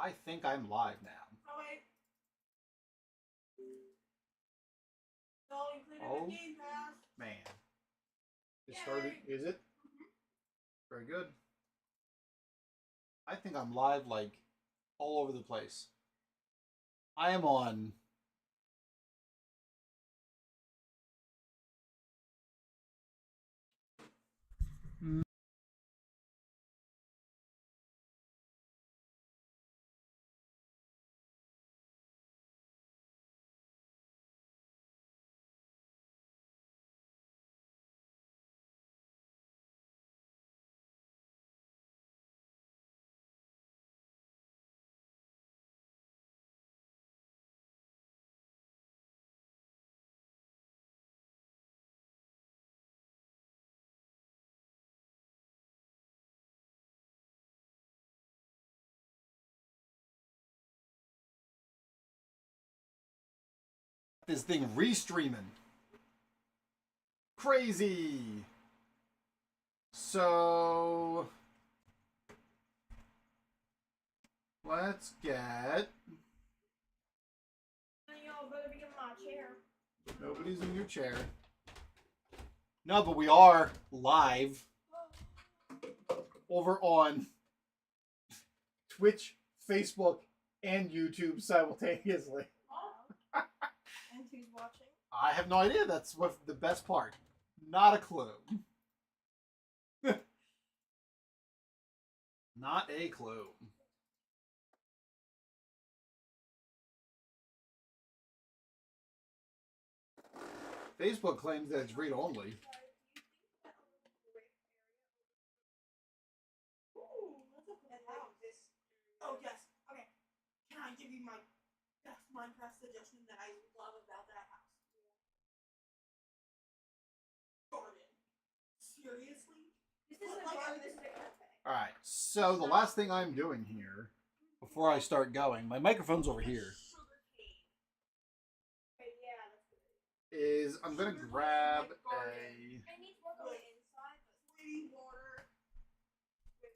I think I'm live now. Oh, wait. It's all included Oh, with Game Pass. man. It started, is it? Very good. I think I'm live like all over the place. I am on this thing restreaming. Crazy. So let's get. Y'all better be in my chair. Nobody's in your chair. No, but we are live over on Twitch, Facebook, and YouTube simultaneously. And who's watching? I have no idea. That's what the best part. Not a clue. Not a clue. Facebook claims that it's read only. Oh, yes. Okay. Can I give you my best Minecraft suggestion that I love about that house? Garden. Seriously? This is a bar, this is a cafe. Alright, so the last thing I'm doing here, before I start going, my microphone's over here, is I'm going to grab a... I need to work on the inside, but Sweetie water. With,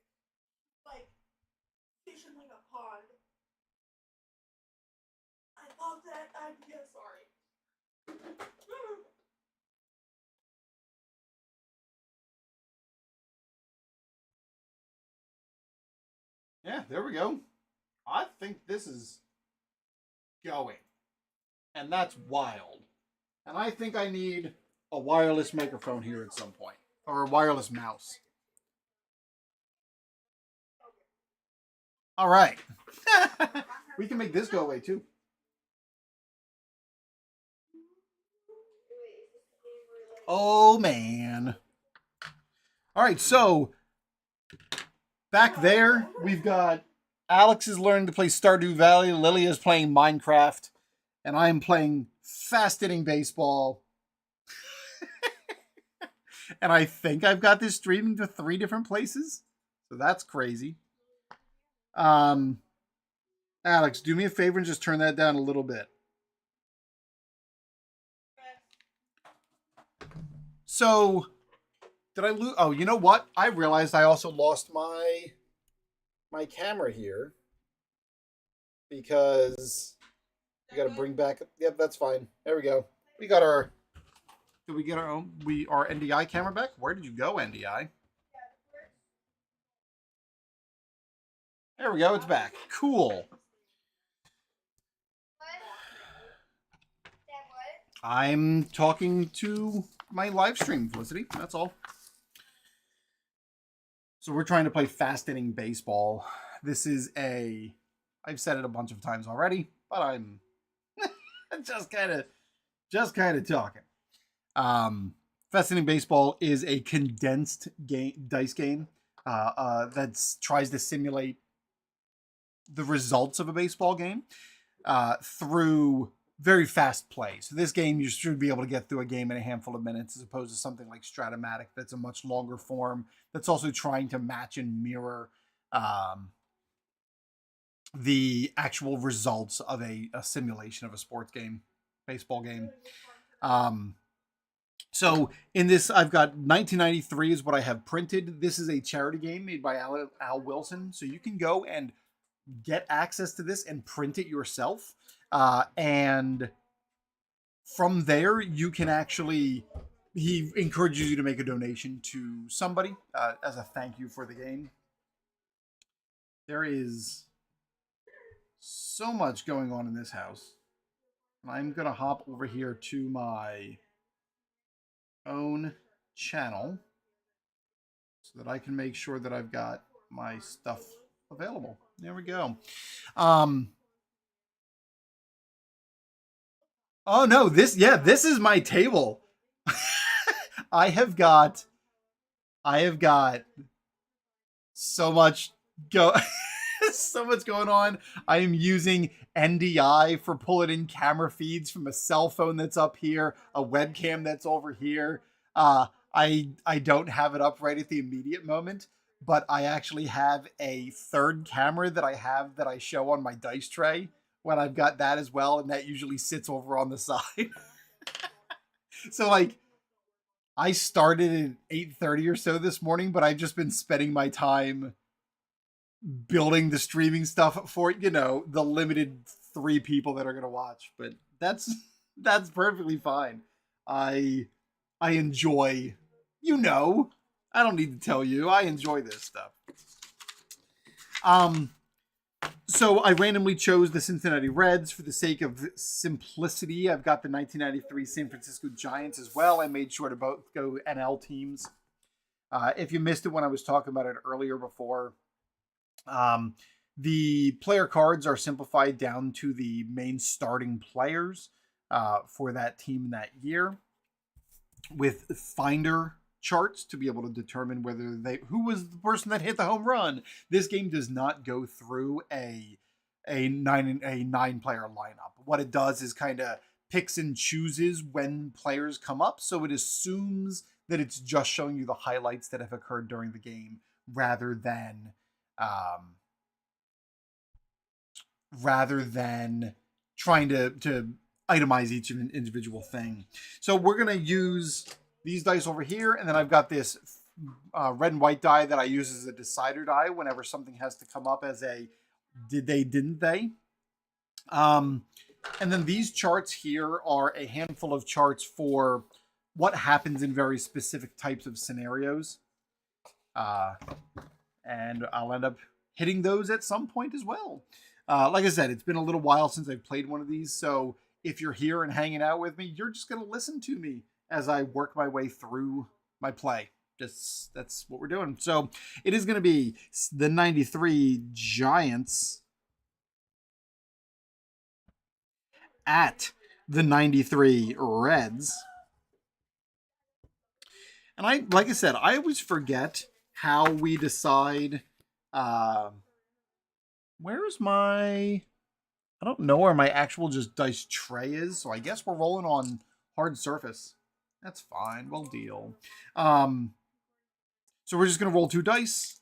like, fish in like a pond. I love that idea, sorry. Yeah, there we go. I think this is going. And that's wild. And I think I need a wireless microphone here at some point. Or a wireless mouse. All right. We can make this go away too. Oh, man. All right, so back there, we've got Alex is learning to play Stardew Valley, Lily is playing Minecraft, and I am playing fast-hitting baseball. And I think I've got this streaming to 3 different places, so that's crazy. Alex, do me a favor and just turn that down a little bit. So, did I lose? Oh, you know what? I realized I also lost my camera here because we got to bring back. Yep, that's fine. There we go. We got our. Did we get our own? Our NDI camera back? Where did you go, NDI? There we go. It's back. Cool. I'm talking to my live stream, Felicity. That's all. So we're trying to play fast-hitting baseball. This is I've said it a bunch of times already, but I'm just kind of talking. Fast-hitting baseball is a condensed dice game that tries to simulate the results of a baseball game through very fast play. So this game, you should be able to get through a game in a handful of minutes as opposed to something like Stratomatic that's a much longer form that's also trying to match and mirror the actual results of a simulation of a sports game, baseball game. So in this, I've got 1993 is what I have printed. This is a charity game made by Al Wilson. So you can go and get access to this and print it yourself. And from there, you can actually, he encourages you to make a donation to somebody as a thank you for the game. There is so much going on in this house. And I'm going to hop over here to my own channel so that I can make sure that I've got my stuff available. There we go. Oh no, this is my table. I have got so much go so much going on. I am using NDI for pulling in camera feeds from a cell phone that's up here, a webcam that's over here. I don't have it up right at the immediate moment, but I actually have a third camera that I show on my dice tray when I've got that as well, and that usually sits over on the side. So like I started at 8:30 or so this morning, but I've just been spending my time building the streaming stuff for, the limited 3 people that are going to watch. But that's perfectly fine. I enjoy, I don't need to tell you, I enjoy this stuff. So I randomly chose the Cincinnati Reds for the sake of simplicity. I've got the 1993 San Francisco Giants as well. I made sure to both go NL teams. If you missed it when I was talking about it earlier before, the player cards are simplified down to the main starting players for that team that year, with finder charts to be able to determine who was the person that hit the home run. This game does not go through a 9-player lineup. What it does is kind of picks and chooses when players come up, so it assumes that it's just showing you the highlights that have occurred during the game rather than trying to itemize each individual thing. So we're going to use these dice over here, and then I've got this red and white die that I use as a decider die whenever something has to come up as a did they, didn't they. And then these charts here are a handful of charts for what happens in very specific types of scenarios. And I'll end up hitting those at some point as well. Like I said, it's been a little while since I've played one of these, so if you're here and hanging out with me, you're just going to listen to me as I work my way through my play. That's what we're doing. So it is going to be the 93 Giants at the 93 Reds. And like I said, I always forget how we decide. Where's my... I don't know where my actual just dice tray is, so I guess we're rolling on hard surface. That's fine. We'll deal. So we're just going to roll 2 dice.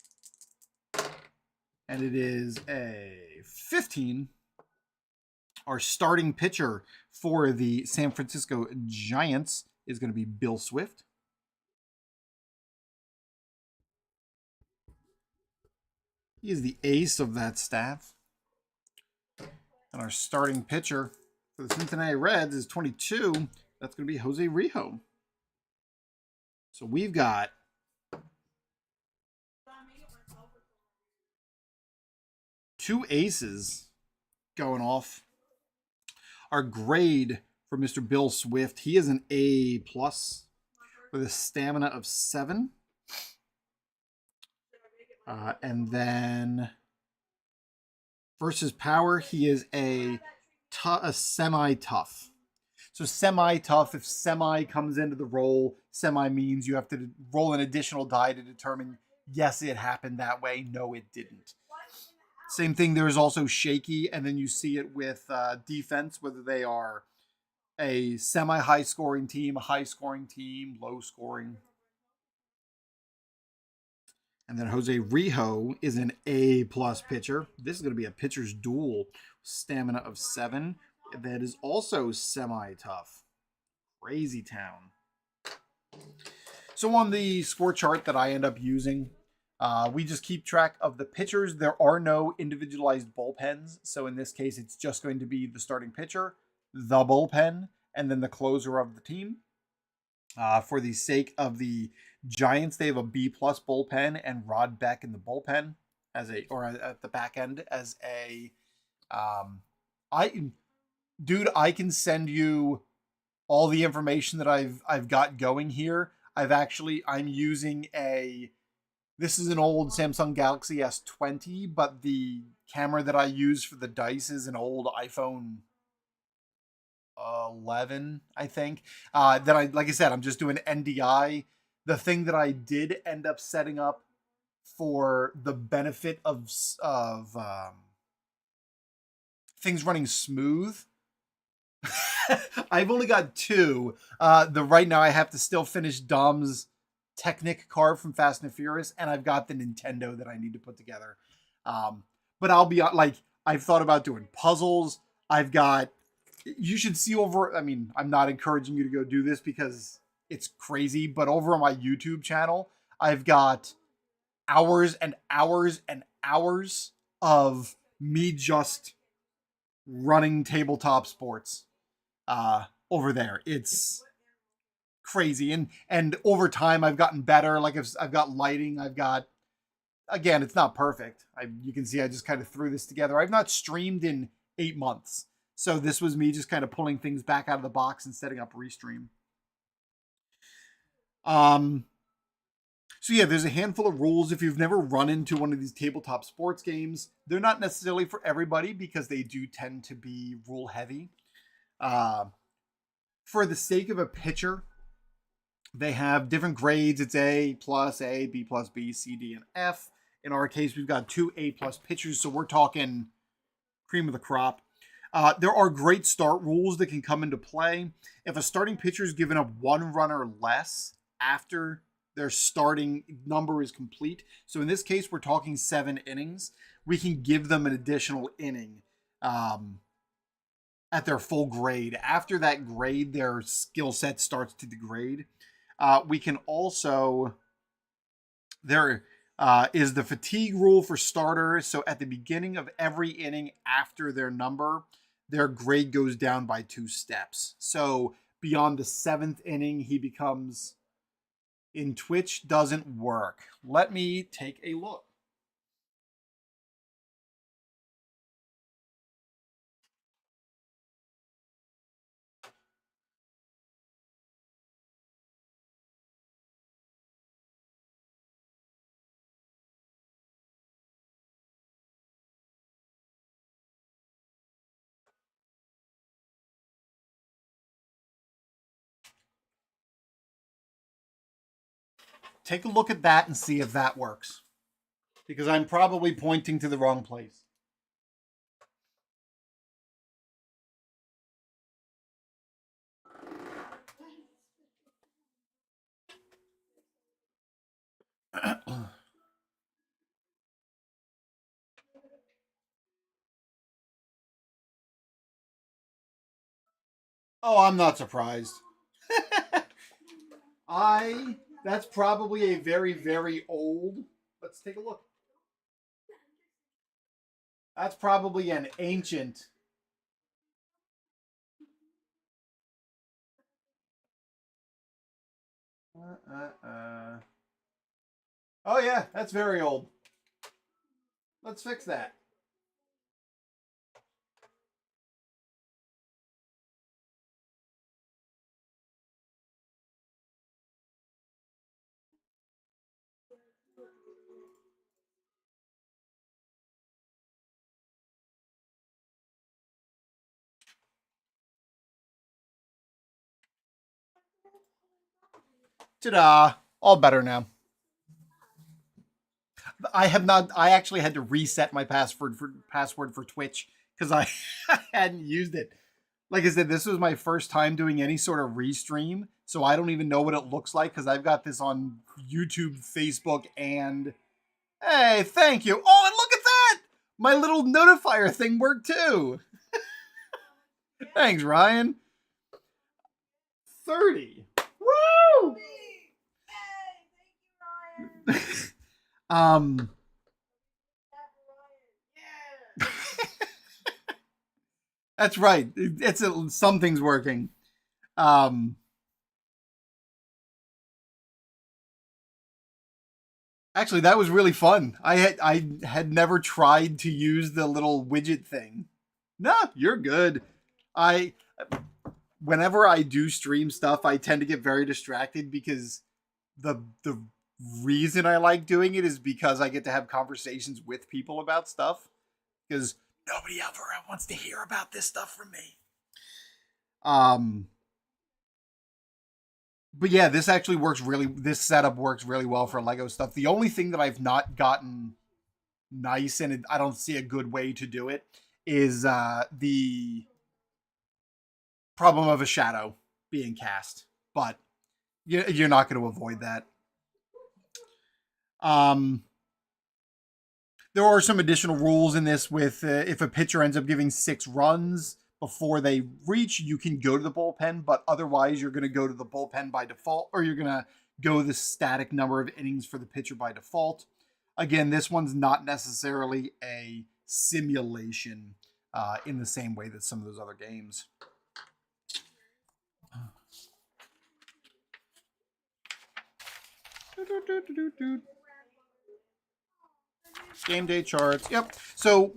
And it is a 15. Our starting pitcher for the San Francisco Giants is going to be Bill Swift. He is the ace of that staff. And our starting pitcher for the Cincinnati Reds is 22. That's going to be Jose Rijo. So we've got two aces going off. Our grade for Mr. Bill Swift, he is an A+ with a stamina of 7. And then versus power, he is a semi-tough. So semi-tough, if semi comes into the roll, semi means you have to roll an additional die to determine, yes, it happened that way, no, it didn't. Same thing, there's also shaky, and then you see it with defense, whether they are a semi-high scoring team, a high scoring team, low scoring. And then Jose Rijo is an A+ pitcher. This is going to be a pitcher's duel. Stamina of 7. That is also semi-tough. Crazy town. So on the score chart that I end up using, We just keep track of the pitchers. There are no individualized bullpens. So in this case, it's just going to be the starting pitcher, the bullpen, and then the closer of the team. For the sake of the Giants, they have a B plus bullpen and Rod Beck in the bullpen or at the back end as a I I can send you all the information that I've got going here. I'm using this is an old Samsung Galaxy S20, but the camera that I use for the dice is an old iPhone 11, I think. Like I said, I'm just doing NDI. The thing that I did end up setting up for the benefit of things running smooth. I've only got two. Right now I have to still finish Dom's Technic card from Fast and Furious, and I've got the Nintendo that I need to put together. But I'll be like, I've thought about doing puzzles. You should see over. I mean, I'm not encouraging you to go do this because it's crazy, but over on my YouTube channel, I've got hours and hours and hours of me just running tabletop sports over there. It's crazy, and over time I've gotten better. Like I've got lighting. Again, it's not perfect. You can see I just kind of threw this together. I've not streamed in 8 months. So this was me just kind of pulling things back out of the box and setting up Restream. So yeah, there's a handful of rules. If you've never run into one of these tabletop sports games, they're not necessarily for everybody because they do tend to be rule heavy. For the sake of a pitcher, they have different grades. It's A plus A, B plus B, C, D, and F. In our case, we've got 2 A plus pitchers, so we're talking cream of the crop. There are great start rules that can come into play. If a starting pitcher is given up 1 runner less after their starting number is complete, so in this case, we're talking 7 innings, we can give them an additional inning at their full grade. After that grade, their skill set starts to degrade. We can also, there is the fatigue rule for starters. So at the beginning of every inning after their number, their grade goes down by 2 steps. So beyond the 7th inning, he becomes in Twitch doesn't work. Let me take a look. Take a look at that and see if that works. Because I'm probably pointing to the wrong place. Oh, I'm not surprised. That's probably a very, very old. Let's take a look. That's probably an ancient. Oh yeah, that's very old. Let's fix that. Ta-da! All better now. I have not. I actually had to reset my password for Twitch because I hadn't used it. Like I said, this was my first time doing any sort of restream, so I don't even know what it looks like because I've got this on YouTube, Facebook, and hey, thank you. Oh, and look at that! My little notifier thing worked too. Thanks, Ryan. 30. Woo! Um, Yeah. that's right. Something's working. Um, actually, that was really fun. I had never tried to use the little widget thing. No, you're good. I Whenever I do stream stuff, I tend to get very distracted because the reason I like doing it is because I get to have conversations with people about stuff because nobody ever wants to hear about this stuff from me. Um, but yeah, this setup works really well for Lego stuff. The only thing that I've not gotten nice and I don't see a good way to do it is the problem of a shadow being cast. But you're not going to avoid that. Um, there are some additional rules in this with if a pitcher ends up giving 6 runs before they reach, you can go to the bullpen, but otherwise you're going to go to the bullpen by default, or you're going to go the static number of innings for the pitcher by default. Again, this one's not necessarily a simulation in the same way that some of those other games. Game day charts. Yep. So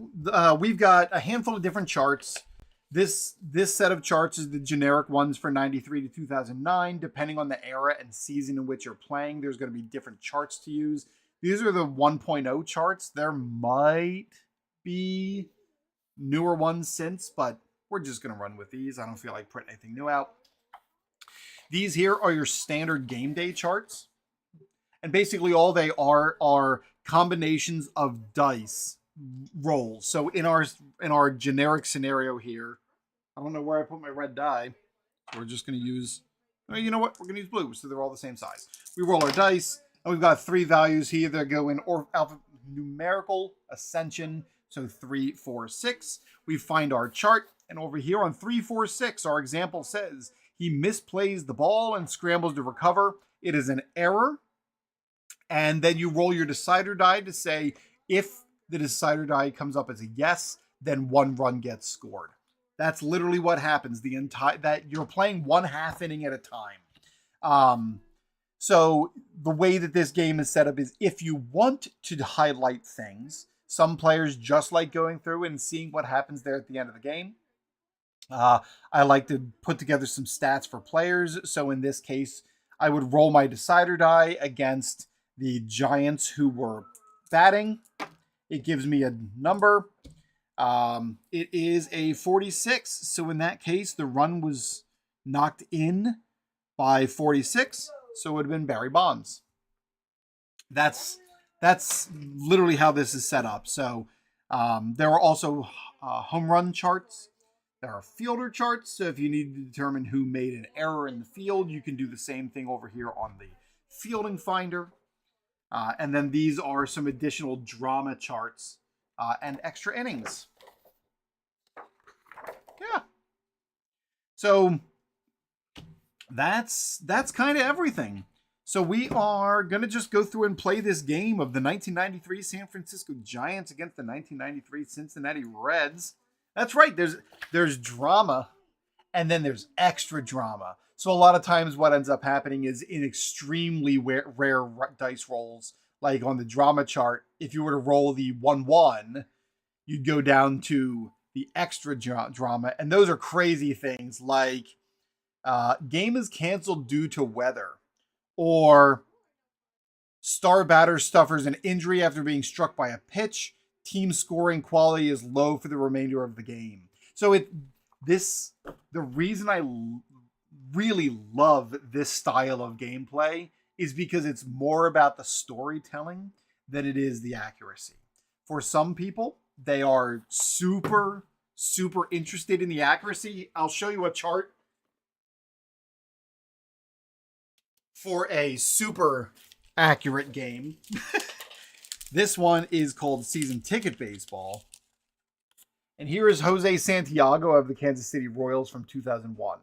we've got a handful of different charts. This set of charts is the generic ones for 93 to 2009. Depending on the era and season in which you're playing, there's going to be different charts to use. These are the 1.0 charts. There might be newer ones since, but we're just going to run with these. I don't feel like putting anything new out. These here are your standard game day charts. And basically all they are combinations of dice rolls. So in our generic scenario here, I don't know where I put my red die. We're just going to use, well, you know what? We're going to use blue, so they're all the same size. We roll our dice, and we've got 3 values here that go in numerical ascension. So 3, 4, 6. We find our chart, and over here on 3, 4, 6, our example says he misplays the ball and scrambles to recover. It is an error. And then you roll your decider die to say if the decider die comes up as a yes, then 1 run gets scored. That's literally what happens. That you're playing 1/2 inning at a time. So the way that this game is set up is if you want to highlight things, some players just like going through and seeing what happens there at the end of the game. I like to put together some stats for players. So in this case, I would roll my decider die against the Giants who were batting. It gives me a number. It is a 46. So in that case, the run was knocked in by 46. So it would have been Barry Bonds. That's literally how this is set up. So there are also home run charts. There are fielder charts. So if you need to determine who made an error in the field, you can do the same thing over here on the fielding finder. And then these are some additional drama charts and extra innings. Yeah. So that's kind of everything. So we are going to just go through and play this game of the 1993 San Francisco Giants against the 1993 Cincinnati Reds. That's right. There's drama and then there's extra drama. So a lot of times what ends up happening is in extremely rare dice rolls, like on the drama chart, if you were to roll the 1-1, you'd go down to the extra drama. And those are crazy things like game is canceled due to weather, or star batter suffers an injury after being struck by a pitch. Team scoring quality is low for the remainder of the game. So the reason I really love this style of gameplay is because it's more about the storytelling than it is the accuracy. For some people, they are super interested in the accuracy. I'll show you a chart for a super accurate game. This one is called Season Ticket Baseball. And here is Jose Santiago of the Kansas City Royals from 2001.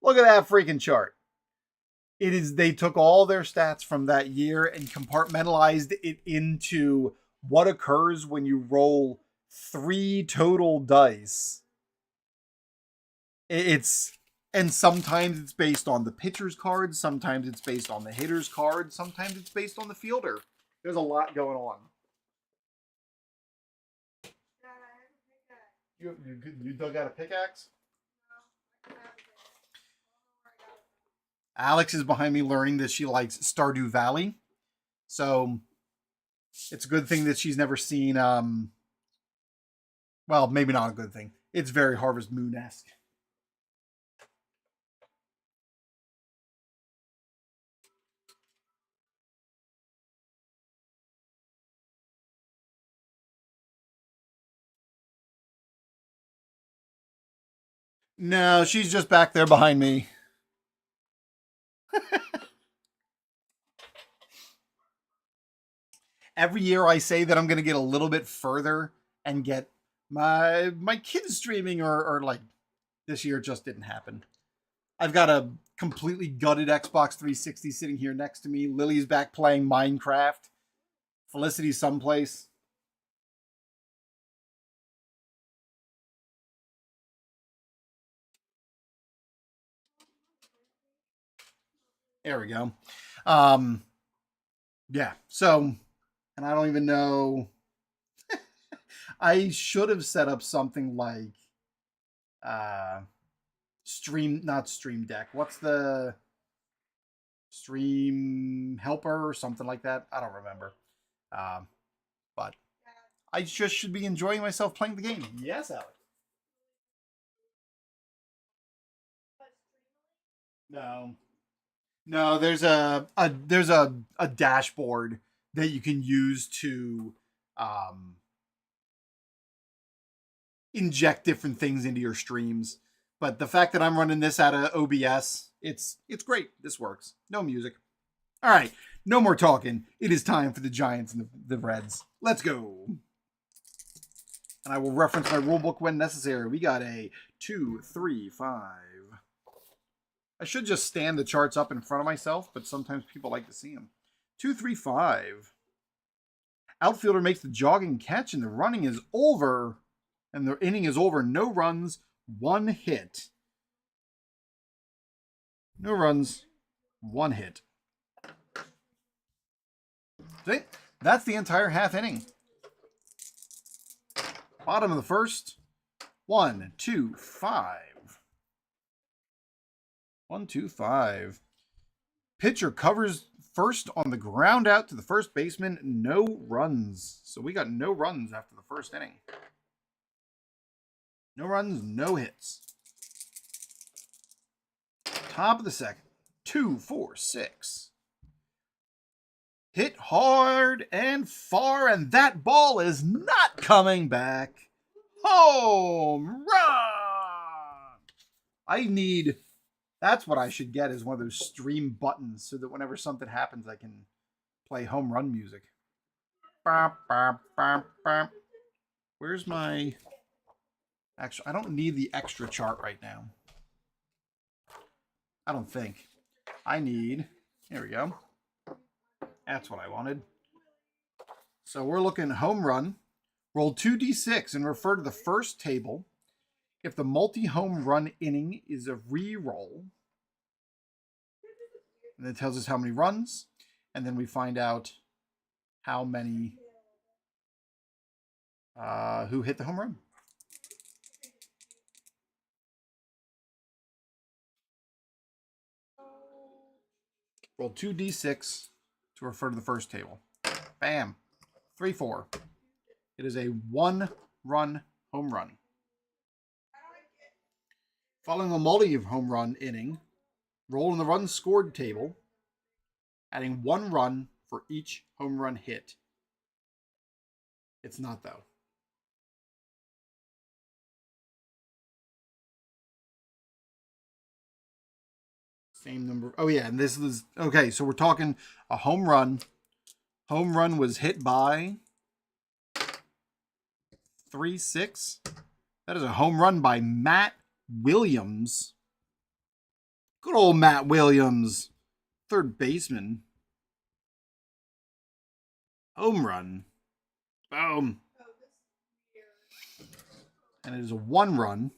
Look at that freaking chart. It is, they took all their stats from that year and compartmentalized it into what occurs when you roll 3 total dice. It's, and sometimes it's based on the pitcher's card, sometimes it's based on the hitter's card, sometimes it's based on the fielder. There's a lot going on. You dug out a pickaxe? Alex is behind me learning that she likes Stardew Valley. So it's a good thing that she's never seen, well, maybe not a good thing. It's very Harvest Moon-esque. No, she's just back there behind me. Every year I say that I'm going to get a little bit further and get my kids streaming, or like this year it just didn't happen. I've got a completely gutted Xbox 360 sitting here next to me. Lily's back playing Minecraft. Felicity's someplace. There we go. Yeah, so, and I don't even know. I should have set up something like not Stream Deck. What's the Stream Helper or something like that? I don't remember. But I just should be enjoying myself playing the game. Yes, Alex. No. No, there's a dashboard that you can use to inject different things into your streams. But the fact that I'm running this out of OBS, it's great. This works. No music. All right, no more talking. It is time for the Giants and the Reds. Let's go. And I will reference my rulebook when necessary. We got a 2, 3, 5. I should just stand the charts up in front of myself, but sometimes people like to see them. 2, 3, 5. Outfielder makes the jogging catch, and the running is over. And the inning is over. No runs, 1 hit. No runs, 1 hit. See? That's the entire half inning. Bottom of the first. 1, 2, 5. 1, 2, 5. Pitcher covers first on the ground out to the first baseman. No runs. So we got no runs after the first inning. No runs, no hits. Top of the second. 2, 4, 6. Hit hard and far, and that ball is not coming back. Home run! I need... That's what I should get, is one of those stream buttons, so that whenever something happens, I can play home run music. Where's my... Actually, I don't need the extra chart right now. I don't think. I need... Here we go. That's what I wanted. So we're looking home run. Roll 2d6 and refer to the first table. If the multi-home run inning is a re-roll, and it tells us how many runs, and then we find out how many who hit the home run. Roll 2d6 to refer to the first table. Bam. 3, 4. It is a 1-run home run. Following a multi-home run inning, roll in the runs scored table, adding 1 run for each home run hit. It's not, though. Same number. Oh, yeah, and this is... Okay, so we're talking a home run. Home run was hit by 3-6. That is a home run by Matt Williams. Good old Matt Williams. third baseman. Home run. Boom. And it is a 1-run.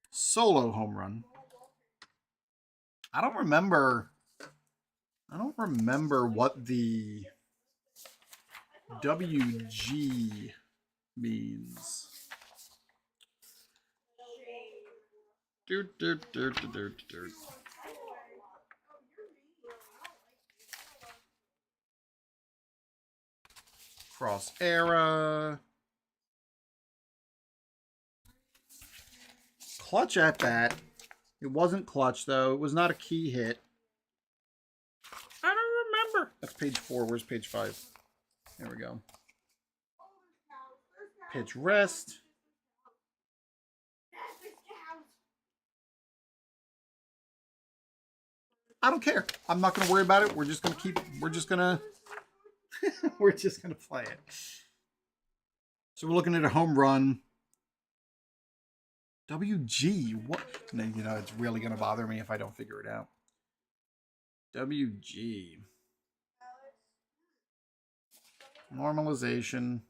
Solo home run. I don't remember what the WG means. Cross era. Clutch at bat. It wasn't clutch though. It was not a key hit. I don't remember. That's page 4. Where's page 5? There we go. Pitch rest. I don't care. I'm not going to worry about it. We're just going to we're just going to play it. So we're looking at a home run. WG. What? You know, it's really going to bother me if I don't figure it out. WG. Normalization.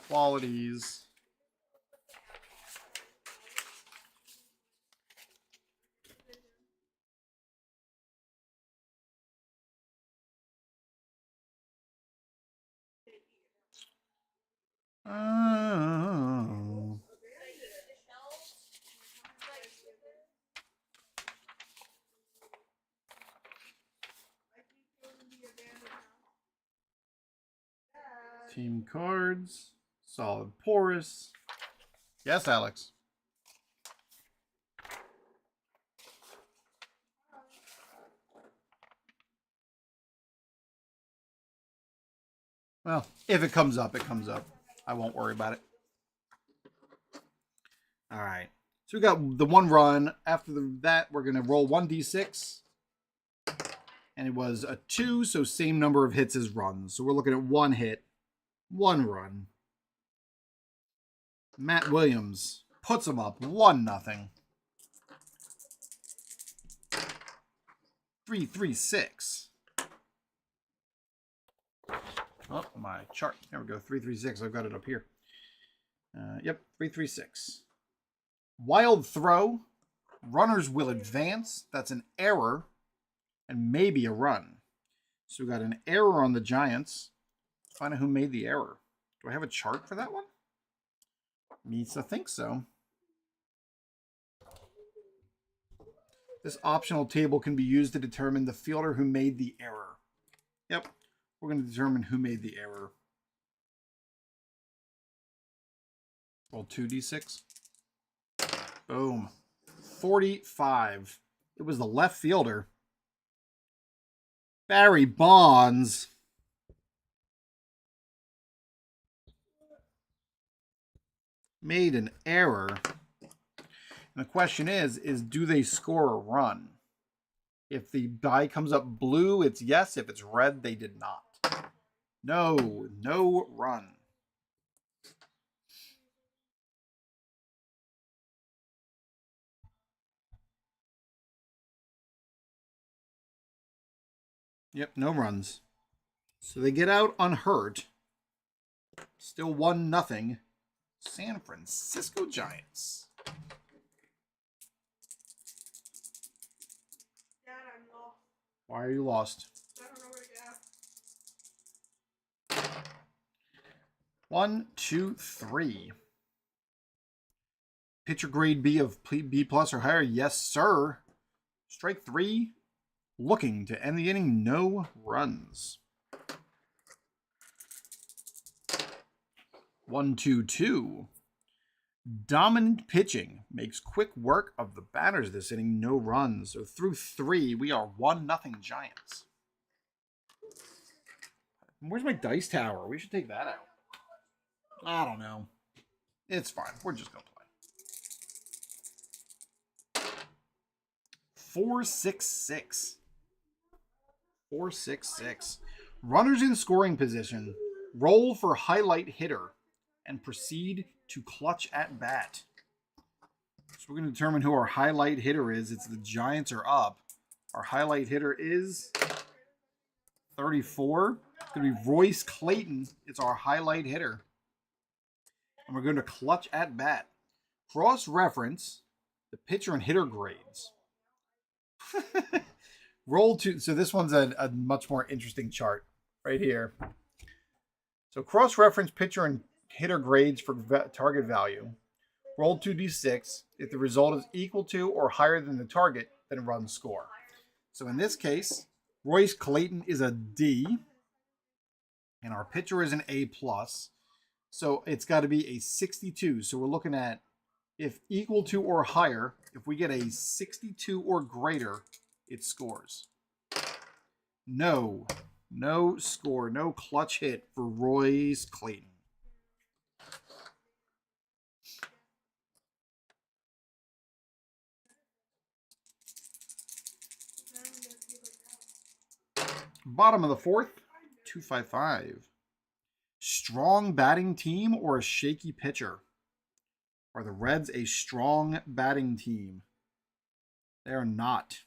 Qualities. Oh. Team cards. Solid porous. Yes, Alex. Well, if it comes up, it comes up. I won't worry about it. All right. So we got the 1 run. After that, we're going to roll 1d6. And it was a 2, so same number of hits as runs. So we're looking at 1 hit, 1 run. Matt Williams puts him up 1-0. 3-3-6. Oh, my chart. There we go. 3-3-6. I've got it up here. Yep, 3-3-6. Wild throw. Runners will advance. That's an error. And maybe a run. So we got an error on the Giants. Find out who made the error. Do I have a chart for that one? Needs to think so. This optional table can be used to determine the fielder who made the error. Yep. We're going to determine who made the error. Roll 2d6. Boom. 45. It was the left fielder. Barry Bonds. Made an error. And the question is do they score a run? If the die comes up blue, it's yes. If it's red, they did not. No run. Yep, no runs. So they get out unhurt. Still 1-0. San Francisco Giants. Dad, I'm lost. Why are you lost? I don't know where to go. 1, 2, 3. Pitcher grade B of B plus or higher. Yes, sir. Strike 3. Looking to end the inning. No runs. 1-2-2. Dominant pitching makes quick work of the batters this inning. No runs. So through 3, we are 1-0 Giants. Where's my dice tower? We should take that out. I don't know. It's fine. We're just going to play. 4-6-6. 4-6-6. Runners in scoring position. Roll for highlight hitter. And proceed to clutch at bat. So we're going to determine who our highlight hitter is. It's the Giants are up. Our highlight hitter is 34. It's going to be Royce Clayton. It's our highlight hitter. And we're going to clutch at bat. Cross-reference the pitcher and hitter grades. Roll to, so this one's a much more interesting chart right here. So cross-reference pitcher and hitter grades for target value. Roll 2d6. If the result is equal to or higher than the target, then run score. So in this case, Royce Clayton is a D, and our pitcher is an A+. So it's got to be a 62. So we're looking at if equal to or higher, if we get a 62 or greater, it scores. No score, no clutch hit for Royce Clayton. Bottom of the fourth, 255. Strong batting team or a shaky pitcher? Are the Reds a strong batting team? They are not.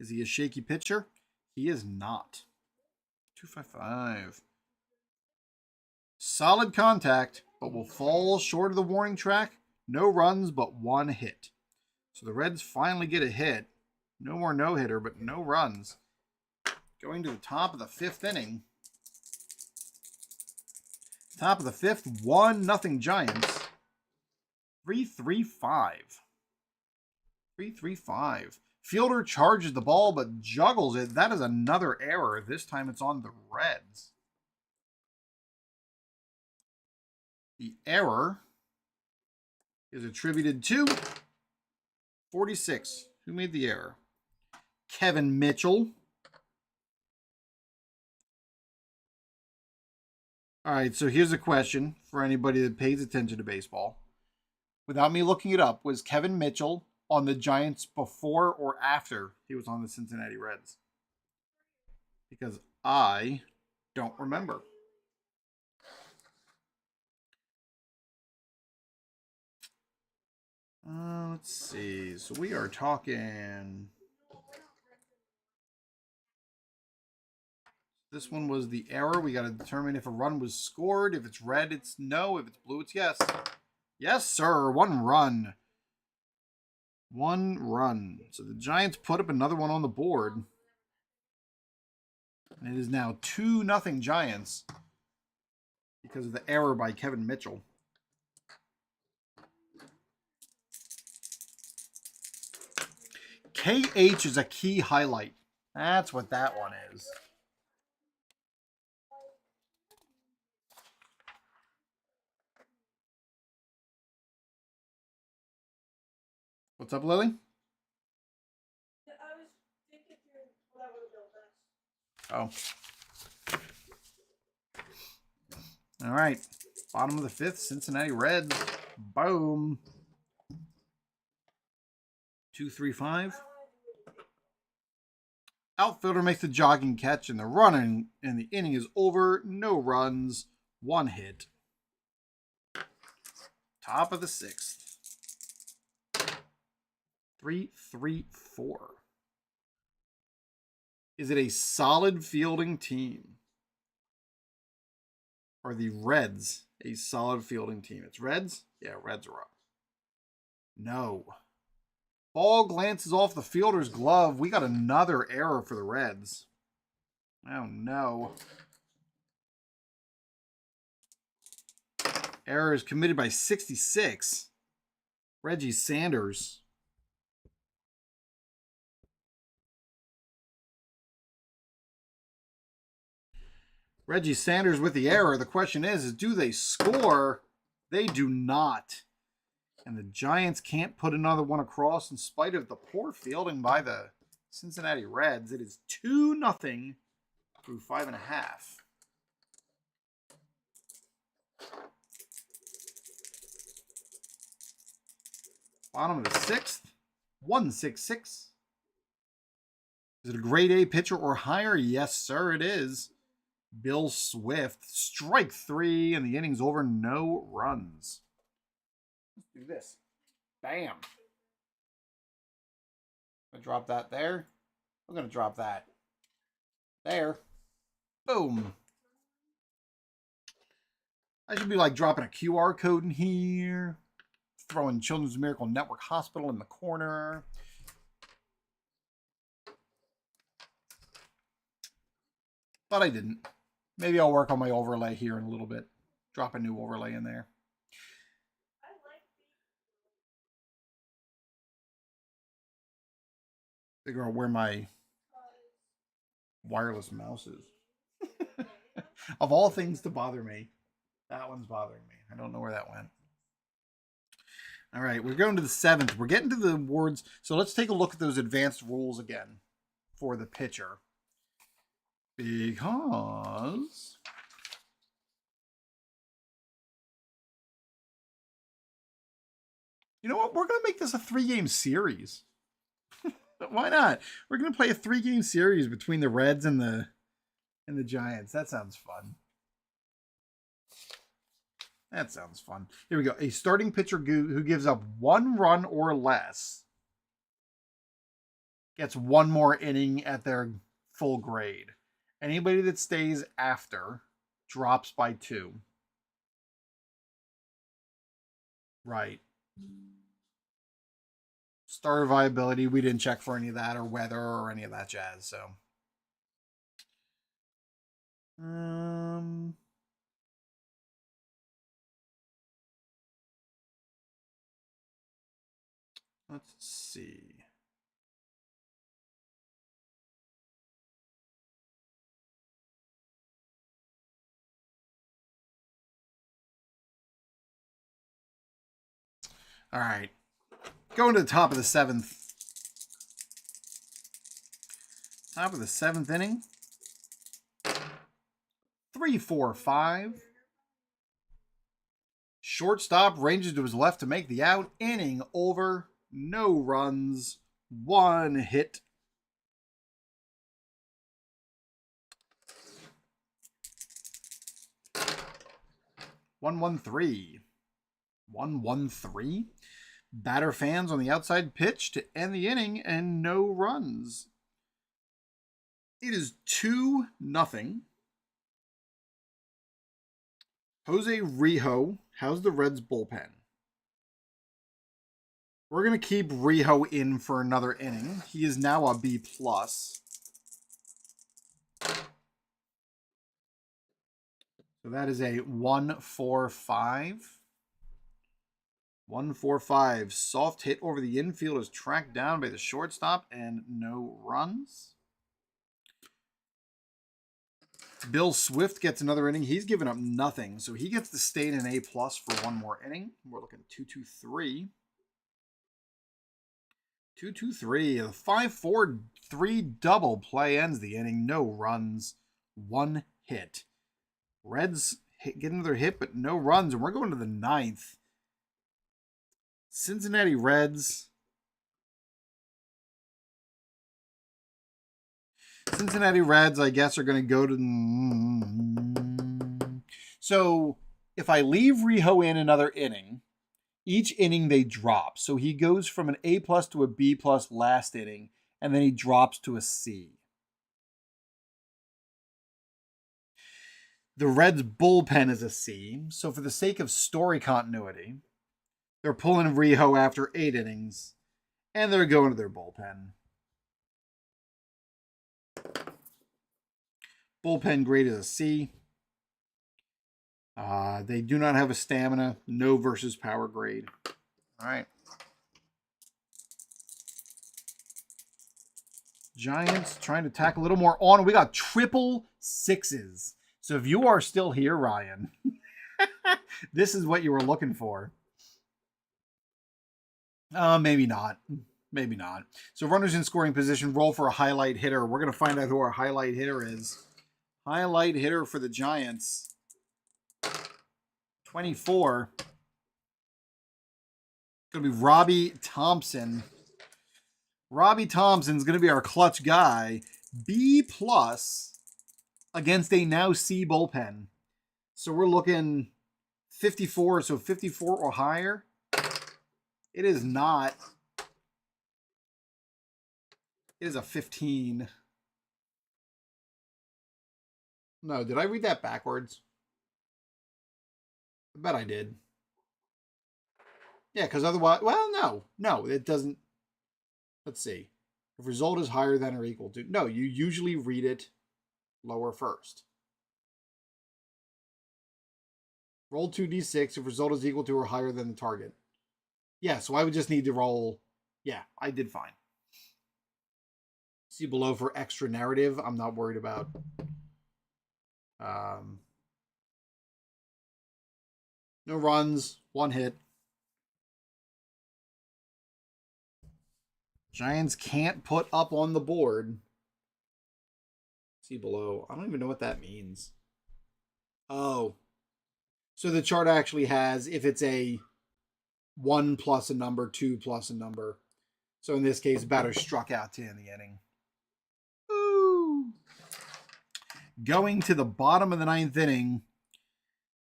Is he a shaky pitcher? He is not. 255. Solid contact, but will fall short of the warning track. No runs, but 1 hit. So the Reds finally get a hit. No more no-hitter, but no runs. Going to the top of the 5th inning. Top of the 5th, 1-0 Giants. 3-3-5. 3-3-5. Fielder charges the ball but juggles it. That is another error. This time it's on the Reds. The error is attributed to 46. Who made the error? Kevin Mitchell. All right, so here's a question for anybody that pays attention to baseball. Without me looking it up, was Kevin Mitchell on the Giants before or after he was on the Cincinnati Reds? Because I don't remember. Let's see. So we are talking... This one was the error. We got to determine if a run was scored. If it's red, it's no. If it's blue, it's yes. Yes, sir. 1 run. 1 run. So the Giants put up another one on the board. And it is now 2-0 Giants because of the error by Kevin Mitchell. KH is a key highlight. That's what that one is. What's up, Lily? I was thinking through what I would have built next. Oh. All right. Bottom of the 5th, Cincinnati Reds. Boom. 2-3-5. Outfielder makes the jogging catch and the running, and the inning is over. No runs, 1 hit. Top of the 6th. 3-3-4. Is it a solid fielding team? Are the Reds a solid fielding team? It's Reds? Yeah, Reds are up. No. Ball glances off the fielder's glove. We got another error for the Reds. Oh, no. Error is committed by 66. Reggie Sanders. Reggie Sanders with the error. The question is do they score? They do not. And the Giants can't put another one across in spite of the poor fielding by the Cincinnati Reds. It is 2-0 through 5.5. Bottom of the 6th, 1-6-6. Is it a grade A pitcher or higher? Yes, sir, it is. Bill Swift, strike 3, and the inning's over. No runs. Let's do this. Bam. I drop that there. I'm going to drop that. There. Boom. I should be like dropping a QR code in here. Throwing Children's Miracle Network Hospital in the corner. But I didn't. Maybe I'll work on my overlay here in a little bit. Drop a new overlay in there. Figure out where my wireless mouse is. Of all things to bother me, that one's bothering me. I don't know where that went. All right, we're going to the 7th. We're getting to the awards. So let's take a look at those advanced rules again for the pitcher. Because you know what? We're going to make this a 3-game series. Why not? We're going to play a 3-game series between the Reds and the Giants. That sounds fun. That sounds fun. Here we go. A starting pitcher who gives up 1 run or less gets 1 more inning at their full grade. Anybody that stays after drops by 2. Right. Starter viability, we didn't check for any of that, or weather, or any of that jazz, so. Let's see. All right. Going to the top of the 7th. Top of the 7th inning. 3-4-5. Shortstop ranges to his left to make the out. Inning over. No runs. 1 hit. (1-1-3). 1-1-3. Batter fans on the outside pitch to end the inning and no runs. It is 2-0. Jose Rijo. How's the Reds bullpen? We're going to keep Rijo in for another inning. He is now a B+. So that is a 1-4-5. 1-4-5. Soft hit over the infield is tracked down by the shortstop and no runs. Bill Swift gets another inning. He's given up nothing, so he gets to stay in an A+ for 1 more inning. We're looking 2-2-3. 2-2-3. The 5-4-3 double play ends the inning. No runs. 1 hit. Reds get another hit, but no runs, and we're going to the 9th. Cincinnati Reds. Cincinnati Reds, I guess, are going to go to... So, if I leave Rijo in another inning, each inning they drop. So he goes from an A+ to a B+ last inning, and then he drops to a C. The Reds' bullpen is a C. So for the sake of story continuity, they're pulling Rijo after 8 innings, and they're going to their bullpen. Bullpen grade is a C. They do not have a stamina. No versus power grade. All right. Giants trying to tack a little more on. We got 666s. So if you are still here, Ryan, this is what you were looking for. Maybe not. Maybe not. So runners in scoring position, roll for a highlight hitter. We're going to find out who our highlight hitter is. Highlight hitter for the Giants. 24. It's going to be Robbie Thompson. Robbie Thompson's going to be our clutch guy. B+ against a now C bullpen. So we're looking 54. So 54 or higher. It is not. It is a 15. No, did I read that backwards? I bet I did. Yeah, because otherwise, well, no, it doesn't. Let's see. If result is higher than or equal to, no, you usually read it lower first. Roll 2d6 if result is equal to or higher than the target. Yeah, so I would just need to roll. Yeah, I did fine. See below for extra narrative. I'm not worried about. No runs, 1 hit. Giants can't put up on the board. See below. I don't even know what that means. Oh. So the chart actually has, if it's a 1 plus a number, 2 plus a number. So in this case, batter struck out to in the inning. Ooh. Going to the bottom of the 9th inning,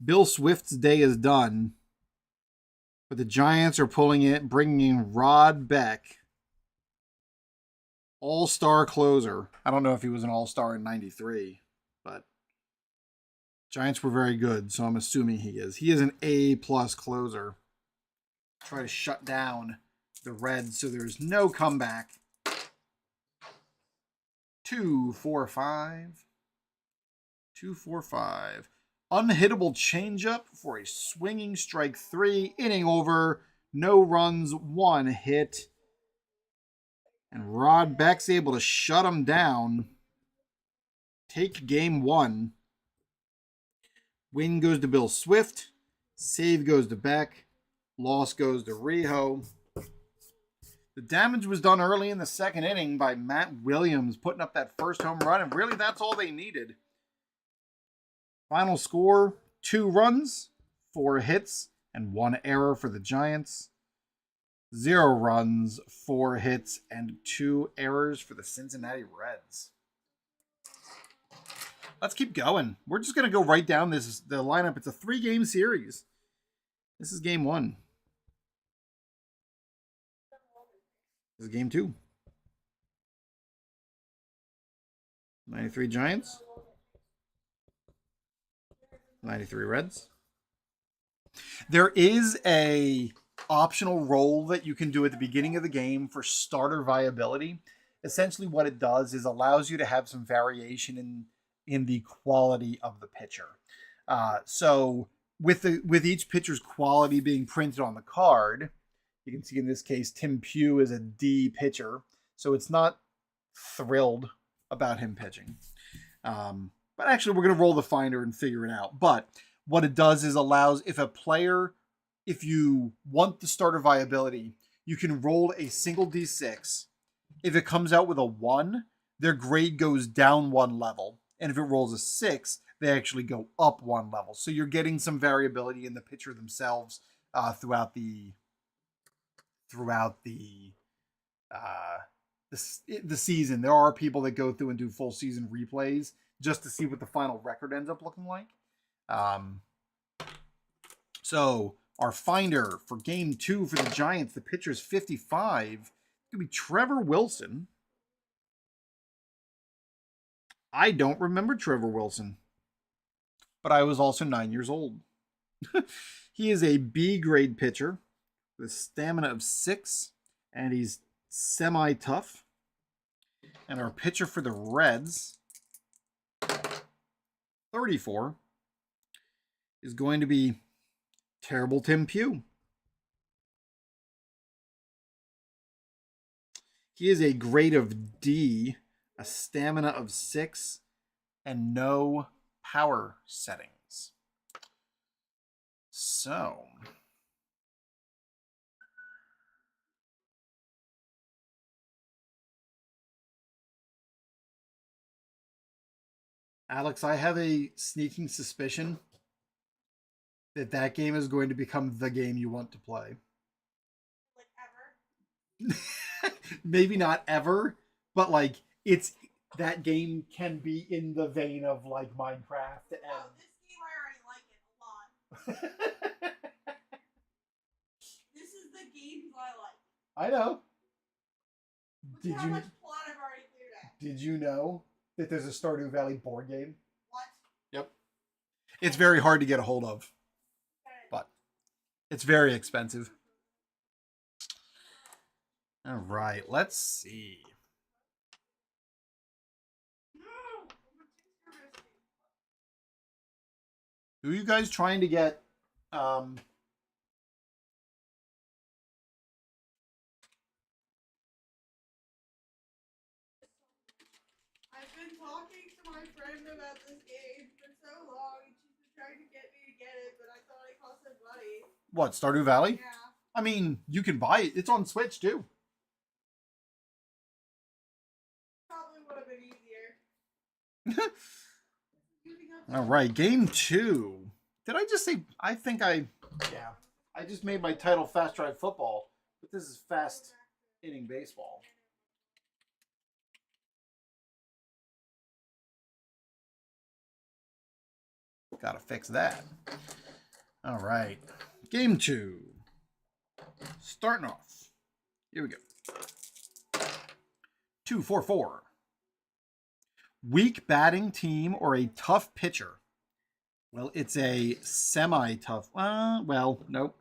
Bill Swift's day is done. But the Giants are bringing in Rod Beck, all-star closer. I don't know if he was an all-star in 93, but Giants were very good, so I'm assuming he is. He is an A-plus closer. Try to shut down the Reds so there's no comeback. 2-4-5. 2-4-5. Unhittable changeup for a swinging strike 3. Inning over. No runs, 1 hit. And Rod Beck's able to shut him down. Take game 1. Win goes to Bill Swift. Save goes to Beck. Loss goes to Rijo. The damage was done early in the 2nd inning by Matt Williams putting up that first home run, and really that's all they needed. Final score, 2 runs, 4 hits, and 1 error for the Giants. 0 runs, 4 hits, and 2 errors for the Cincinnati Reds. Let's keep going. We're just going to go right down the lineup. It's a 3-game series. This is game 1. This is game 2. 93 Giants. 93 Reds. There is a optional roll that you can do at the beginning of the game for starter viability. Essentially what it does is allows you to have some variation in the quality of the pitcher. So with each pitcher's quality being printed on the card, you can see in this case Tim Pugh is a D pitcher, so it's not thrilled about him pitching. But actually, we're going to roll the finder and figure it out. But what it does is allows, if you want the starter viability, you can roll a single D6. If it comes out with a 1, their grade goes down 1 level. And if it rolls a 6, they actually go up 1 level. So you're getting some variability in the pitcher themselves throughout the season. There are people that go through and do full season replays just to see what the final record ends up looking like. So our finder for game 2 for the Giants, the pitcher is 55. It's going to be Trevor Wilson. I don't remember Trevor Wilson, but I was also 9 years old. He is a B grade pitcher with stamina of 6, and he's semi-tough. And our pitcher for the Reds, 34, is going to be terrible Tim Pugh. He is a grade of D, a stamina of 6, and no power settings. So Alex, I have a sneaking suspicion that game is going to become the game you want to play. Like ever? Maybe not ever, but like that game can be in the vein of like Minecraft. And Oh, this game I already like it a lot. This is the games I like. I know. Look how much plot I've Did you know that there's a Stardew Valley board game? What? Yep. It's very hard to get a hold of, but it's very expensive. All right, let's see. Who are you guys trying to get? I've been talking to my friend about this game for so long, and she's been trying to get me to get it, but I thought it costed money. What, Stardew Valley? Yeah. I mean, you can buy it. It's on Switch too. Probably would have been easier. All right, game 2. Did I just say? I think I. Yeah. I just made my title Fast Drive Football, but this is Fast Inning Baseball. Gotta fix that. All right. Game 2. Starting off. Here we go. 2-4-4. Weak batting team or a tough pitcher? Well, it's a semi-tough. Well, nope.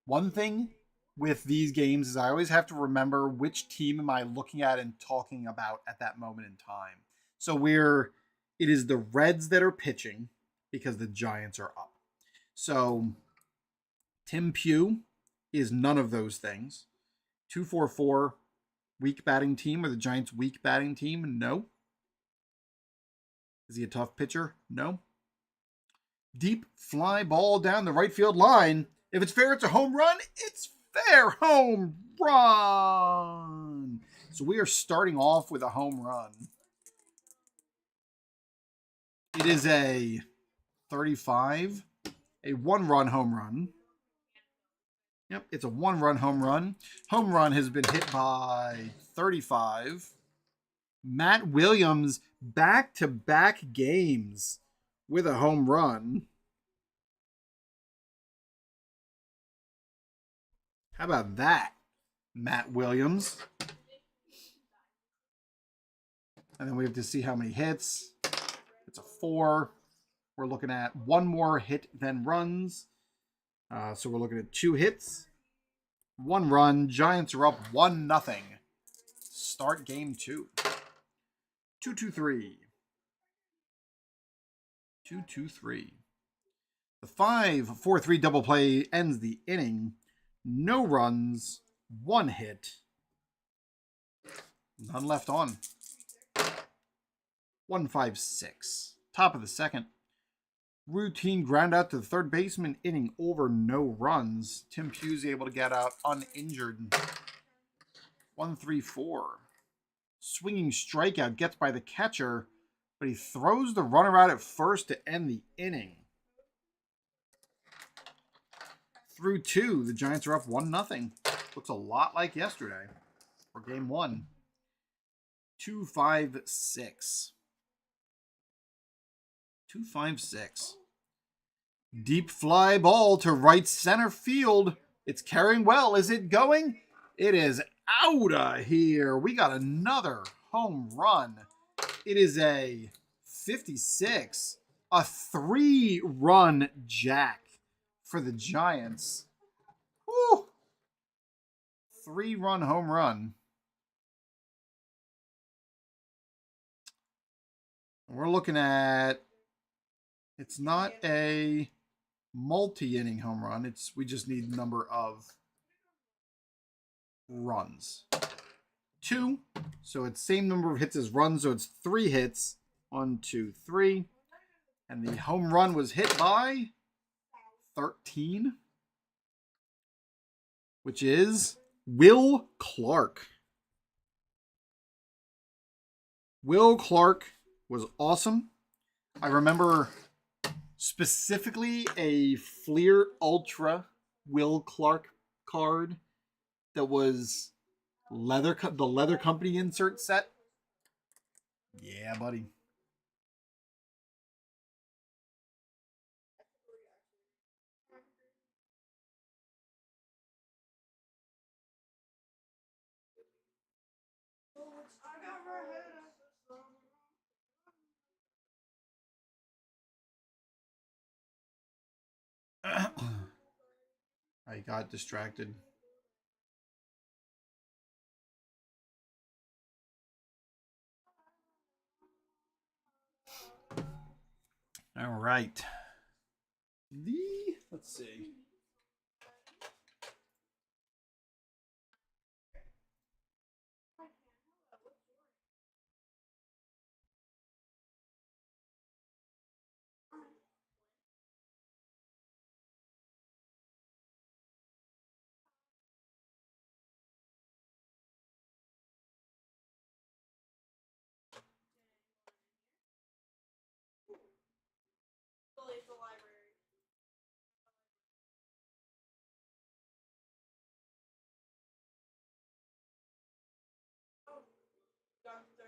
One thing with these games is I always have to remember which team am I looking at and talking about at that moment in time. So it is the Reds that are pitching because the Giants are up. So Tim Pugh is none of those things. 2-4-4, weak batting team, or the Giants' weak batting team? No. Is he a tough pitcher? No. Deep fly ball down the right field line. If it's fair, it's a home run. It's fair. Home run. So we are starting off with a home run. It is a 35, a 1-run home run. Yep, it's a 1-run home run. Home run has been hit by 35. Matt Williams, back-to-back games with a home run. How about that, Matt Williams? And then we have to see how many hits. It's a 4. We're looking at 1 more hit than runs. So we're looking at 2 hits, 1 run. Giants are up 1-0. Start game 2. 2-2-3. 2-2-3. The 5-4-3 double play ends the inning. No runs, 1 hit. None left on. 1-5-6. Top of the second. Routine ground out to the third baseman, inning over, no runs. Tim Pugh's able to get out uninjured. 1-3-4. Swinging strikeout, gets by the catcher, but he throws the runner out at first to end the inning. Through 2, the Giants are up 1-0. Looks a lot like yesterday for game 1. 2-5-6. 2-5-6. Deep fly ball to right center field. It's carrying well. Is it going? It is out of here. We got another home run. It is a 56. A 3-run jack for the Giants. Woo! 3-run home run. We're looking at, it's not a multi-inning home run. We just need number of runs. 2. So it's same number of hits as runs. So it's 3 hits. 1, 2, 3. And the home run was hit by 13, which is Will Clark. Will Clark was awesome. I remember specifically a Fleer Ultra Will Clark card that was the leather company insert set. Yeah, buddy. I got my head up. I got distracted. All right. Let's see. Leave the library. Oh, doctor.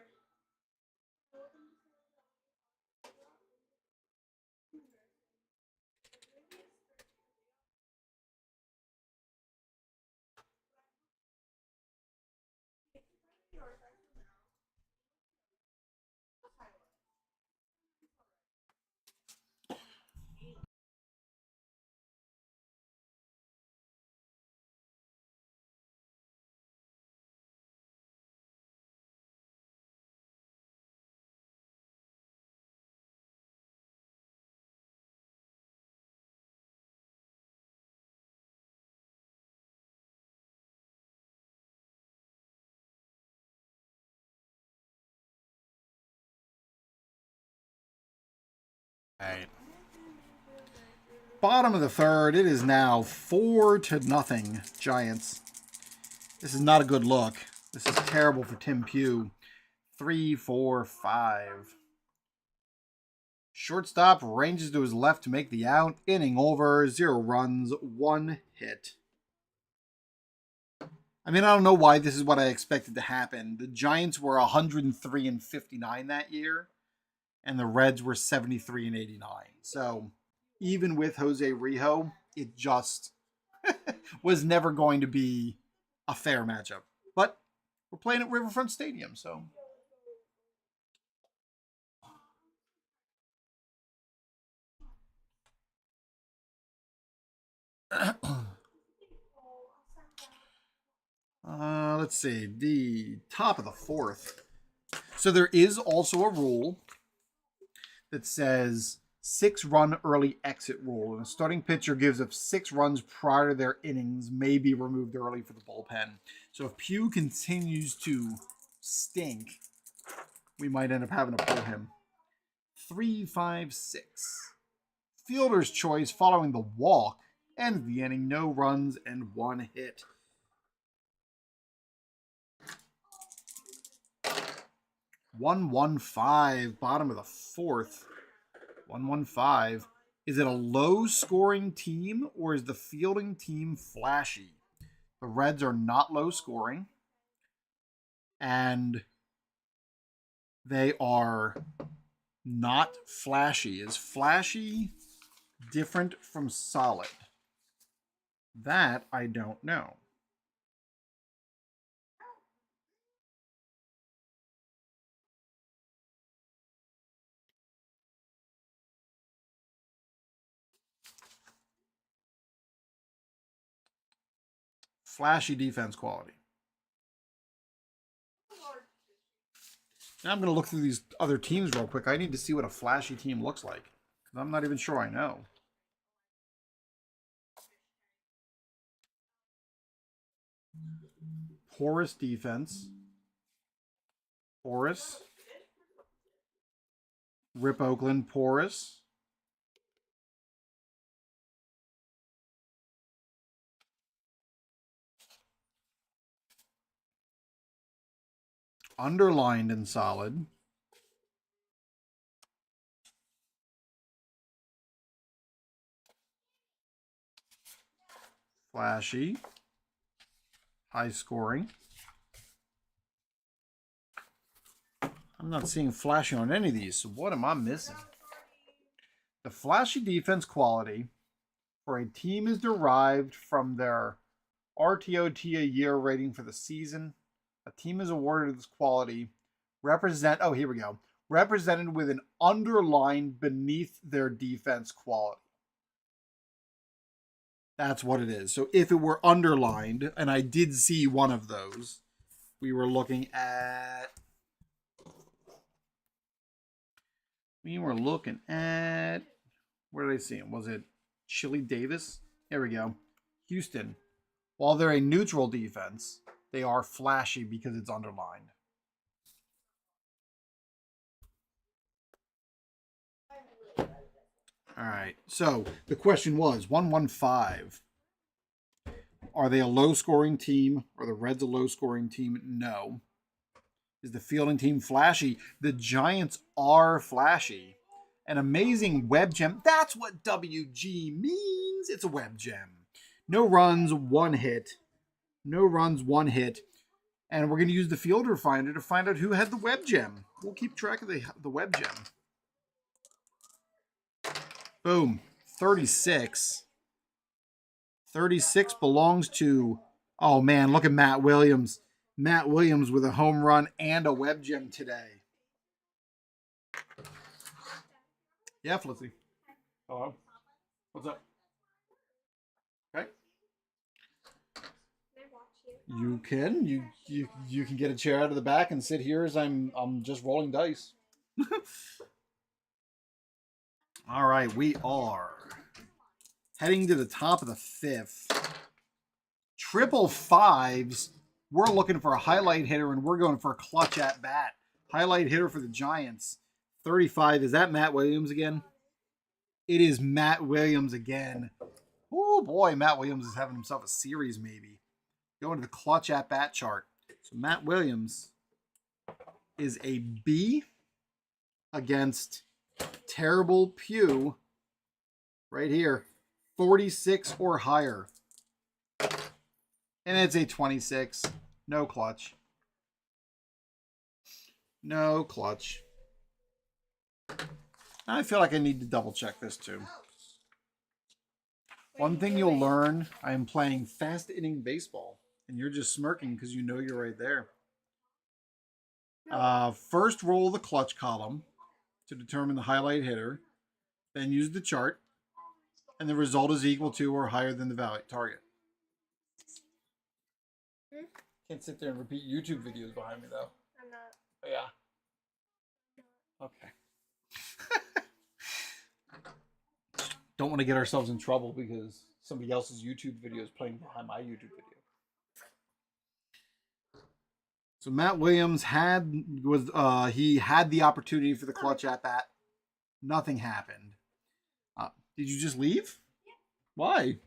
All right. Bottom of the third. It is now 4-0 Giants. This is not a good look. This is terrible for Tim Pugh. 3, 4, 5. Shortstop ranges to his left to make the out. Inning over. 0 runs, 1 hit. I mean, I don't know why this is what I expected to happen. The Giants were 103-59 that year, and the Reds were 73-89. So even with Jose Rijo, it just was never going to be a fair matchup. But we're playing at Riverfront Stadium, so. Let's see. The top of the fourth. So there is also a rule that says 6-run early exit rule. And a starting pitcher gives up 6 runs prior to their innings may be removed early for the bullpen. So if Pugh continues to stink, we might end up having to pull him. 3, 5, 6. Fielder's choice following the walk ends the inning. No runs and 1 hit. 1-1-5, bottom of the fourth. 1-1-5. Is it a low-scoring team or is the fielding team flashy? The Reds are not low-scoring, and they are not flashy. Is flashy different from solid? That I don't know. Flashy defense quality. Now I'm going to look through these other teams real quick. I need to see what a flashy team looks like. I'm not even sure I know. Porous defense. Porous. Rip Oakland, porous. Underlined and solid. Flashy. High scoring. I'm not seeing flashy on any of these, so what am I missing? The flashy defense quality for a team is derived from their RTOT a year rating for the season. A team is awarded this quality here we go. Represented with an underline beneath their defense quality. That's what it is. So if it were underlined, and I did see one of those, we were looking at... Where did I see him? Was it Chili Davis? There we go. Houston. While they're a neutral defense, they are flashy because it's underlined. All right. So the question was 115. Are they a low-scoring team? Are the Reds a low-scoring team? No. Is the fielding team flashy? The Giants are flashy. An amazing web gem. That's what WG means. It's a web gem. No runs, one hit. No runs, one hit. And we're going to use the fielder finder to find out who had the web gem. We'll keep track of the web gem. Boom. 36. 36 belongs to... Oh, man, look at Matt Williams. Matt Williams with a home run and a web gem today. Yeah, Flitzy. Hello. What's up? Okay. You can. You can get a chair out of the back and sit here as I'm just rolling dice. All right, we are heading to the top of the fifth. Triple fives. We're looking for a highlight hitter, and we're going for a clutch at bat. Highlight hitter for the Giants. 35. Is that Matt Williams again? It is Matt Williams again. Oh boy, Matt Williams is having himself a series maybe. Going to the clutch at bat chart. So Matt Williams is a B against terrible Pew right here. 46 or higher. And it's a 26. No clutch. No clutch. I feel like I need to double check this too. One thing you'll learn, I am playing fast inning baseball. And you're just smirking because you know you're right there. First roll the clutch column to determine the highlight hitter. Then use the chart. And the result is equal to or higher than the value target. Can't sit there and repeat YouTube videos behind me though. I'm not. Oh, yeah. Okay. Don't want to get ourselves in trouble because somebody else's YouTube video is playing behind my YouTube video. So Matt Williams had the opportunity for the clutch at bat. Nothing happened. Did you just leave? Yeah. Why?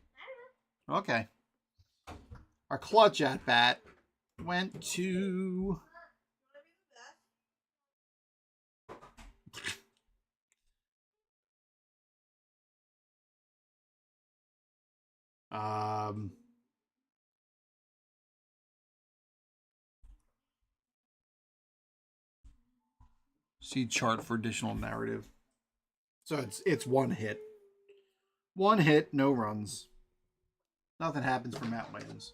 Okay. Our clutch at bat went to... See chart for additional narrative. So it's one hit. One hit, no runs. Nothing happens for Matt Williams.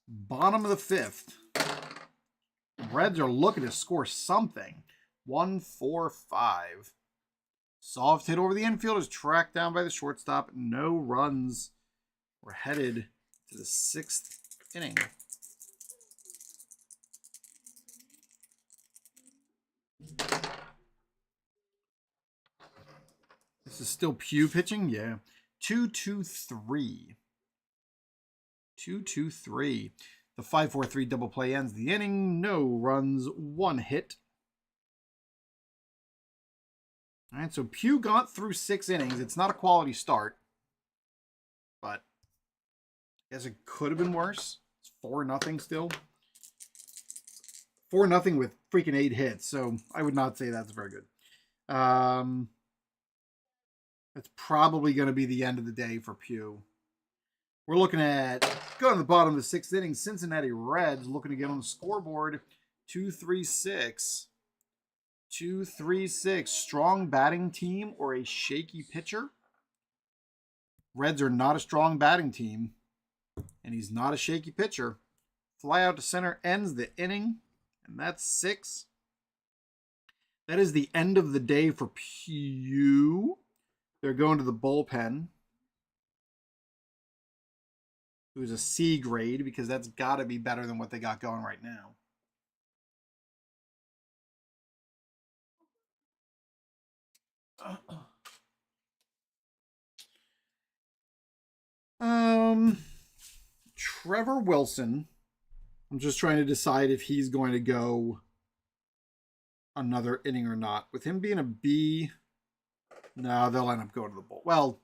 Bottom of the fifth. Reds are looking to score something. 1-4-5. Soft hit over the infield is tracked down by the shortstop. No runs. We're headed to the sixth inning. This is still Pew pitching? Yeah. 2-2-3. 2-2-3. The 5-4-3 double play ends the inning. No runs, one hit. All right, so Pew got through 6 innings. It's not a quality start, but I guess it could have been worse. It's 4-0 still. 4-0 with freaking 8 hits, so I would not say that's very good. That's probably going to be the end of the day for Pew. We're looking at, going to the bottom of the 6th inning, Cincinnati Reds looking to get on the scoreboard. 2-3-6. 2-3-6. Strong batting team or a shaky pitcher? Reds are not a strong batting team, and he's not a shaky pitcher. Fly out to center ends the inning, and that's 6. That is the end of the day for Pew. They're going to the bullpen, who's a C grade, because that's got to be better than what they got going right now. Trevor Wilson. I'm just trying to decide if he's going to go another inning or not. With him being a B, no, they'll end up going to the bull. Well,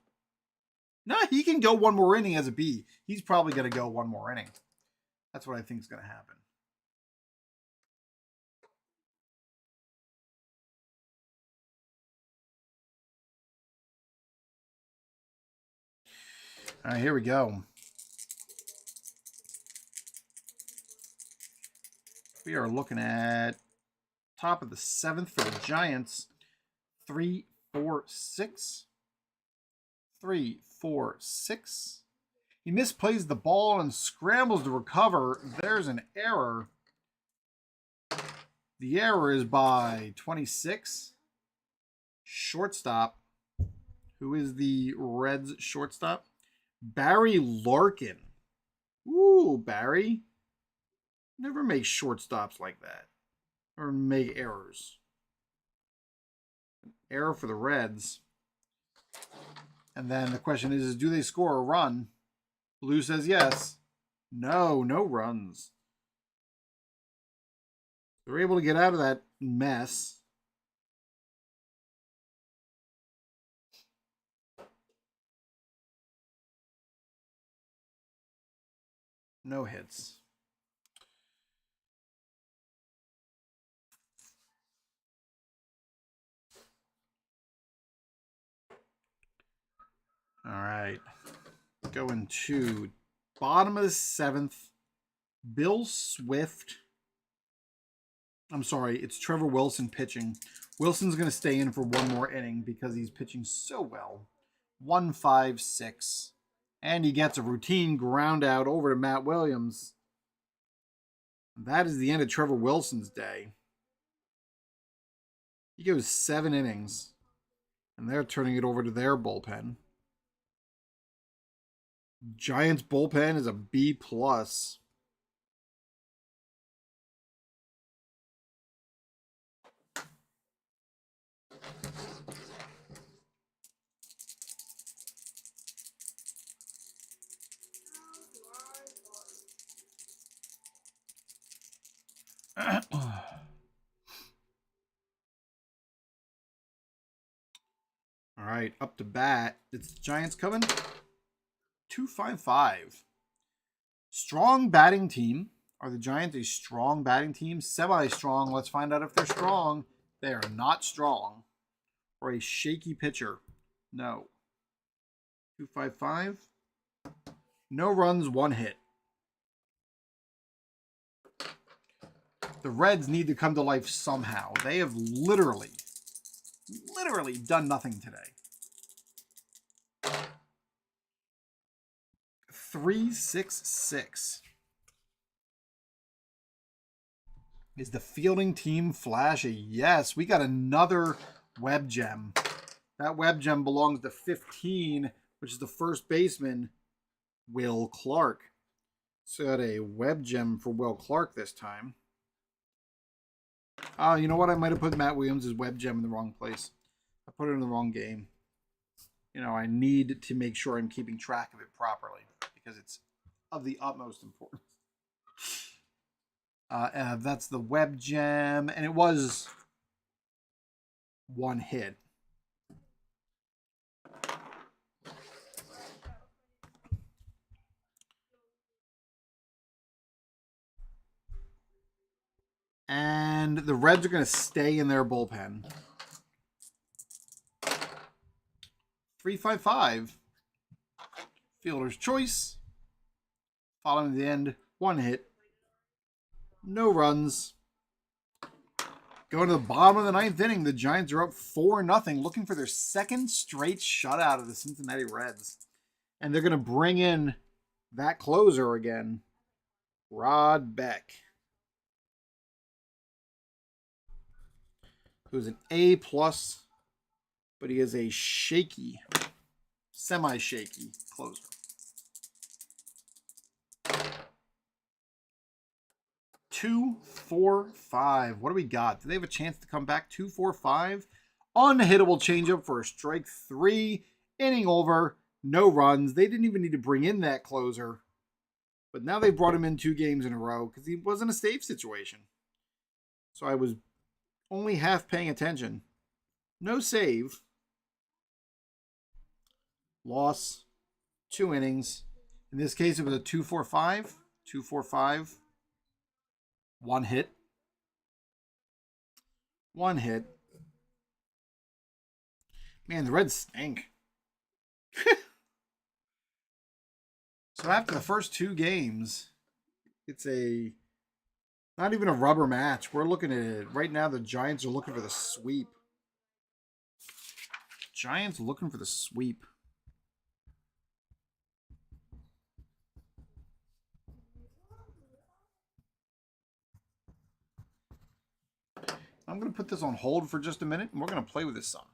no, he can go one more inning as a B. He's probably going to go one more inning. That's what I think is going to happen. All right, here we go. We are looking at top of the 7th for the Giants. 3, 4, 6. 3, 4, 6. He misplays the ball and scrambles to recover. There's an error. The error is by 26. Shortstop. Who is the Reds shortstop? Barry Larkin. Ooh, Barry. Never make shortstops like that. Or make errors. An error for the Reds. And then the question is do they score a run? Blue says yes. No, no runs. They're able to get out of that mess. No hits. All right. Going to bottom of the 7th. Bill Swift. I'm sorry, it's Trevor Wilson pitching. Wilson's going to stay in for one more inning because he's pitching so well. 1-5-6. And he gets a routine ground out over to Matt Williams. That is the end of Trevor Wilson's day. He goes 7 innings. And they're turning it over to their bullpen. Giants bullpen is a B+. All right, up to bat. It's the Giants coming. 2-5-5. Strong batting team. Are the Giants a strong batting team? Semi-strong. Let's find out if they're strong. They are not strong. Or a shaky pitcher. No. 2-5-5. No runs, 1 hit. The Reds need to come to life somehow. They have literally done nothing today. 3-6-6. Is the fielding team flashy? Yes, we got another web gem. That web gem belongs to 15, which is the first baseman, Will Clark. So got a web gem for Will Clark this time. You know what? I might have put Matt Williams' web gem in the wrong place. I put it in the wrong game. You know, I need to make sure I'm keeping track of it properly because it's of the utmost importance. That's the web gem, and it was 1 hit. And the Reds are going to stay in their bullpen. 3-5-5. Fielder's choice. Following the end, 1 hit. No runs. Going to the bottom of the 9th inning, the Giants are up 4-0, looking for their 2nd straight shutout of the Cincinnati Reds. And they're going to bring in that closer again, Rod Beck. It was an A plus, but he is a shaky, semi-shaky closer. Two, 4, 5. What do we got? Do they have a chance to come back? 2, 4, 5. Unhittable changeup for a strike 3. Inning over. No runs. They didn't even need to bring in that closer. But now they brought him in 2 games in a row because he wasn't a save situation. So I was only half paying attention. No save. Loss. 2 innings. In this case, it was a 2-4-5. 2-4-5. 1 hit. 1 hit. Man, the Reds stink. So after the first 2 games, it's not even a rubber match. We're looking at it. Right now, the Giants are looking for the sweep. Giants looking for the sweep. I'm going to put this on hold for just a minute, and we're going to play with this song.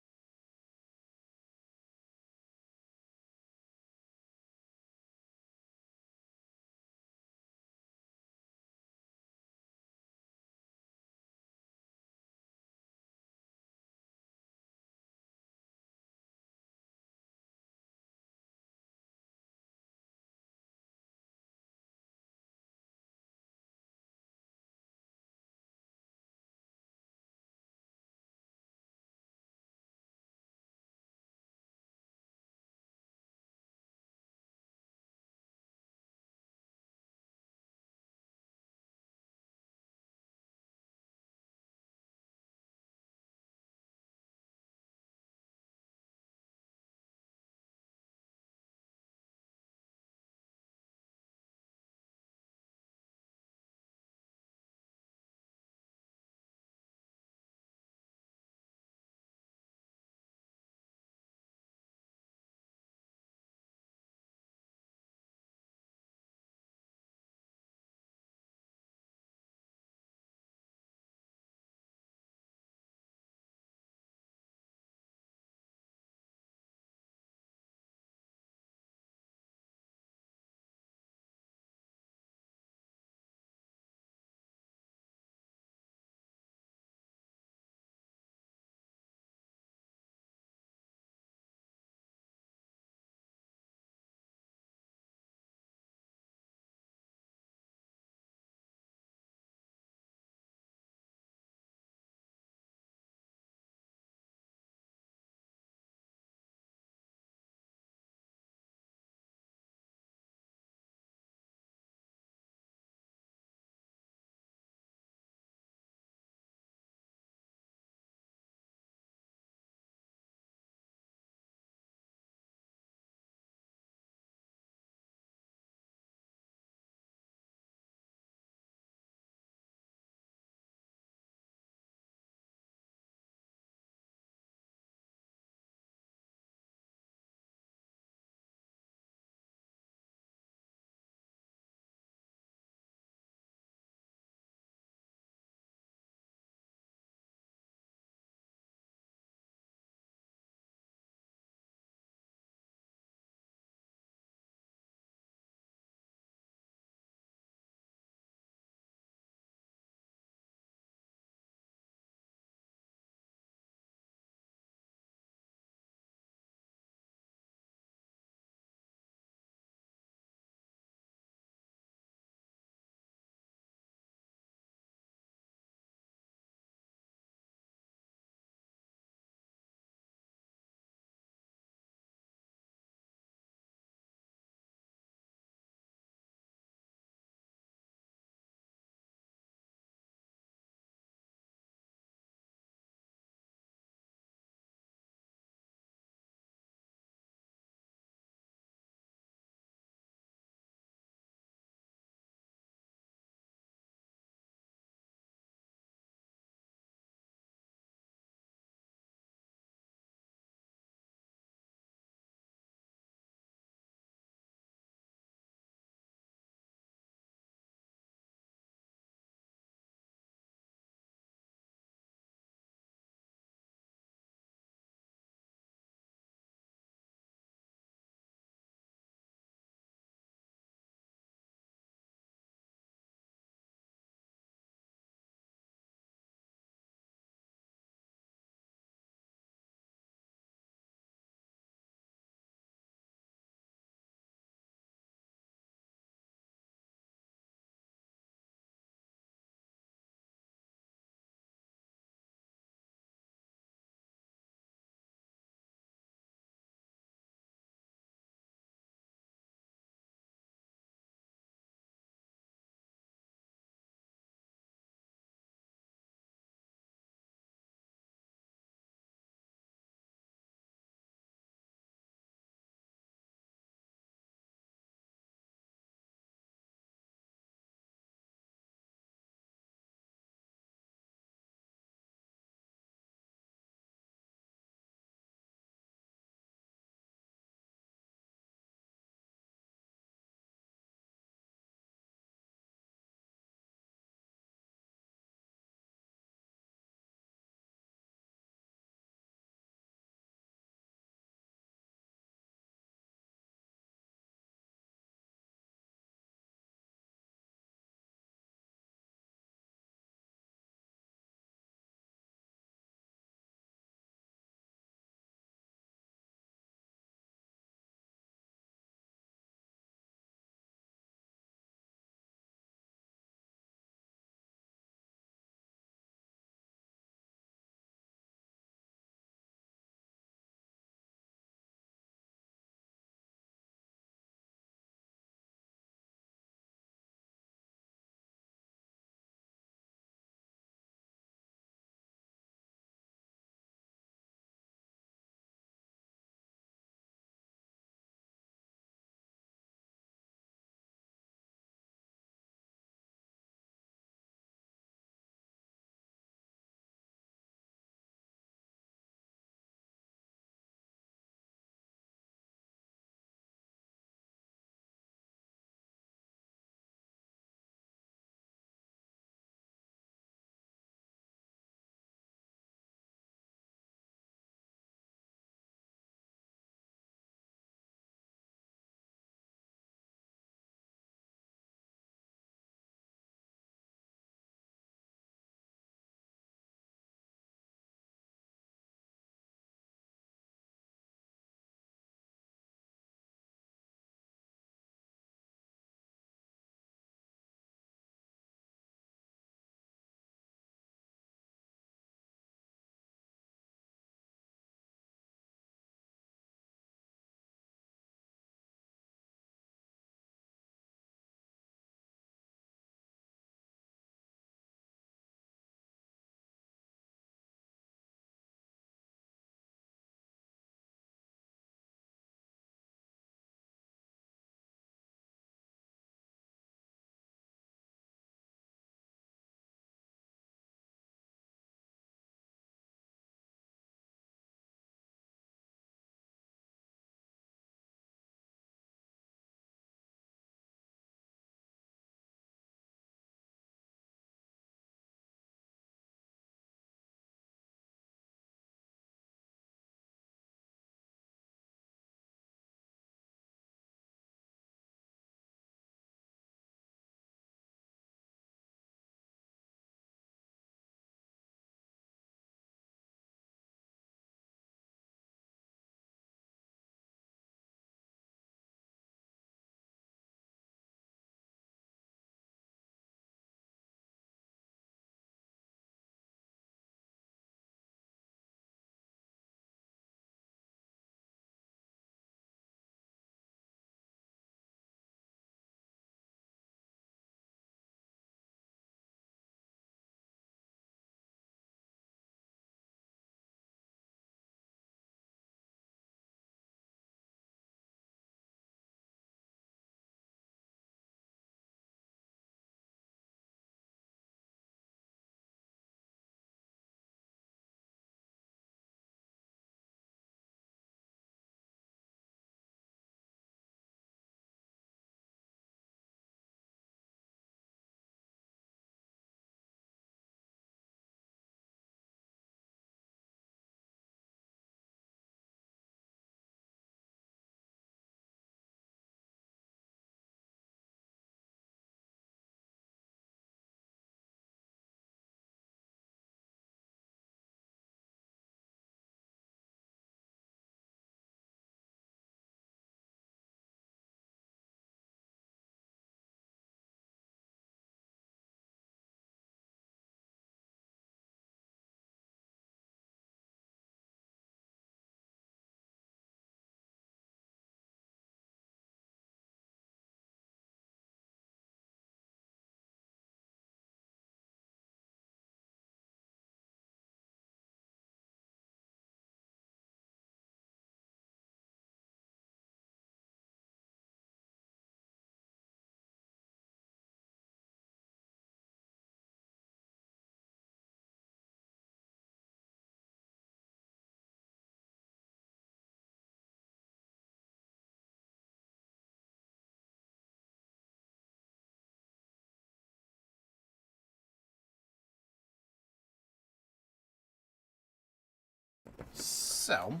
So,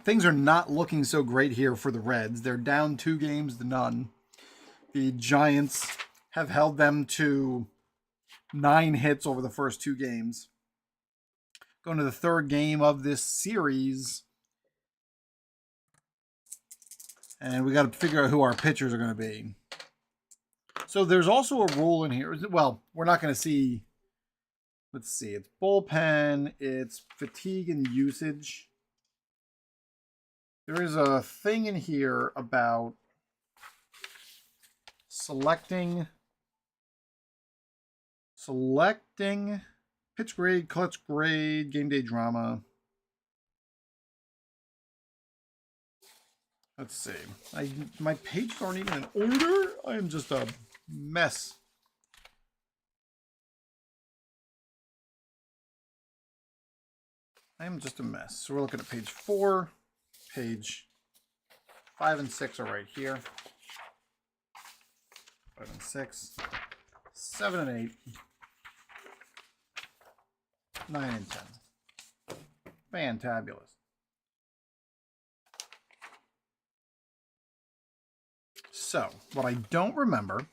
things are not looking so great here for the Reds. They're down 2 games to none. The Giants have held them to 9 hits over the first 2 games. Going to the 3rd game of this series. And we got to figure out who our pitchers are going to be. So there's also a rule in here. Well, we're not going to see. Let's see. It's bullpen. It's fatigue and usage. There is a thing in here about selecting pitch grade, clutch grade, game day drama. Let's see. My pages aren't even in order. I am just a mess. I am just a mess. So we're looking at page 4. Page 5 and 6 are right here. 5 and 6. 7 and 8. 9 and 10. Fantabulous. So, what I don't remember,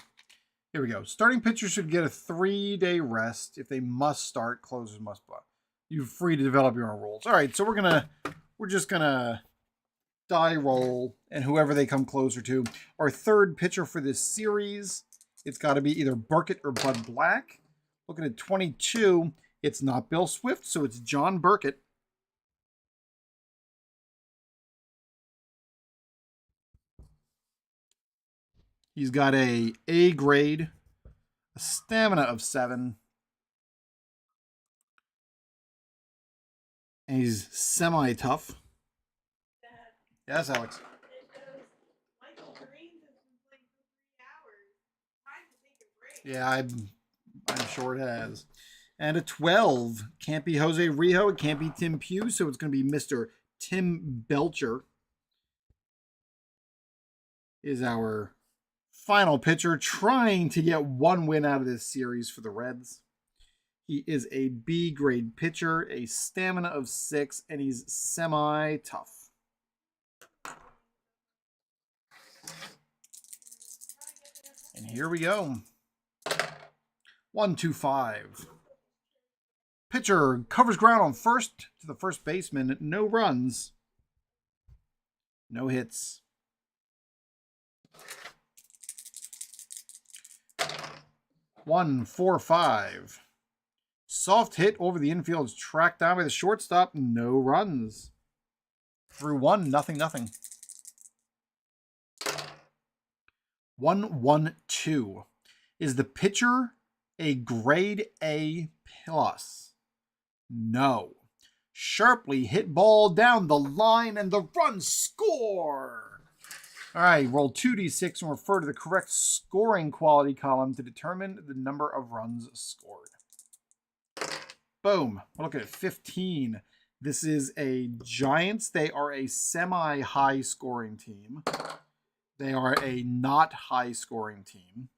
here we go. Starting pitchers should get a 3-day rest. If they must start, closers must block. You're free to develop your own rules. All right, so we're just gonna die roll, and whoever they come closer to. Our 3rd pitcher for this series, it's got to be either Burkett or Bud Black. Looking at 22, it's not Bill Swift, so it's John Burkett. He's got a A grade, a stamina of 7, and he's semi-tough. Yes, Alex. Michael Green has been playing for 3 hours. Time to take a break. Yeah, I'm sure it has. And a 12. Can't be Jose Rijo. It can't be Tim Pugh, so it's going to be Mr. Tim Belcher. Is our final pitcher trying to get 1 win out of this series for the Reds. He is a B grade pitcher, a stamina of 6, and he's semi-tough. And here we go. 1, 2, 5. Pitcher covers ground on first to the first baseman. No runs. No hits. 1, 4, 5. Soft hit over the infield is tracked down by the shortstop. No runs. Through 1, nothing. 1, 1, 2. Is the pitcher a grade A plus? No. Sharply hit ball down the line and the run score. All right, roll 2d6 and refer to the correct scoring quality column to determine the number of runs scored. Boom. We're looking at 15. This is a Giants. They are a semi-high scoring team. They are a not high scoring team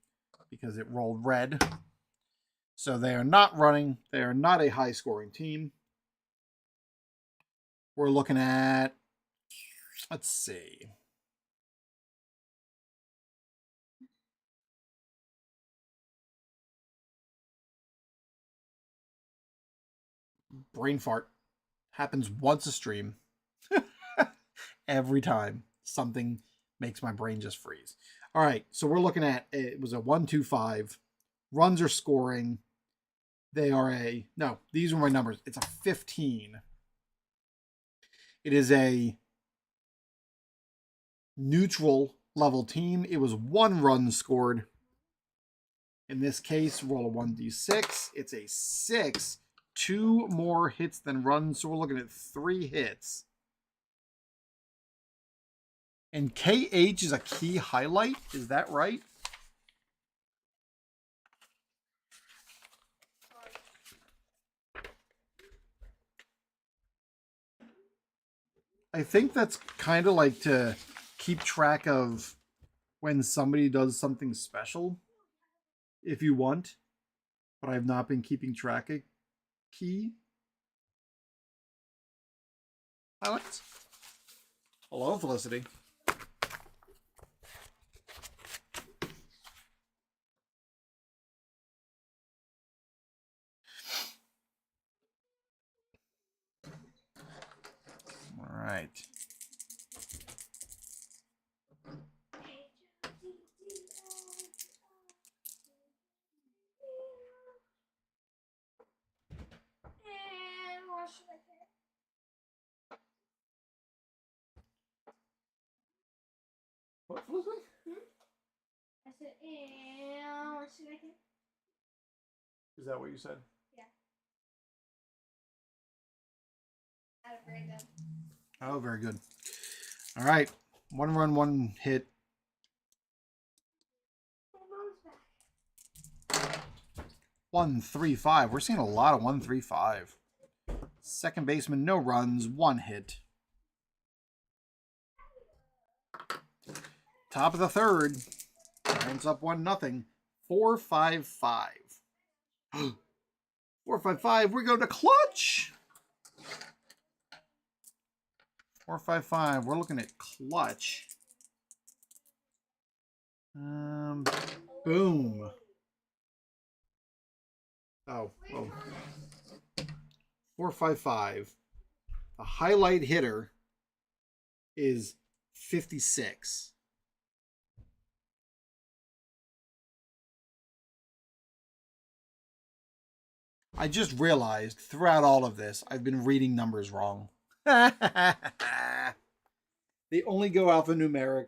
because it rolled red. So they are not running. They are not a high scoring team. We're looking at, let's see. Brain fart. Happens once a stream. Every time something makes my brain just freeze. All right, so we're looking at, it was a 1, 2, 5. Runs are scoring. They are a, no, these are my numbers. It's a 15. It is a neutral level team. It was 1 run scored. In this case, roll a 1d6. It's a 6. 2 more hits than runs, so we're looking at 3 hits. And KH is a key highlight. Is that right? I think that's kind of like to keep track of when somebody does something special, if you want. But I've not been keeping track of key. highlights. Hello, Felicity. All right. What, Felicity? I said, and what should I do? Is that what you said? Yeah. Out of random. Oh, very good. All right. 1 run, 1 hit. My mom's back. 1-3-5. We're seeing a lot of 1-3-5. Second baseman, no runs, 1 hit. Top of the third. Giants up 1-0. 4-5-5. 4-5-5. We're going to clutch. 4-5-5. We're looking at clutch. Boom. Oh. 4-5-5. The highlight hitter is 56. I just realized throughout all of this, I've been reading numbers wrong. They only go alphanumeric.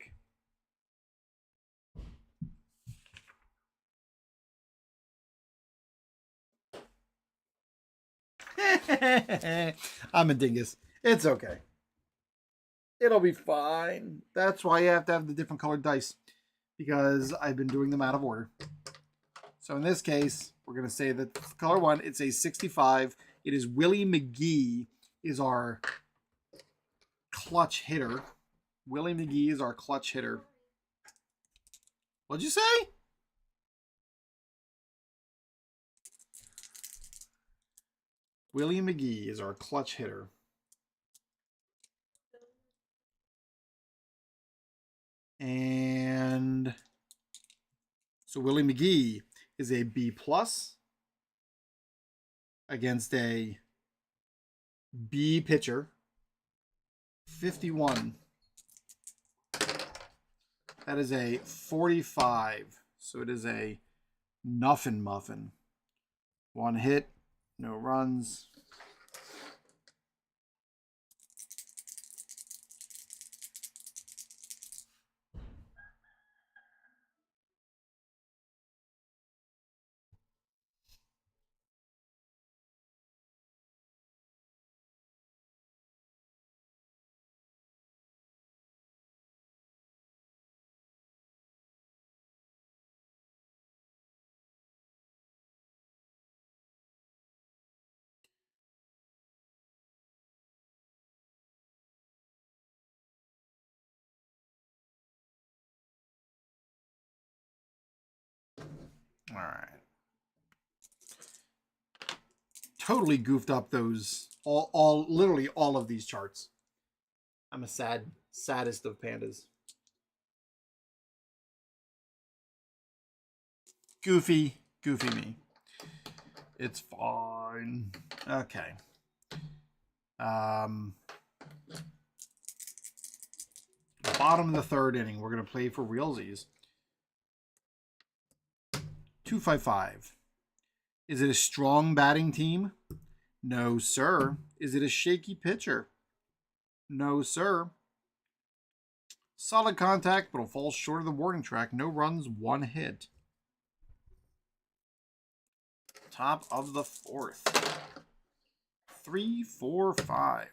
I'm a dingus. It's okay. It'll be fine. That's why you have to have the different colored dice, because I've been doing them out of order. So in this case, we're going to say that color 1, it's a 65. It is Willie McGee is our clutch hitter. Willie McGee is our clutch hitter. What'd you say? Willie McGee is our clutch hitter. And so Willie McGee is a B+ against a B pitcher. 51. That is a 45. So it is a Nuffin Muffin. 1 hit, no runs. All right. Totally goofed up those literally all of these charts. I'm a saddest of pandas. Goofy me. It's fine. Okay. Bottom of the third inning, we're going to play for realsies. 2-5-5. Is it a strong batting team? No, sir. Is it a shaky pitcher? No, sir. Solid contact, but will fall short of the warning track. No runs, 1 hit. Top of the fourth. 3-4-5.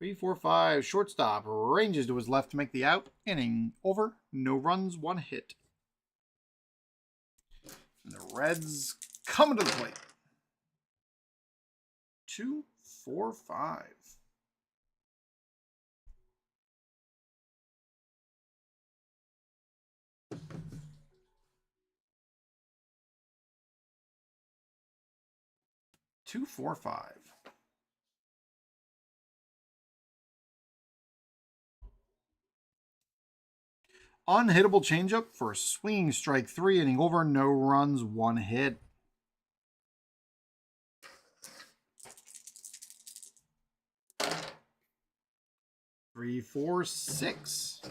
3-4-5. Shortstop ranges to his left to make the out. Inning over. No runs, 1 hit. And the Reds coming to the plate. 2-4-5. Two, 4, 5. Unhittable changeup for a swinging strike 3, inning over, no runs, 1 hit. Three, 4, 6.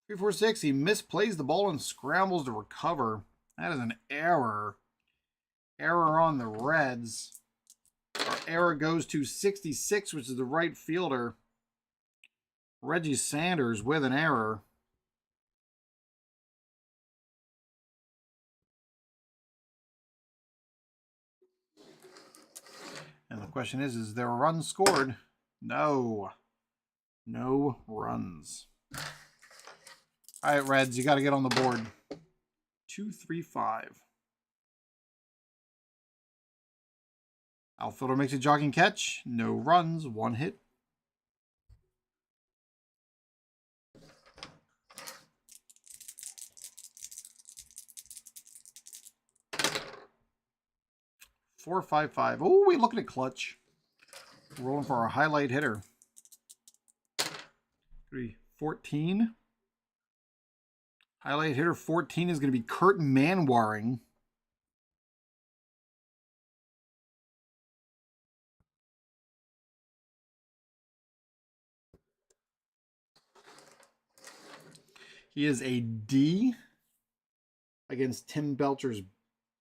Three, 4, 6. He misplays the ball and scrambles to recover. That is an error. Error on the Reds. Our error goes to 66, which is the right fielder. Reggie Sanders with an error. And the question is there a run scored? No. No runs. All right, Reds, you got to get on the board. 2, 3, 5. Outfielder makes a jogging catch. No runs, 1 hit. Four, 5, 5. Oh, we're looking at clutch. Rolling for our highlight hitter. 14. Highlight hitter 14 is going to be Kurt Manwaring. He is a D against Tim Belcher's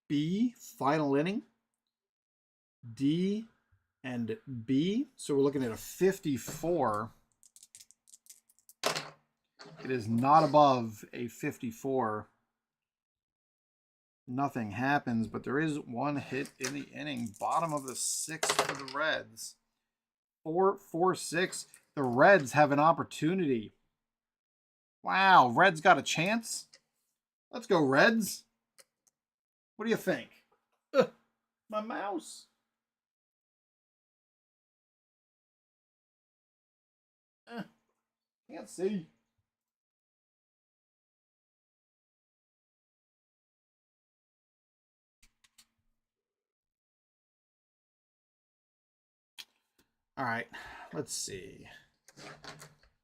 B. Final inning. D and B. So we're looking at a 54. It is not above a 54. Nothing happens, but there is 1 hit in the inning. Bottom of the 6th for the Reds. 4, 4, 6. The Reds have an opportunity. Wow, Reds got a chance? Let's go, Reds. What do you think? My mouse. Can't see. All right, let's see.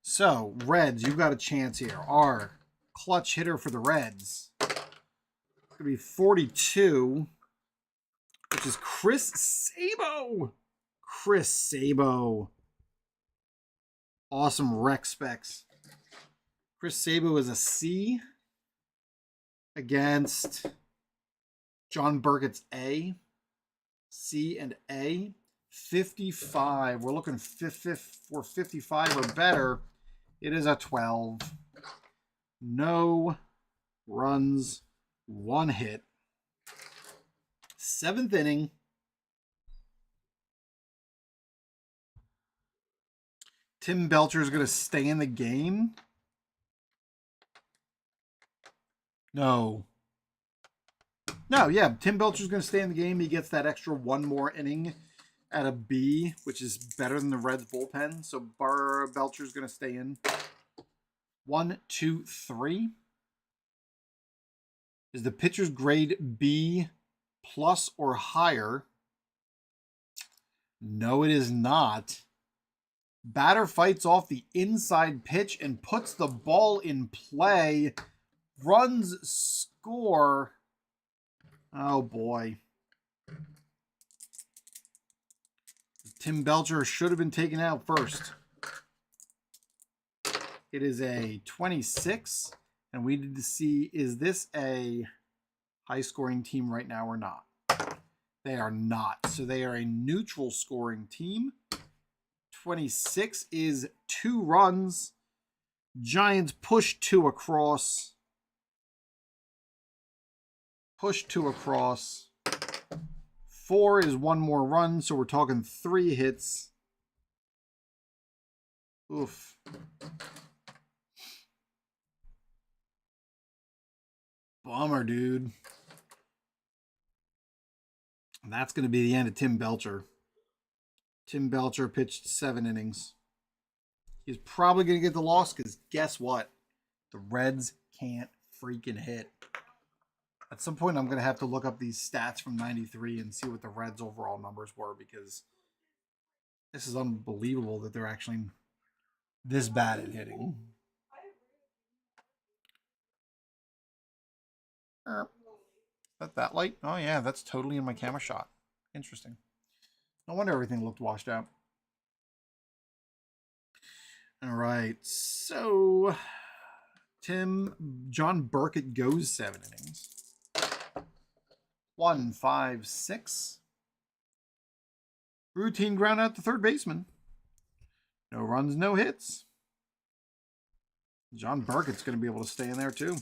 So, Reds, you've got a chance here. Our clutch hitter for the Reds is going to be 42, which is Chris Sabo. Chris Sabo. Awesome rec specs. Chris Sabo is a C against John Burkett's A. C and A. 55. We're looking for 55 or better. It is a 12. No runs, 1 hit. 7th inning. Tim Belcher is going to stay in the game. No, yeah. Tim Belcher's going to stay in the game. He gets that extra 1 more inning at a B, which is better than the Reds bullpen. So Belcher's going to stay in. 1, 2, 3. Is the pitcher's grade B plus or higher? No, it is not. Batter fights off the inside pitch and puts the ball in play. Runs score. Oh, boy. Tim Belcher should have been taken out first. It is a 26. And we need to see, is this a high-scoring team right now or not? They are not. So they are a neutral scoring team. 26 is 2 runs. Giants push 2 across. Push 2 across. 4 is 1 more run, so we're talking 3 hits. Oof. Bummer, dude. And that's going to be the end of Tim Belcher. Tim Belcher pitched 7 innings. He's probably going to get the loss because guess what? The Reds can't freaking hit. At some point, I'm going to have to look up these stats from 93 and see what the Reds' overall numbers were, because this is unbelievable that they're actually this bad at hitting. Is that light? Oh, yeah, that's totally in my camera shot. Interesting. No wonder everything looked washed out. All right, so John Burkett goes 7 innings. 1, 5, 6. Routine ground out to third baseman. No runs, no hits. John Burkett's going to be able to stay in there too.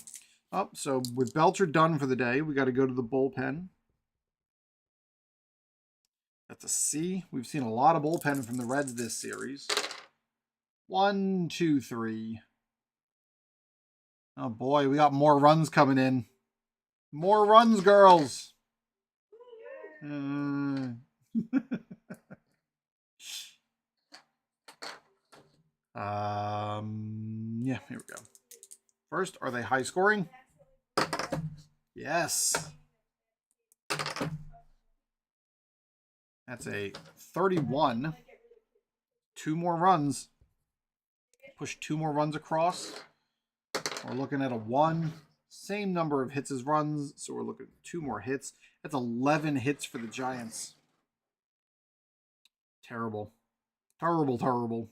Oh, so with Belcher done for the day, we got to go to the bullpen. That's a C. We've seen a lot of bullpen from the Reds this series. 1, 2, 3. Oh boy, we got more runs coming in. More runs, girls. Yeah, here we go. First, are they high scoring? Yes. That's a 31. 2 more runs. Push 2 more runs across. We're looking at a 1. Same number of hits as runs, so we're looking at 2 more hits. That's 11 hits for the Giants. Terrible. Terrible, terrible.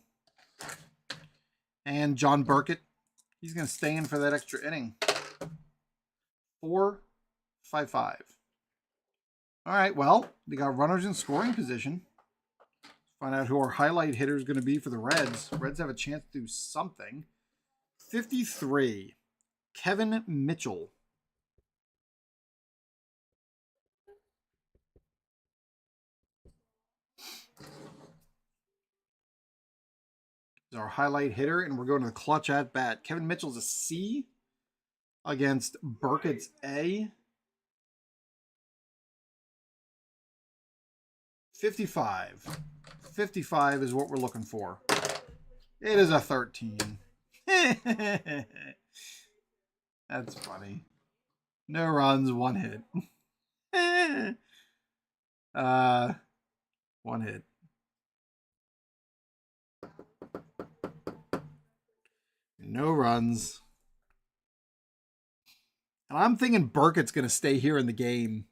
And John Burkett, he's going to stay in for that extra inning. 4, 5, 5. All right, well, they got runners in scoring position. Find out who our highlight hitter is going to be for the Reds. Reds have a chance to do something. 53, Kevin Mitchell. Is our highlight hitter, and we're going to the clutch at bat. Kevin Mitchell's a C against Burkett's A. 55. 55 is what we're looking for. It is a 13. That's funny. No runs, 1 hit. 1 hit. No runs. And I'm thinking Burkett's going to stay here in the game.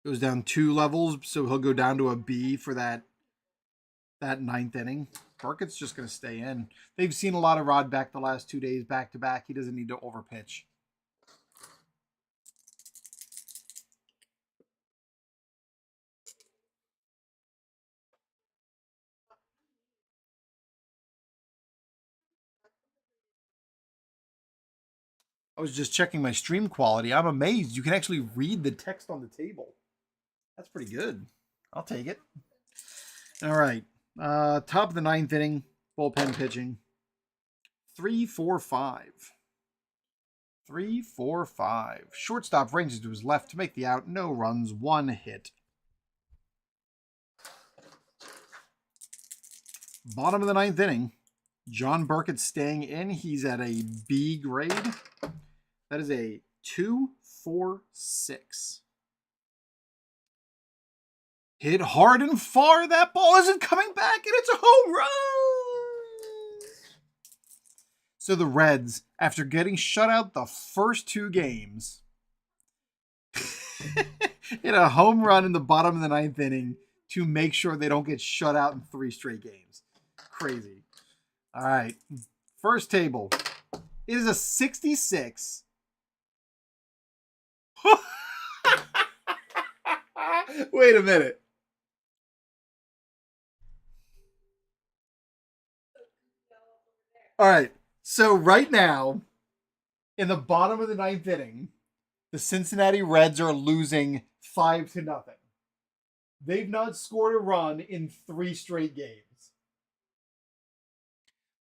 Goes down 2 levels, so he'll go down to a B for that 9th inning. Burkett's just going to stay in. They've seen a lot of Rod back the last 2 days back to back. He doesn't need to overpitch. I was just checking my stream quality. I'm amazed. You can actually read the text on the table. That's pretty good. I'll take it. All right. Top of the 9th inning. Bullpen pitching. 3, 4, 5. 3, 4, 5. Shortstop ranges to his left to make the out. No runs. 1 hit. Bottom of the 9th inning. John Burkett staying in. He's at a B grade. That is a 2, 4, 6. Hit hard and far. That ball isn't coming back, and it's a home run. So the Reds, after getting shut out the first 2 games, hit a home run in the bottom of the 9th inning to make sure they don't get shut out in 3 straight games. Crazy. All right. First table. It is a 66. Wait a minute. All right. So right now, in the bottom of the 9th inning, the Cincinnati Reds are losing 5-0. They've not scored a run in 3 straight games.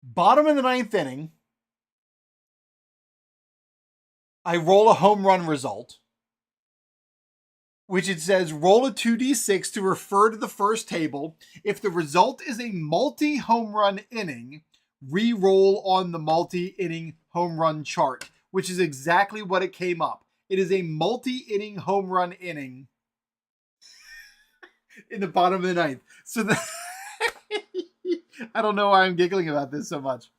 Bottom of the 9th inning, I roll a home run result, which it says roll a 2d6 to refer to the first table. If the result is a multi-home run inning, re-roll on the multi-inning home run chart. which is exactly what it came up. It is a multi-inning home run inning in the bottom of the ninth. So I don't know why I'm giggling about this so much.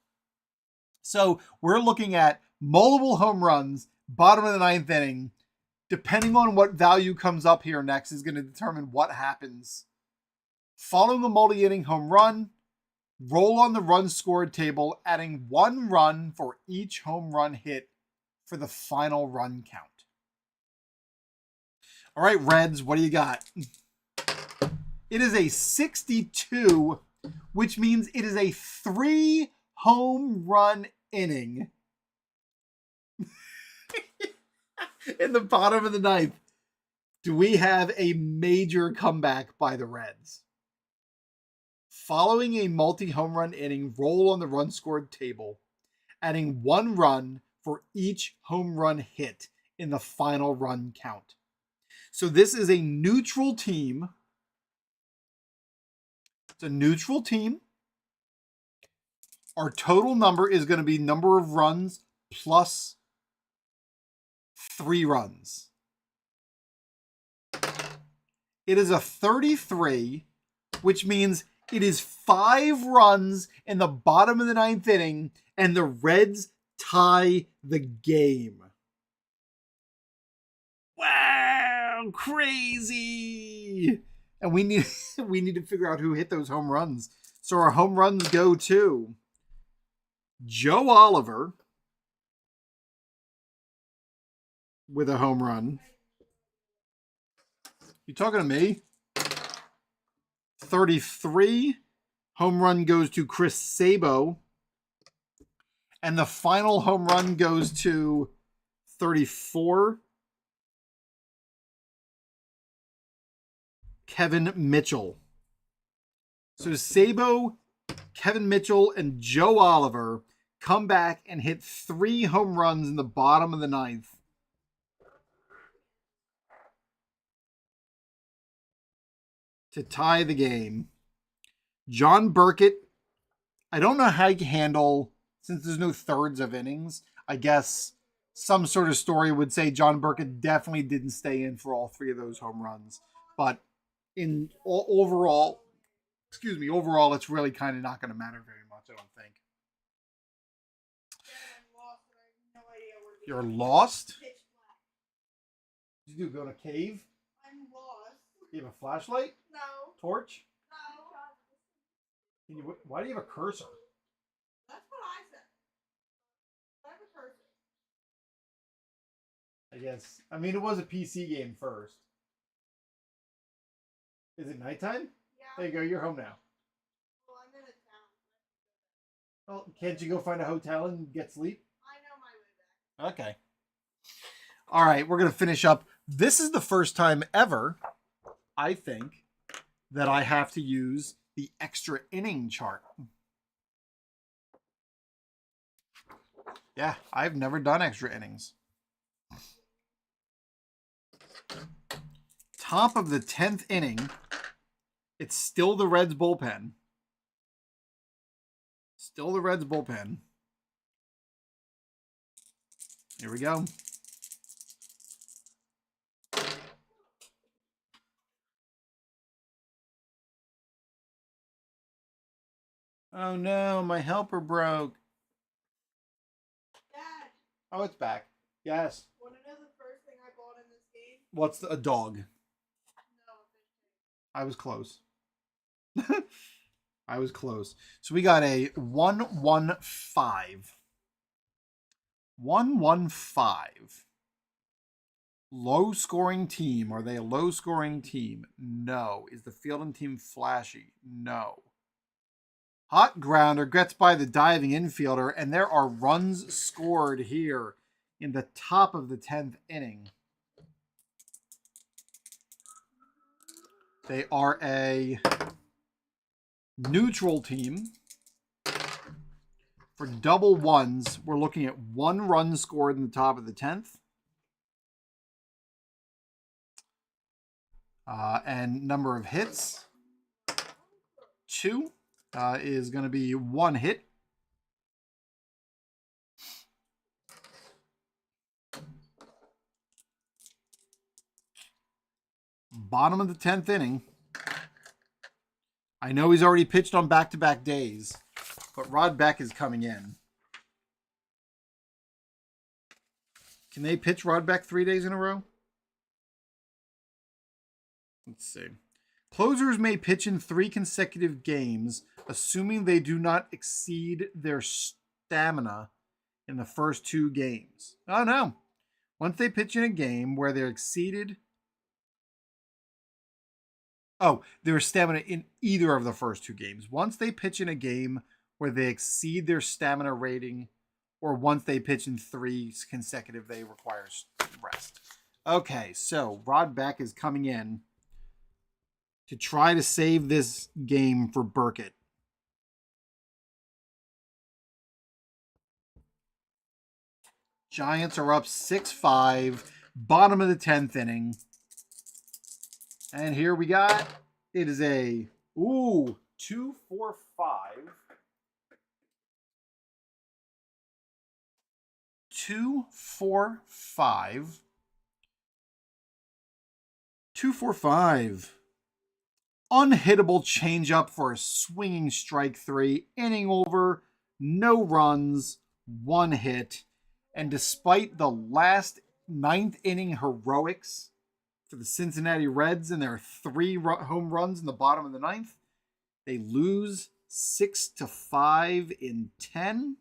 So we're looking at multiple home runs, bottom of the ninth inning. Depending on what value comes up here next is going to determine what happens. Following a multi-inning home run, roll on the runs scored table, adding 1 run for each home run hit for the final run count. All right, Reds, what do you got? It is a 62, which means it is a 3 home run inning in the bottom of the ninth. Do we have a major comeback by the Reds? Following a multi-home run inning, roll on the run scored table, adding 1 run for each home run hit in the final run count. So this is a neutral team. It's a neutral team. Our total number is going to be number of runs plus 3 runs. It is a 33, which means it is 5 runs in the bottom of the ninth inning, and the Reds tie the game. Wow, crazy! And we need to figure out who hit those home runs. So our home runs go to Joe Oliver with a home run. You talking to me? 33. Home run goes to Chris Sabo. And the final home run goes to 34. Kevin Mitchell. So Sabo, Kevin Mitchell, and Joe Oliver come back and hit 3 home runs in the bottom of the ninth. To tie the game. John Burkett, I don't know how you handle, since there's no thirds of innings, I guess some sort of story would say John Burkett definitely didn't stay in for all 3 of those home runs. But overall, it's really kind of not going to matter very much, I don't think. You're lost? Did you go in a cave? I'm lost. You have a flashlight? No. Torch? No. Why do you have a cursor? That's what I said. I have a cursor. I guess. I mean, it was a PC game first. Is it nighttime? Yeah. There you go. You're home now. Well, I'm in a town. Well, can't you go find a hotel and get sleep? I know my way back. Okay. All right. We're going to finish up. This is the first time ever, I think, that I have to use the extra inning chart. Yeah, I've never done extra innings. Top of the 10th inning, it's still the Reds bullpen. Still the Reds bullpen. Here we go. Oh no, my helper broke. Dad, Oh, it's back. Yes. want to know the first thing I bought in this game? What's a dog? No, I was close. I was close. So we got a 1-1-5. 1-1-5. Low scoring team. Are they a low scoring team? No. Is the fielding team flashy? No. Hot grounder gets by the diving infielder, and there are runs scored here in the top of the 10th inning. They are a neutral team. For double ones, we're looking at 1 run scored in the top of the 10th. And number of hits, 2. Is going to be 1 hit. Bottom of the 10th inning. I know he's already pitched on back-to-back days, but Rod Beck is coming in. Can they pitch Rod Beck 3 days in a row? Let's see. Closers may pitch in 3 consecutive games, assuming they do not exceed their stamina in the first 2 games. Oh, no. Once they pitch in a game where they're exceeded... Oh, their stamina in either of the first 2 games. Once they pitch in a game where they exceed their stamina rating, or once they pitch in 3 consecutive, they require rest. Okay, so Rod Beck is coming in to try to save this game for Burkett. Giants are up 6-5, bottom of the 10th inning. And here we got, it is a, 2-4-5. 2-4-5. 2-4-5. Unhittable changeup for a swinging strike 3. Inning over. No runs. 1 hit. And despite the last 9th inning heroics for the Cincinnati Reds and their 3 home runs in the bottom of the 9th, they lose 6-5 in 10.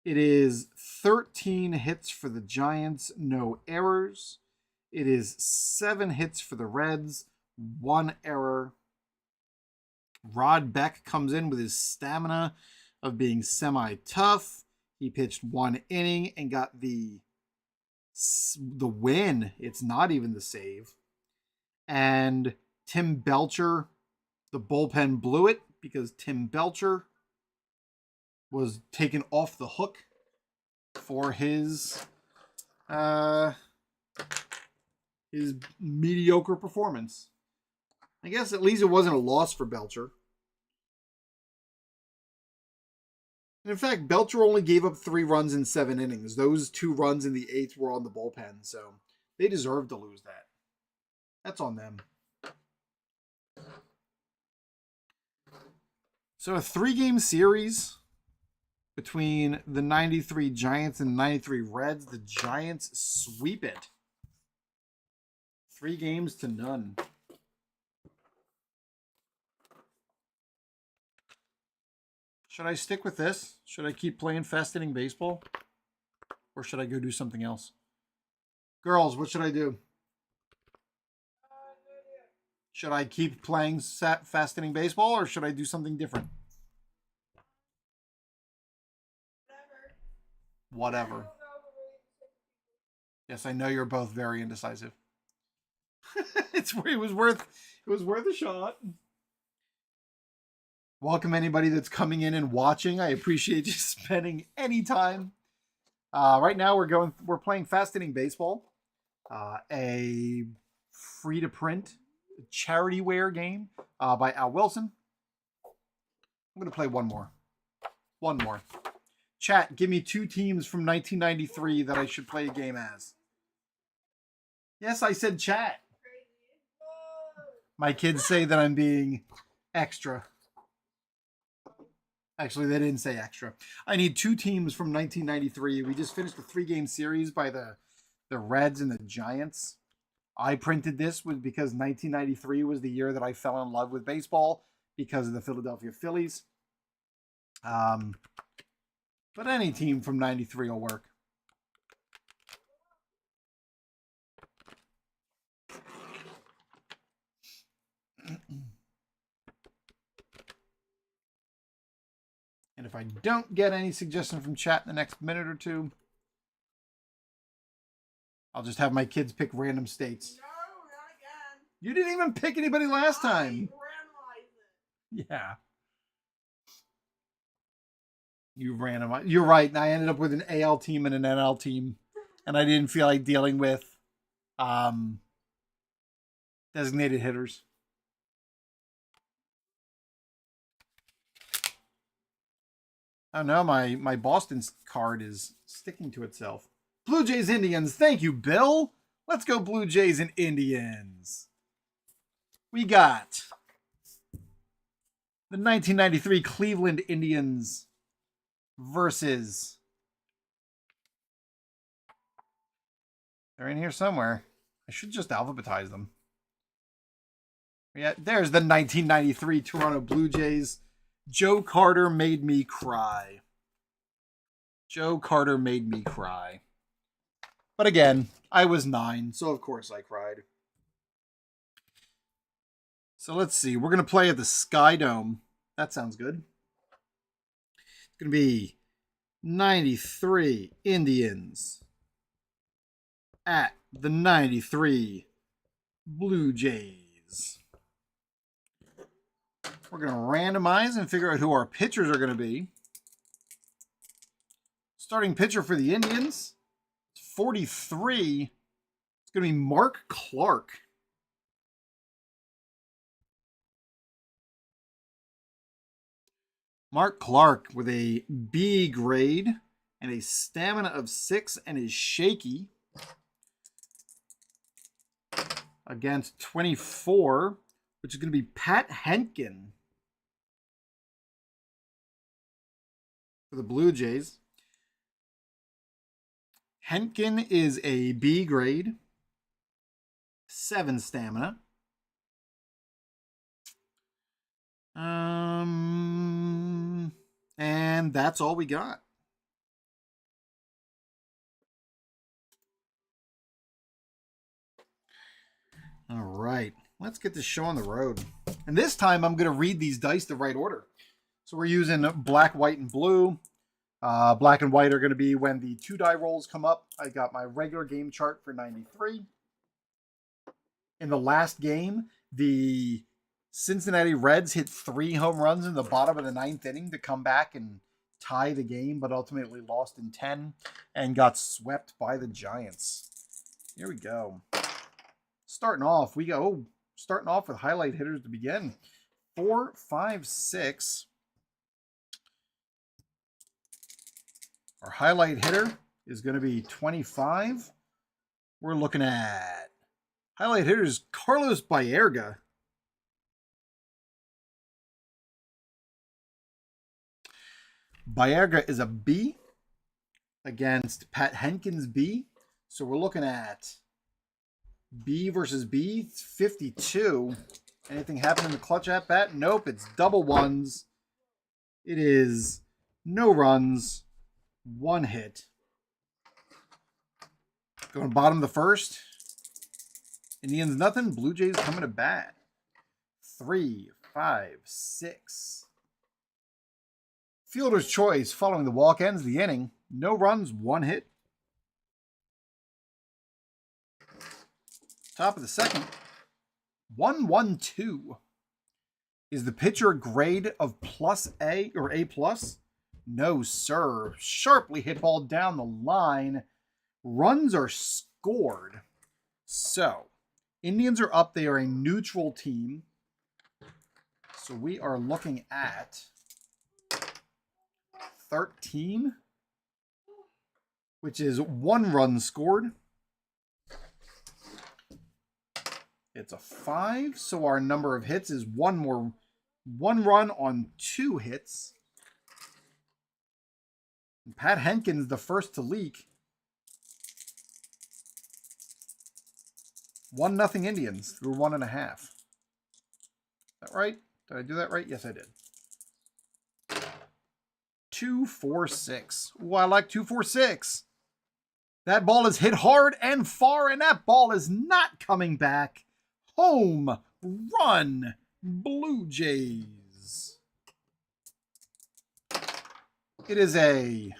It is 13 hits for the Giants, no errors. It is 7 hits for the Reds, 1 error. Rod Beck comes in with his stamina of being semi-tough. He pitched 1 inning and got the win. It's not even the save. And Tim Belcher, the bullpen blew it because Tim Belcher was taken off the hook for his mediocre performance. I guess at least it wasn't a loss for Belcher. In fact, Belcher only gave up 3 runs in 7 innings. Those 2 runs in the 8th were on the bullpen, so they deserve to lose that. That's on them. So a 3-game series between the 93 Giants and 93 Reds. The Giants sweep it. 3-0. Should I stick with this? Should I keep playing fast inning baseball? Or should I go do something else? Girls, what should I do? Should I keep playing fast inning baseball or should I do something different? Whatever. Yes, I know you're both very indecisive. It was worth a shot. Welcome anybody that's coming in and watching. I appreciate you spending any time. Right now we're playing fast inning baseball, a free to print charity wear game by Al Wilson. I'm gonna play one more. Chat, give me 2 teams from 1993 that I should play a game as. Yes, I said chat. My kids say that I'm being extra. Actually, they didn't say extra. I need 2 teams from 1993. We just finished a 3-game series by the Reds and the Giants. I printed this because 1993 was the year that I fell in love with baseball because of the Philadelphia Phillies. But any team from 93 will work. And if I don't get any suggestion from chat in the next minute or 2, I'll just have my kids pick random states. No, not again. You didn't even pick anybody last time. Randomize it. Yeah. You randomized. You're right. And I ended up with an AL team and an NL team. And I didn't feel like dealing with designated hitters. Oh no, my Boston card is sticking to itself. Blue Jays Indians. Thank you, Bill. Let's go Blue Jays and Indians. We got the 1993 Cleveland Indians versus... They're in here somewhere. I should just alphabetize them. Yeah, there's the 1993 Toronto Blue Jays. Joe Carter made me cry. Joe Carter made me cry. But again, I was 9, so of course I cried. So let's see. We're going to play at the Sky Dome. That sounds good. It's going to be 93 Indians at the 93 Blue Jays. We're going to randomize and figure out who our pitchers are going to be. Starting pitcher for the Indians, 43. It's going to be Mark Clark. Mark Clark with a B grade and a stamina of 6 and is shaky. Against 24, which is going to be Pat Henkin for the Blue Jays. Henkin is a B grade, 7 stamina. And that's all we got. All right, let's get this show on the road. And this time I'm going to read these dice the right order. So we're using black, white, and blue. Black and white are going to be when the 2 die rolls come up. I got my regular game chart for 93. In the last game, the Cincinnati Reds hit 3 home runs in the bottom of the 9th inning to come back and tie the game, but ultimately lost in 10 and got swept by the Giants. Here we go. Starting off with highlight hitters to begin. 4, 5, 6. Our highlight hitter is going to be 25. We're looking at highlight hitters Carlos Baerga. Baerga is a B against Pat Henkin's B. So we're looking at B versus B. It's 52. Anything happen in the clutch at bat? Nope, it's double ones. It is no runs, 1 hit. Going bottom of the first. Indians nothing. Blue Jays coming to bat. 3, 5, 6. Fielder's choice following the walk ends the inning. No runs, 1 hit. Top of the second. 1-1-2. Is the pitcher a grade of +A or A+? No, sir. Sharply hit ball down the line. Runs are scored. So, Indians are up. They are a neutral team. So we are looking at 13, which is 1 run scored. It's a 5, so our number of hits is 1 run on 2 hits. And Pat Henkin's the first to leak. 1-0 Indians through 1.5. Is that right? Did I do that right? Yes, I did. 2, 4, 6. Ooh, I like 2, 4, 6. That ball is hit hard and far, and that ball is not coming back. Home run, Blue Jays. It is a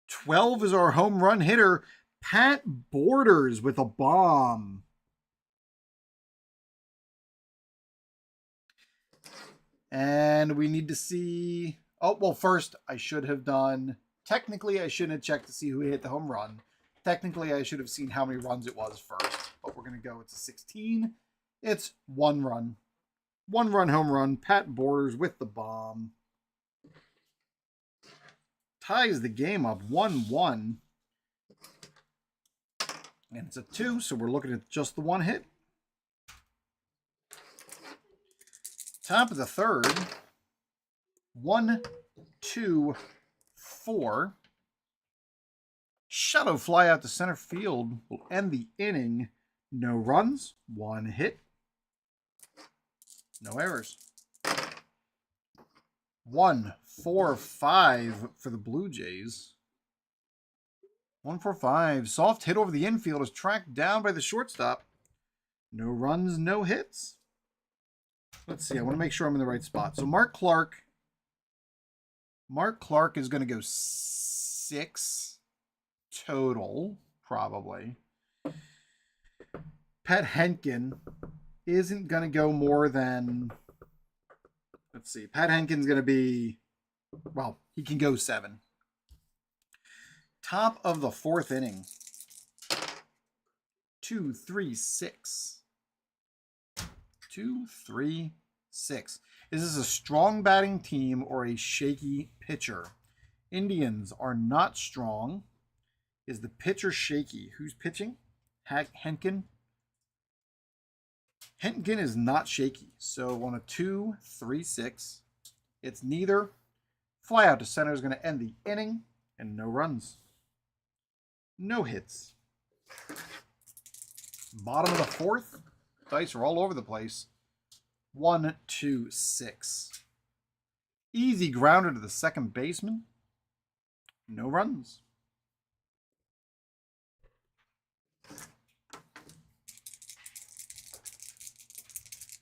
12 is our home run hitter. Pat Borders with a bomb. And we need to see... Oh, well, first, I should have done... Technically, I shouldn't have checked to see who hit the home run. Technically, I should have seen how many runs it was first. But we're going to go, it's a 16. It's 1 run. 1 run home run. Pat Borders with the bomb. Ties the game up 1-1. And it's a 2, so we're looking at just the one hit. Top of the third. 1, 2, 4. Shadow fly out to center field will end the inning. No runs, 1 hit. No errors. 1, 4, 5 for the Blue Jays. 1, 4, 5. Soft hit over the infield is tracked down by the shortstop. No runs, no hits. Let's see. I want to make sure I'm in the right spot. So Mark Clark is going to go 6 total, probably. Pat Henkin isn't going to go more than... Let's see. Pat Henkin's going to be... Well, he can go 7. Top of the 4th inning. 2, 3, 6. 2, 3, 6. Is this a strong batting team or a shaky pitcher? Indians are not strong. Is the pitcher shaky? Who's pitching? Henkin. Henkin is not shaky. So on a 2, 3, 6, it's neither. Fly out to center is going to end the inning, and no runs. No hits. Bottom of the 4th. Dice are all over the place. 1, 2, 6. Easy grounder to the second baseman. No runs.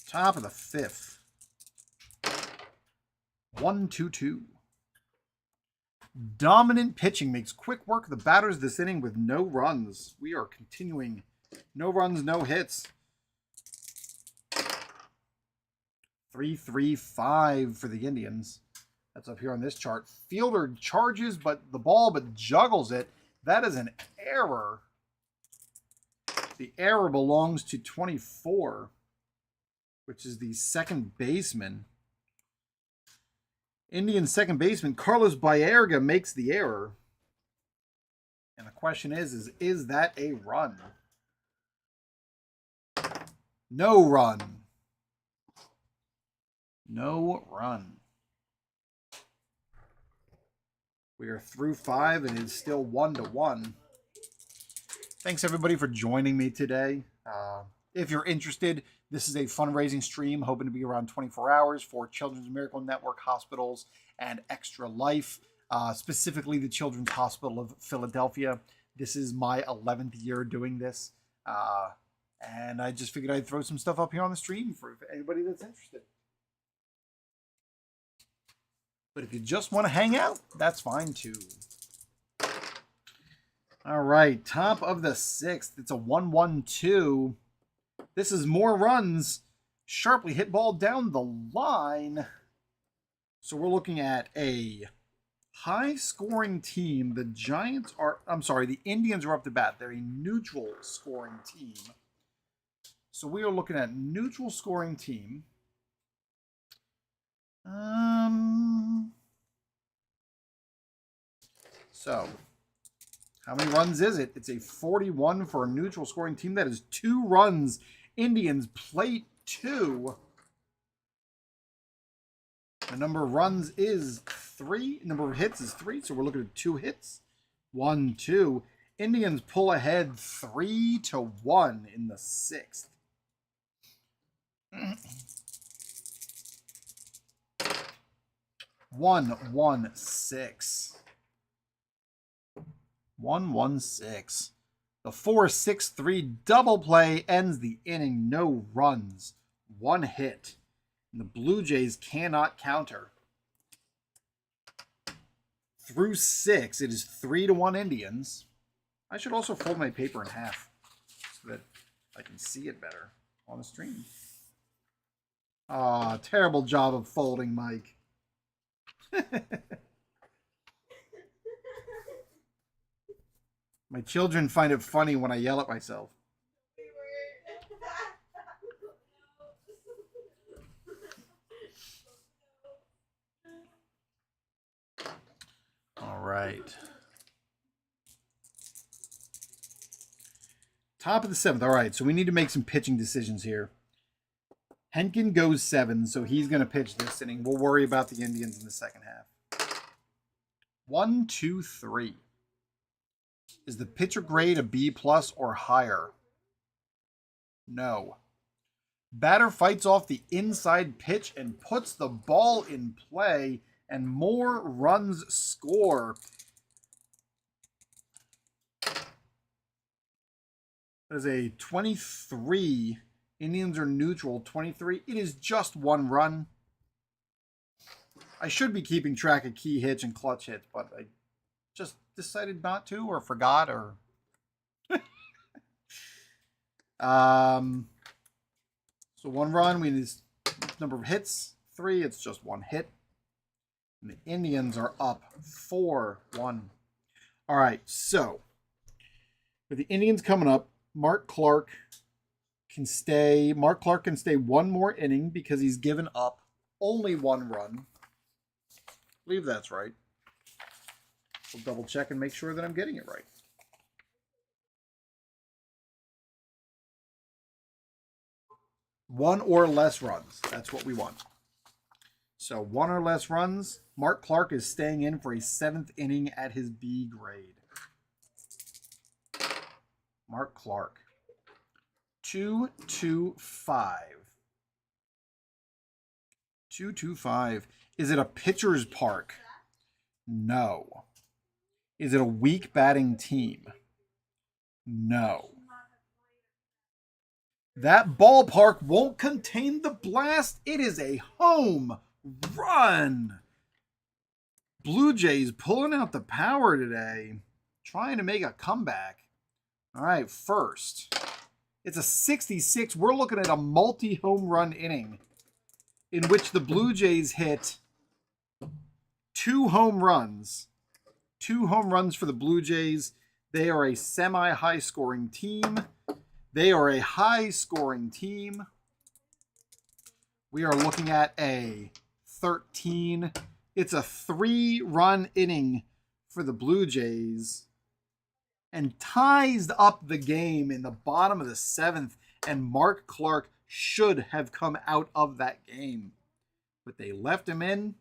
Top of the 5th. 1, 2, 2. Dominant pitching makes quick work of the batters this inning with no runs. We are continuing. No runs, no hits. 3, 3, 5 for the Indians. That's up here on this chart. Fielder charges the ball, but juggles it. That is an error. The error belongs to 24, which is the second baseman. Indian second baseman Carlos Baerga makes the error. And the question is that a run? No run. No run. We are through 5 and it's still 1-1. Thanks everybody for joining me today. If you're interested, this is a fundraising stream, hoping to be around 24 hours for Children's Miracle Network hospitals and Extra Life, specifically the Children's Hospital of Philadelphia. This is my 11th year doing this. And I just figured I'd throw some stuff up here on the stream for anybody that's interested. But if you just want to hang out, that's fine too. All right, top of the 6th. It's a 1-1-2. This is more runs. Sharply hit ball down the line. So we're looking at a high-scoring team. The Indians are up to bat. They're a neutral scoring team. So we are looking at neutral scoring team. So, how many runs is it? It's a 41 for a neutral scoring team. That is 2 runs. Indians plate 2. The number of runs is 3. The number of hits is 3. So we're looking at 2 hits. 1, 2. Indians pull ahead 3-1 in the 6th. 1-1-6. 1-1-6. The 4-6-3 double play ends the inning. No runs. 1 hit. And the Blue Jays cannot counter. Through 6, it is 3-1 Indians. I should also fold my paper in half so that I can see it better on the stream. Ah, terrible job of folding, Mike. My children find it funny when I yell at myself. All right. Top of the 7th. All right, so we need to make some pitching decisions here. Henkin goes 7, so he's going to pitch this inning. We'll worry about the Indians in the second half. 1, 2, 3. Is the pitcher grade a B+ or higher? No. Batter fights off the inside pitch and puts the ball in play, and more runs score. That is a 23. Indians are neutral, 23. It is just 1 run. I should be keeping track of key hits and clutch hits, but I just decided not to, or forgot, or... So 1 run, we need number of hits, 3. It's just 1 hit. And the Indians are up 4-1. All right, so with the Indians coming up, Mark Clark can stay 1 more inning because he's given up only 1 run. I believe that's right. We'll double check and make sure that I'm getting it right. One or less runs. That's what we want. So 1 or less runs. Mark Clark is staying in for a 7th inning at his B grade. Mark Clark. 2-2-5. 2-2-5. Is it a pitcher's park? No. Is it a weak batting team? No. That ballpark won't contain the blast. It is a home run. Blue Jays pulling out the power today, trying to make a comeback. All right, first. It's a 66. We're looking at a multi-home run inning in which the Blue Jays hit 2 home runs. 2 home runs for the Blue Jays. They are a semi-high scoring team. They are a high-scoring team. We are looking at a 13. It's a 3-run inning for the Blue Jays and ties up the game in the bottom of the 7th, and Mark Clark should have come out of that game. But they left him in,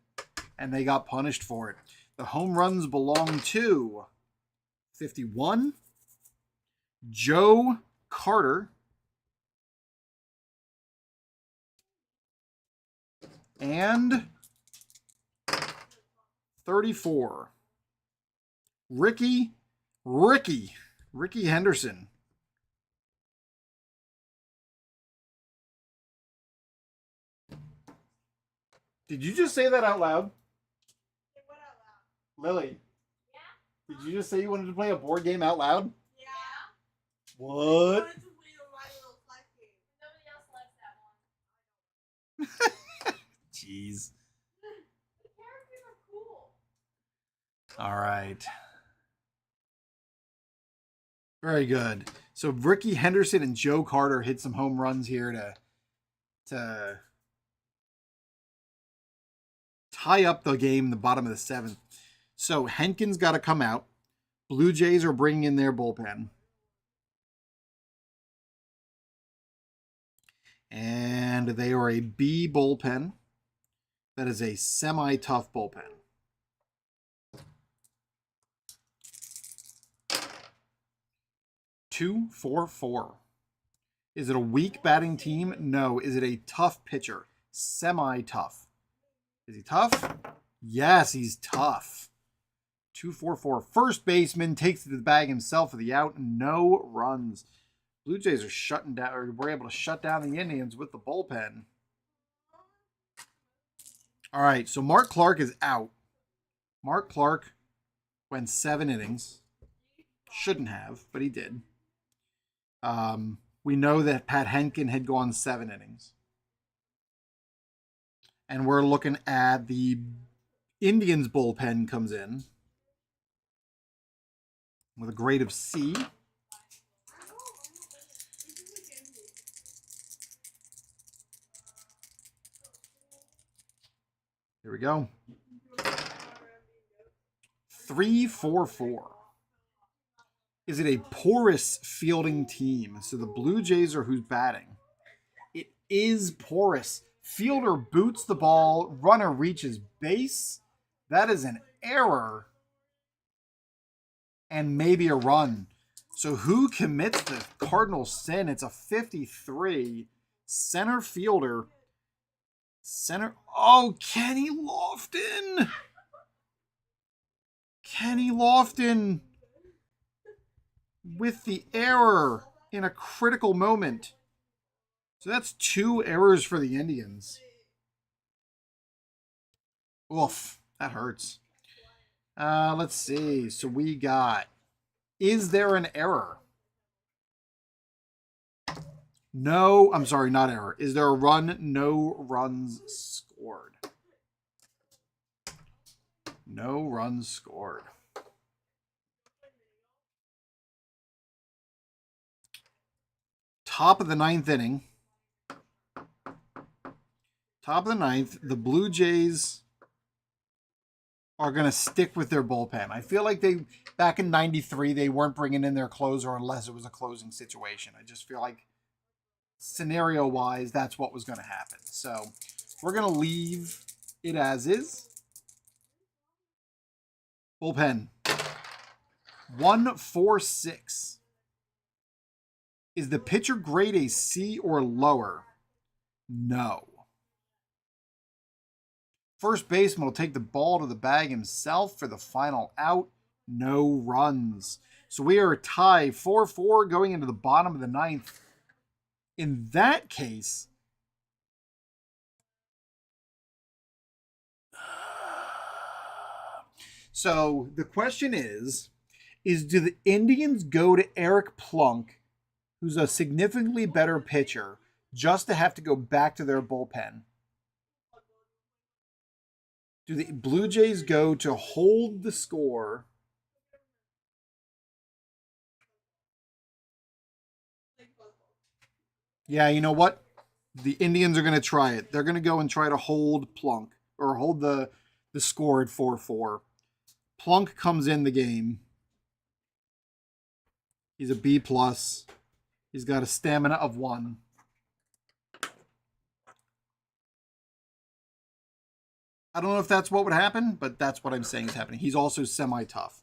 and they got punished for it. The home runs belong to 51, Joe Carter, and 34, Ricky Henderson. Did you just say that out loud? What out loud? Lily, Yeah. did you just say you wanted to play a board game out loud? Yeah. I What? wanted to play the My Little Flex game. Nobody else likes that one. Jeez. The characters are cool. All right. Very good. So Ricky Henderson and Joe Carter hit some home runs here to tie up the game in the bottom of the 7th. So Henkin's got to come out. Blue Jays are bringing in their bullpen. And they are a B bullpen. That is a semi-tough bullpen. Two, 4, 4. Is it a weak batting team? No. Is it a tough pitcher? Semi-tough. Is he tough? Yes, he's tough. 2, 4, 4. First baseman takes it to the bag himself for the out. No runs. Blue Jays are shutting down, or were able to shut down the Indians with the bullpen. All right, so Mark Clark is out. Mark Clark went 7 innings. Shouldn't have, but he did. We know that Pat Henkin had gone 7 innings. And we're looking at the Indians bullpen comes in with a grade of C. Here we go. 3, 4, 4. Is it a porous fielding team? So the Blue Jays are who's batting. It is porous. Fielder boots the ball. Runner reaches base. That is an error. And maybe a run. So who commits the cardinal sin? It's a 53. Center fielder. Oh, Kenny Lofton. Kenny Lofton with the error in a critical moment. So that's 2 errors for the Indians. Oof, that hurts. Let's see. So we got, is there an error? No, I'm sorry, not error. Is there a run? No runs scored. No runs scored. Top of the 9th inning. Top of the 9th, the Blue Jays are going to stick with their bullpen. I feel like they, back in 93, they weren't bringing in their closer unless it was a closing situation. I just feel like scenario-wise, that's what was going to happen. So we're going to leave it as is. Bullpen. 1-4-6. Is the pitcher grade a C or lower? No. First baseman will take the ball to the bag himself for the final out. No runs. So we are a tie 4-4 going into the bottom of the 9th. In that case, so the question is do the Indians go to Eric Plunk, who's a significantly better pitcher, just to have to go back to their bullpen? Do the Blue Jays go to hold the score? Yeah, you know what? The Indians are going to try it. They're going to go and try to hold Plunk, or hold the score at 4-4. Plunk comes in the game. He's a B+. He's got a stamina of 1. I don't know if that's what would happen, but that's what I'm saying is happening. He's also semi-tough.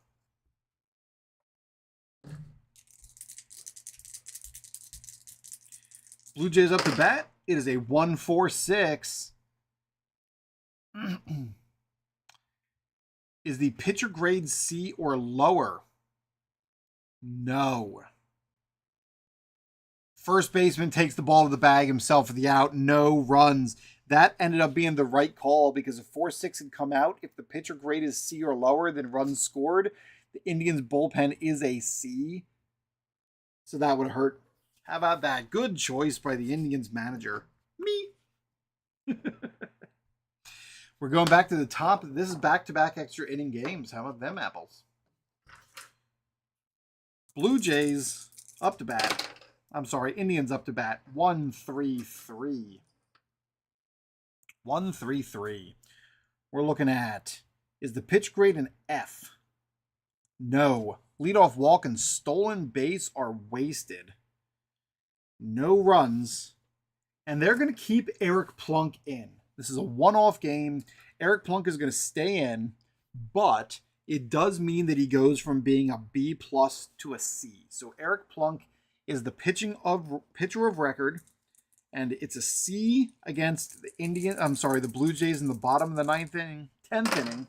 Blue Jays up to bat. It is a 1-4-6. Is the pitcher grade C or lower? No. First baseman takes the ball to the bag himself for the out. No runs. That ended up being the right call because if 4-6 had come out, if the pitcher grade is C or lower than runs scored, the Indians bullpen is a C. So that would hurt. How about that? Good choice by the Indians manager. Me. We're going back to the top. This is back-to-back extra inning games. How about them apples? Blue Jays up to bat. I'm sorry, Indians up to bat. 1-3-3. 1-3-3. We're looking at, is the pitch grade an F? No. Leadoff walk and stolen base are wasted. No runs. And they're going to keep Eric Plunk in. This is a one-off game. Eric Plunk is going to stay in, but it does mean that he goes from being a B+ to a C. So Eric Plunk is the pitcher of record, and it's a C against the Blue Jays in the bottom of the 9th inning, 10th inning.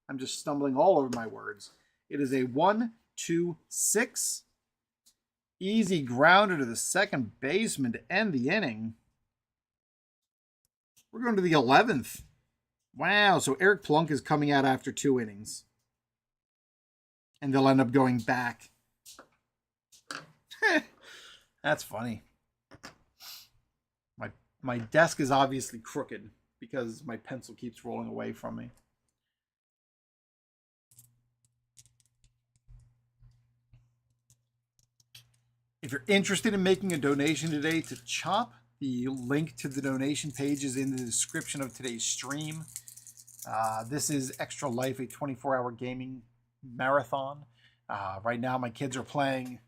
I'm just stumbling all over my words. It is a 1-2-6. Easy grounder to the second baseman to end the inning. We're going to the 11th. Wow, so Eric Plunk is coming out after 2 innings. And they'll end up going back. That's funny. My desk is obviously crooked because my pencil keeps rolling away from me. If you're interested in making a donation today to Chop, the link to the donation page is in the description of today's stream. This is Extra Life, a 24-hour gaming marathon. Right now, my kids are playing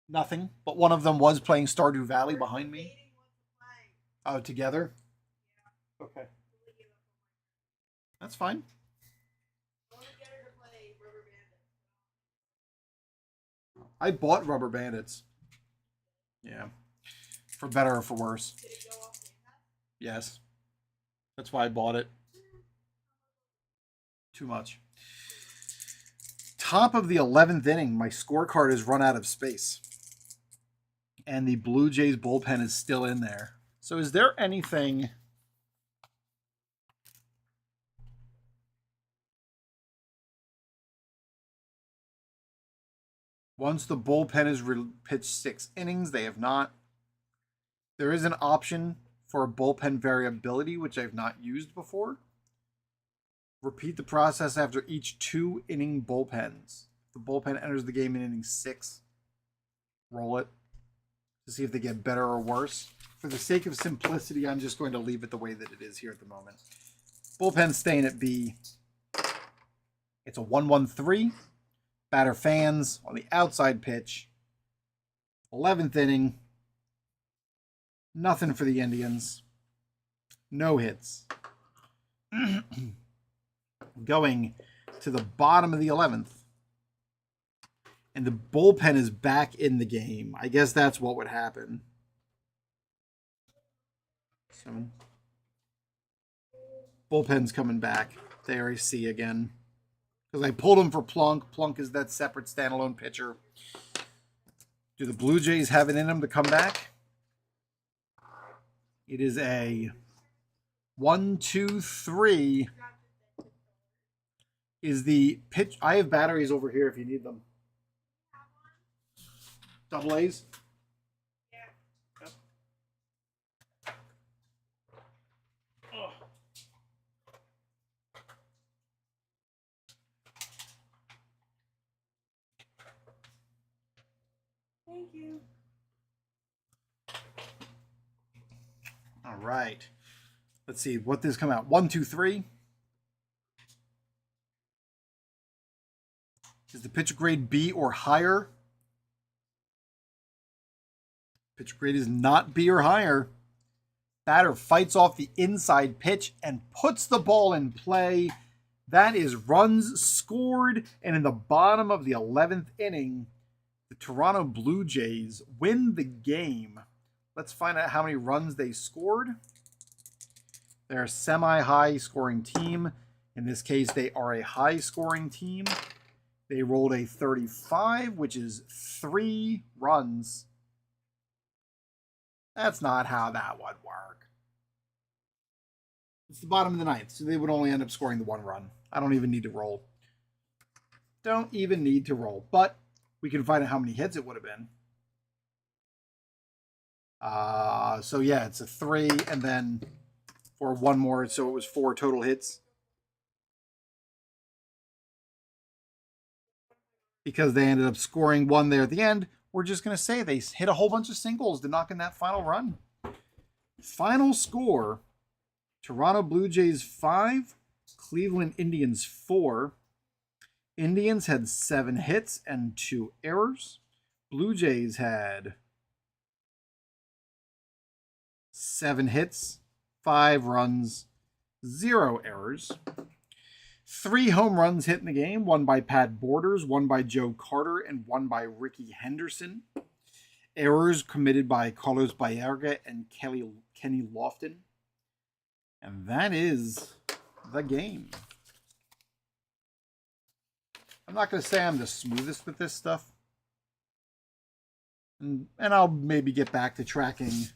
nothing, but one of them was playing Stardew Valley behind me. Oh, together? Okay. That's fine. I bought Rubber Bandits. Yeah. For better or for worse. Yes. That's why I bought it. Too much. Top of the 11th inning, my scorecard has run out of space. And the Blue Jays bullpen is still in there. So is there anything... Once the bullpen has pitched 6 innings, they have not. There is an option for a bullpen variability, which I've not used before. Repeat the process after each 2-inning bullpens. If the bullpen enters the game in inning 6, roll it to see if they get better or worse. For the sake of simplicity, I'm just going to leave it the way that it is here at the moment. Bullpen staying at B. It's a 1-1-3. Batter fans on the outside pitch. 11th inning. Nothing for the Indians. No hits. Going to the bottom of the 11th. And the bullpen is back in the game. I guess that's what would happen. 7. Bullpen's coming back. There I see again. Because I pulled him for Plunk. Plunk is that separate standalone pitcher. Do the Blue Jays have it in them to come back? It is a 1-2-3. Is the pitch? I have batteries over here if you need them. Double A's? Yeah. Yep. Oh. Thank you. All right. Let's see what this come out. 1-2-3. Is the pitch grade B or higher? Pitch grade is not B or higher. Batter fights off the inside pitch and puts the ball in play. That is runs scored. And in the bottom of the 11th inning, the Toronto Blue Jays win the game. Let's find out how many runs they scored. They're a semi-high scoring team. In this case, they are a high scoring team. They rolled a 35, which is 3 runs. That's not how that would work. It's the bottom of the 9th, so they would only end up scoring the 1 run. I don't even need to roll. Don't even need to roll. But we can find out how many hits it would have been. So yeah, it's a 3, and then for 1 more, so it was 4 total hits. Because they ended up scoring 1 there at the end, we're just going to say they hit a whole bunch of singles to knock in that final run. Final score, Toronto Blue Jays 5, Cleveland Indians 4. Indians had 7 hits and 2 errors. Blue Jays had 7 hits, 5 runs, 0 errors. 3 home runs hit in the game, 1 by Pat Borders, 1 by Joe Carter, and 1 by Ricky Henderson. Errors committed by Carlos Baerga and Kenny Lofton. And that is the game. I'm not going to say I'm the smoothest with this stuff. And I'll maybe get back to tracking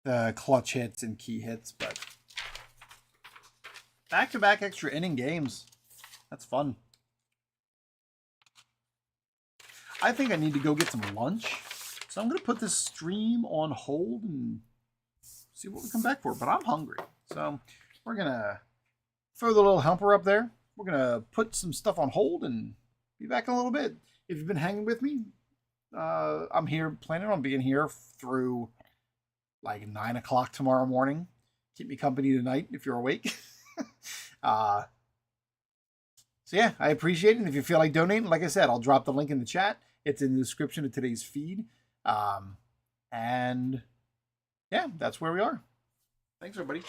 the clutch hits and key hits, but back-to-back extra inning games. That's fun. I think I need to go get some lunch. So I'm going to put this stream on hold and see what we come back for. But I'm hungry. So we're going to throw the little helper up there. We're going to put some stuff on hold and be back in a little bit. If you've been hanging with me, I'm here, planning on being here through like 9 o'clock tomorrow morning. Keep me company tonight if you're awake. So yeah, I appreciate it. And if you feel like donating, like I said, I'll drop the link in the chat. It's in the description of today's feed. And yeah, that's where we are. Thanks, everybody.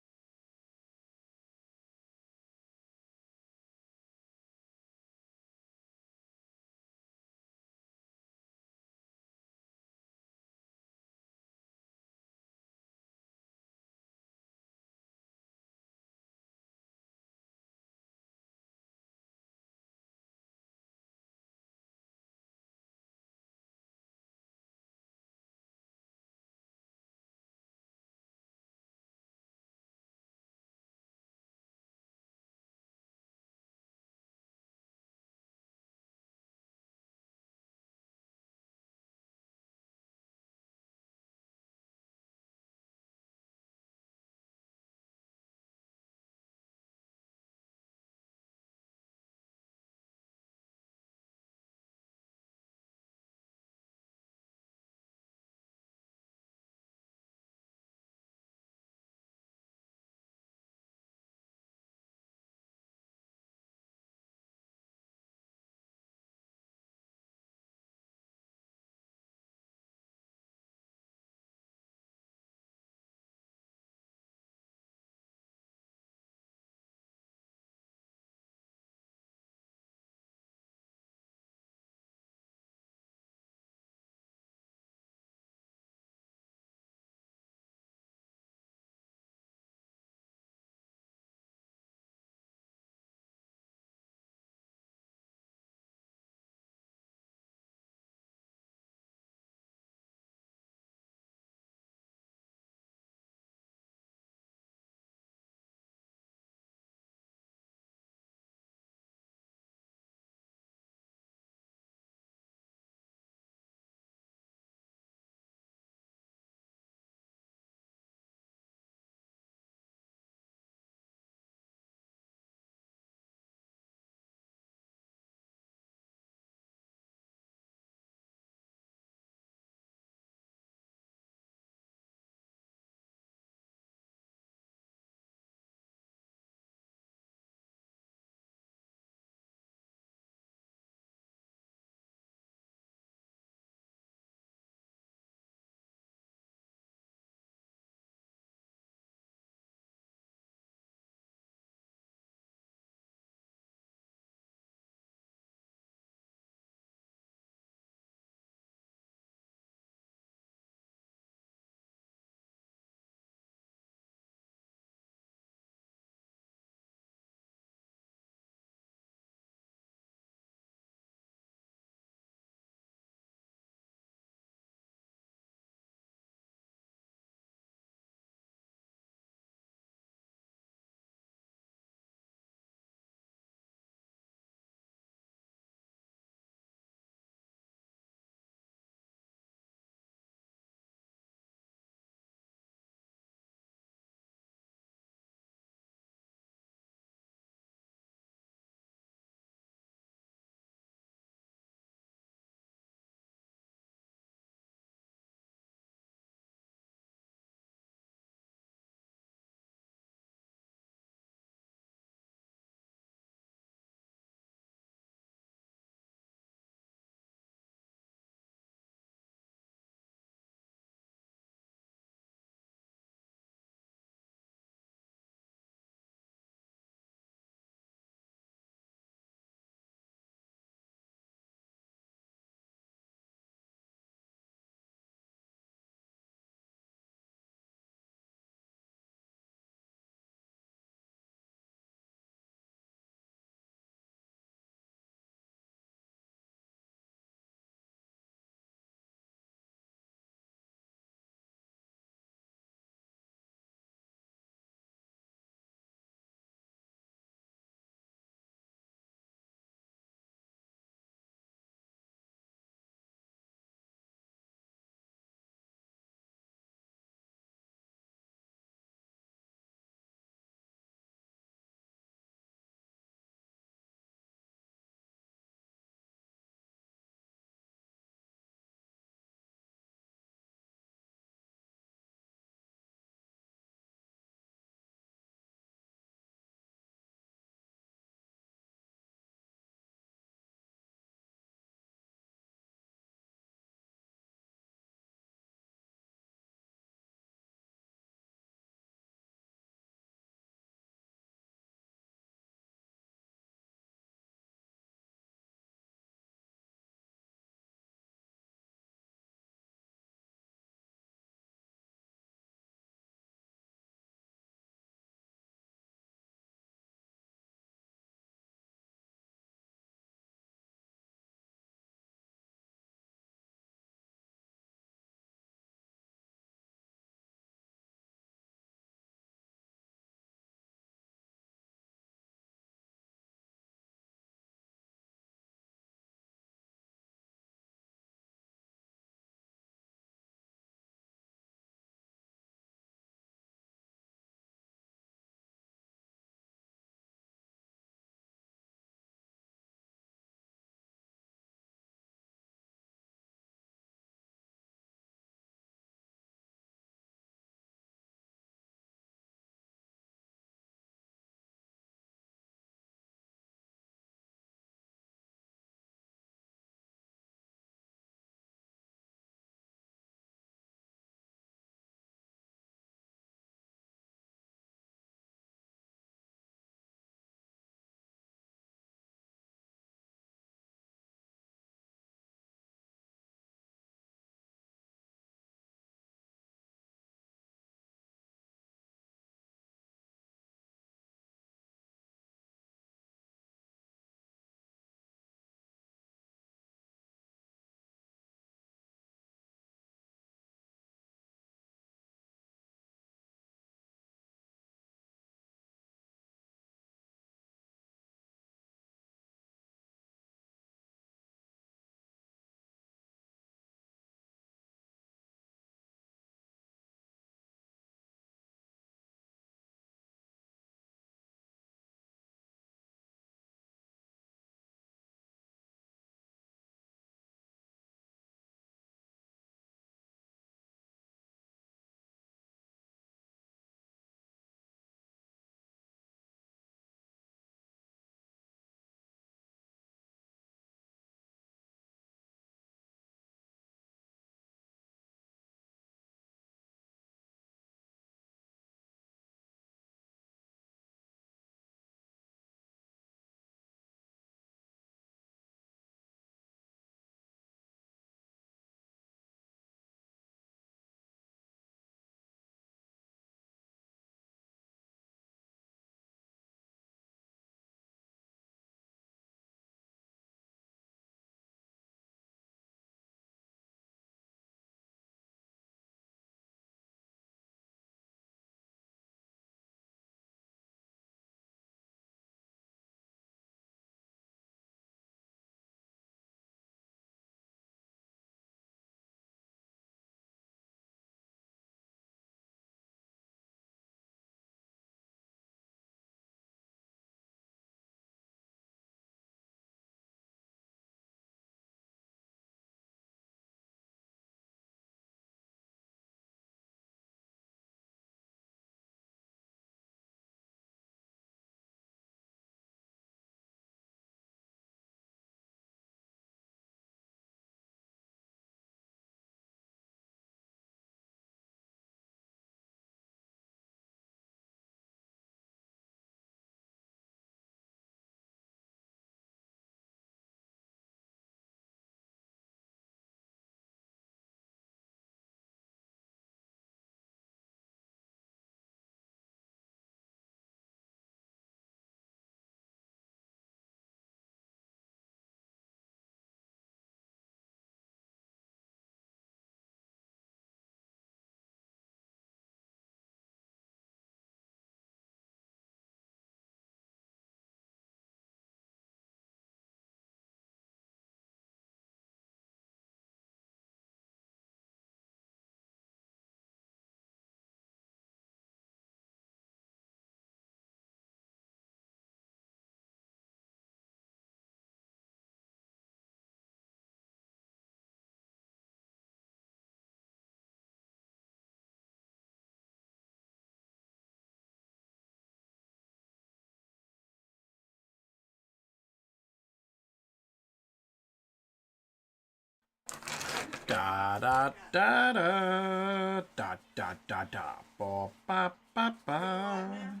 Da da da da da da da da ba ba ba ba.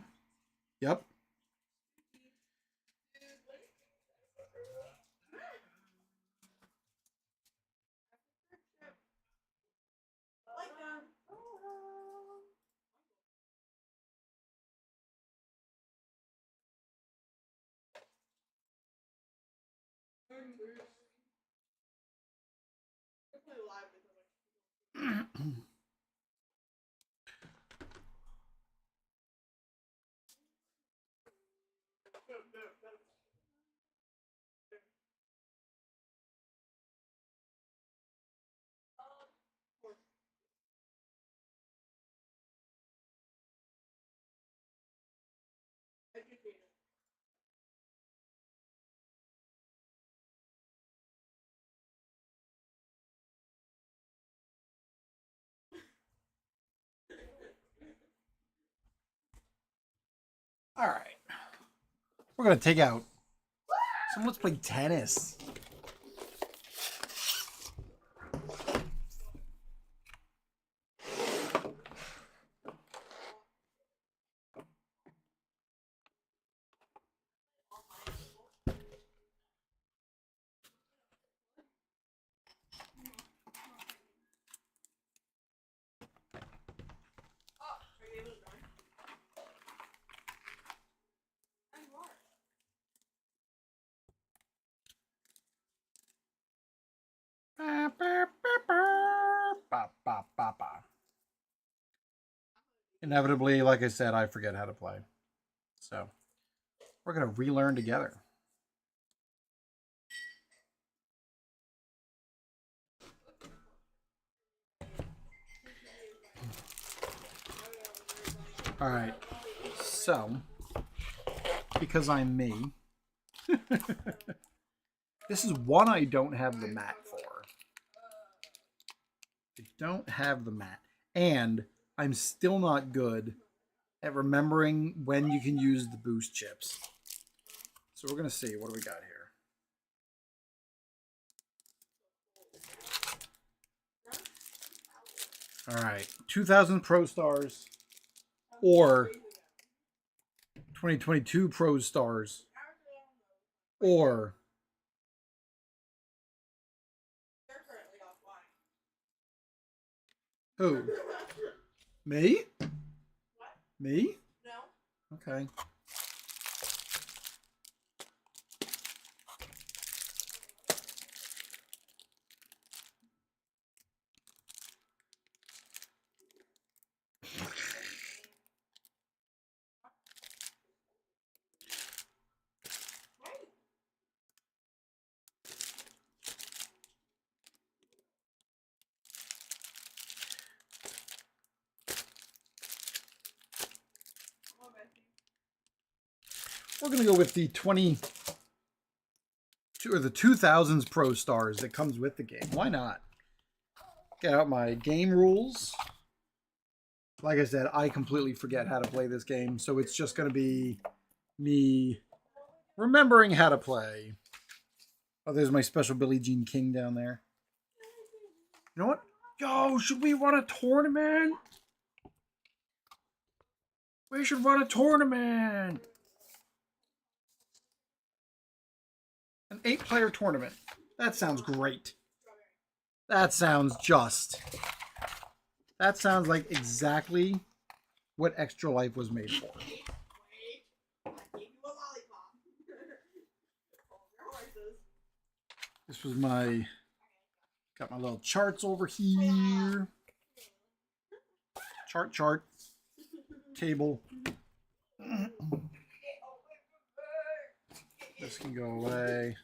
Yep. All right. We're going to take out. So let's play tennis. Ba, ba, ba, ba. Ba, ba, ba, ba. Inevitably, like I said, I forget how to play. So we're going to relearn together. All right. So, because I'm me, this is one I don't have the mat for. I don't have the mat. And I'm still not good at remembering when you can use the boost chips. So we're going to see. What do we got here? All right. 2000 Pro Stars or 2022 Pro Stars or who? Me? Me? No. Okay. We're going to go with the 2000s Pro Stars that comes with the game. Why not? Get out my game rules. Like I said, I completely forget how to play this game, so it's just going to be me remembering how to play. Oh, there's my special Billie Jean King down there. You know what? Yo, should we run a tournament? We should run a tournament. An 8-player tournament. That sounds great. That sounds just. That sounds like exactly what Extra Life was made for. This was my, got my little charts over here. Chart, table. This can go away.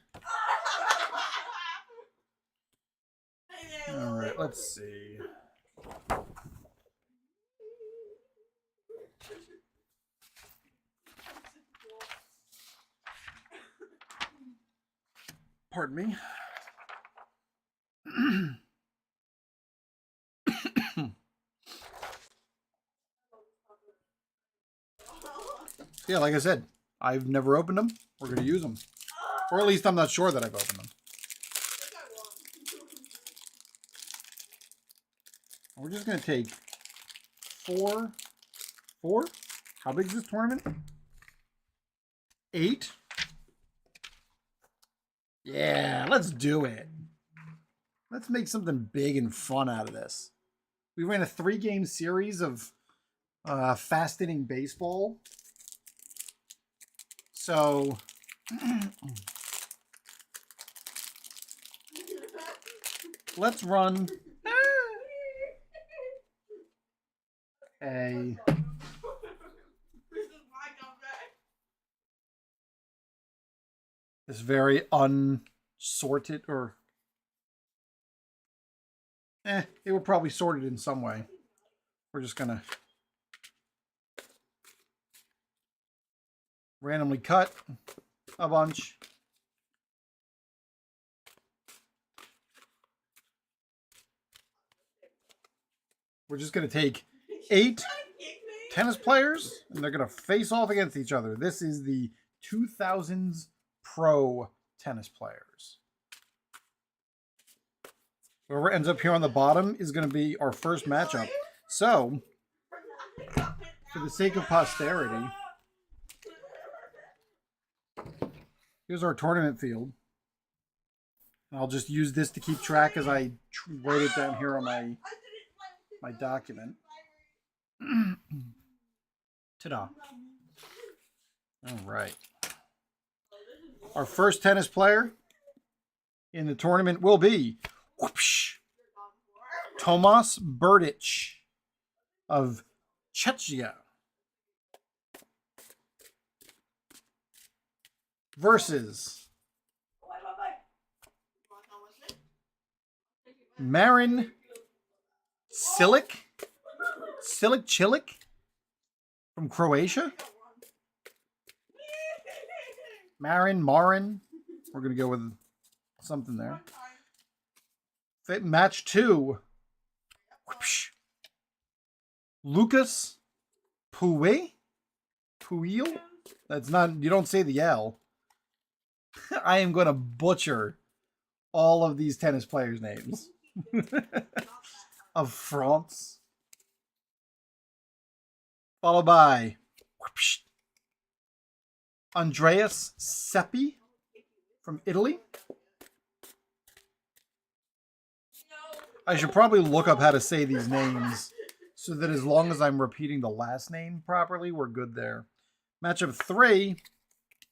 All right, let's see. Pardon me. Yeah, like I said, I've never opened them. We're going to use them. Or at least I'm not sure that I've opened them. We're just going to take four. How big is this tournament? 8. Yeah, let's do it. Let's make something big and fun out of this. We ran a 3-game series of fast inning baseball. So let's run a this very unsorted or it will probably sort it in some way. We're just gonna randomly cut a bunch. We're just gonna take 8 tennis players and they're gonna face off against each other. This is the 2000s pro tennis players. Whoever ends up here on the bottom is going to be our first matchup. So, for the sake of posterity, here's our tournament field. And I'll just use this to keep track as I write it down here on my document. Ta-da. All right. Our first tennis player in the tournament will be Tomas Berdych of Czechia versus Marin Cilic from Croatia. Marin. We're going to go with something there. Match 2. Lucas Puig. That's not, you don't say the L. I am going to butcher all of these tennis players' names. Of France. Followed by Andreas Seppi from Italy. I should probably look up how to say these names so that as long as I'm repeating the last name properly, we're good there. Matchup 3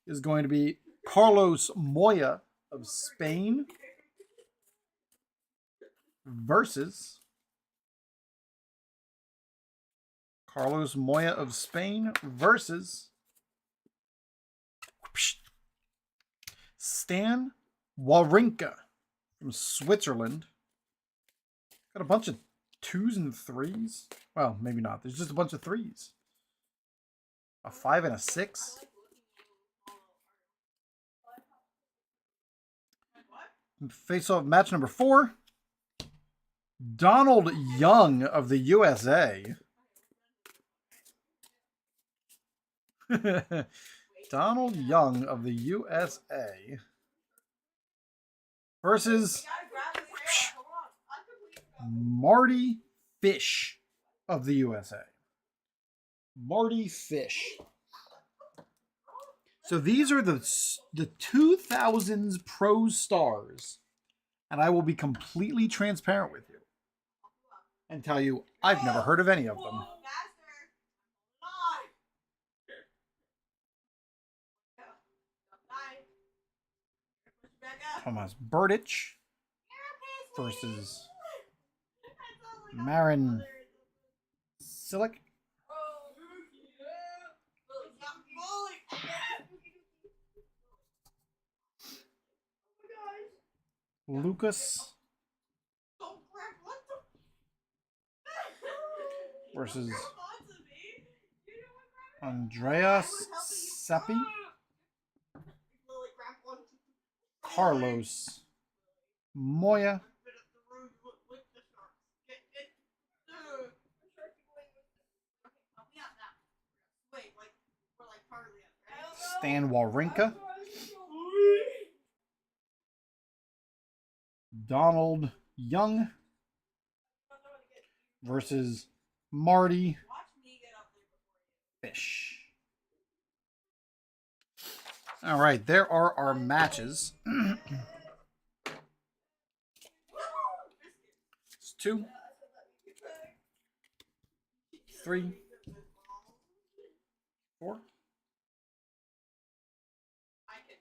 is going to be Carlos Moya of Spain versus Stan Wawrinka from Switzerland. Got a bunch of 2s and 3s. Well, maybe not. There's just a bunch of 3s. A 5 and a 6. Face off match number 4. Donald Young of the USA. Donald Young of the USA versus Marty Fish of the USA. Marty Fish. So these are the 2000s pro stars. And I will be completely transparent with you and tell you I've never heard of any of them. Tomas Berdych versus Marin Cilic. Lucas versus Andreas Seppi. Carlos Moya. Stan Wawrinka. Donald Young versus Marty Watch me get up there before you. Fish. All right, there are our matches. It's 2, 3, 4. I can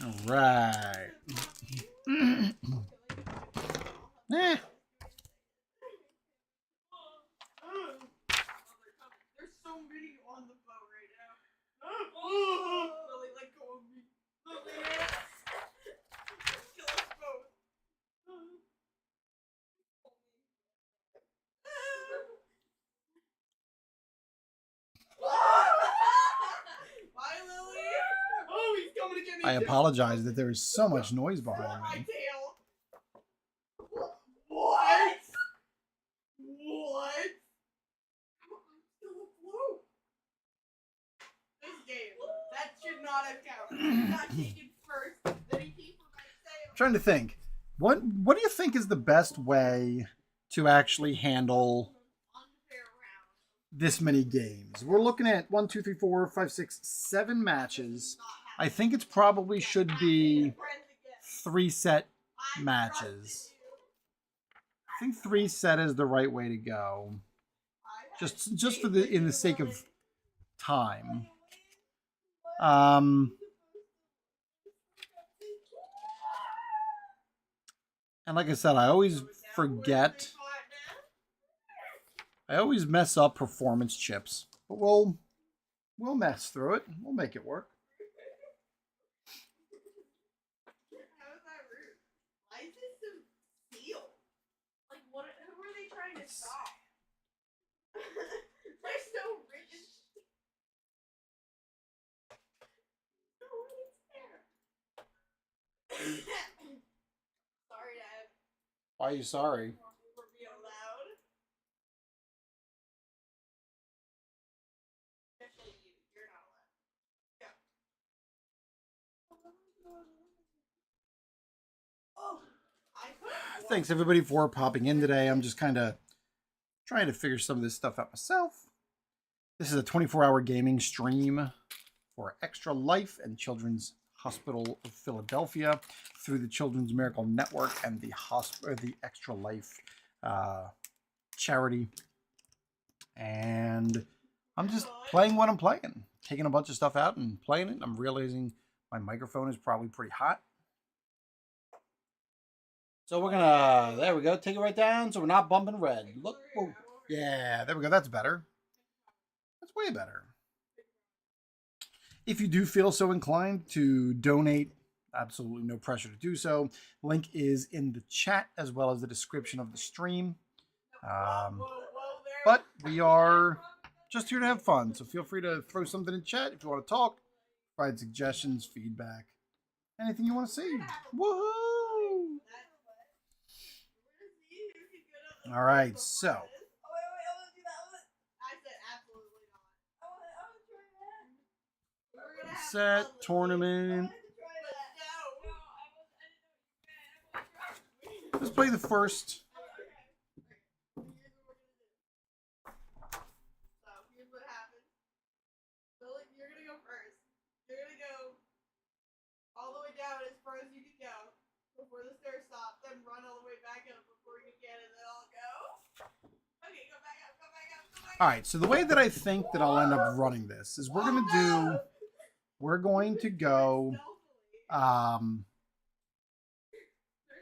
All right. Eh. There's so many on the boat right now. Lily, let go of me. Lily. Kill us both. Bye, Lily. Oh, he's coming to get me. I apologize that there is so much noise behind My me. tail. What? What? I'm still afloat. This game. That should not have counted. Not taken first. Then he came for my tail. I'm trying to think. What do you think is the best way to actually handle Unfair round. this many games? We're looking at 1, 2, 3, 4, 5, 6, 7 matches. I think it's probably should be 3 set matches. I think 3 set is the right way to go. Just for in the sake of time. And like I said, I always forget. I always mess up performance chips, but we'll mess through it. We'll make it work. How is that rude? Why is this so steel? Like, what? Who are they trying to stop? They're so rigid. No, it's there. Sorry, Dad. Why are you sorry? We're being loud. Especially you. You're not allowed. Go. Oh, I put Thanks everybody for popping in today. I'm just kind of trying to figure some of this stuff out myself. This is a 24-hour gaming stream for Extra Life and Children's Hospital of Philadelphia through the Children's Miracle Network and the Extra Life charity. And I'm just playing what I'm playing, taking a bunch of stuff out and playing it. I'm realizing my microphone is probably pretty hot. So we're gonna, there we go, take it right down so we're not bumping red. Look, oh, yeah, there we go, that's better. That's way better. If you do feel so inclined to donate, absolutely no pressure to do so. Link is in the chat as well as the description of the stream. But we are just here to have fun, so feel free to throw something in chat if you want to talk, provide suggestions, feedback, anything you want to see. Woohoo! All right, so set tournament. Let's play the first. So here's what happened. Lily, you're gonna go first. You're gonna go all the way down as far as you can go before the stairs stop, then run all the way back up before you can, and then I'll go. Okay, go back up, go back up, go back up. All right, so the way that I think that I'll end up running this is we're going to go,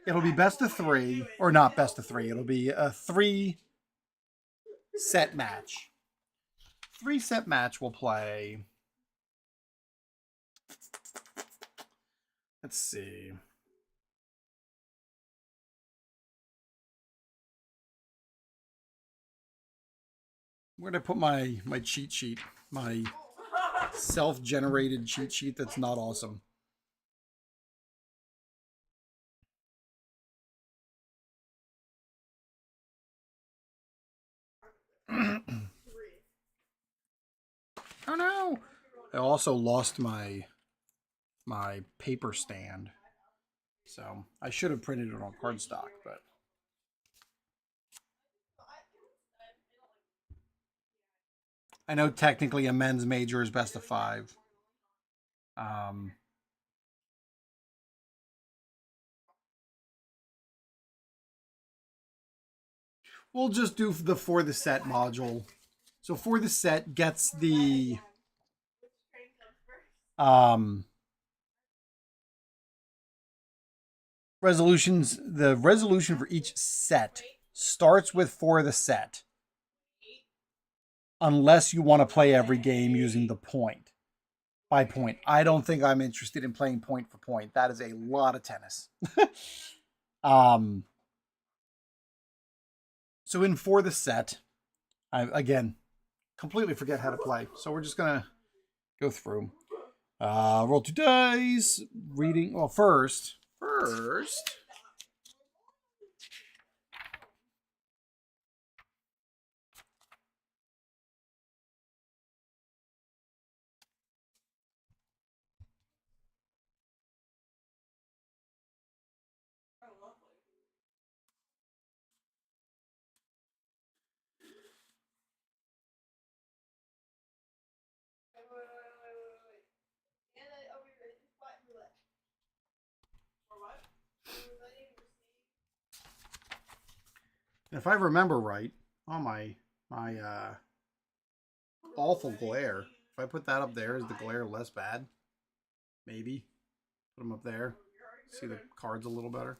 it'll be best of 3, or not best of 3. It'll be a 3 set match. 3 set match we'll play. Let's see. Where did I put my cheat sheet? My self-generated cheat sheet that's not awesome. Three. Oh no! I also lost my paper stand, so I should have printed it on cardstock, but I know technically a men's major is best of 5. Um, we'll just do the for the set module. So for the set gets the resolutions. The resolution for each set starts with for the set, unless you want to play every game using the point by point. I don't think I'm interested in playing point for point. That is a lot of tennis. So in for the set, I again completely forget how to play. So we're just gonna go through. Roll 2 dice. Reading. Well, first. Wait. And then over here, just button roulette. Or what? If I remember right, oh my awful glare. If I put that up there, is the glare less bad? Maybe. Put them up there. See the cards a little better.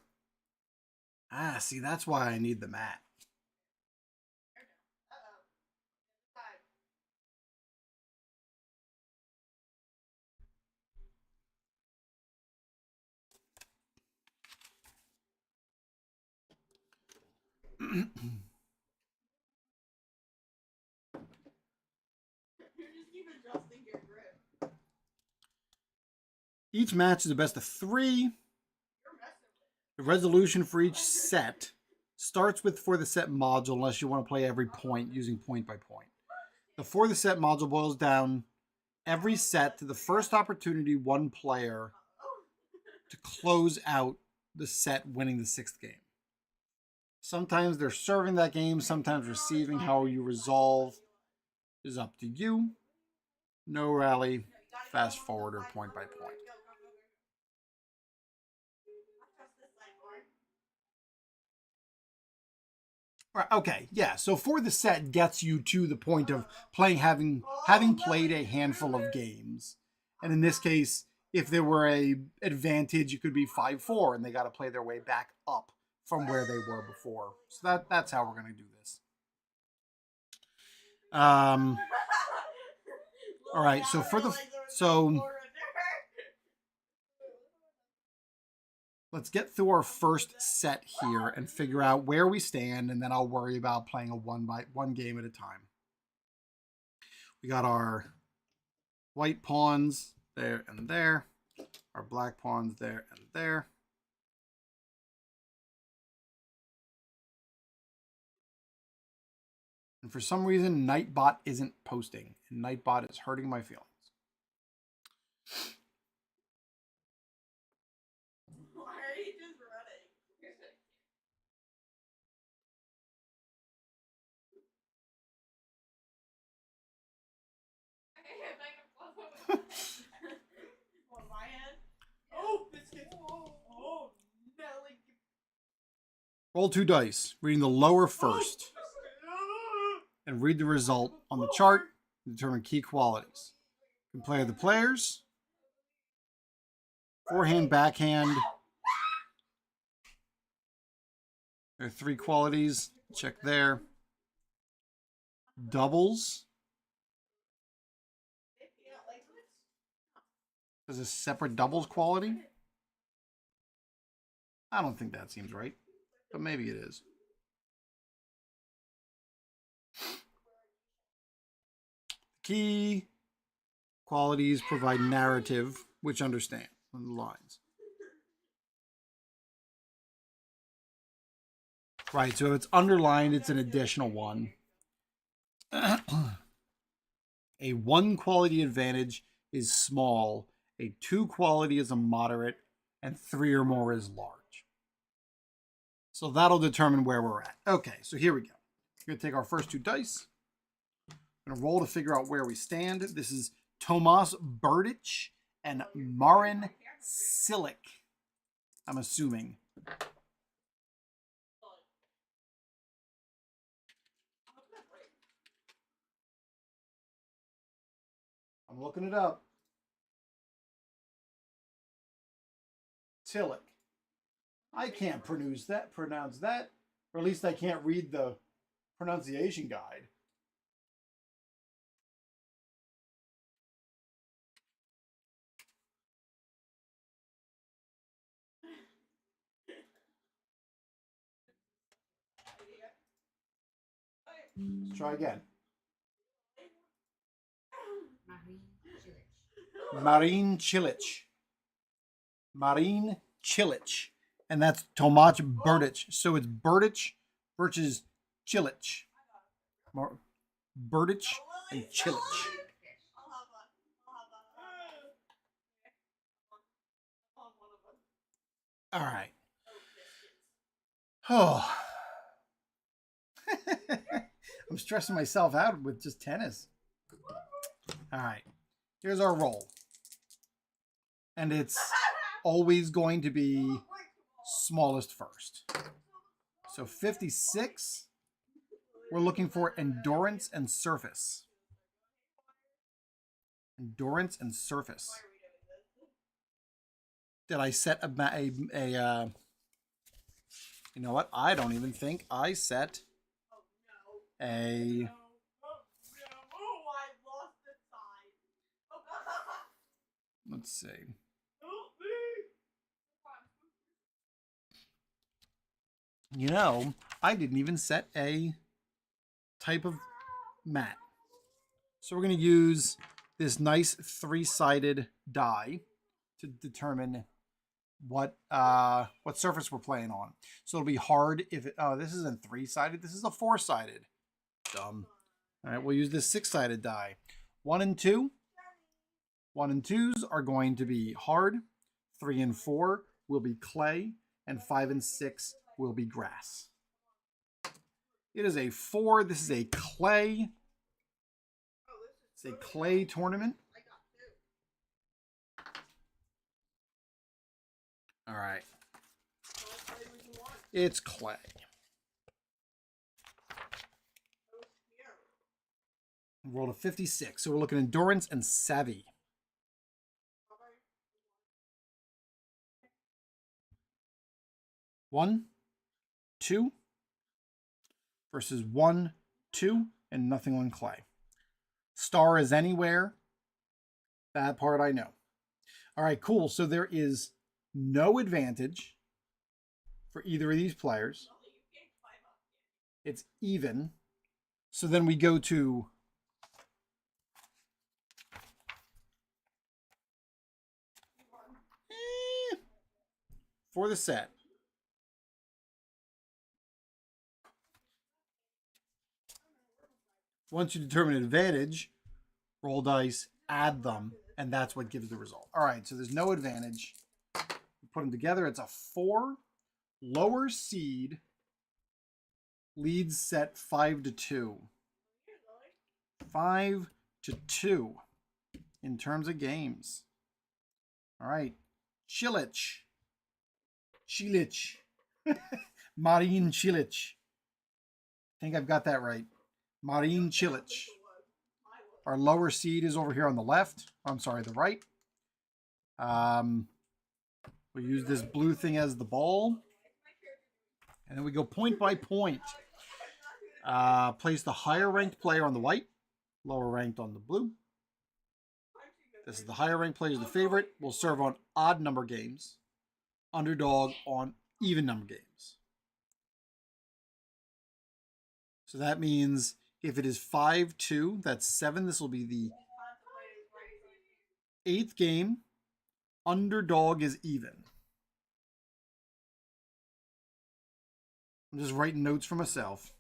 Ah, see, that's why I need the mat. You just keep adjusting your grip. Each match is a best of 3. The resolution for each set starts with for the set module, unless you want to play every point using point by point. The for the set module boils down every set to the first opportunity one player to close out the set, winning the 6th game. Sometimes they're serving that game, sometimes receiving. How you resolve is up to you. No rally, fast forward, or point by point. Right, okay, yeah. So for the set gets you to the point of playing, having played a handful of games, and in this case, if there were a advantage, it could be 5-4, and they got to play their way back up from where they were before. So that's how we're gonna do this. All right. So let's get through our first set here and figure out where we stand, and then I'll worry about playing a one game at a time. We got our white pawns there and there, our black pawns there and there. And for some reason, Nightbot isn't posting, and Nightbot is hurting my feelings. Why are you just running? On my end. Oh, biscuits. Oh, Nelly. Roll 2 dice, reading the lower first, and read the result on the chart to determine key qualities. Compare the players. Forehand, backhand. There are 3 qualities. Check there. Doubles. There's a separate doubles quality. I don't think that seems right, but maybe it is. Key qualities provide narrative, which understand on the lines. Right, so if it's underlined, it's an additional one. A 1 quality advantage is small, a 2 quality is a moderate, and 3 or more is large. So that'll determine where we're at. Okay, so here we go. We're going to take our first 2 dice. I'm going to roll to figure out where we stand. This is Tomas Berdych and Marin Cilic, I'm assuming. I'm looking it up. Cilic. I can't pronounce that, or at least I can't read the pronunciation guide. Let's try again. Marin Cilic. Marin Cilic. And that's Tomas Berdych. So it's Berdych versus Cilic. Berdych and Cilic. All right. Oh. I'm stressing myself out with just tennis. All right. Here's our roll. And it's always going to be smallest first. So 56. We're looking for endurance and surface. Endurance and surface. Did I set a you know what? I don't even think I set a... Let's see. You know, I didn't even set a type of mat. So we're going to use this nice 3-sided die to determine what surface we're playing on. So it'll be hard if it, oh, this isn't 3-sided, this is a 4-sided. Dumb. All right, we'll use this 6-sided die. 1 and 2. 1 and 2s are going to be hard. 3 and 4 will be clay, and 5 and 6 will be grass. It is a 4. This is a clay. It's a clay tournament. All right. It's clay. Rolled a 56. So we're looking at endurance and savvy. One, 2 versus 1, 2, and nothing on clay. Star is anywhere. That part I know. All right, cool. So there is no advantage for either of these players. It's even. So then we go to for the set. Once you determine advantage, roll dice, add them, and that's what gives the result. All right, so there's no advantage. We put them together. It's a 4. Lower seed leads set 5-2. 5-2 in terms of games. All right, Cilic. Marin Cilic. I think I've got that right. Marin Cilic. Our lower seed is over here on the left. I'm sorry, the right. We'll use this blue thing as the ball. And then we go point by point. Place the higher ranked player on the white, lower ranked on the blue. This is the higher ranked player is the favorite. Will serve on odd number games. Underdog on even number games. So that means if it is 5-2, that's 7. This will be the 8th game. Underdog is even. I'm just writing notes for myself.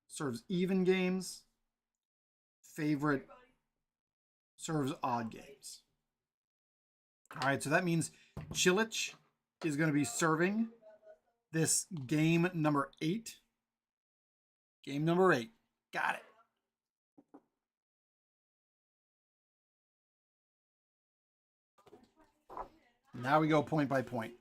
Serves even games. favorite serves odd games. All right, so that means Chilich is going to be serving this game number 8. Game number 8. Got it. Now we go point by point.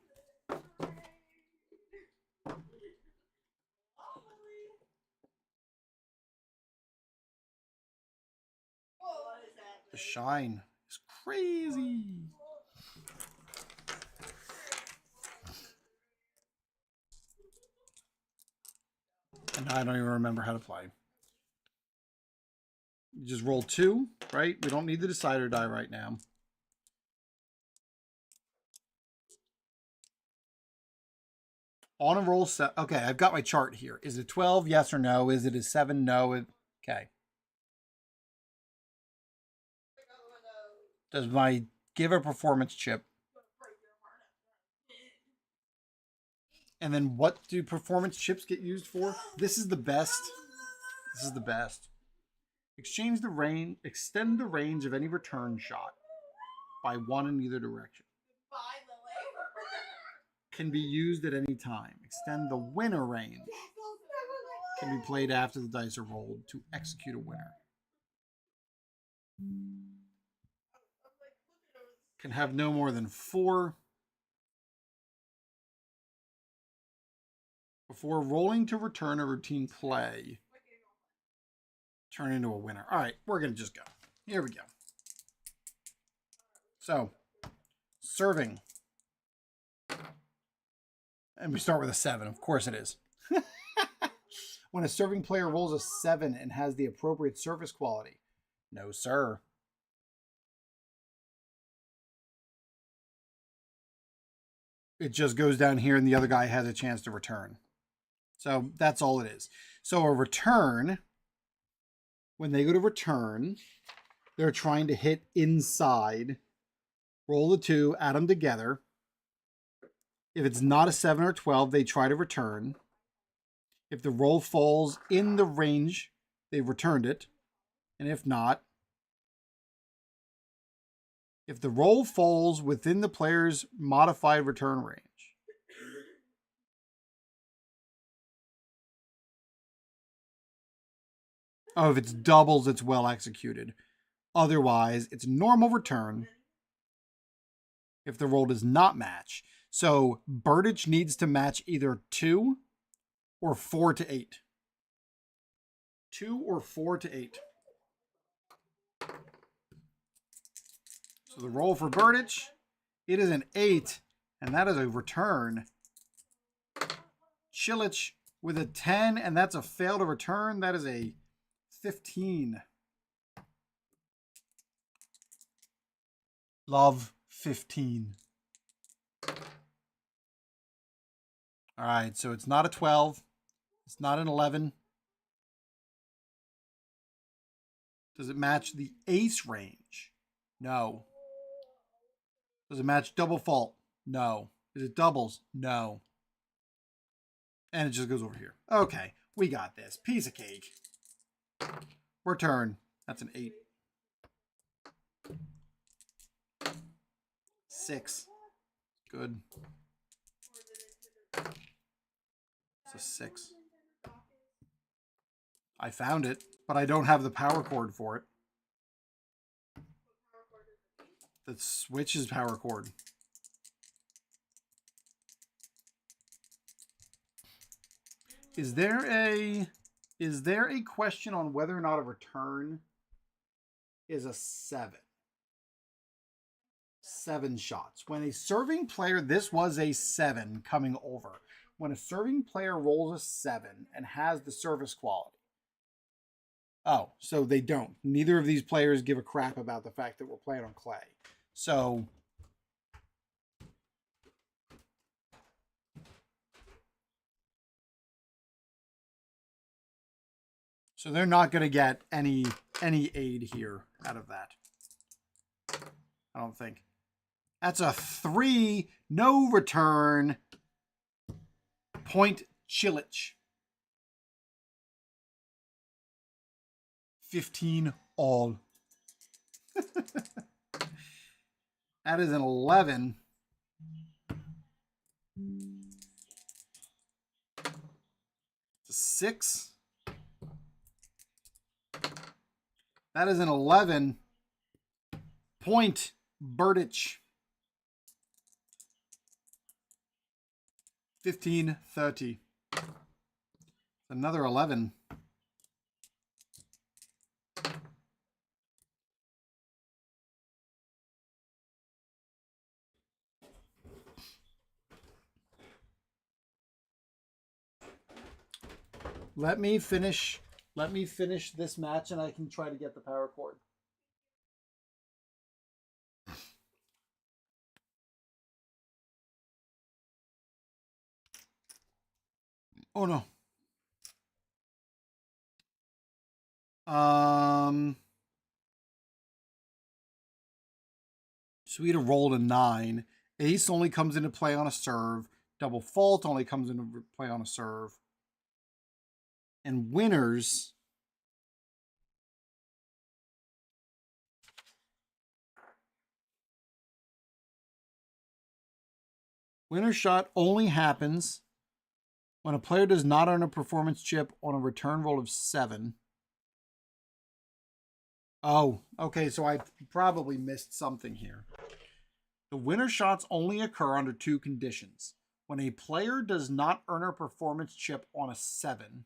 The shine is crazy. And I don't even remember how to play. You just roll 2, right? We don't need the decider die right now. On a roll set. Okay, I've got my chart here. Is it 12? Yes or no? Is it a 7? No. Okay. Does my give a performance chip? And then what do performance chips get used for? This is the best. This is the best. Exchange the range, extend the range of any return shot by 1 in either direction. Can be used at any time. Extend the winner range. Can be played after the dice are rolled to execute a winner. Can have no more than 4. Before rolling to return a routine play, turn into a winner. All right, we're going to just go. Here we go. So, serving. And we start with a 7. Of course it is. When a serving player rolls a 7 and has the appropriate service quality. No, sir. It just goes down here and the other guy has a chance to return. So that's all it is. So a return, when they go to return, they're trying to hit inside. Roll the 2, add them together. If it's not a 7 or 12, they try to return. If the roll falls in the range, they've returned it. And if not, if the roll falls within the player's modified return range. Oh, if it's doubles, it's well executed. Otherwise, it's normal return if the roll does not match. So Burditch needs to match either 2 or 4 to 8. 2 or 4 to 8. So the roll for Burditch, it is an 8, and that is a return. Chilich with a 10, and that's a fail to return. That is a 15. Love 15. All right, so it's not a 12. It's not an 11. Does it match the ace range? No. Does it match double fault? No. Is it doubles? No. And it just goes over here. Okay, we got this. Piece of cake. Return. That's an 8. 6. Good. It's a 6. I found it, but I don't have the power cord for it. The Switch is power cord. Is there a question on whether or not a return is a 7? 7 shots. When a serving player, this was a 7 coming over. When a serving player rolls a 7 and has the service quality. Oh, so they don't. Neither of these players give a crap about the fact that we're playing on clay. So they're not going to get any aid here out of that. I don't think. That's a 3, no return. Point Chilich. 15 all. That is an 11. It's a 6. That is an 11. Point Burditch. 15-30. Another 11. Let me finish this match and I can try to get the power cord. Oh no. So we'd have rolled a 9. Ace only comes into play on a serve. Double fault only comes into play on a serve. And winners winner shot only happens when a player does not earn a performance chip on a return roll of 7. Oh, okay, so I probably missed something here. The winner shots only occur under 2 conditions. When a player does not earn a performance chip on a 7,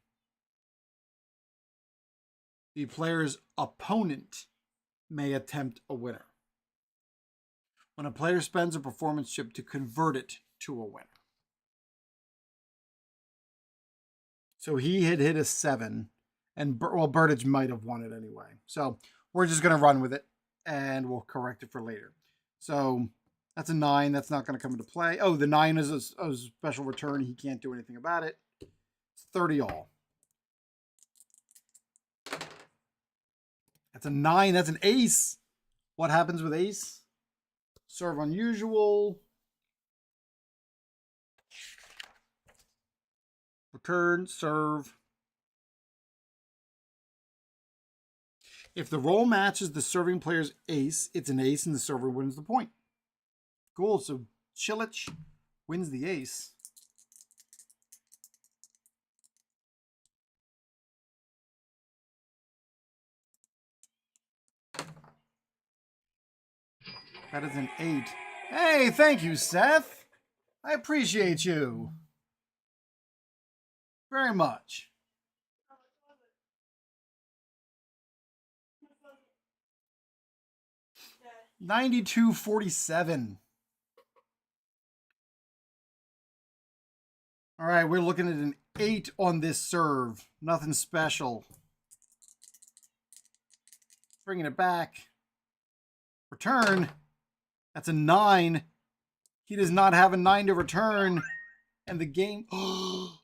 the player's opponent may attempt a winner. When a player spends a performance chip to convert it to a winner. So he had hit a 7, and Burditch might have won it anyway. So we're just going to run with it, and we'll correct it for later. So that's a 9. That's not going to come into play. Oh, the 9 is a special return. He can't do anything about it. It's 30 all. That's a 9. That's an ace. What happens with ace? Serve unusual. Return, serve. If the roll matches the serving player's ace, it's an ace and the server wins the point. Cool, so Chilich wins the ace. That is an 8. Hey, thank you, Seth. I appreciate you very much. 92-47. All right, we're looking at an 8 on this serve. Nothing special. Bringing it back. Return. That's a 9. He does not have a 9 to return. And the game... Whoa!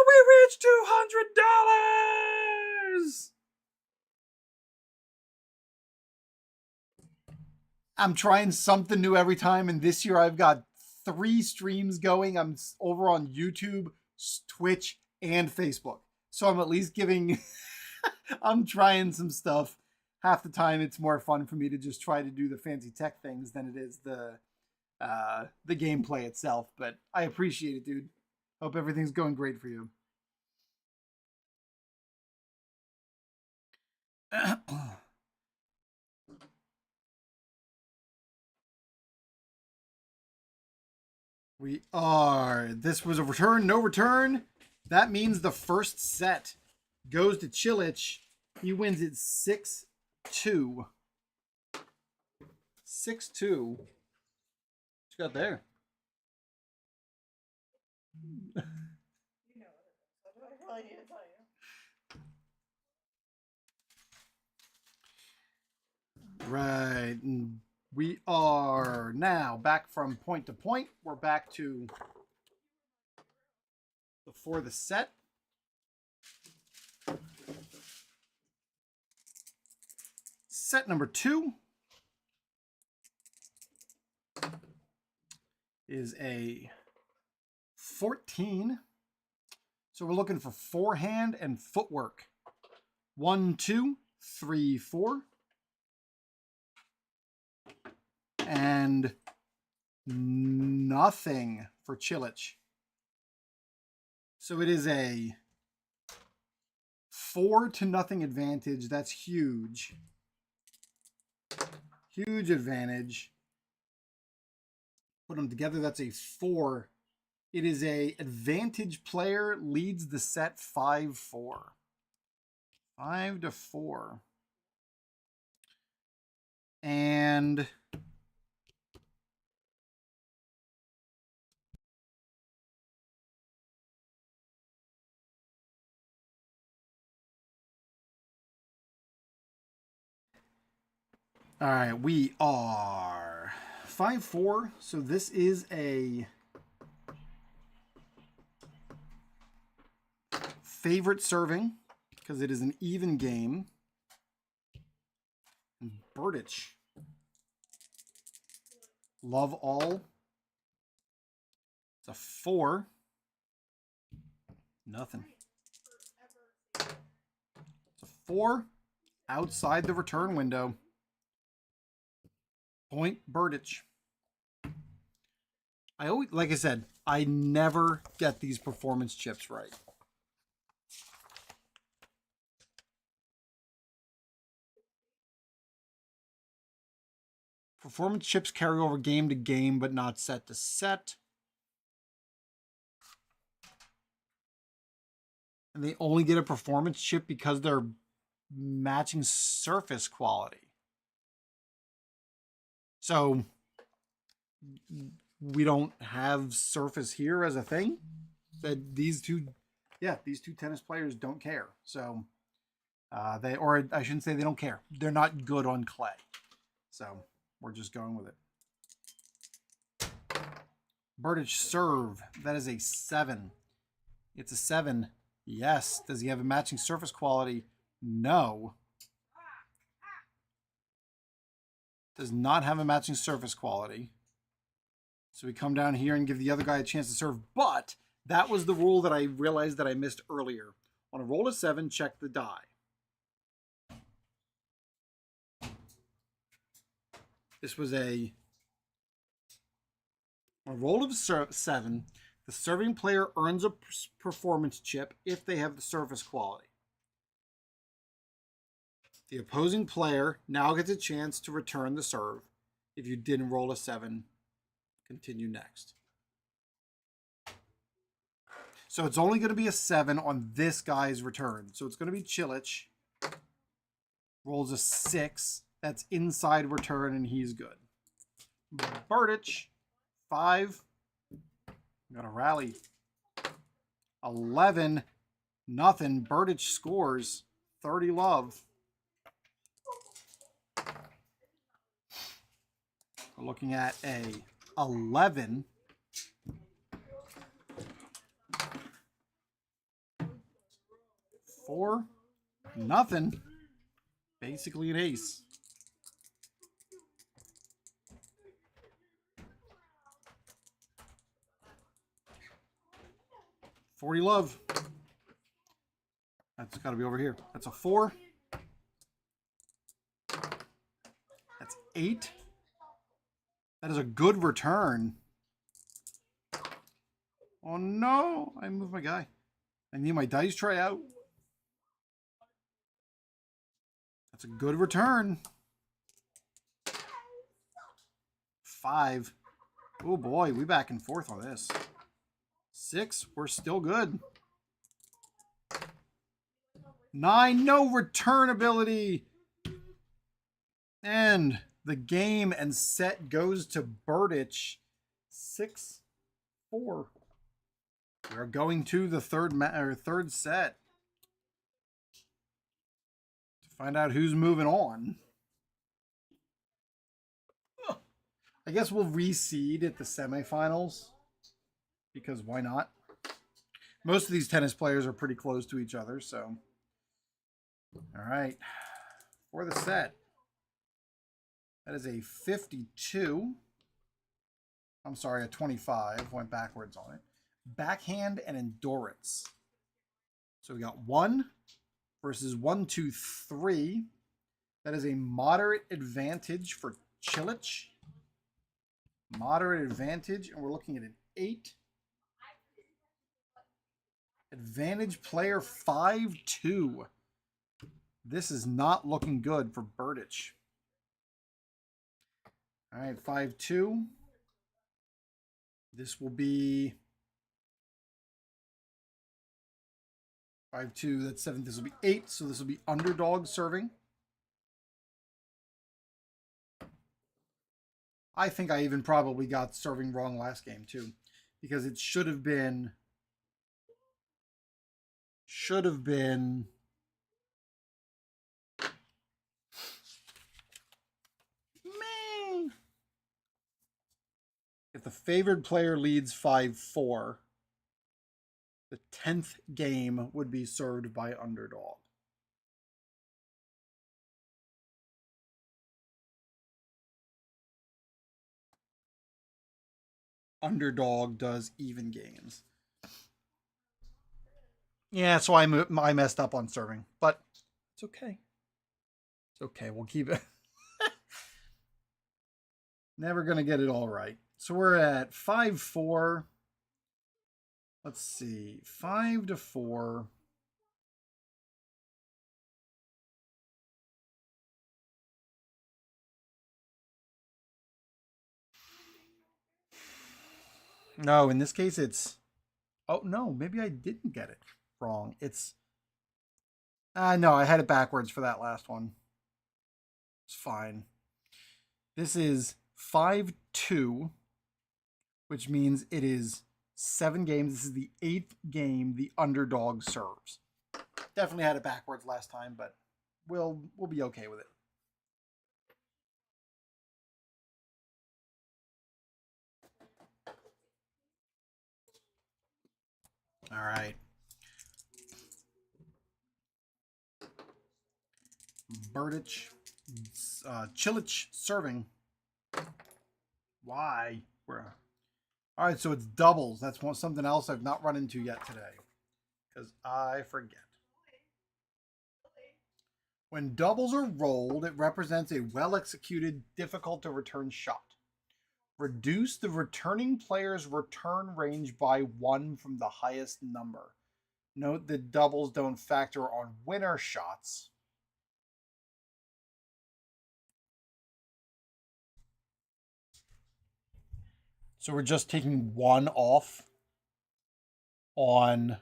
We reached $200! I'm trying something new every time, and this year I've got 3 streams going. I'm over on YouTube, Twitch, and Facebook. So I'm at least giving... I'm trying some stuff. Half the time it's more fun for me to just try to do the fancy tech things than it is the gameplay itself. But I appreciate it, dude. Hope everything's going great for you. We are. This was a return, no return. That means the first set goes to Chilich. He wins it 6-2. 6-2. What you got there? You know what it is. I really need to tell you. Right. And we are now back from point to point. We're back to before the set. Set number 2 is a 14. So we're looking for forehand and footwork. 1, 2, 3, 4. And nothing for Chilich. So it is a 4-0 advantage. That's huge. Huge advantage. Put them together. That's a 4. It is a advantage player leads the set 5-4. 5-4. And all right, we are 5-4. So this is a favorite serving because it is an even game. And Burditch. Love all. It's a 4. Nothing. It's a 4 outside the return window. Point Burditch. I always, like I said, I never get these performance chips right. Performance chips carry over game to game, but not set to set. And they only get a performance chip because they're matching surface quality. So we don't have surface here as a thing. That these two tennis players don't care. So or I shouldn't say they don't care. They're not good on clay. So we're just going with it. Burditch serve. That is a 7. It's a 7. Yes. Does he have a matching surface quality? No. Does not have a matching surface quality. So we come down here and give the other guy a chance to serve. But that was the rule that I realized that I missed earlier. On a roll of 7, check the die. This was a roll of 7. The serving player earns a performance chip if they have the surface quality. The opposing player now gets a chance to return the serve. If you didn't roll a 7, continue next. So it's only going to be a 7 on this guy's return. So it's going to be Chilich. Rolls a 6. That's inside return, and he's good. Burditch, 5. Got a rally. 11. Nothing. Burditch scores. 30 love. We're looking at a 11. Four. Nothing. Basically an ace. $40 love. That's got to be over here. That's a 4. That's 8. That is a good return. Oh no, I moved my guy. I need my dice tray out. That's a good return. 5. Oh boy, we back and forth on this. 6, we're still good. 9, no return ability. And the game and set goes to Burditch. 6-4. We're going to the third set to find out who's moving on. I guess we'll reseed at the semifinals because why not? Most of these tennis players are pretty close to each other, so. All right, for the set. That is a 52. I'm sorry, a 25. Went backwards on it. Backhand and endurance. So we got 1, versus 1, 2, 3. That is a moderate advantage for Chilich. Moderate advantage, and we're looking at an 8. Advantage player 5-2. This is not looking good for Burditch. All right, 5-2. This will be 5-2. That's 7. This will be 8. So this will be underdog serving. I think I even probably got serving wrong last game too, because it should have been meh. If the favored player leads 5-4, the 10th game would be served by underdog. Underdog does even games. Yeah, so I messed up on serving, but it's okay. It's okay. We'll keep it. Never going to get it all right. So we're at 5-4. Let's see. 5-4. No, in this case it's... Oh, no, maybe I didn't get it wrong. It's... no, I had it backwards for that last one. It's fine. This is 5-2, which means it is 7 games. This is the 8th game the underdog serves. Definitely had it backwards last time, but we'll be okay with it. All right. Burditch, Chilich serving. Why? All right, so it's doubles. That's something else I've not run into yet today, because I forget. When doubles are rolled, it represents a well-executed, difficult-to-return shot. Reduce the returning player's return range by 1 from the highest number. Note that doubles don't factor on winner shots. So we're just taking 1 off on...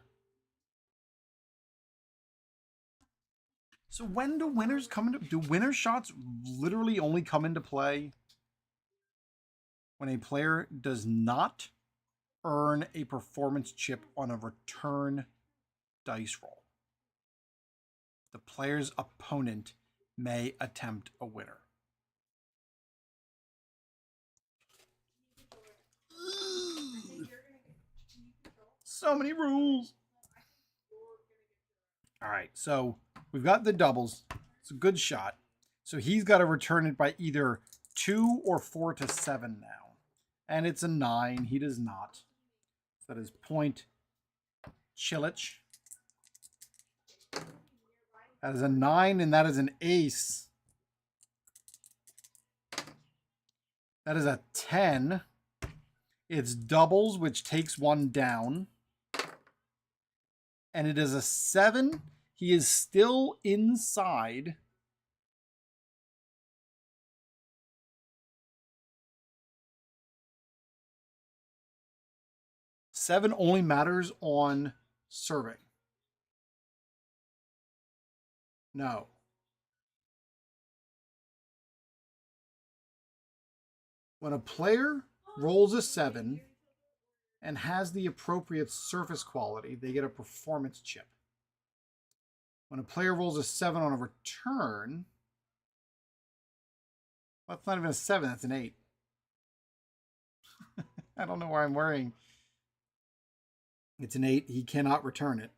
So when do winners come into... Do winner shots literally only come into play when a player does not earn a performance chip on a return dice roll? The player's opponent may attempt a winner. So many rules. All right, so we've got the doubles. It's a good shot. So he's got to return it by either 2 or 4 to 7 now. And it's a 9. He does not. So that is point Chilich. That is a 9, and that is an ace. That is a 10. It's doubles, which takes 1 down. And it is a 7. He is still inside. Seven only matters on serving. No. When a player rolls a 7 and has the appropriate surface quality, they get a performance chip. When a player rolls a 7 on a return, well, that's not even a 7, that's an 8. I don't know why I'm worrying. It's an 8. He cannot return it.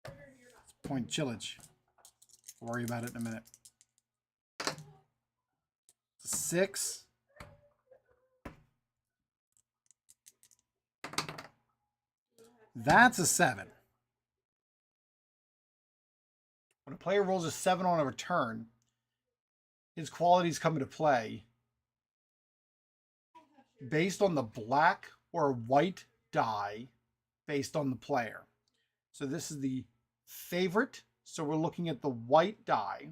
It's point Chilich. We'll worry about it in a minute. 6. That's a 7. player rolls a 7 on a return, his qualities come into play based on the black or white die based on the player. So this is the favorite. So we're looking at the white die.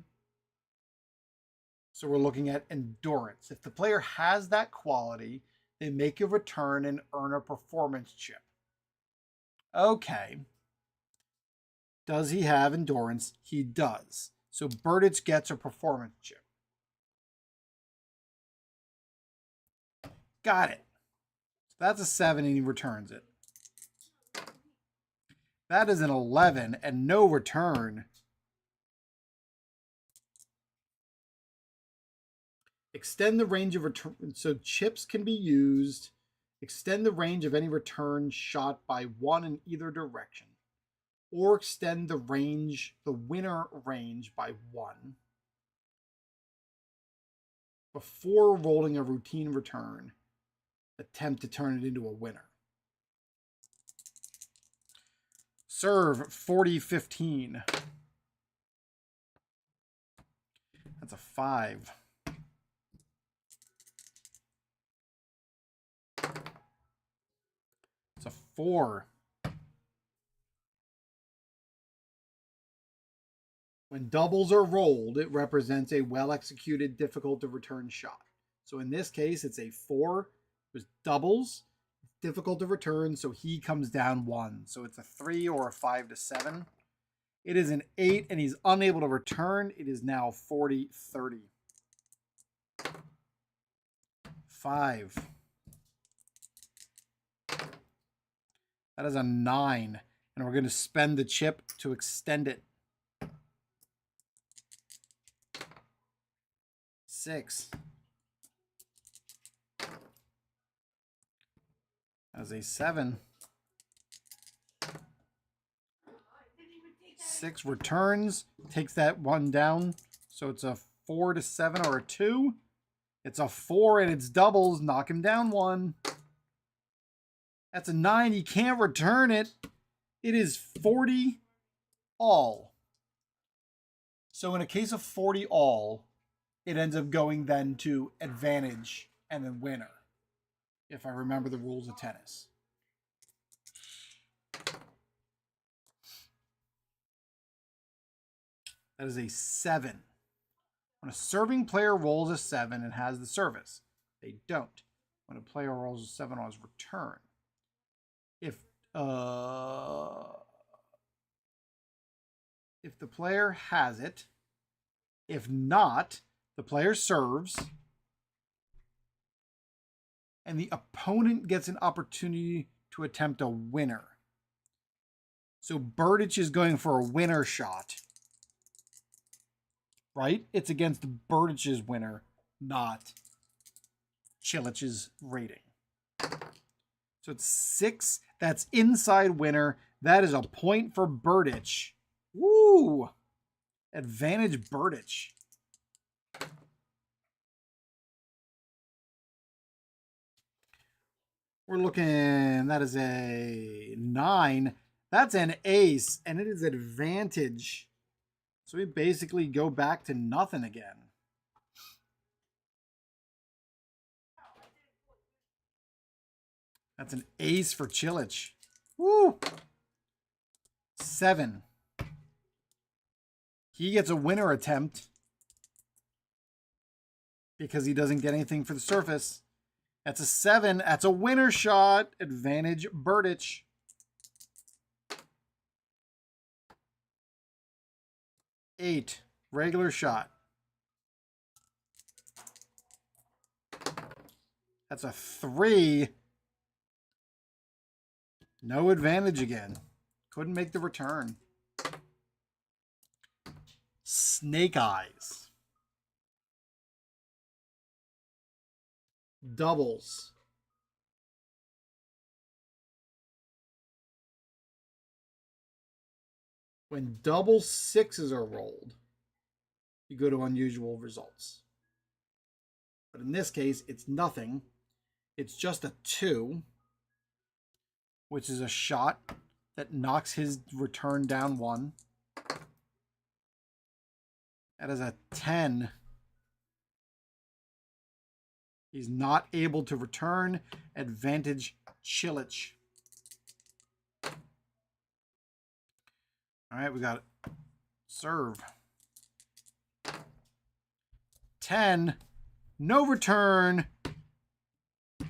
So we're looking at endurance. If the player has that quality, they make a return and earn a performance chip. Okay. Does he have endurance? He does. So Burditch gets a performance chip. Got it. So that's a 7 and he returns it. That is an 11 and no return. Extend the range of return. So chips can be used. Extend the range of any return shot by 1 in either direction. Or extend the winner range by 1. Before rolling a routine return, attempt to turn it into a winner. Serve 40-15. That's a 5. It's a 4. When doubles are rolled, it represents a well-executed, difficult-to-return shot. So in this case, it's a 4. It was doubles, difficult to return, so he comes down 1. So it's a 3 or a 5-7. It is an 8, and he's unable to return. It is now 40-30. 5. That is a 9, and we're going to spend the chip to extend it. 6. As a 7. 6 returns, takes that one down. So it's a 4-7 or a 2. It's a 4 and it's doubles, knock him down 1. That's a 9, he can't return it. It is 40 all. So in a case of 40 all, it ends up going then to advantage and then winner, if I remember the rules of tennis. That is a 7. When a serving player rolls a 7 and has the service, they don't. When a player rolls a 7 on his return, if the player has it, if not, the player serves, and the opponent gets an opportunity to attempt a winner. So Burditch is going for a winner shot, right? It's against Burditch's winner, not Chilich's rating. So it's 6. That's inside winner. That is a point for Burditch. Woo! Advantage Burditch. We're looking, that is a 9. That's an ace, and it is advantage. So we basically go back to nothing again. That's an ace for Chilich. Woo! 7. He gets a winner attempt because he doesn't get anything for the surface. That's a 7. That's a winner shot. Advantage Burditch. Eight. Regular shot. That's a 3. No advantage again. Couldn't make the return. Snake Eyes. Doubles. When double 6s are rolled, you go to unusual results. But in this case, it's nothing. It's just a 2, which is a shot that knocks his return down 1. That is a 10. He's not able to return. Advantage Chilich. All right, we got serve. 10. No return.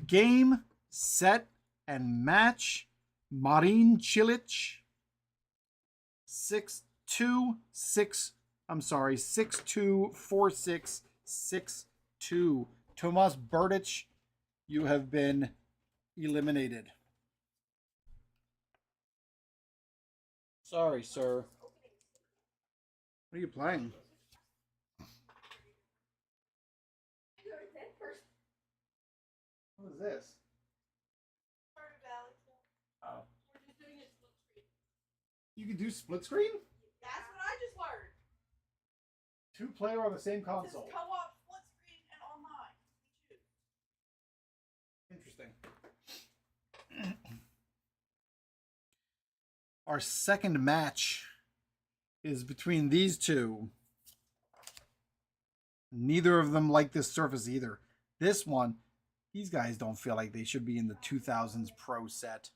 Game, set, and match. Marin Cilic. 6-2-4662. Tomas Berdych, you have been eliminated. Sorry, sir. What are you playing? What is this? Oh. We're just doing a split screen. You can do split screen? That's what I just learned. 2-player on the same It says console. co-op, split screen, and online. Interesting. Our second match is between these two. Neither of them like this surface either. This one, these guys don't feel like they should be in the 2000s Pro set.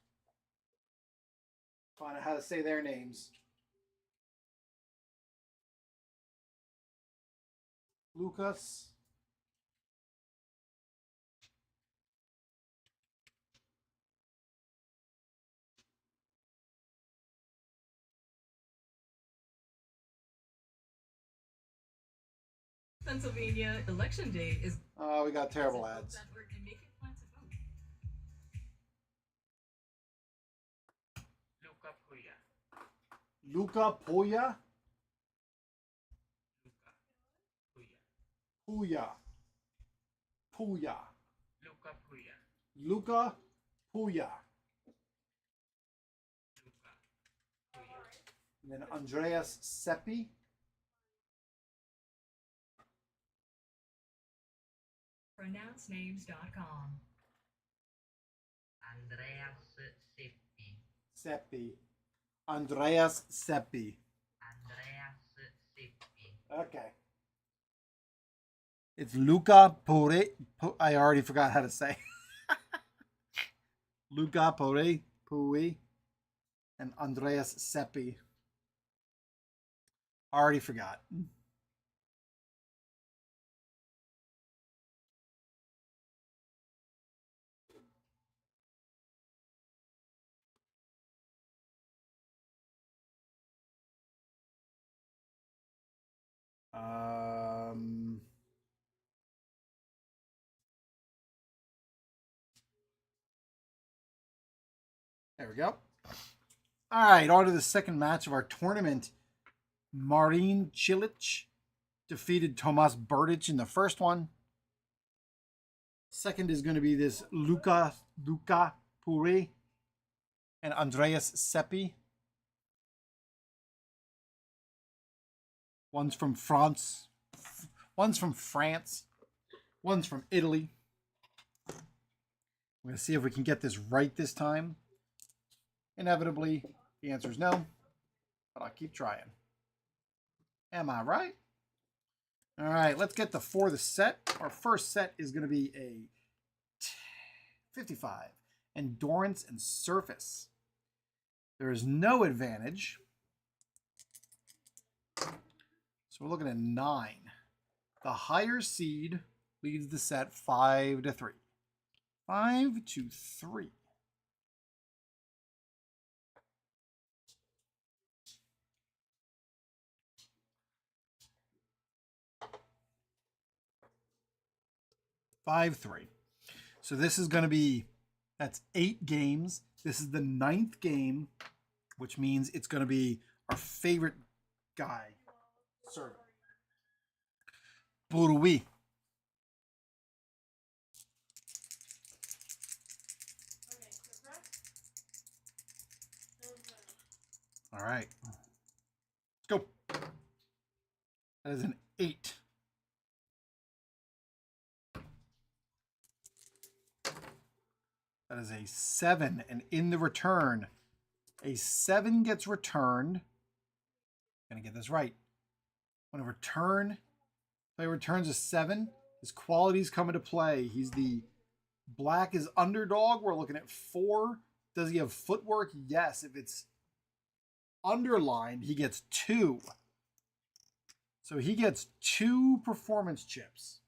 Find out how to say their names. Lucas. Pennsylvania election day is. Oh, we got terrible ads. Luca Puya. Puya. Puya. Luca Puya. And then Andreas Seppi. PronounceNames.com. Andreas Seppi. Seppi. Andreas Seppi. Andreas Seppi. Okay. It's Luca Pure. I already forgot how to say. Luca Pure. Pui. And Andreas Seppi. Already forgot. There we go. All right, on to the second match of our tournament. Marin Cilic defeated Tomas Berdych in the first one. Second is going to be this Luca Puri and Andreas Seppi. One's from France. One's from France. One's from Italy. We're going to see if we can get this right this time. Inevitably, the answer is no, but I'll keep trying. Am I right? All right, let's get for the set. Our first set is going to be a 55, endurance and surface. There is no advantage. So we're looking at 9. The higher seed leads the set 5-3. 5-3. So this is going to be, that's 8 games. This is the 9th game, which means it's going to be our favorite guy. Sir. Burui. All right. Let's go. That is an 8. That is a 7. And in the return, a 7 gets returned. Gonna get this right. When a player returns a 7, his qualities come into play. He's the black is underdog. We're looking at 4. Does he have footwork? Yes. If it's underlined, he gets 2. So he gets 2 performance chips.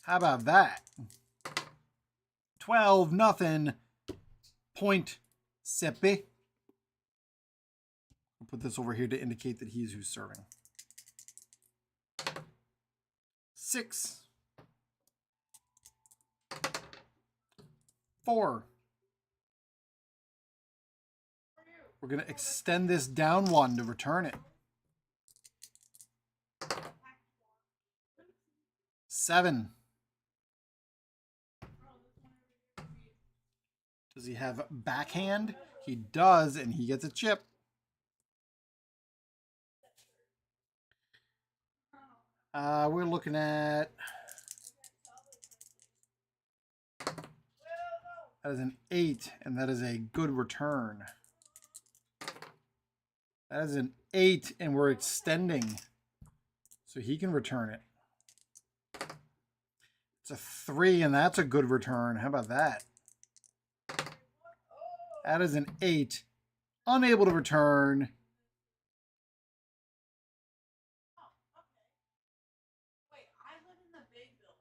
How about that? 12-0. Point Seppi. I'll put this over here to indicate that he's who's serving. 6. 4. We're going to extend this down 1 to return it. 7. Does he have backhand? He does, and he gets a chip. We're looking at... That is an 8, and that is a good return. That is an 8, and we're extending. So he can return it. It's a 3, and that's a good return. How about that? That is an 8. Unable to return. Wait, I live in the big building.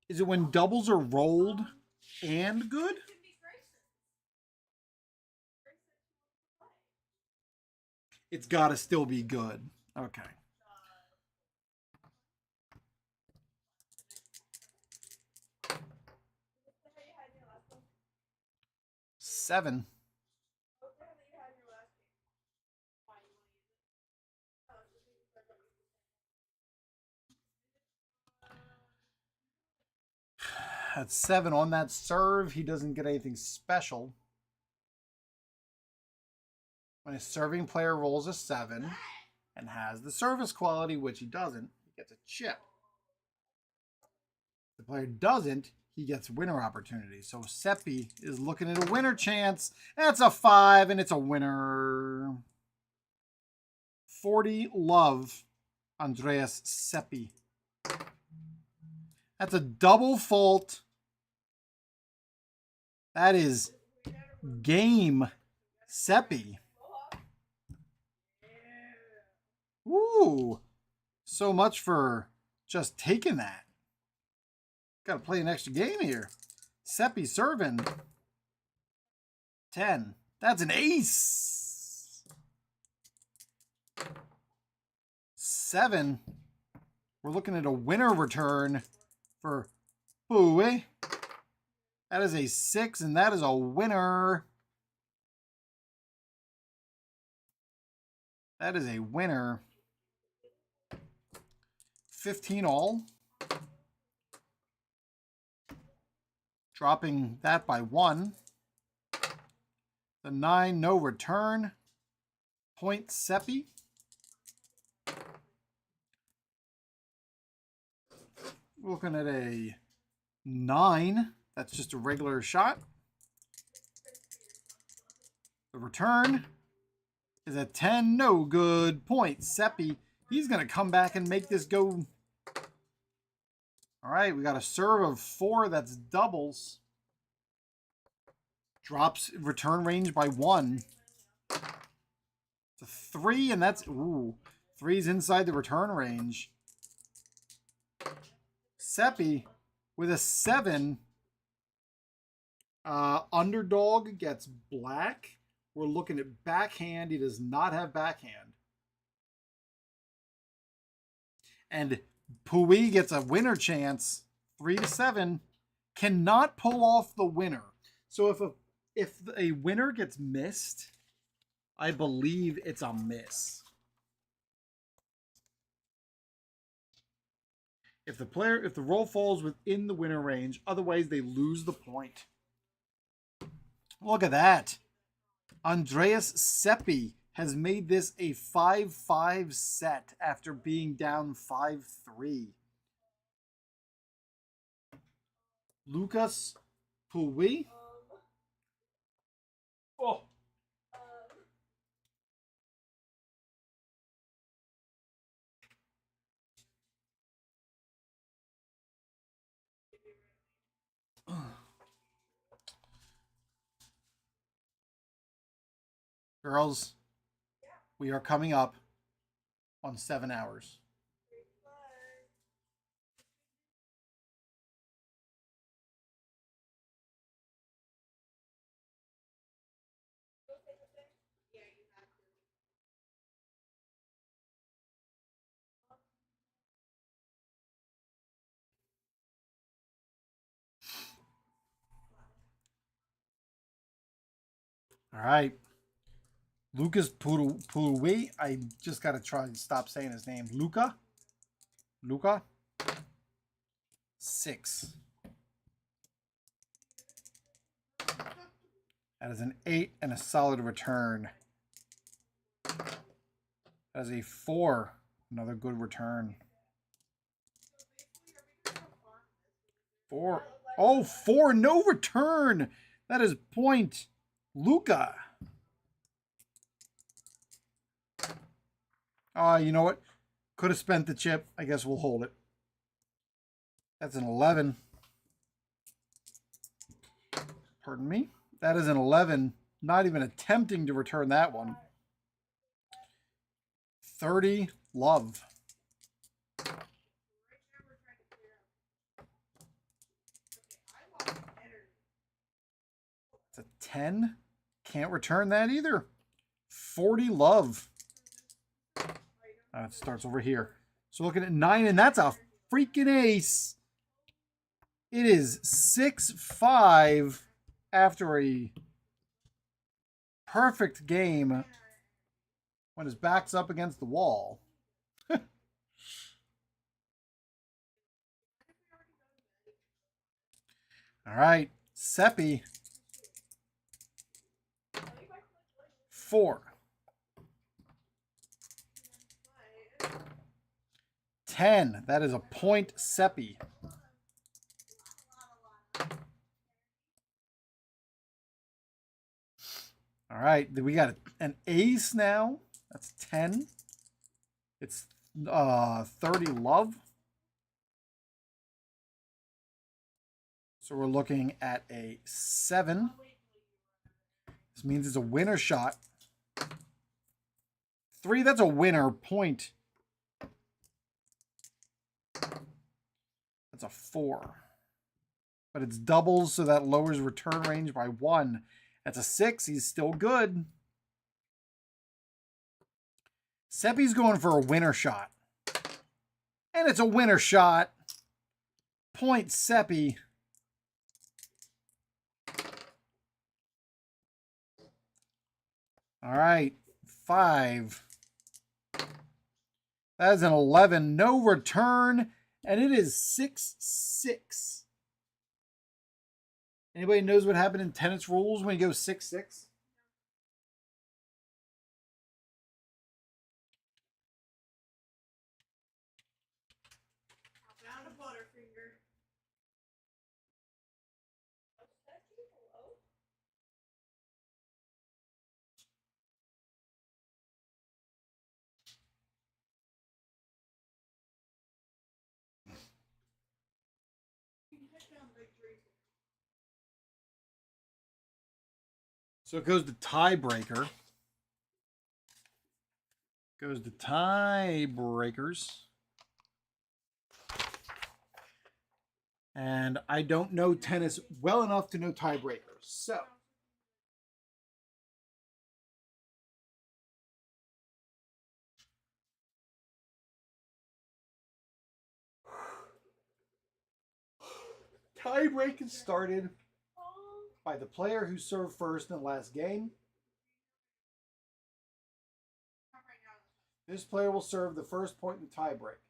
Is it when doubles are rolled and good? It can be Grayson. It's got to still be good. Okay. Seven. At 7 on that serve, he doesn't get anything special. When a serving player rolls a 7 and has the service quality, which he doesn't, he gets a chip. If the player doesn't, he gets winner opportunity. So Seppi is looking at a winner chance. That's a 5, and it's a winner. 40 love, Andreas Seppi. That's a double fault. That is game Seppi. Woo! So much for just taking that. Got to play an extra game here. Seppi serving. 10. That's an ace. 7. We're looking at a winner return for Bowie. That is a 6, and that is a winner. That is a winner. 15 all. Dropping that by 1. The 9, no return. Point Seppi. Looking at a 9. That's just a regular shot. The return is a 10. No good. Point Seppi. He's going to come back and make this go. All right, we got a serve of 4. That's doubles. Drops return range by 1. It's a 3, and that's... Ooh. 3's inside the return range. Seppi with a 7. Underdog gets black. We're looking at backhand. He does not have backhand. And Pui gets a winner chance. 3-7. Cannot pull off the winner. So if a winner gets missed, I believe it's a miss. If the roll falls within the winner range, otherwise they lose the point. Look at that. Andreas Seppi has made this a 5-5 set after being down 5-3. Lucas Pui. Oh. Girls, we are coming up on 7 hours. All right. Lucas Puluwi. I just got to try and stop saying his name. Luca. 6. That is an 8 and a solid return. That is a 4. Another good return. 4. Oh, 4. No return. That is point. Luca. You know what? Could have spent the chip. I guess we'll hold it. That's an 11. Pardon me. That is an 11. Not even attempting to return that one. 30. Love. It's a 10. Can't return that either. 40. Love. It starts over here. So looking at 9, and that's a freaking ace. It is 6-5 after a perfect game when his back's up against the wall. All right, Seppi. 4. 10. That is a point, Seppi. All right, we got an ace now. That's 10. It's 30 love. So we're looking at a 7. This means it's a winner shot. 3, that's a winner point. That's a 4. But it's doubles, so that lowers return range by 1. That's a 6. He's still good. Seppi's going for a winner shot. And it's a winner shot. Point Seppi. All right. 5. That is an 11. No return. And it is 6-6. Anybody knows what happened in tennis rules when you go 6-6? Found a Butterfinger. So it goes to tiebreaker. Goes to tiebreakers. And I don't know tennis well enough to know tiebreakers. So tiebreak is started by the player who served first in the last game. This player will serve the first point in the tiebreak.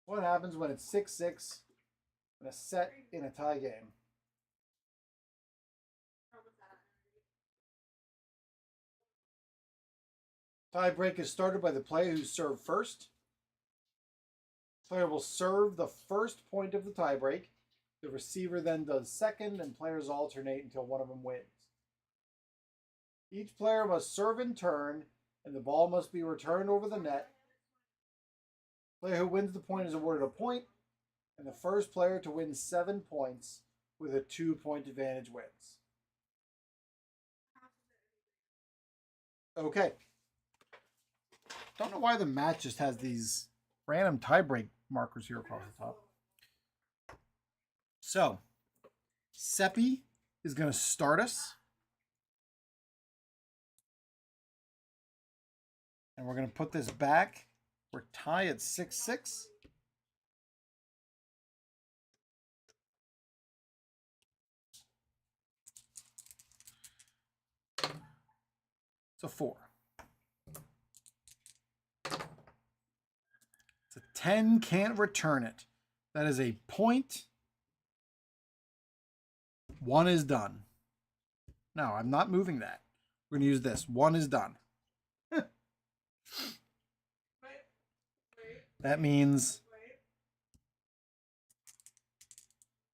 What happens when it's 6-6 in a set in a tie game? Tiebreak is started by the player who served first. Player will serve the first point of the tiebreak. The receiver then does second, and players alternate until one of them wins. Each player must serve in turn, and the ball must be returned over the net. Player who wins the point is awarded a point, And the first player to win 7 points with a 2-point advantage wins. Okay. Don't know why the match just has these random tiebreak markers here across the top. So, Seppi is going to start us. And we're going to put this back. We're tied at 6-6. It's a 4. It's a 10, can't return it. That is a point. 1 is done. No, I'm not moving that. We're going to use this. 1 is done. That means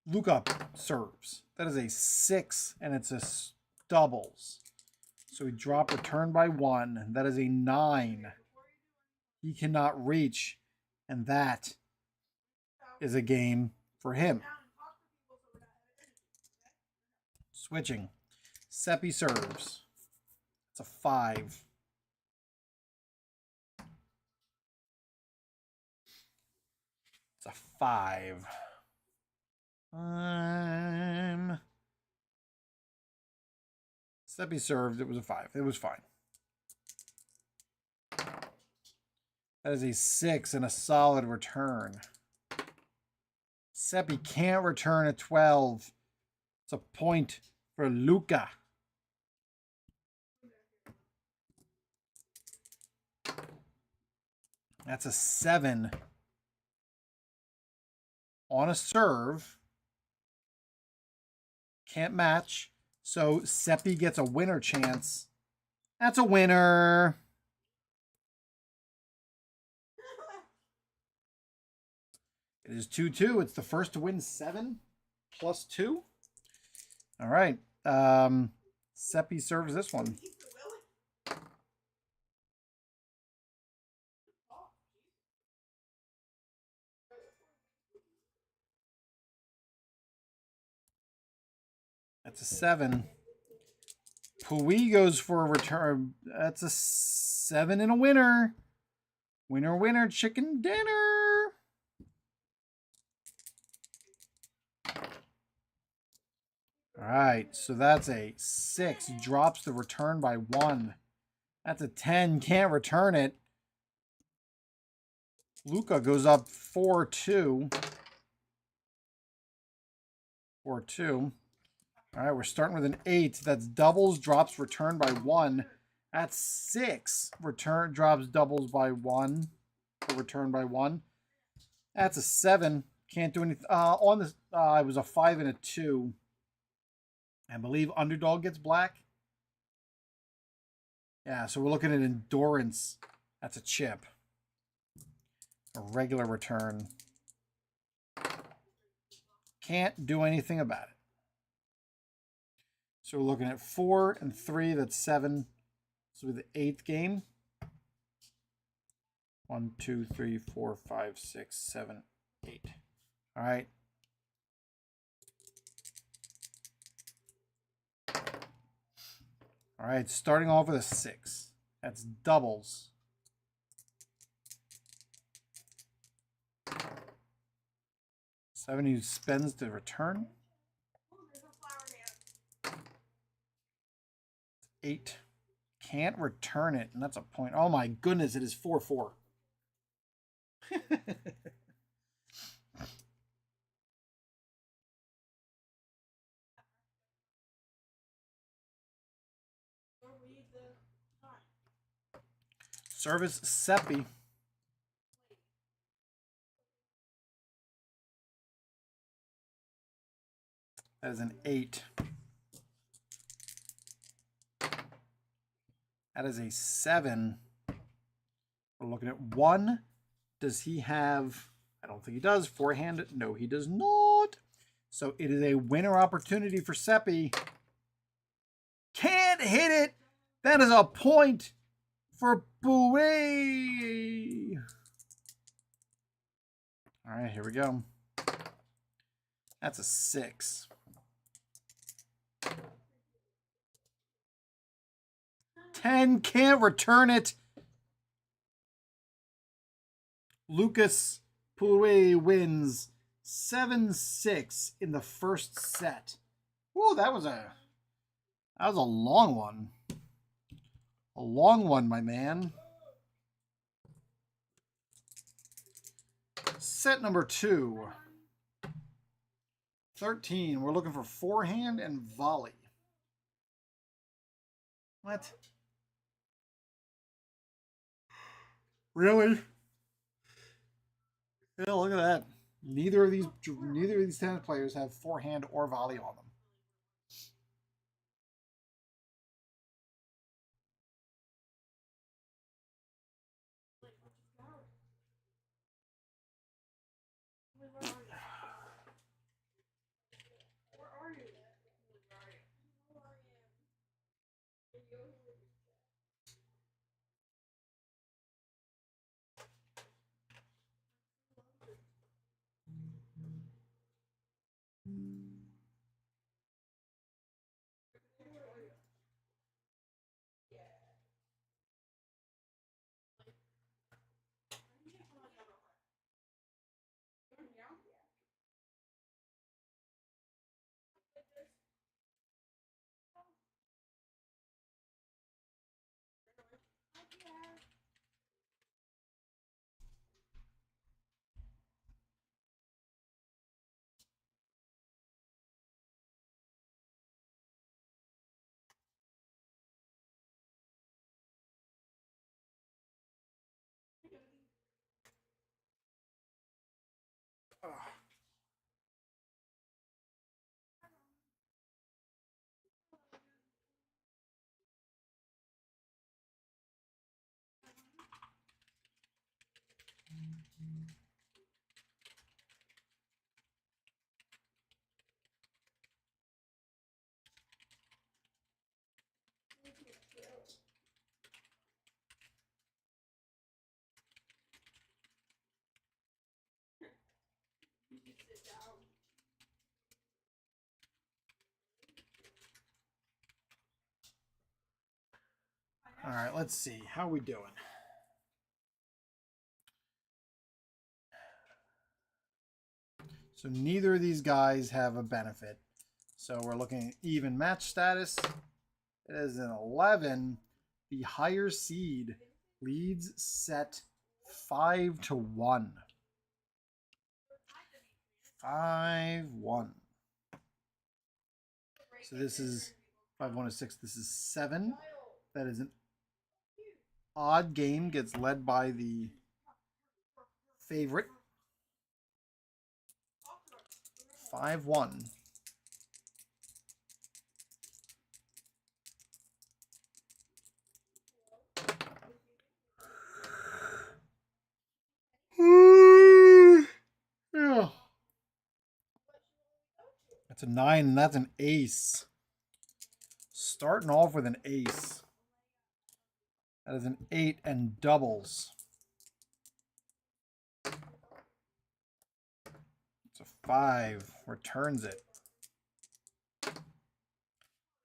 Luca serves. That is a 6, and it's a doubles. So we drop return by 1. That is a 9. He cannot reach, and that is a game for him. Switching. Seppi serves. It's a 5. It's a 5. Seppi served. It was a 5. It was fine. That is a 6 and a solid return. Seppi can't return a 12. It's a point for Luca. That's a 7. On a serve. Can't match. So Seppi gets a winner chance. That's a winner. It is 2-2. It's the first to win 7 plus 2. All right. Seppi serves this one. That's a 7. Pui goes for a return. That's a 7 and a winner. Winner, winner, chicken dinner. All right, so that's a 6. Drops the return by 1. That's a 10. Can't return it. Luca goes up 4-2. 4-2. All right, we're starting with an 8. That's doubles, drops return by 1. That's 6. Return drops doubles by 1. Return by 1. That's a 7. Can't do anything. On this, it was a 5 and a 2. I believe underdog gets black. Yeah, so we're looking at endurance. That's a chip. A regular return. Can't do anything about it. So we're looking at 4 and 3. That's 7. So the 8th game. 1, 2, 3, 4, 5, 6, 7, 8. All right. All right, starting off with a 6. That's doubles. Seven, spends the return. 8. Can't return it, and that's a point. Oh my goodness, it is 4-4. Service Seppi. That is an 8. That is a 7. We're looking at 1. Does he have... I don't think he does. Forehand? No, he does not. So it is a winner opportunity for Seppi. Can't hit it. That is a point for Bouet. All right, here we go. That's a 6. Ten, can't return it. Lucas Poulet wins 7-6 in the first set. Whoa, that was a long one. A long one, my man. Set number 2. 13. We're looking for forehand and volley. What? Really? Yeah, look at that. Neither of these tennis players have forehand or volley on them. All right, let's see. How are we doing? So neither of these guys have a benefit. So we're looking at even match status. It is an 11. The higher seed leads set 5-1. 5-1. So this is 5-1 to 6. This is 7. That is an odd game. Gets led by the favorite. 5-1. Yeah. That's a 9, and that's an ace. Starting off with an ace. That is an 8 and doubles. It's a 5. Returns it.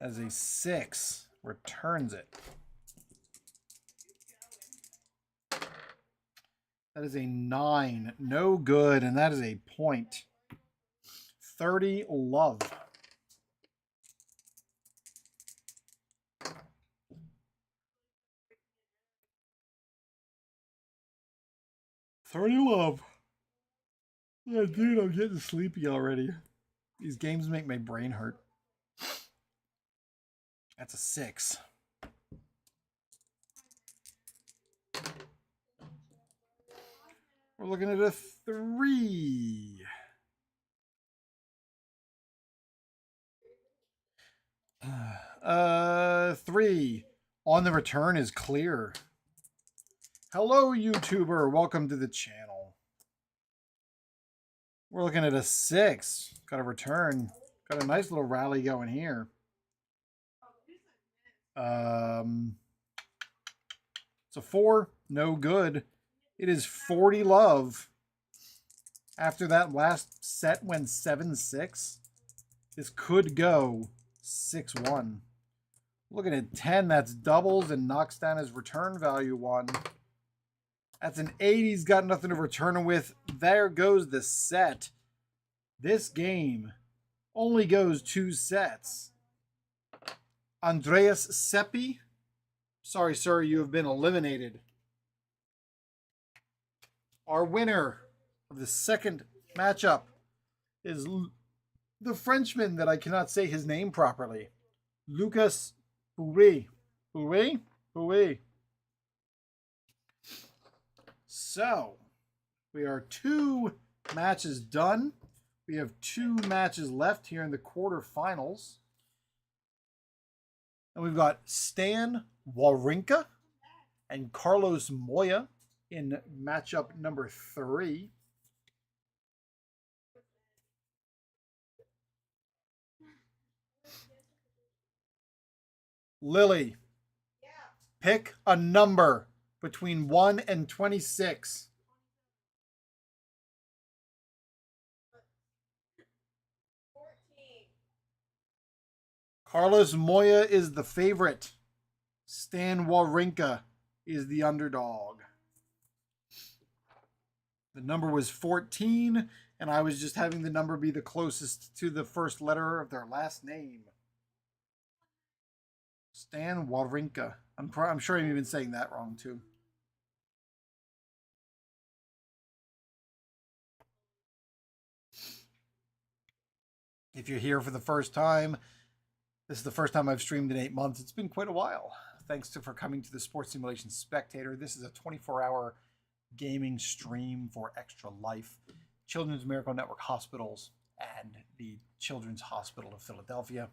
That is a 6. Returns it. That is a 9. No good, and that is a point. 30 love. Yeah, dude, I'm getting sleepy already. These games make my brain hurt. That's a 6. We're looking at a 3. Three. On the return is clear. Hello, YouTuber. Welcome to the channel. We're looking at a 6. Got a return. Got a nice little rally going here. It's a 4. No good. It is 40 love. After that last set went 7-6, this could go 6-1. Looking at 10, that's doubles and knocks down his return value 1. That's an 8. He's got nothing to return with. There goes the set. This game only goes 2 sets. Andreas Seppi. Sorry, sir, you have been eliminated. Our winner of the second matchup is the Frenchman that I cannot say his name properly. Lucas Poury. Poury. So, we are 2 matches done. We have 2 matches left here in the quarterfinals. And we've got Stan Wawrinka and Carlos Moya in matchup number 3. Lily, pick a number between 1 and 26. 14. Carlos Moya is the favorite. Stan Wawrinka is the underdog. The number was 14, and I was just having the number be the closest to the first letter of their last name. Stan Wawrinka. I'm sure I'm even saying that wrong too. If you're here for the first time, this is the first time I've streamed in 8 months. It's been quite a while. Thanks for coming to the Sports Simulation Spectator. This is a 24-hour gaming stream for Extra Life, Children's Miracle Network Hospitals, and the Children's Hospital of Philadelphia.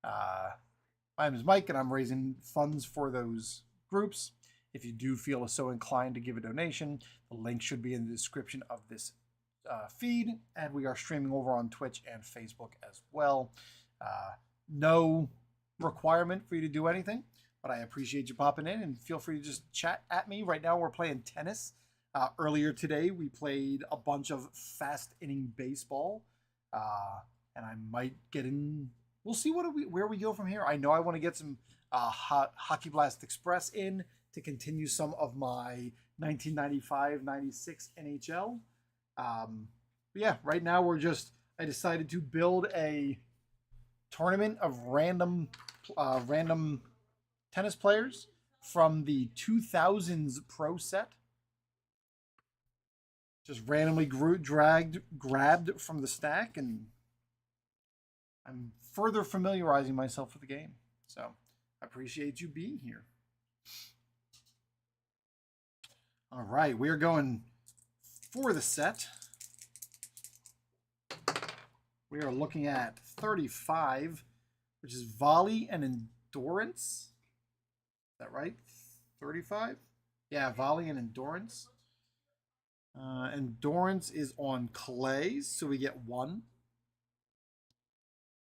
My name is Mike, and I'm raising funds for those groups. If you do feel so inclined to give a donation, the link should be in the description of this feed, and we are streaming over on Twitch and Facebook as well. No requirement for you to do anything, but I appreciate you popping in, and feel free to just chat at me. Right now we're playing tennis. Earlier today we played a bunch of fast inning baseball, and I might get in. We'll see where we go from here. I know I want to get some Hockey Blast Express in to continue some of my 1995-96 NHL. But yeah, right now I decided to build a tournament of random tennis players from the 2000s Pro set. Just randomly grabbed from the stack, and I'm further familiarizing myself with the game. So I appreciate you being here. All right, we are going for the set. We are looking at 35, which is volley and endurance. Is that right? 35? Yeah, volley and endurance. Endurance is on clays, so we get 1.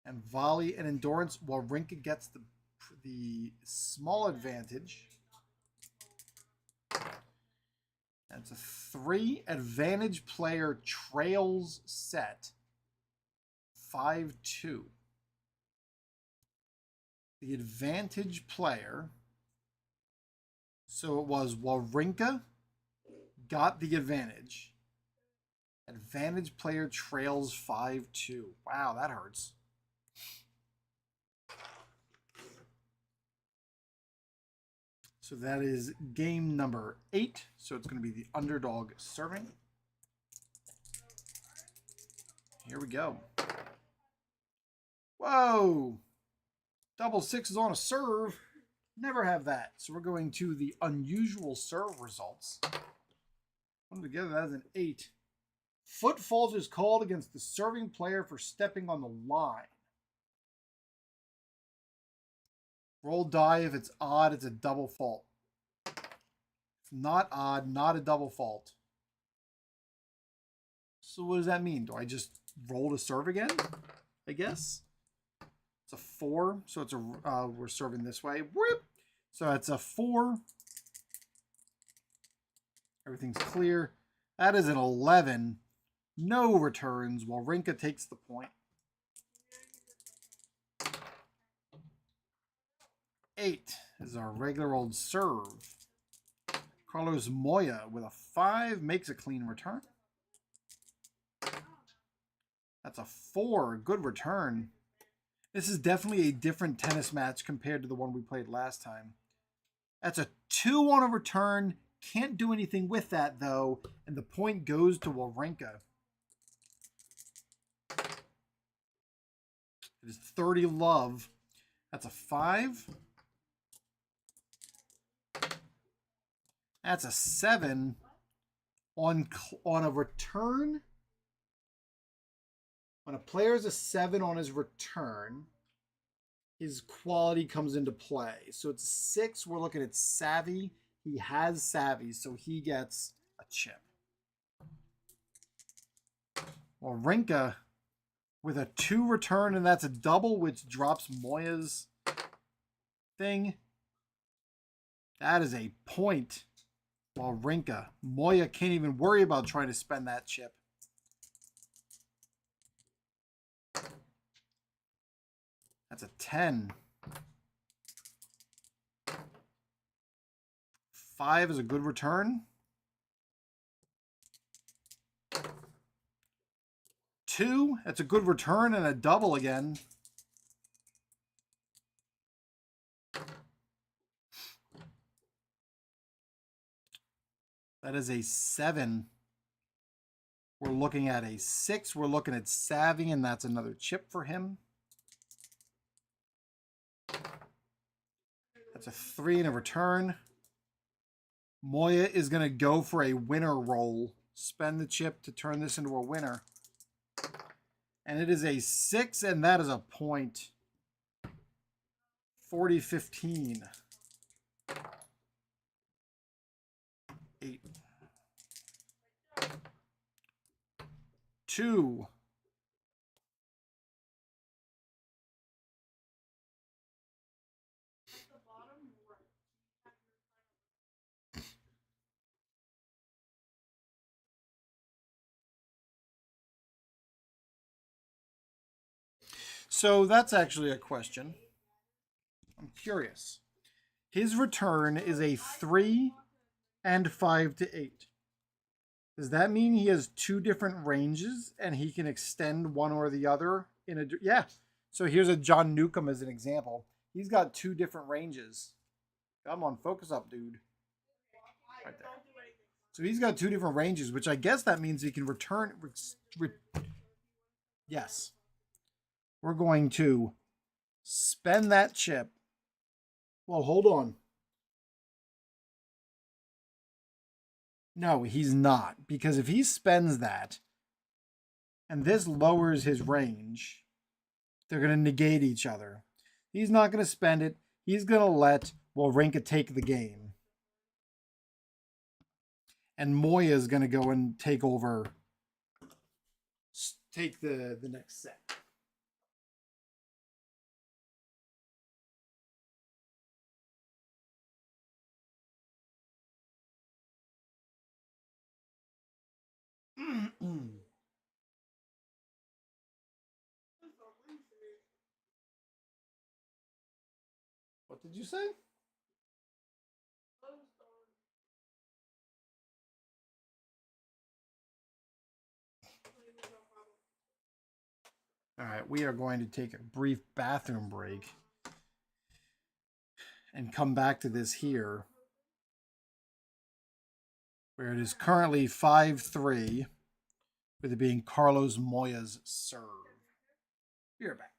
And volley and endurance, Wawrinka gets the small advantage. That's a 3. Advantage player trails set 5-2. The advantage player, so it was Wawrinka got the advantage. Advantage player trails 5-2. Wow, that hurts. So that is game number 8. So it's going to be the underdog serving. Here we go. Whoa! Double 6s on a serve. Never have that. So we're going to the unusual serve results. Put them together, that is an 8. Foot fault is called against the serving player for stepping on the line. Roll die. If it's odd, it's a double fault. If not odd, not a double fault. So what does that mean? Do I just roll to serve again? I guess. It's a 4, so it's a we're serving this way. So it's a 4. Everything's clear. That is an 11. No returns. Wawrinka takes the point. 8 is our regular old serve. Carlos Moya with a 5 makes a clean return. That's a 4. Good return. This is definitely a different tennis match compared to the one we played last time. That's a 2 on a return. Can't do anything with that, though. And the point goes to Wawrinka. It is 30 love. That's a 5. That's a 7 on a return. When a player is a 7 on his return, his quality comes into play. So it's a 6. We're looking at savvy. He has savvy, so he gets a chip. Wawrinka with a 2 return, and that's a double, which drops Moya's thing. That is a point. Wawrinka. Moya can't even worry about trying to spend that chip. That's a 10. 5 is a good return. 2, that's a good return and a double again. That is a 7. We're looking at a 6. We're looking at savvy, and that's another chip for him. That's a 3 and a return. Moya is going to go for a winner roll. Spend the chip to turn this into a winner. And it is a 6, and that is a point. 40-15. 8. 2. So that's actually a question. I'm curious. His return is a 3 and 5 to 8. Does that mean he has 2 different ranges and he can extend one or the other in a yeah. So here's a John Newcomb as an example. He's got 2 different ranges. Come on, focus up, dude. Right there. So he's got 2 different ranges, which I guess that means he can return. Yes. We're going to spend that chip. Well, hold on. No, he's not. Because if he spends that, and this lowers his range, they're going to negate each other. He's not going to spend it. He's going to let Wawrinka take the game. And Moya is going to go and take over, take the next set. What did you say? All right, we are going to take a brief bathroom break and come back to this here, where it is currently 5-3, with it being Carlos Moya's serve. Be right back.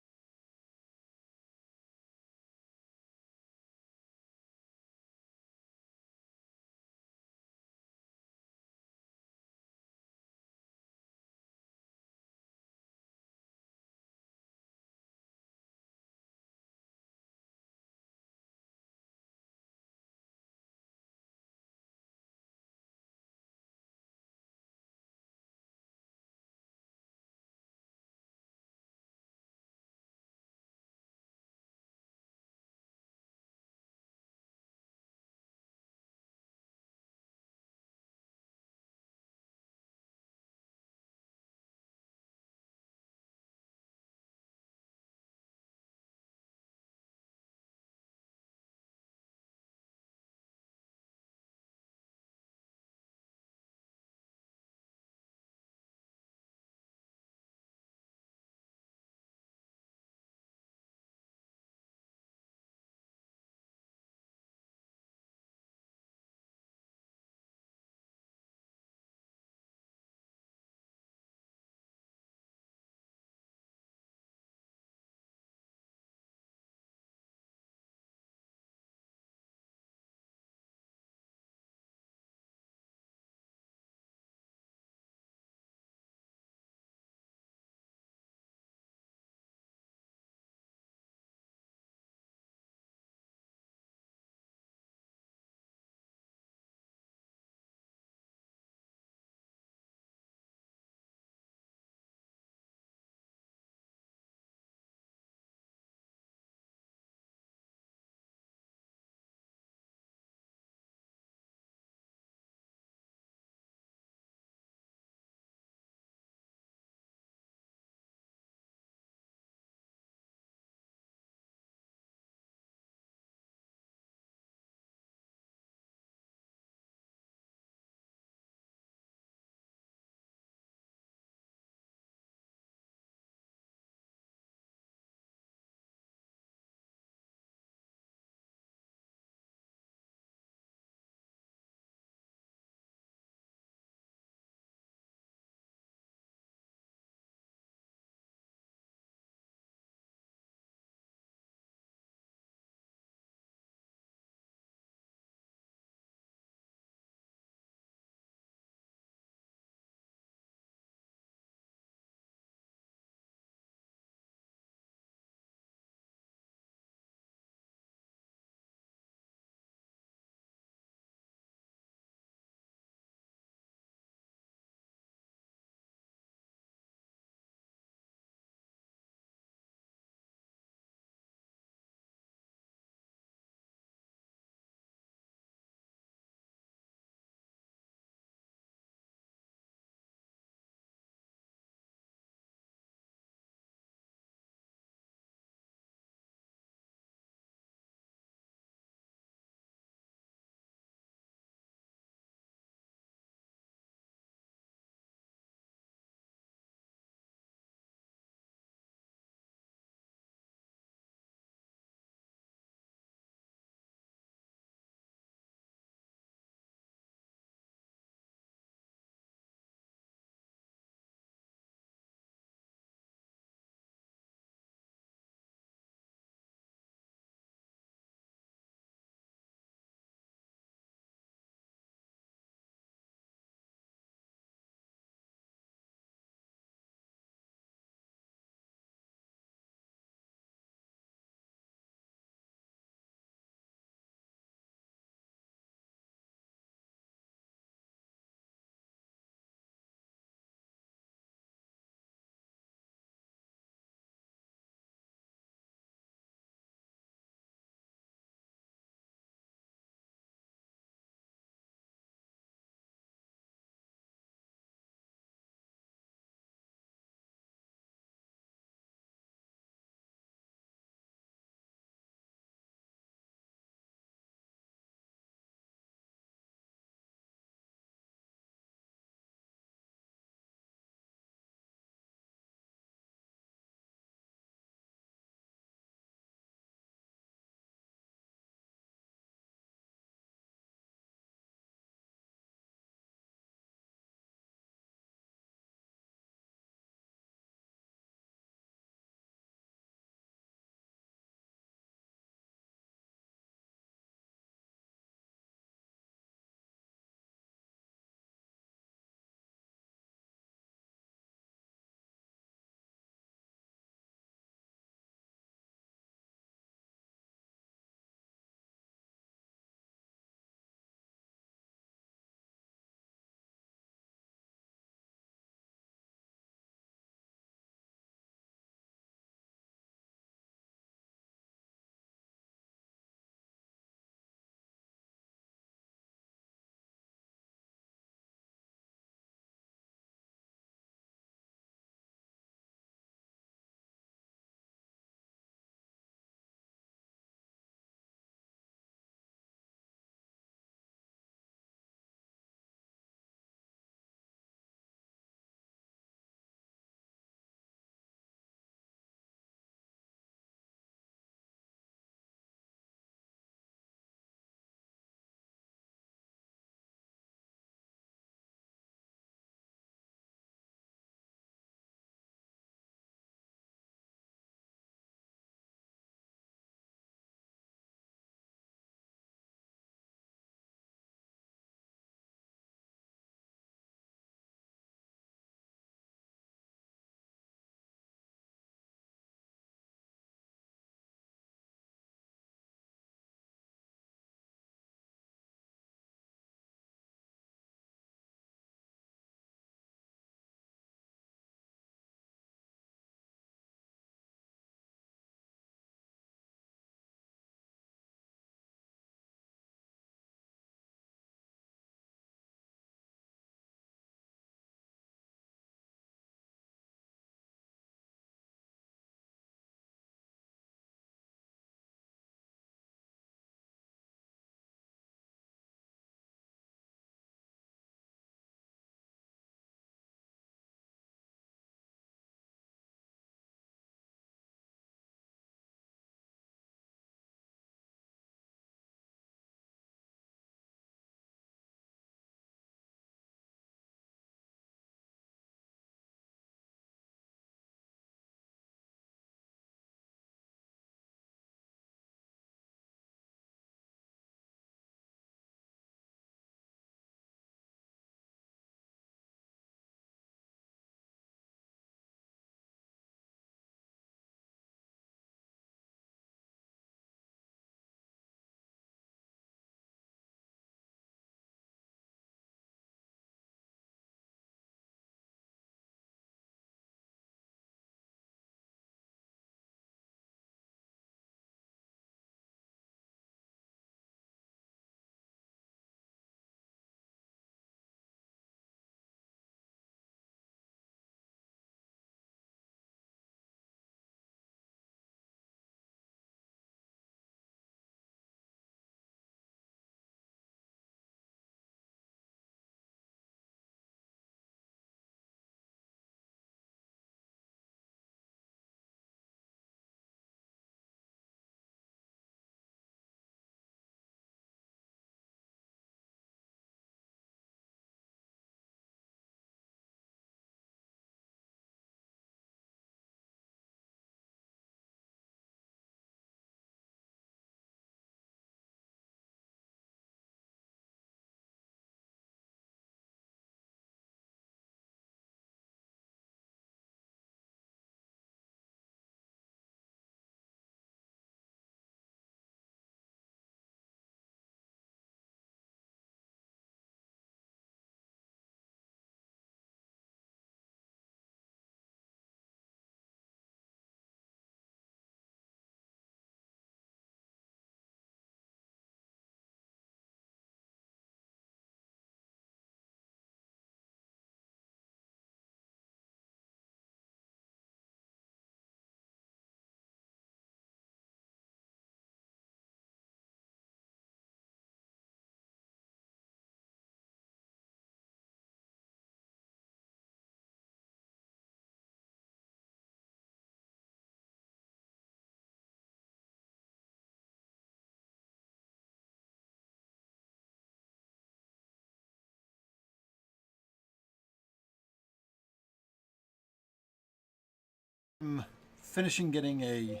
I'm finishing getting a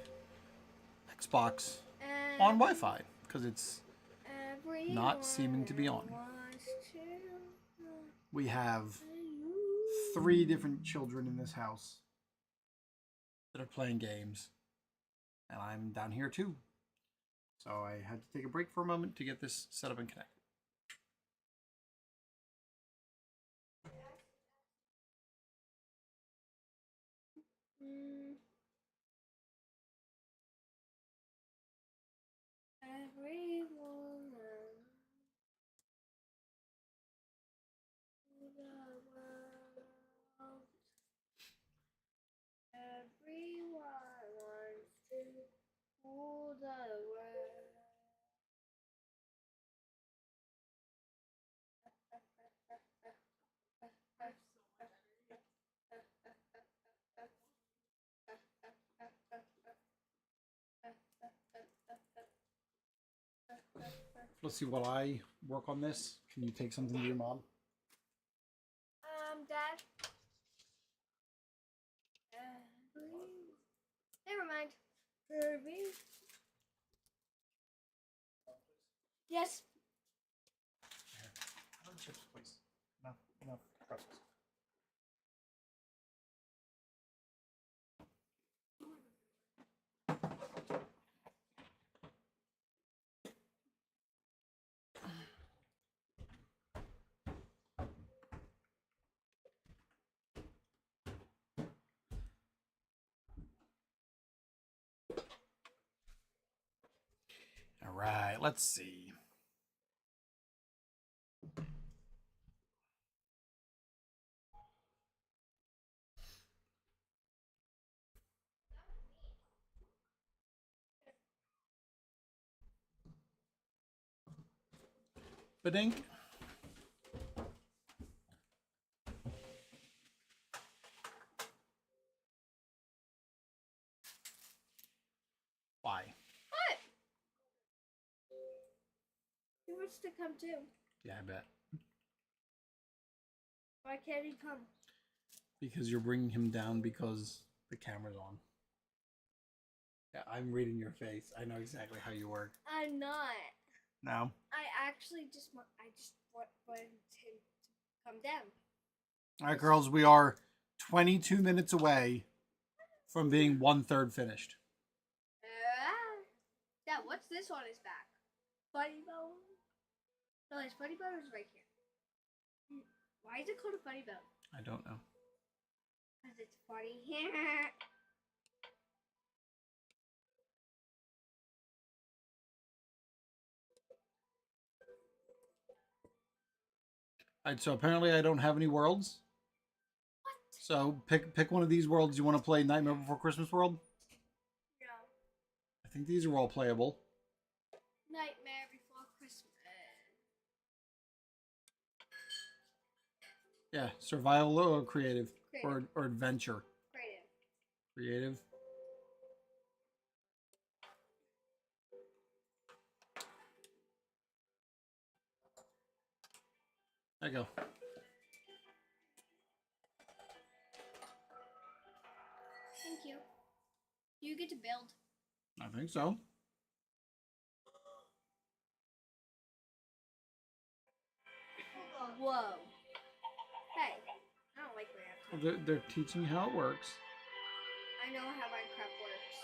Xbox on Wi-Fi because it's not seeming to be on. We have 3 different children in this house that are playing games, and I'm down here too. So I had to take a break for a moment to get this set up and connected. Everyone the world. Everyone wants to rule the world. Let's see, while I work on this, can you take something to your mom? Dad. Never mind. Yes. Chips, please. Enough pretzels. All right, let's see. Badink. Why? What? He wants to come too. Yeah, I bet. Why can't he come? Because you're bringing him down because the camera's on. Yeah, I'm reading your face. I know exactly how you work. I'm not. No? I actually just wanted him to come down. All right, girls, we are 22 minutes away from being 1/3 finished. Dad, what's this on his back? Funny bone? No, his funny bone is right here. Why is it called a funny bone? I don't know. Because it's funny. All right, so apparently I don't have any worlds. What? So pick one of these worlds. You want to play Nightmare Before Christmas World? No. I think these are all playable. Nightmare Before Christmas. Yeah, survival or creative, Creative. or adventure. Creative. Creative. There you go. Thank you. Do you get to build? I think so. Whoa. Hey, I don't like Minecraft. They're teaching how it works. I know how Minecraft works.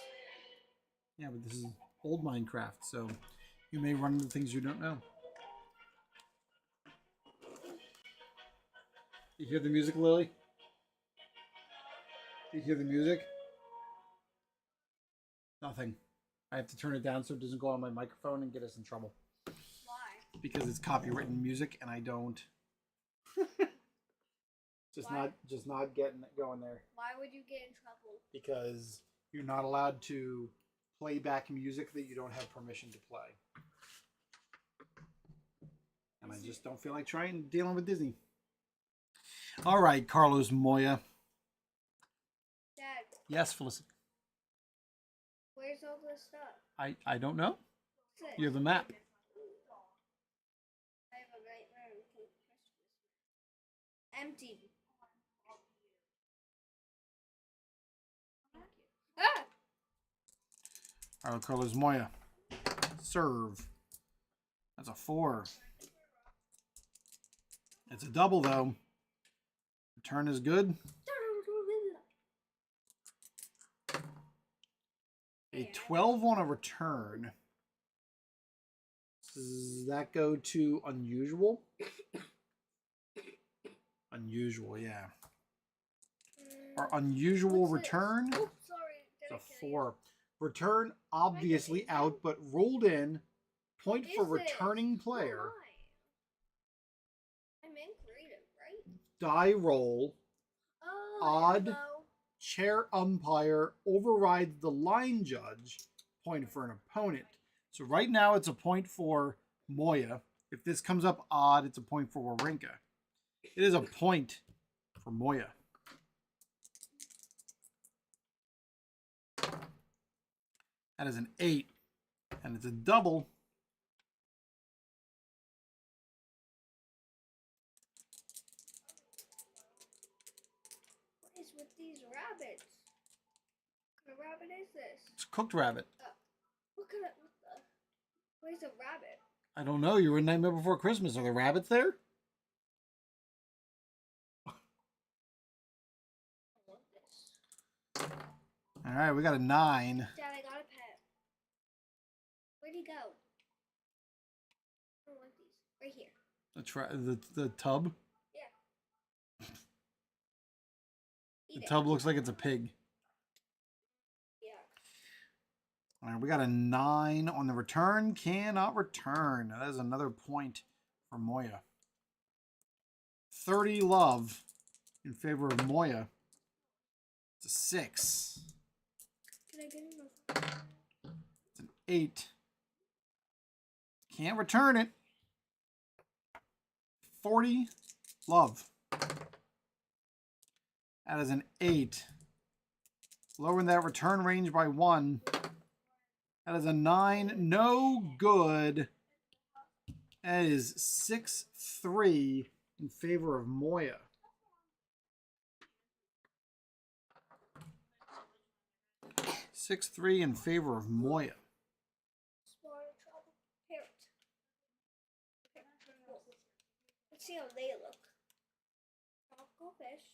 Yeah, but this is old Minecraft, so you may run into things you don't know. You hear the music, Lily? You hear the music? Nothing. I have to turn it down so it doesn't go on my microphone and get us in trouble. Why? Because it's copywritten music and I don't. Why? Just not getting it going there. Why would you get in trouble? Because you're not allowed to play back music that you don't have permission to play. And I just don't feel like dealing with Disney. All right, Carlos Moya. Dad, Yes, Felicity. where's all this stuff? I don't know. What's it? You have a map. I have a nightmare before Christmas. Empty. Ah! Our color's Moya. Serve. That's a 4. It's a double though. Return is good. A 12 on a return. Does that go to unusual? Unusual, yeah. Our unusual What's this? return. Oh, sorry. Did I It's a kill you? 4. Return obviously out, but rolled in. Point What for is this? returning Who am player. I? I'm in creative, right? Die roll. Oh, Odd. hello. Chair umpire overrides the line judge. Point for an opponent. So right now it's a point for Moya. If this comes up odd, it's a point for Wawrinka. It is a point for Moya. That is an 8. And it's a double. What is with these rabbits? What kind of rabbit is this? It's a cooked rabbit. What kind of, what the? Where's a rabbit? I don't know. You were in Nightmare Before Christmas. Are there rabbits there? I want this. All right, we got a 9. Dad, I got a pet. Where'd he go? I don't want these. Right here. The tub. Eat The it. tub looks like it's a pig. Yeah. All right, we got a 9 on the return. Cannot return. That is another point for Moya. 30 love in favor of Moya. It's a 6. Can I get enough? It's an 8. Can't return it. 40 love. That is an 8. Lowering that return range by 1. That is a 9. No good. That is 6-3 in favor of Moya. Six-three in favor of Moya. Smaller trouble. Parrot. Let's see how they look. Tropical fish.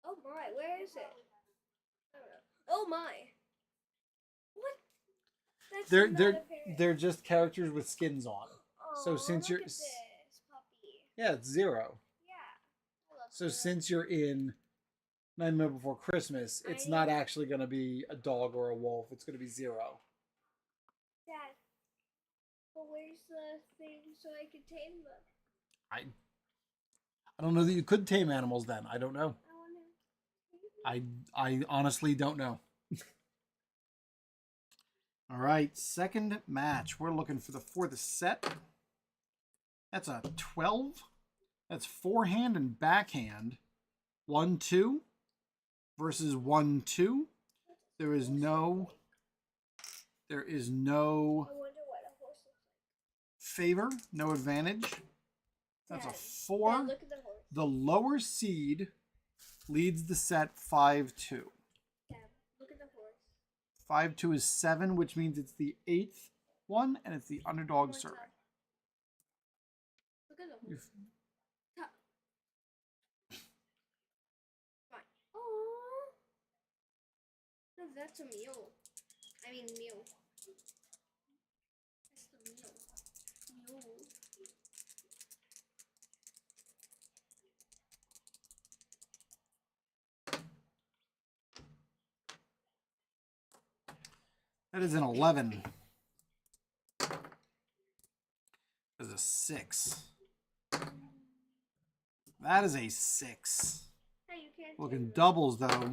Oh my, where is it? I don't know. Oh my. What? That's not a parrot. They're just characters with skins on. So Aw, since look you're at this puppy. yeah, it's 0. Yeah. I love So her. since you're in Nightmare Before Christmas, it's not actually going to be a dog or a wolf. It's going to be 0. Dad. But where's the thing so I can tame them? I don't know that you could tame animals then. I don't know. I want to. I honestly don't know. All right, second match. We're looking for the set. That's a 12. That's forehand and backhand. 1-2 versus 1-2. There is no I wonder what a horse looks like. favor, no advantage. That's a Dad, 4. Dad, look at the horse. The lower seed leads the set 5-2. Dad, look at the horse. 5-2 is 7, which means it's the 8th one, and it's the underdog One serving. top. Look at the horse. You've- Top. Fine. Oh. No, that's a mule. I mean mule. That's the mule. Mule. That is an 11. That is a 6. That is a 6. Hey, you can't Looking tame them. doubles though. I got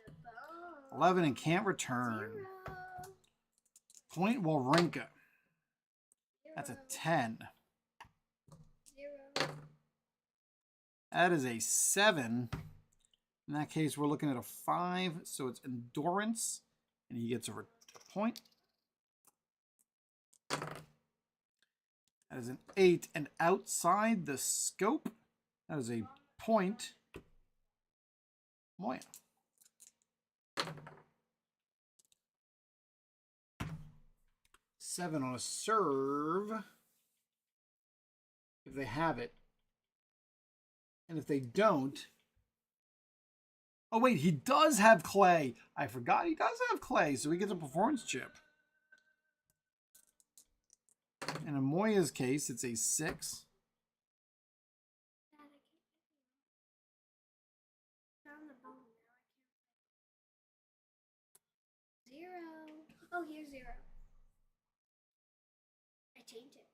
a bone. 11 and can't return. 0. Point Wawrinka. That's a 0. 10. 0. That is a 7. In that case, we're looking at a 5. So it's endurance. And he gets a point. That is an 8. And outside the scope, that is a point. Moya. 7 on a serve. If they have it. And if they don't... Oh, wait, he does have clay. I forgot he does have clay, so he gets a performance chip. In Amoya's case, it's a 6. Zero. Oh, here's 0. I changed it.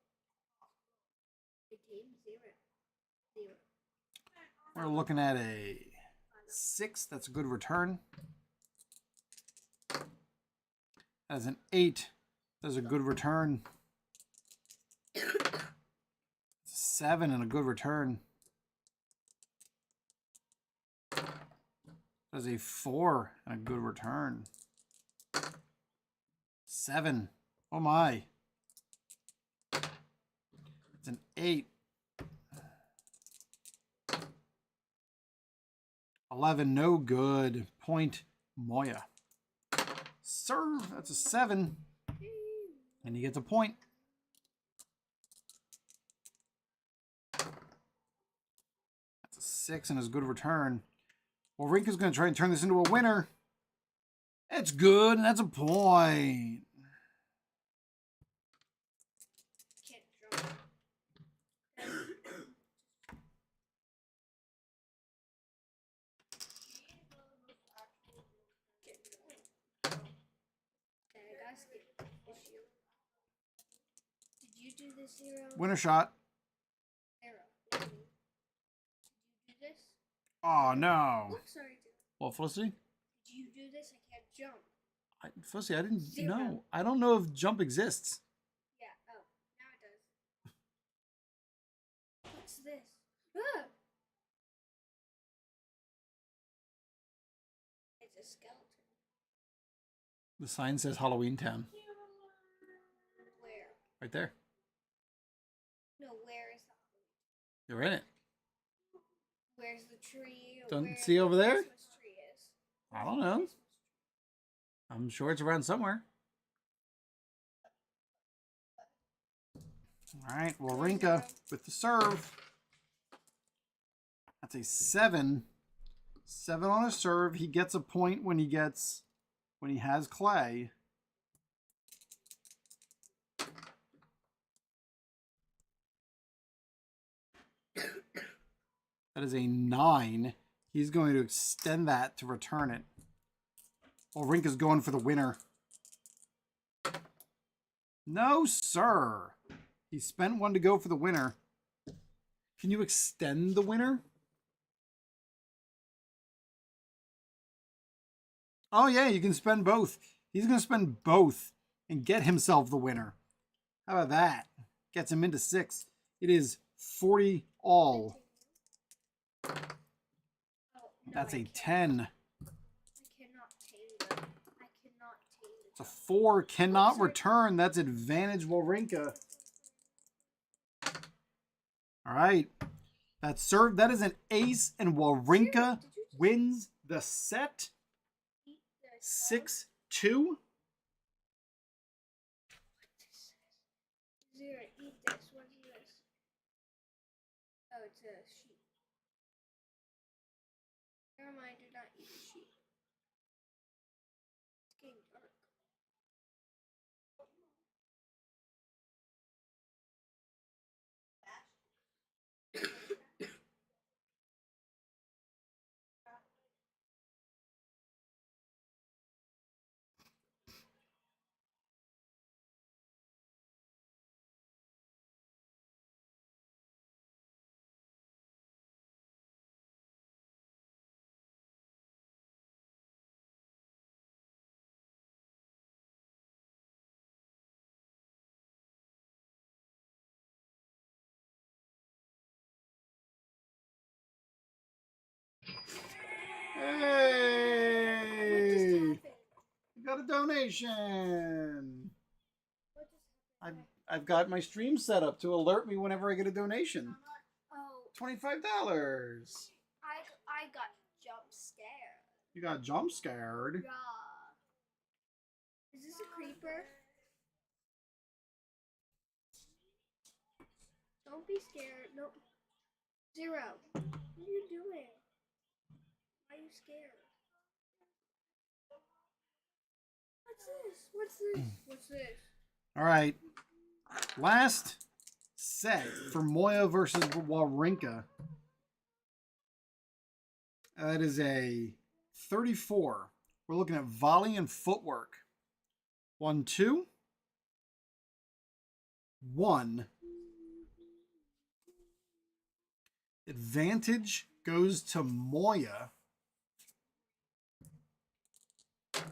I changed 0. 0. We're looking at a 6. That's a good return. As an 8. That's a good return. It's a 7 and a good return. There's a 4 and a good return. 7. Oh my. It's an 8. 11, no good. Point Moya. Serve, that's a 7. And he gets a point. That's a 6 and his good return. Well, Rinka's going to try and turn this into a winner. It's good, and that's a point. Can't jump. Did you do this 0? Winner shot. 0. Did you do this? Oh, no. Oops, sorry, dude. What, Felicity? Did you do this? I can't jump. Felicity, I didn't 0. know. I don't know if jump exists. Yeah, oh, now it does. What's this? Ah! It's a skeleton. The sign says Halloween Town. Where? Right there. No, where is the You're in it. Where's the tree? Don't Where see over the there? Christmas tree is? I don't know. I'm sure it's around somewhere. All right, well, Rinka with the serve. That's a 7. 7 on a serve. He gets a point when he has clay. That is a 9. He's going to extend that to return it. Well, Rinka's going for the winner. No, sir. He spent 1 to go for the winner. Can you extend the winner? Oh, yeah, you can spend both. He's going to spend both and get himself the winner. How about that? Gets him into 6. It is 40 all. Oh, no, That's I a can't. 10. I cannot tame them. I cannot tame It's a 4. Cannot return. That's advantage Wawrinka. All right. That serve. That is an ace, and Wawrinka wins the set. 6-2. 0, eat this. What is this? Oh, it's a sheep. Never mind, do not eat the sheep. It's getting dark. Hey! What just happened? You got a donation. What just happened? I've got my stream set up to alert me whenever I get a donation. Oh, $25. I got jump scared. You got jump scared. Yeah. Is this a creeper? Don't be scared. No. 0. What are you doing? Why are you scared? What's this? What's this? What's this? All right. Last set for Moya versus Wawrinka. That is a 34. We're looking at volley and footwork. 1, 2. 1. Advantage goes to Moya. It's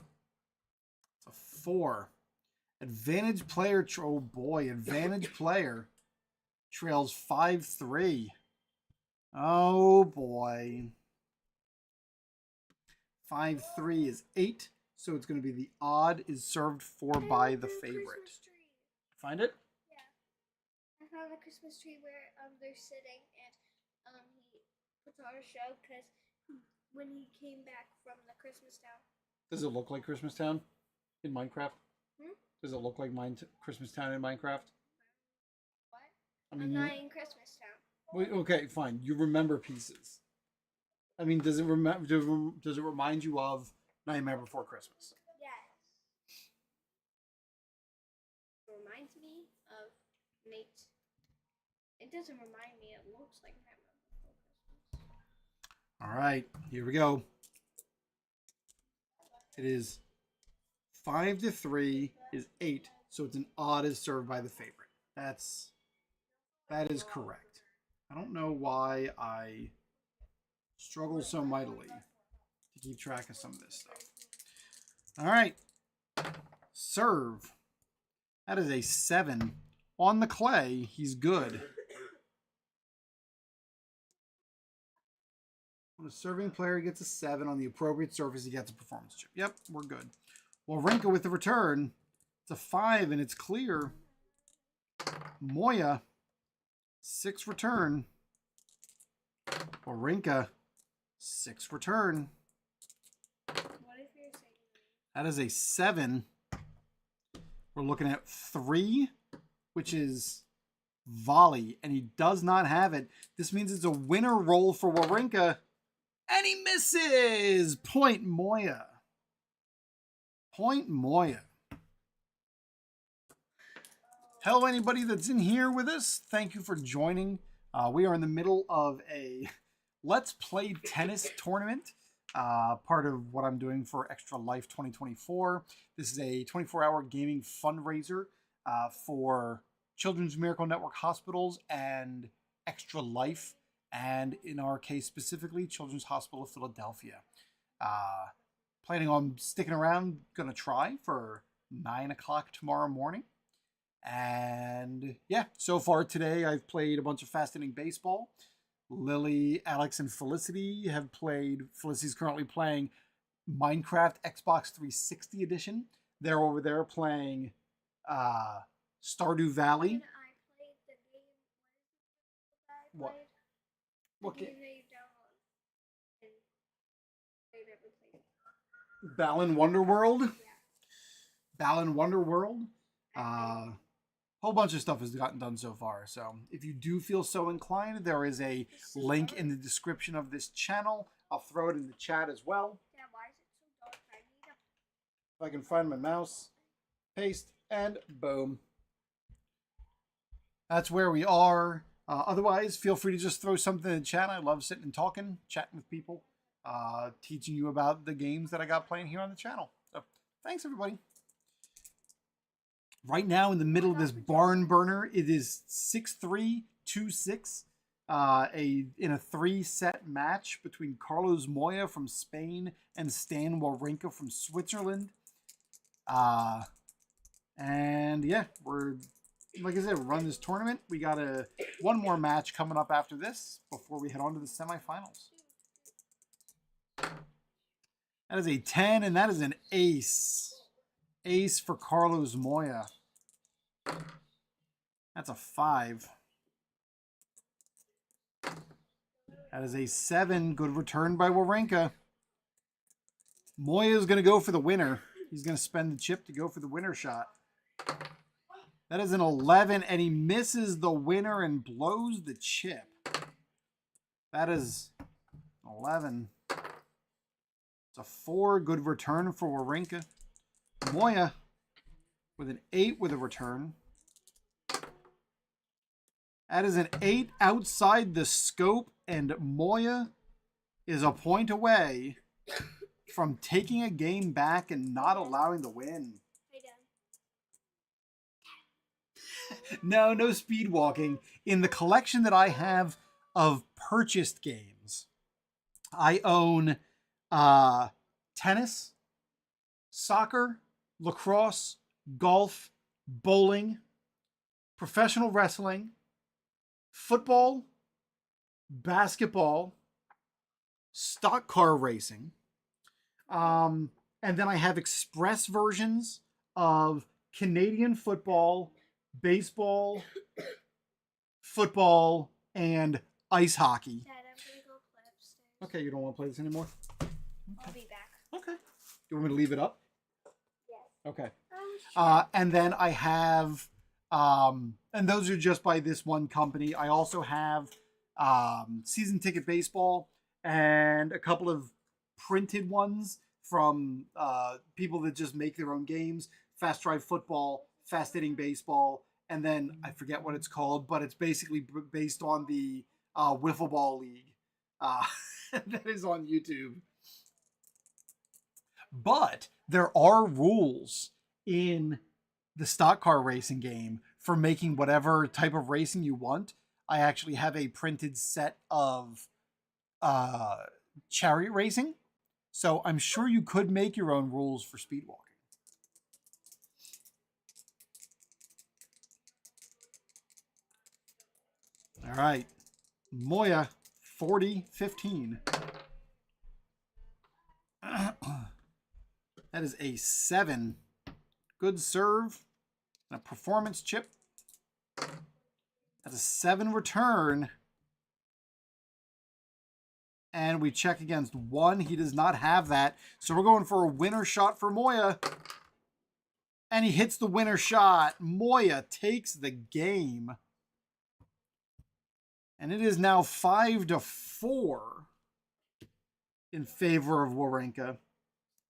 a 4. Advantage player, oh boy, advantage player trails 5-3. Oh boy. 5-3 is 8, so it's going to be the odd is served for by the favorite. Find it? Yeah. I found the Christmas tree where they're sitting and he puts on a show because when he came back from the Christmas town. Does it look like Christmas Town in Minecraft? Does it look like Christmas Town in Minecraft? What? I mean, I'm not in Christmas town. wait, okay, fine. You remember pieces. I mean, does it remind you of Nightmare Before Christmas? Yes. It reminds me of Nate. It doesn't remind me. It looks like Nightmare Before Christmas. All right, here we go. It is 5-3 is 8, so it's an odd is served by the favorite. That is correct. I don't know why I struggle so mightily to keep track of some of this stuff. All right, serve. That is a 7 on the clay. He's good. When a serving player gets a 7 on the appropriate surface, he gets a performance chip. Yep, we're good. Wawrinka with the return. It's a 5 and it's clear. Moya, 6 return. Wawrinka, 6 return. What if you're saying That is a 7. We're looking at 3, which is volley, and he does not have it. This means it's a winner roll for Wawrinka, and he misses. Point Moya. Point Moya. Hello, anybody that's in here with us. Thank you for joining. We are in the middle of a Let's Play Tennis tournament. Part of what I'm doing for Extra Life 2024. This is a 24-hour gaming fundraiser for Children's Miracle Network hospitals and Extra Life, and in our case specifically, Children's Hospital of Philadelphia. Planning on sticking around, gonna try for 9 o'clock tomorrow morning. And yeah, so far today I've played a bunch of fascinating baseball. Lily, Alex, and Felicity have played. Felicity's currently playing Minecraft Xbox 360 edition. They're over there playing Stardew Valley. when I played the game? What? What The game? game that you download and played everything. Balan Wonderworld. Yeah. Balan Wonderworld. Whole bunch of stuff has gotten done so far. So if you do feel so inclined, there is a link in the description of this channel. I'll throw it in the chat as well. Dad, why is it so dark? I need a If I can find my mouse, paste, and boom. That's where we are. Otherwise, feel free to just throw something in the chat. I love sitting and talking, chatting with people, teaching you about the games that I got playing here on the channel. So thanks, everybody. Right now, in the middle of this barn burner, it is 6-3, 2-6. In a 3-set match between Carlos Moya from Spain and Stan Wawrinka from Switzerland. And yeah, we're, like I said, run this tournament. We got one more match coming up after this before we head on to the semifinals. That is a 10, and that is an ace. Ace for Carlos Moya. That's a 5. That is a 7. Good return by Wawrinka. Moya is going to go for the winner. He's going to spend the chip to go for the winner shot. That is an 11, and he misses the winner and blows the chip. That is 11. It's a 4. Good return for Wawrinka. Moya with an 8 with a return. That is an 8 outside the scope, and Moya is a point away from taking a game back and not allowing the win. No speed walking. In the collection that I have of purchased games, I own tennis, soccer, lacrosse, golf, bowling, professional wrestling, football, basketball, stock car racing, and then I have express versions of Canadian football, baseball, football, and ice hockey. Dad, I'm gonna go play upstairs. Okay, you don't want to play this anymore? I'll be back. Okay. You want me to leave it up? Yes. Okay. Sure. And then I have, and those are just by this one company. I also have season ticket baseball and a couple of printed ones from people that just make their own games. Fast Drive Football, Fast Hitting Baseball, and then I forget what it's called, but it's basically based on the Wiffle Ball League that is on YouTube. But there are rules in the stock car racing game for making whatever type of racing you want. I actually have a printed set of chariot racing, so I'm sure you could make your own rules for speed walking. All right, Moya, 40-15. That is a 7. Good serve and a performance chip. That's a 7 return. And we check against 1. He does not have that. So we're going for a winner shot for Moya. And he hits the winner shot. Moya takes the game. And it is now 5-4 in favor of Wawrinka.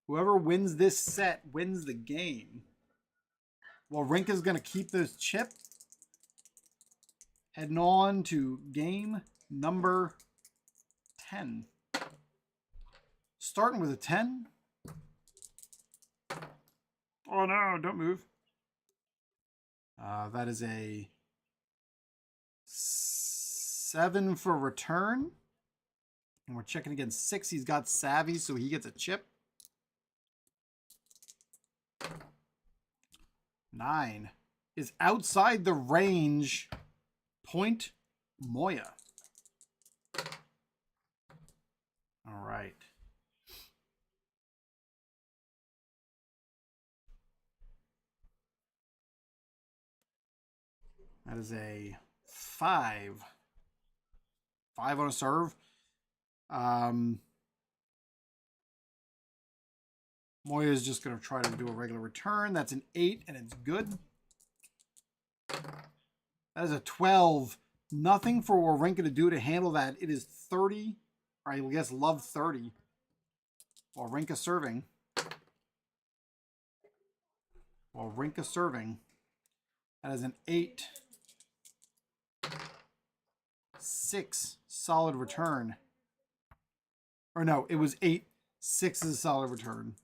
Whoever wins this set wins the game. Wawrinka's going to keep this chip. Heading on to game number 10. Starting with a 10. Oh no, don't move. That is a 7 for return. And we're checking against 6. He's got Savvy, so he gets a chip. 9 is outside the range. Point Moya. All right. That is a 5. 5 on a serve. Moya is just going to try to do a regular return. That's an 8, and it's good. That is a 12. Nothing for Wawrinka to do to handle that. It is 30. Or I guess love 30. Wawrinka serving. Wawrinka serving. That is an 8. 6. Solid return. Or no, it was 8. 6 is a solid return.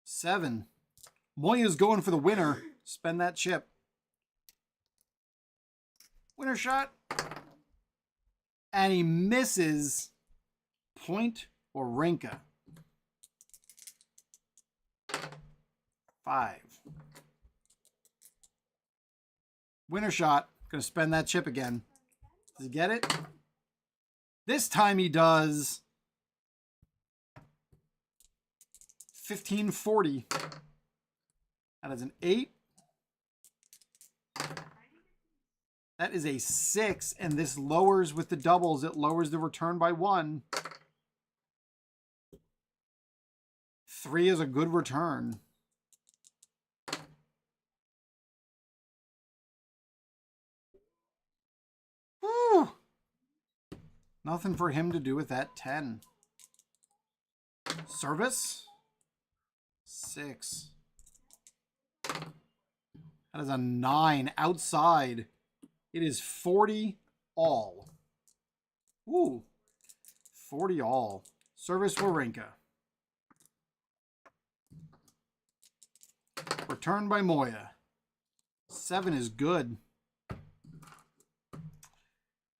7. Moya's going for the winner. Spend that chip. Winner shot. And he misses. Point Wawrinka. 5. Winner shot. Going to spend that chip again. Does he get it? This time he does. 1540. That is an 8. That is a 6, and this lowers with the doubles. It lowers the return by 1. 3 is a good return. Woo! Nothing for him to do with that 10. Service? 6. That is a 9 outside. It is 40 all. Ooh. 40 all. Service Wawrinka. Returned by Moya. 7 is good.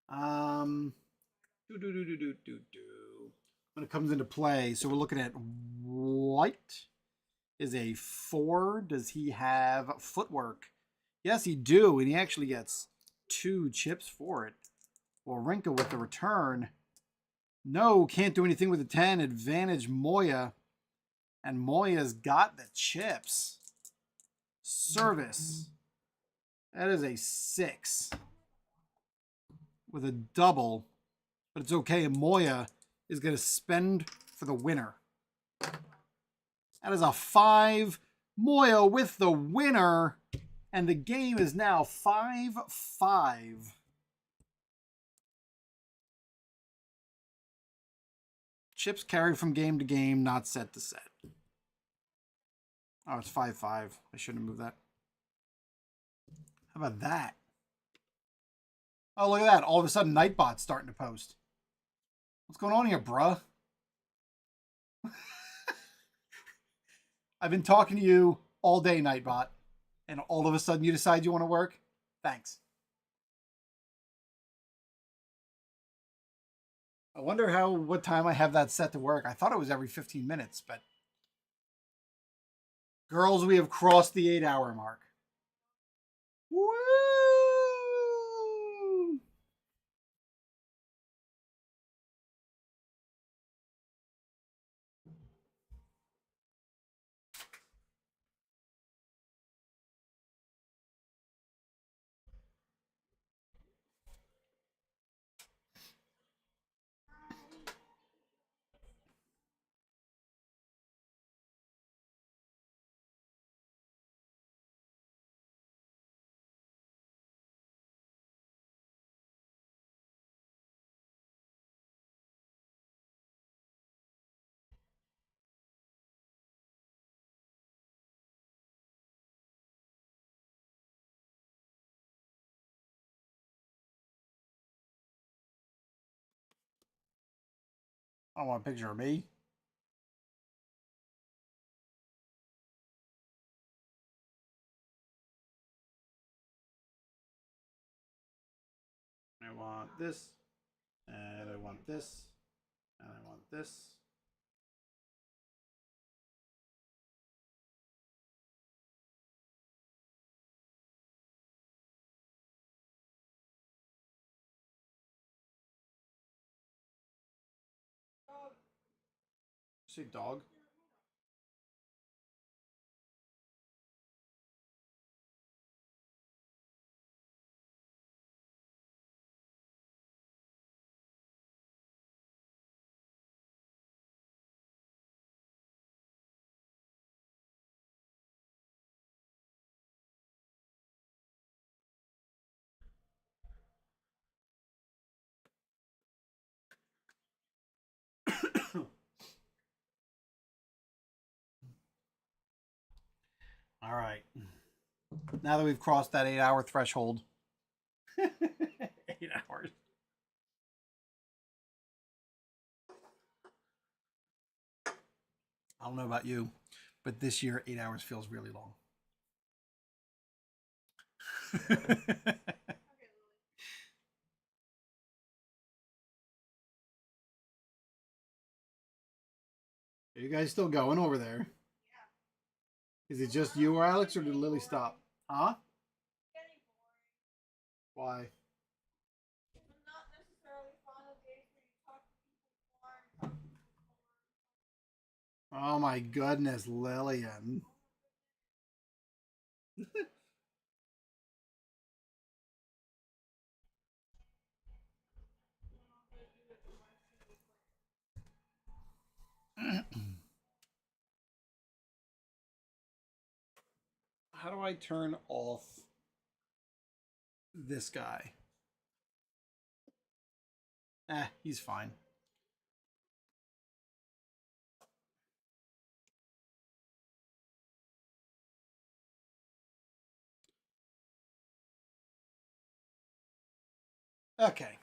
When it comes into play, so we're looking at white is a 4. Does he have footwork? Yes, he do, and he actually gets 2 chips for it. Wawrinka with the return. No, can't do anything with the 10. Advantage Moya. And Moya's got the chips. Service. That is a 6. With a double. But it's okay. Moya is going to spend for the winner. That is a 5. Moya with the winner. And the game is now 5-5. Chips carried from game to game, not set to set. Oh, it's 5-5. I shouldn't have moved that. How about that? Oh, look at that. All of a sudden, Nightbot's starting to post. What's going on here, bruh? I've been talking to you all day, Nightbot. And all of a sudden, you decide you want to work? Thanks. I wonder what time I have that set to work. I thought it was every 15 minutes, but... Girls, we have crossed the 8-hour mark. Woo! I don't want a picture of me. I want this, and I want this, and I want this. Say dog. All right. Now that we've crossed that 8-hour threshold. 8 hours. I don't know about you, but this year 8 hours feels really long. Are you guys still going over there? Is it just you or Alex, or did Lily stop? Huh? Why? Not necessarily fond of days where you talk to people more and talk to people more. Oh my goodness, Lillian. how do I turn off this guy? He's fine. Okay.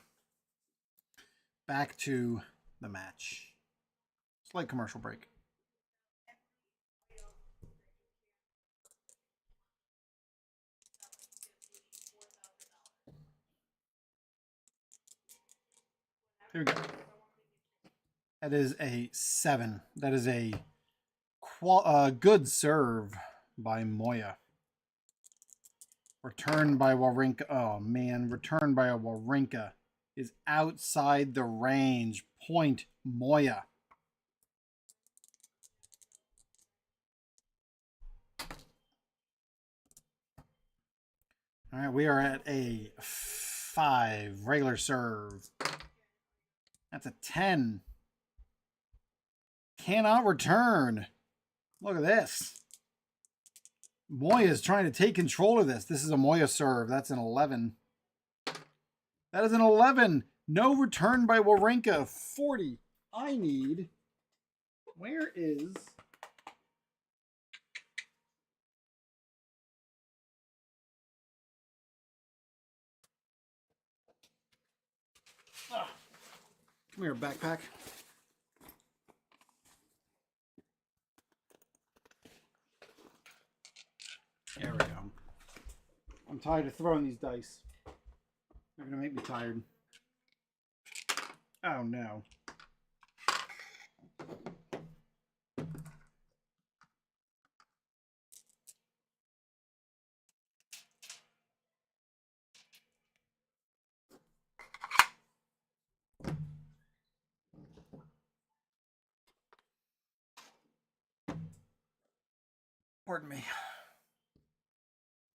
Back to the match. Slight commercial break. Here we go. That is a 7. That is a good serve by Moya. Returned by Wawrinka. Oh, man. Returned by a Wawrinka is outside the range. Point Moya. All right, we are at a 5. Regular serve. That's a 10. Cannot return. Look at this. Moya is trying to take control of this. This is a Moya serve. That's an 11. That is an 11. No return by Wawrinka. 40. I need... Where is... Come here, backpack. There we go. I'm tired of throwing these dice. They're going to make me tired. Oh, no. Pardon me.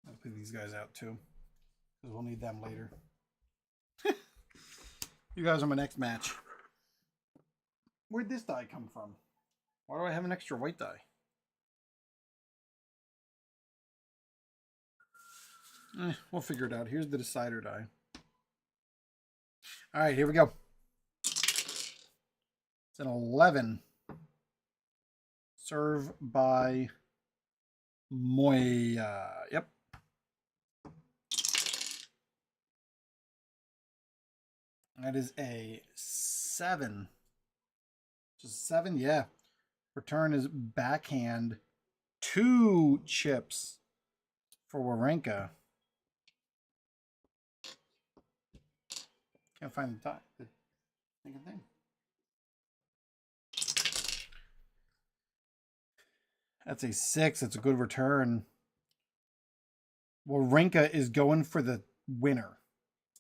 I'll put these guys out too, because we'll need them later. You guys are my next match. Where'd this die come from? Why do I have an extra white die? We'll figure it out. Here's the decider die. All right, here we go. It's an 11. Serve by Moya. Yep. That is a 7. Just 7, yeah. Return is backhand. 2 chips for Wawrinka. Can't find the thing. That's a 6. It's a good return. Wawrinka is going for the winner.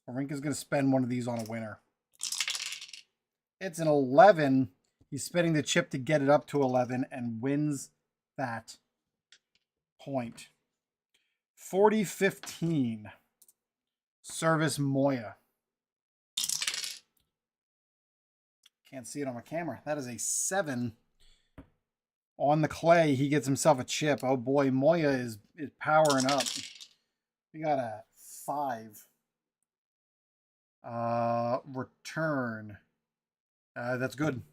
Wawrinka's going to spend one of these on a winner. It's an 11. He's spending the chip to get it up to 11 and wins that point. 40-15. Service Moya. Can't see it on my camera. That is a 7. On the clay, he gets himself a chip. Oh boy, Moya is powering up. We got a 5. Return. That's good.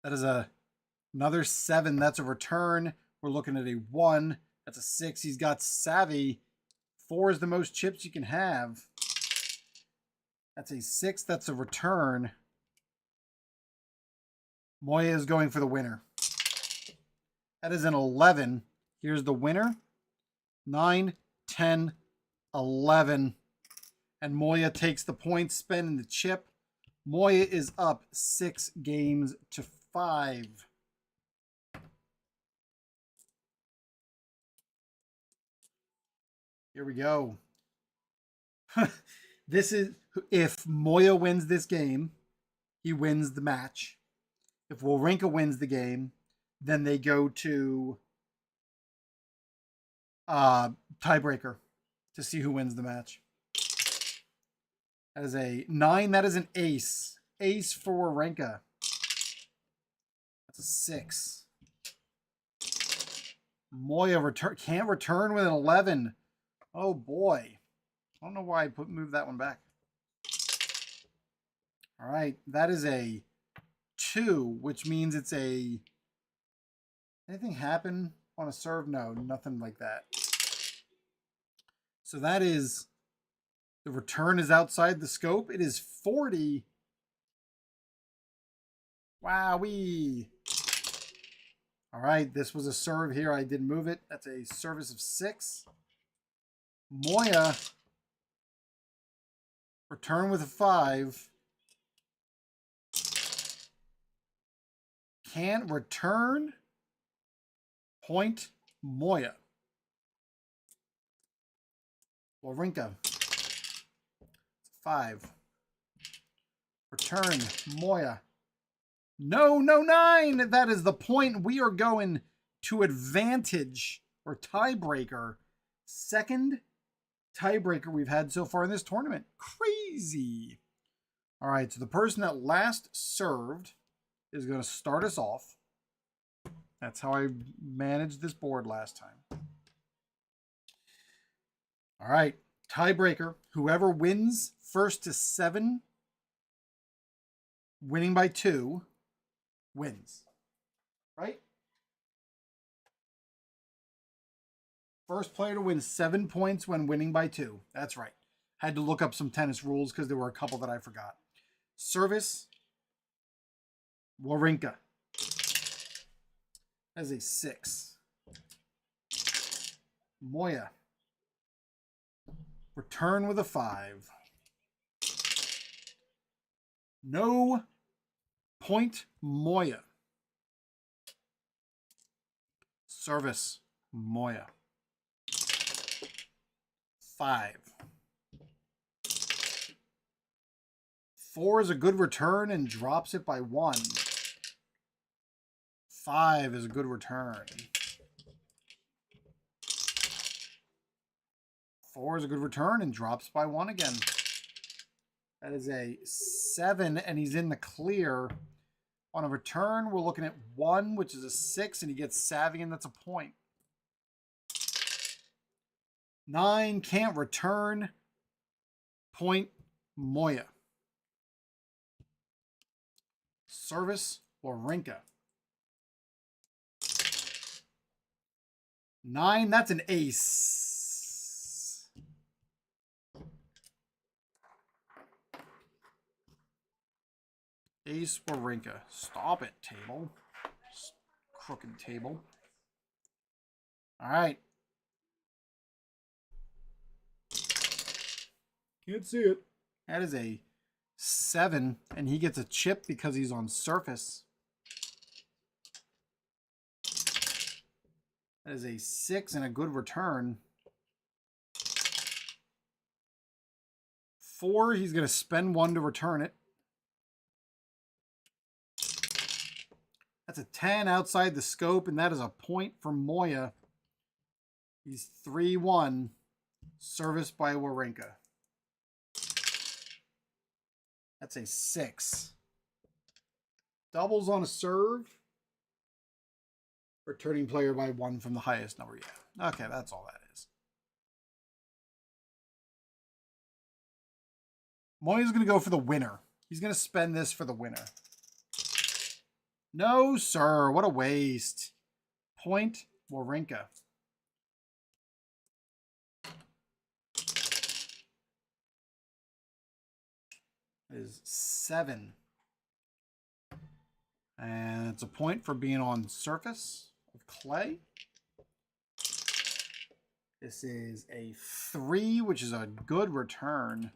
That is another 7. That's a return. We're looking at a 1. That's a 6. He's got savvy. 4 is the most chips you can have. That's a 6. That's a return. Moya is going for the winner. That is an 11. Here's the winner. 9, 10, 11. And Moya takes the points, spending the chip. Moya is up 6 games to 5. Here we go. This is, if Moya wins this game, he wins the match. If Wawrinka wins the game, then they go to tiebreaker to see who wins the match. That is a 9. That is an ace. Ace for Wawrinka. That's a 6. Moya can't return with an 11. Oh boy. I don't know why I moved that one back. All right, that is a 2, which means it's a... Anything happen on a serve? No, nothing like that. So that is... The return is outside the scope. It is 40. Wowee. All right, this was a serve here. I did move it. That's a service of 6. Moya. Return with a 5. Can't return. Point Moya. Wawrinka. 5. Return Moya. No, 9. That is the point. We are going to advantage or tiebreaker. Second tiebreaker we've had so far in this tournament. Crazy. All right, so the person that last served is going to start us off. That's how I managed this board last time. All right, tiebreaker. Whoever wins first to 7, winning by 2, wins. Right? First player to win 7 points when winning by 2. That's right. Had to look up some tennis rules because there were a couple that I forgot. Service. Wawrinka. As a 6. Moya. Return with a 5. No point Moya. Service Moya. 5. 4 is a good return and drops it by 1. 5 is a good return. 4 is a good return and drops by 1 again. That is a 7, and he's in the clear. On a return, we're looking at 1, which is a 6, and he gets savvy, and that's a point. 9 can't return. Point Moya. Service Wawrinka. 9, that's an ace. Ace Wawrinka. Stop it, table. Crooked table. All right. Can't see it. That is a 7, and he gets a chip because he's on surface. That is a 6 and a good return. 4, he's going to spend 1 to return it. That's a 10 outside the scope, and that is a point for Moya. He's 3-1, serviced by Wawrinka. That's a 6. Doubles on a serve. Returning player by 1 from the highest number. Yeah. Okay, that's all that is. Moya's going to go for the winner. He's going to spend this for the winner. No, sir. What a waste. Point Wawrinka. Is 7. And it's a point for being on surface of clay. This is a 3, which is a good return.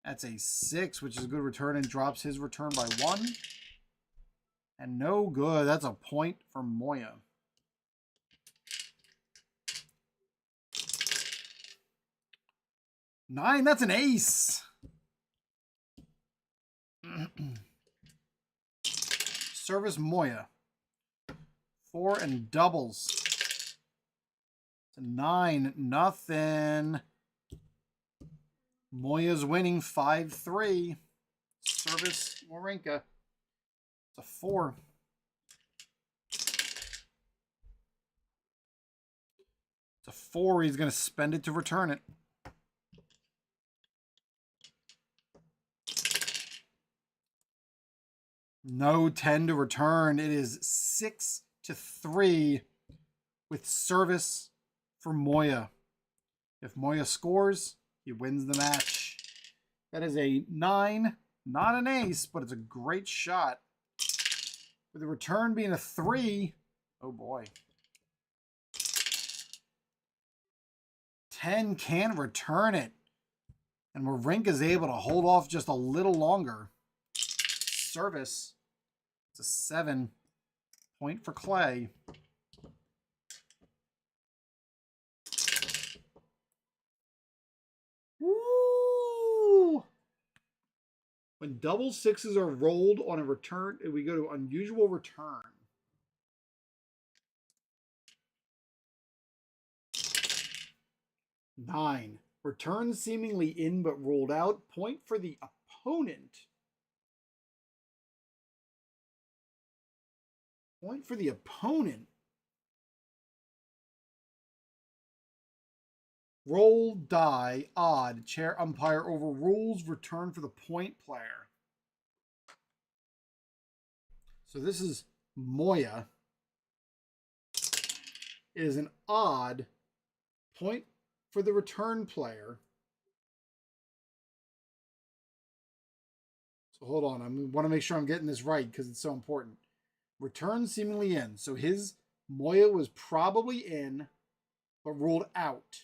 That's a 6, which is a good return and drops his return by 1. And no good. That's a point for Moya. Nine, that's an ace. Service Moya. 4 and doubles. It's a 9, nothing. Moya's winning 5-3. Service Wawrinka. It's a 4. It's a 4. He's going to spend it to return it. No 10 to return. It is 6-3 with service for Moya. If Moya scores, he wins the match. That is a 9. Not an ace, but it's a great shot. With the return being a 3. Oh boy. 10 can't return it. And Wawrinka is able to hold off just a little longer. Service. It's a 7. Point for Clay. Woo! When double 6s are rolled on a return, we go to unusual return. Nine. Return seemingly in but ruled out. Point for the opponent. Point for the opponent. Roll, die, odd. Chair umpire overrules. Return for the point player. So this is Moya. It is an odd. Point for the return player. So hold on. I want to make sure I'm getting this right because it's so important. Return seemingly in. So his Moya was probably in, but ruled out.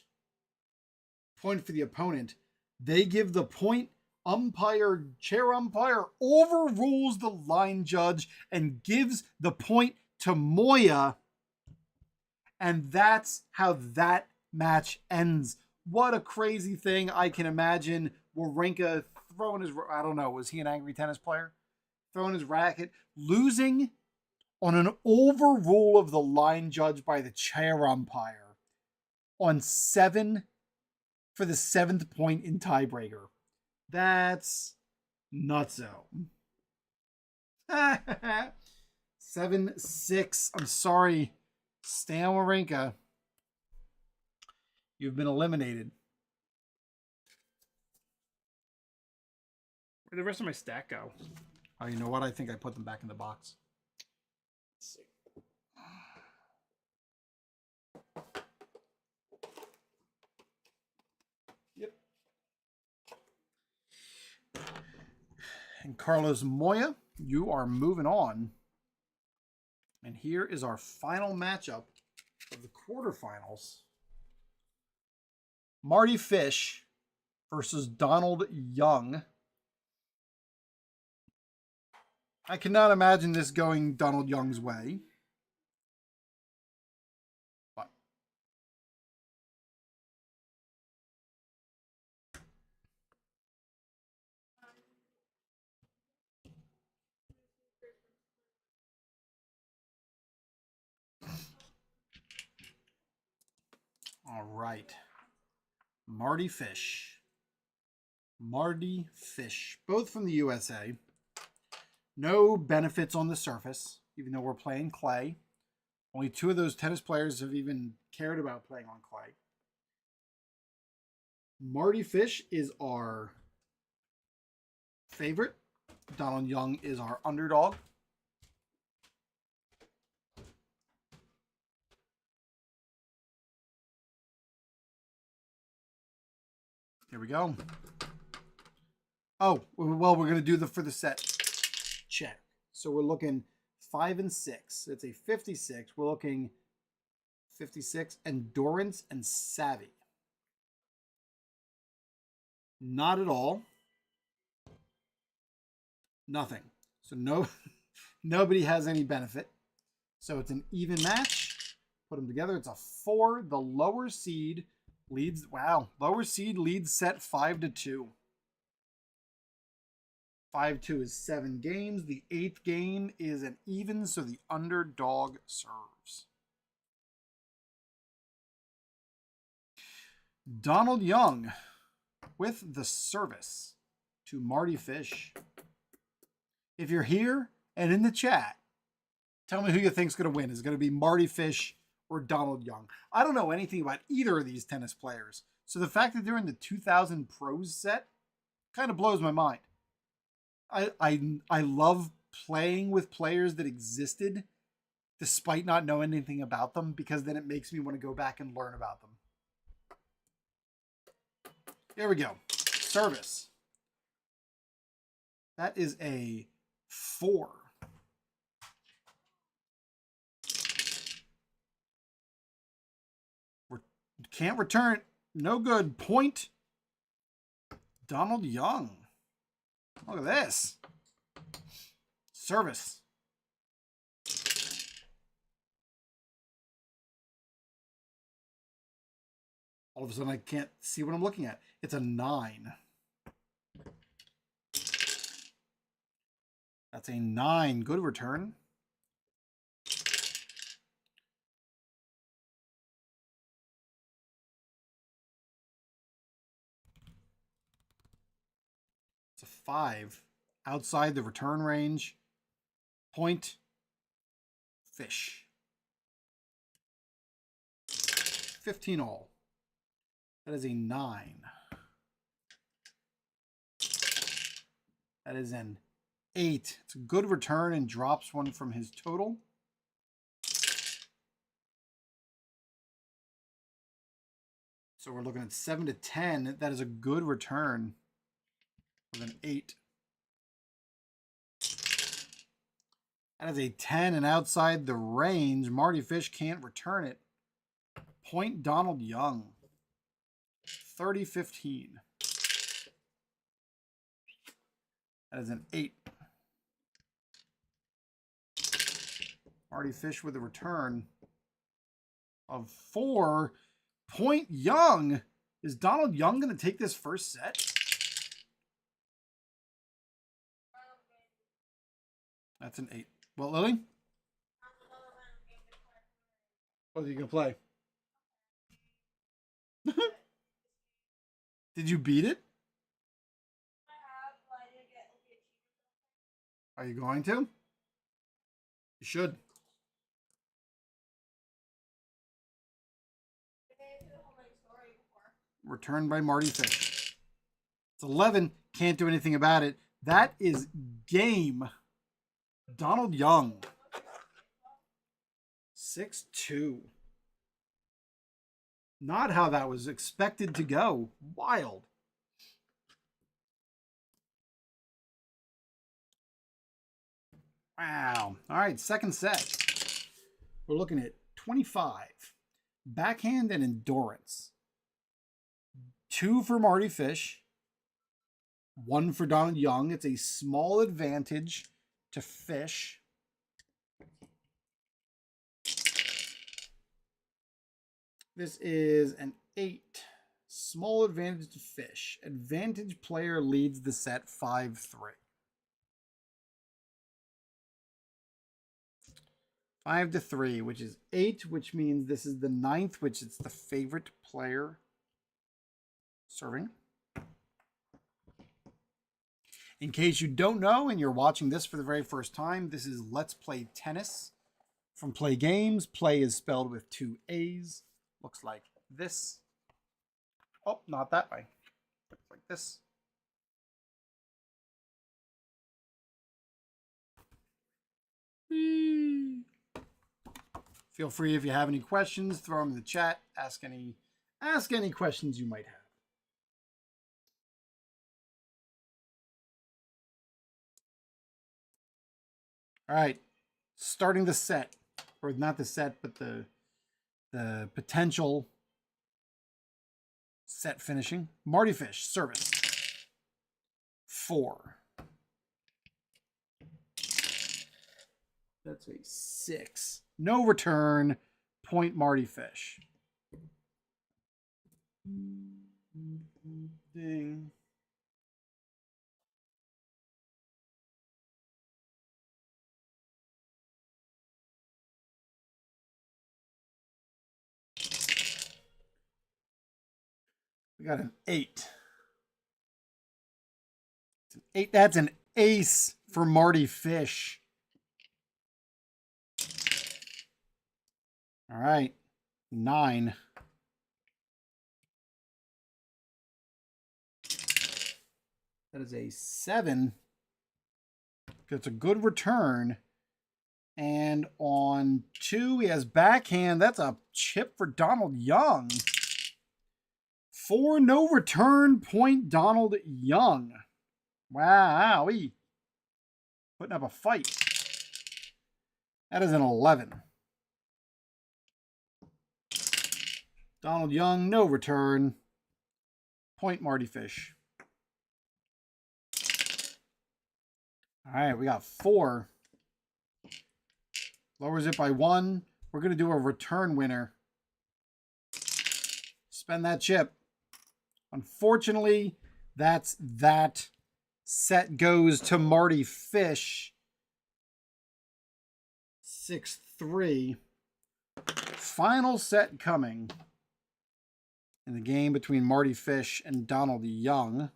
Point for the opponent. They give the point. Umpire, chair umpire overrules the line judge and gives the point to Moya. And that's how that match ends. What a crazy thing. I can imagine Wawrinka throwing his, I don't know, was he an angry tennis player? Throwing his racket, losing on an overrule of the line judge by the chair umpire on 7 for the 7th point in tiebreaker. That's nutso. 7-6. I'm sorry, Stan Wawrinka. You've been eliminated. Where'd the rest of my stack go? Oh, you know what? I think I put them back in the box. Let's see. Yep. And Carlos Moya, you are moving on. And here is our final matchup of the quarterfinals. Marty Fish versus Donald Young. I cannot imagine this going Donald Young's way. But all right. Marty Fish. Marty Fish. Both from the USA. No benefits on the surface, even though we're playing clay. Only 2 of those tennis players have even cared about playing on clay. Marty Fish is our favorite. Donald Young is our underdog. Here we go. Oh, well, we're going to do for the set check. So we're looking 5 and 6. It's a 56. We're looking 56, endurance and savvy. Not at all. Nothing. So nobody has any benefit. So it's an even match. Put them together. It's a 4. The lower seed leads. Wow. Lower seed leads set 5-2. 5-2 is 7 games. The 8th game is an even, so the underdog serves. Donald Young with the service to Marty Fish. If you're here and in the chat, tell me who you think's going to win. Is it going to be Marty Fish or Donald Young. I don't know anything about either of these tennis players. So the fact that they're in the 2000 Pros set kind of blows my mind. I love playing with players that existed despite not knowing anything about them, because then it makes me want to go back and learn about them. Here we go. Service. That is a 4. Can't return. No good. Point. Donald Young. Look at this. Service. All of a sudden I can't see what I'm looking at. It's a 9. That's a 9. Good return. It's a 5. Outside the return range. Point. Fish. 15 all. That is a 9. That is an 8. It's a good return and drops one from his total. So we're looking at 7 to 10. That is a good return with an 8. That is a 10 and outside the range. Marty Fish can't return it. Point Donald Young. 30-15. That is an 8. Marty Fish with a return of 4. Point Young. Is Donald Young going to take this first set? That's an 8. What, Lily? What are you going to play? Did you beat it? Are you going to? You should. Returned by Marty Fish. It's 11. Can't do anything about it. That is game. Donald Young. 6-2. Not how that was expected to go. Wild. Wow. All right, second set. We're looking at 25. Backhand and endurance. 2 for Marty Fish. 1 for Donald Young. It's a small advantage to Fish. This is an 8. Small advantage to Fish. Advantage player leads the set 5-3. 5-3, which is 8, which means this is the 9th, which is the favorite player serving. In case you don't know and you're watching this for the very first time, this is Let's Play Tennis from Play Games. Play is spelled with 2 A's. Looks like this. Oh, not that way. Looks like this. Feel free, if you have any questions, throw them in the chat. Ask any questions you might have. All right, starting the set, or not the set, but the potential set finishing. Marty Fish, service. 4. That's a 6. No return. Point Marty Fish. Ding. We got an 8. It's an 8. That's an ace for Marty Fish. All right. 9. That is a 7. It's a good return. And on 2, he has backhand. That's a chip for Donald Young. 4, no return, point Donald Young. Wow, putting up a fight. That is an 11. Donald Young, no return. Point Marty Fish. All right, we got 4. Lowers it by 1. We're going to do a return winner. Spend that chip. Unfortunately, that's that. Set goes to Marty Fish. 6-3. Final set coming in the game between Marty Fish and Donald Young.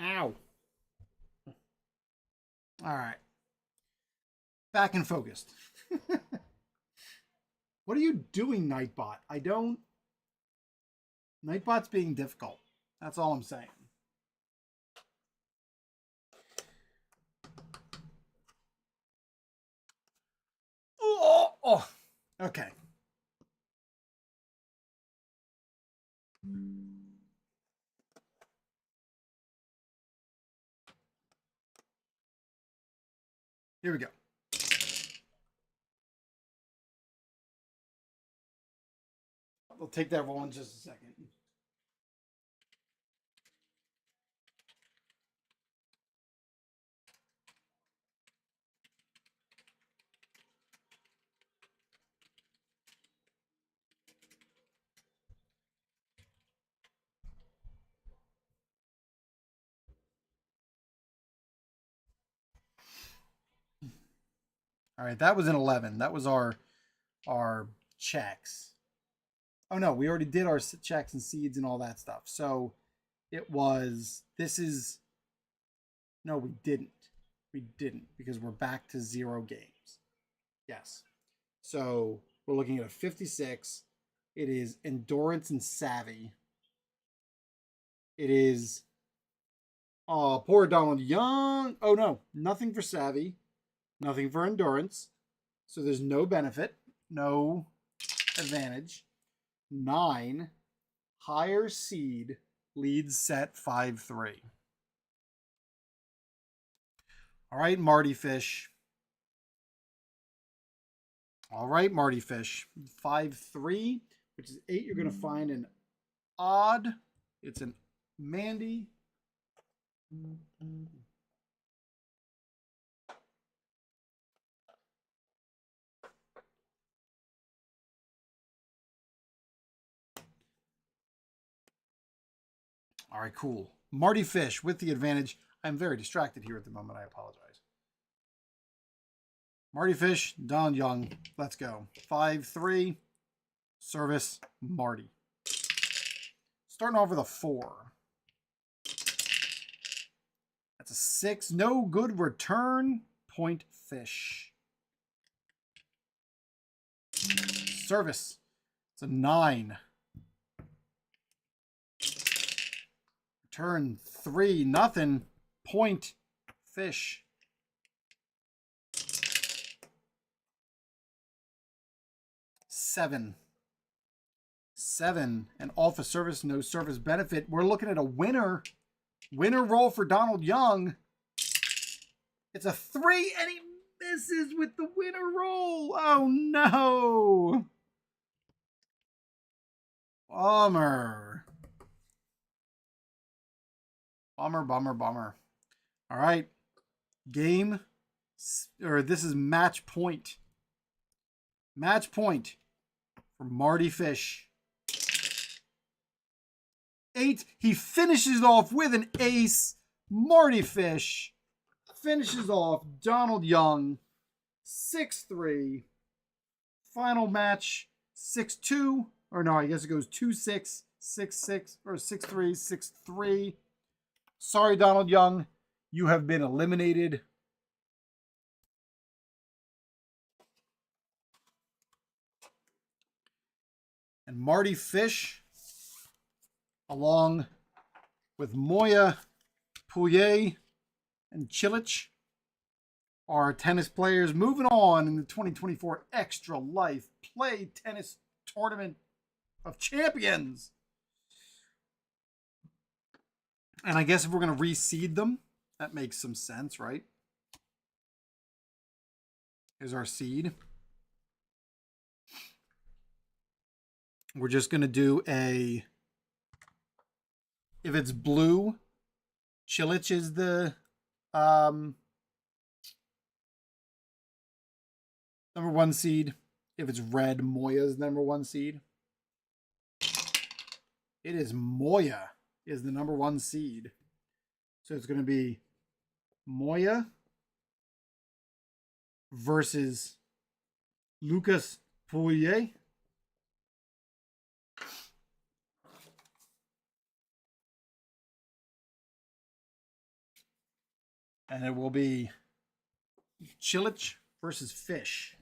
Ow. All right. Back and focused. What are you doing, Nightbot? Nightbot's being difficult. That's all I'm saying. Oh. Okay. Here we go. We'll take that roll in just a second. All right, that was an 11. That was our checks. Oh no, we already did our checks and seeds and all that stuff. So it was, no, we didn't. We didn't, because we're back to 0 games. Yes. So we're looking at a 56. It is endurance and savvy. It is, poor Donald Young. Oh no, nothing for savvy. Nothing for endurance. So there's no benefit, no advantage. 9, higher seed, leads set 5-3. All right, Marty Fish. All right, Marty Fish. 5-3, which is 8. You're going to find an odd. It's an Mandy. All right, cool. Marty Fish with the advantage. I'm very distracted here at the moment. I apologize. Marty Fish, Don Young. Let's go. 5-3. Service, Marty. Starting off with a 4. That's a 6. No good return. Point Fish. Service. It's a 9. Turn 3, nothing. Point Fish. 7. 7. And all for service, no service benefit. We're looking at a winner. Winner roll for Donald Young. It's a 3, and he misses with the winner roll. Oh, no. Bummer. Bummer. All right. Game, or this is match point. Match point for Marty Fish. 8. He finishes off with an ace. Marty Fish finishes off Donald Young 6-3. Final match 6-2. Or no, I guess it goes 2-6, 6-6, or 6-3, 6-3. Sorry, Donald Young. You have been eliminated. And Marty Fish, along with Moya, Pouillet, and Chilich, are tennis players moving on in the 2024 Extra Life Play Tennis Tournament of Champions. And I guess if we're going to reseed them, that makes some sense, right? Here's our seed. We're just going to do a... If it's blue, Chilich is the number 1 seed. If it's red, Moya's number 1 seed. It is Moya is the number 1 seed. So it's going to be Moya versus Lucas Pouillet. And it will be Chilich versus Fish.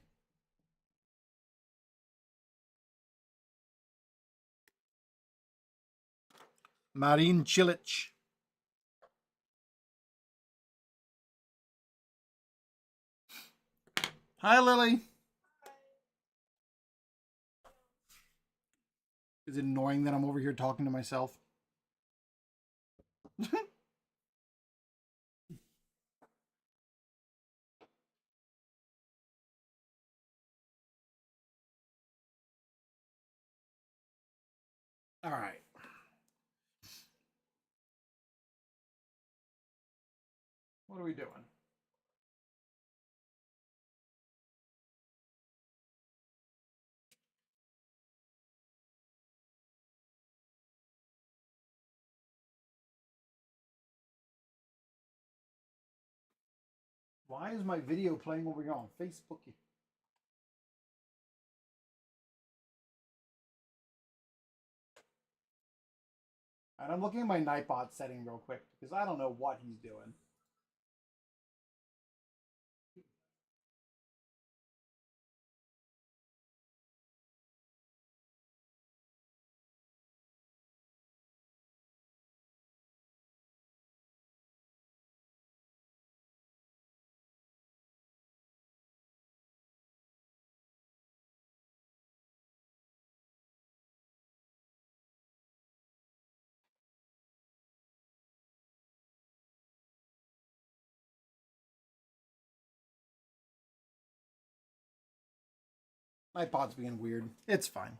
Marin Cilic. Hi, Lily. Is it annoying that I'm over here talking to myself? All right. What are we doing? Why is my video playing over here on Facebook? And I'm looking at my Nightbot setting real quick because I don't know what he's doing. Nightbot's being weird. It's fine.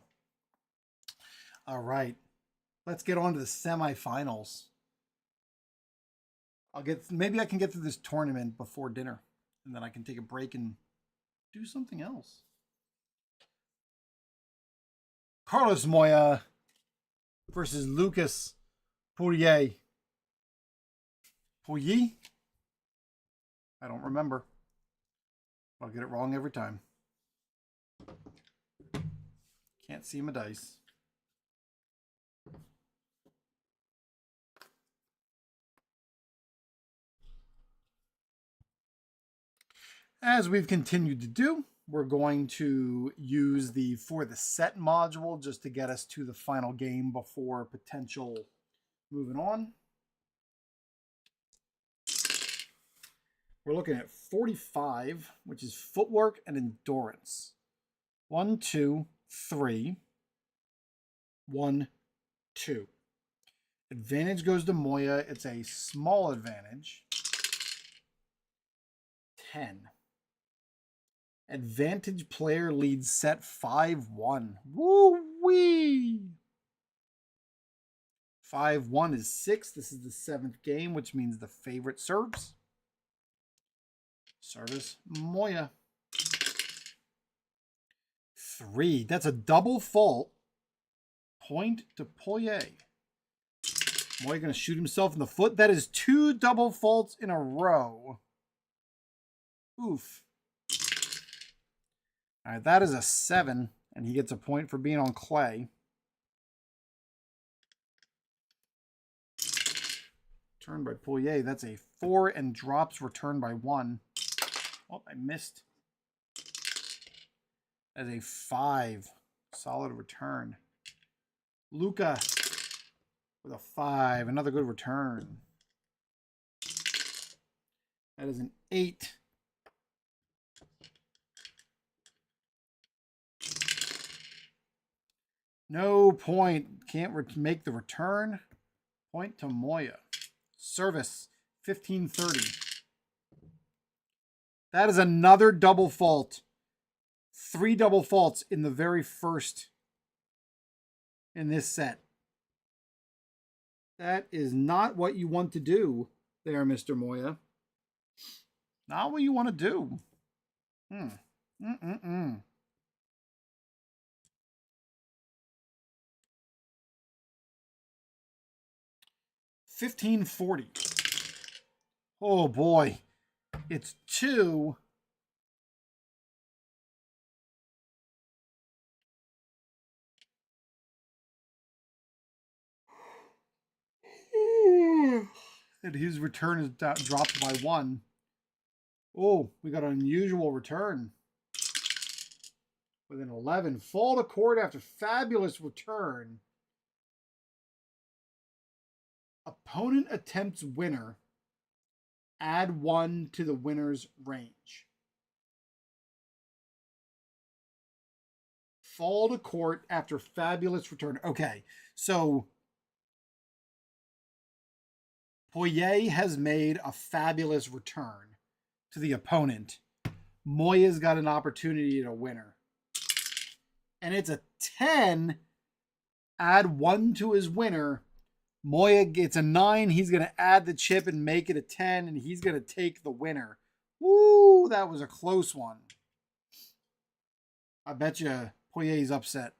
All right. Let's get on to the semifinals. Maybe I can get through this tournament before dinner, and then I can take a break and do something else. Carlos Moya versus Lucas Pouillet. Pouillet? I don't remember. I'll get it wrong every time. Can't see my dice. As we've continued to do, we're going to use the For the Set module just to get us to the final game before potential moving on. We're looking at 45, which is footwork and endurance. 1, 2, 3, 1, 2. Advantage goes to Moya. It's a small advantage. 10. Advantage player leads set 5-1. Woo-wee! 5-1 is 6. This is the 7th game, which means the favorite serves. Service Moya. 3. That's a double fault. Point to Poirier. Moya going to shoot himself in the foot. That is 2 double faults in a row. Oof. All right, that is a 7, and he gets a point for being on clay. Turn by Poirier. That's a 4 and drops return by 1. Oh, I missed. As a 5. Solid return. Luca with a 5. Another good return. That is an 8. No point. Can't make the return. Point to Moya. Service 1530. That is another double fault. 3 double faults in the very first in this set. That is not what you want to do there, Mr. Moya. Not what you want to do. 1540. Oh boy. It's 2. And his return is dropped by 1. Oh, we got an unusual return. With an 11. Fall to court after fabulous return. Opponent attempts winner. Add 1 to the winner's range. Fall to court after fabulous return. Okay, so Poirier has made a fabulous return to the opponent. Moya's got an opportunity to winner. And it's a 10. Add 1 to his winner. Moya gets a 9. He's going to add the chip and make it a 10. And he's going to take the winner. Woo, that was a close one. I bet you Poirier's upset.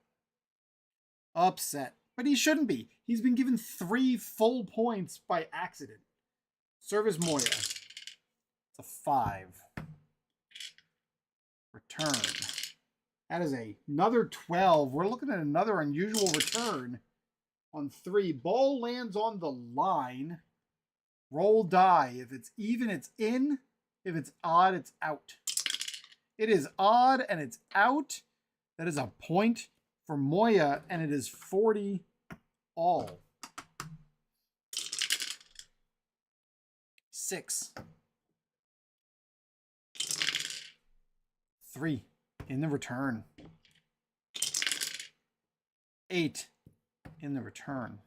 Upset. But he shouldn't be. He's been given 3 full points by accident. Service Moya. It's a 5. Return. That is another 12. We're looking at another unusual return on 3. Ball lands on the line. Roll die. If it's even, it's in. If it's odd, it's out. It is odd and it's out. That is a point for Moya, and it is 40 all. 6. 3 in the return. 8 in the return.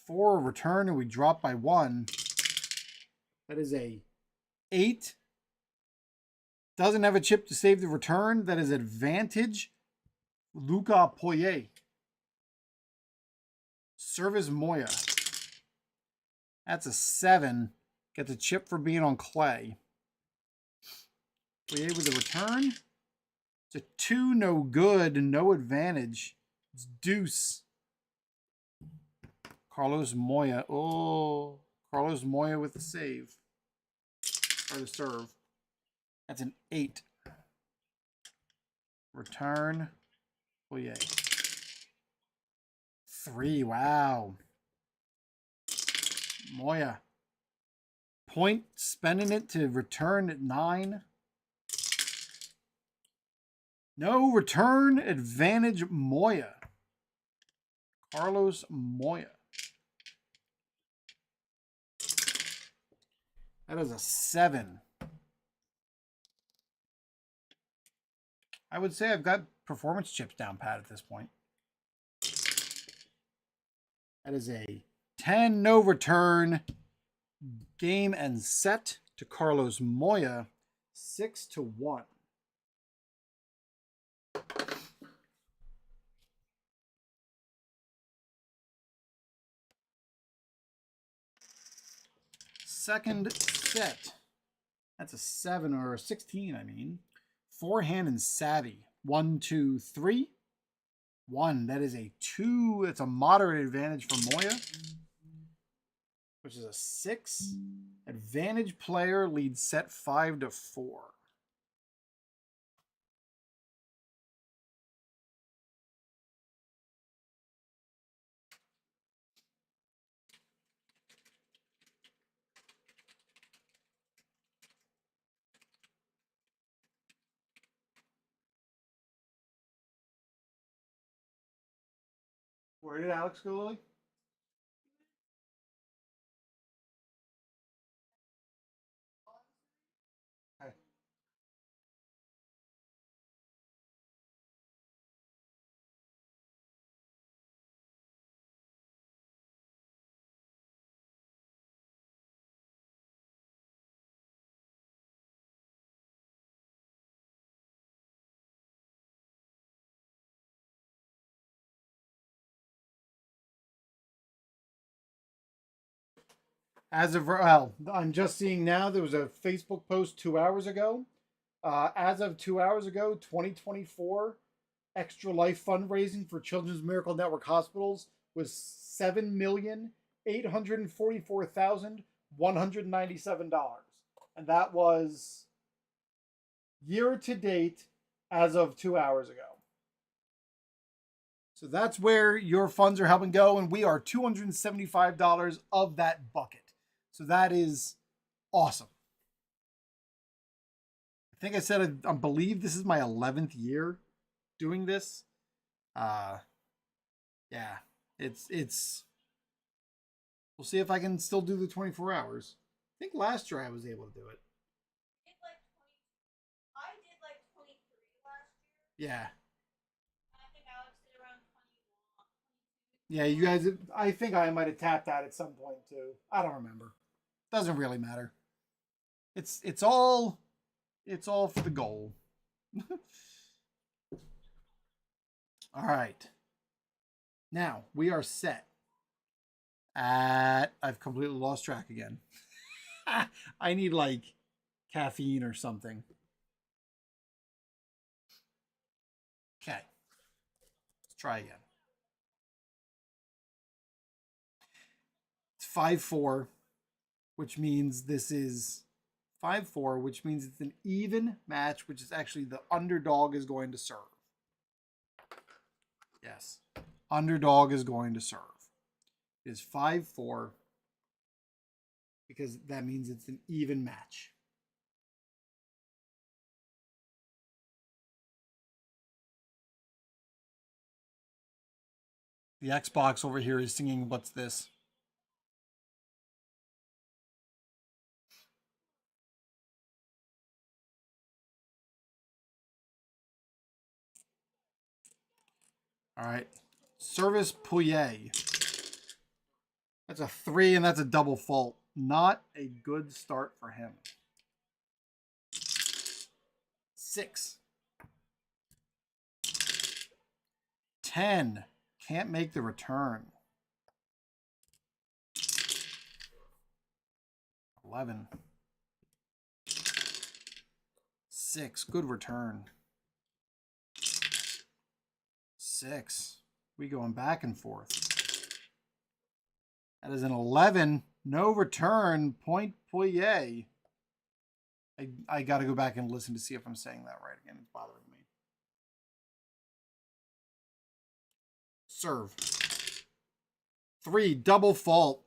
4 return, and we drop by 1. That is a 8. Doesn't have a chip to save the return. That is advantage. Luca Poirier. Service Moya. That's a 7. Gets a chip for being on clay. Poirier with a return. It's a 2, no good, no advantage. It's deuce. Carlos Moya. Oh, Carlos Moya with the save. Or the serve. That's an 8. Return. Poirier. 3. Wow. Moya. Point, spending it to return at 9. No return, advantage Moya. Carlos Moya. That is a 7. I would say I've got performance chips down pat at this point. That is a 10 no return game and set to Carlos Moya, 6-1. Second set. That's a 7 or a 16, I mean. Forehand and savvy. 1, 2, 3. 1. That is a 2. It's a moderate advantage for Moya, which is a 6. Advantage player leads set 5-4. Where did Alex go, Lily? Okay. As of, well, I'm just seeing now there was a Facebook post 2 hours ago. As of 2 hours ago, 2024 Extra Life fundraising for Children's Miracle Network hospitals was $7,844,197. And that was year to date as of 2 hours ago. So that's where your funds are helping go. And we are $275 of that bucket. So that is awesome. I think I said I believe this is my 11th year doing this. Yeah, it's we'll see if I can still do the 24 hours. I think last year I was able to do it. I did like 23 last year. Yeah. I think Alex did around 21. Yeah, you guys, I think I might have tapped out at some point too. I don't remember. Doesn't really matter. It's all for the goal. All right. Now we are set at, I've completely lost track again. I need like caffeine or something. Okay. Let's try again. It's 5-4, which means this is 5-4, which means it's an even match, which is actually the underdog is going to serve. Yes. Underdog is going to serve. It is 5-4 because that means it's an even match. The Xbox over here is singing, "What's this?" All right. Service Pouillet. That's a 3, and that's a double fault. Not a good start for him. 6. 10. Can't make the return. 11. 6. Good return. 6. We going back and forth. That is an 11. No return. Point Pouillet. I got to go back and listen to see if I'm saying that right again. It's bothering me. Serve. 3. Double fault.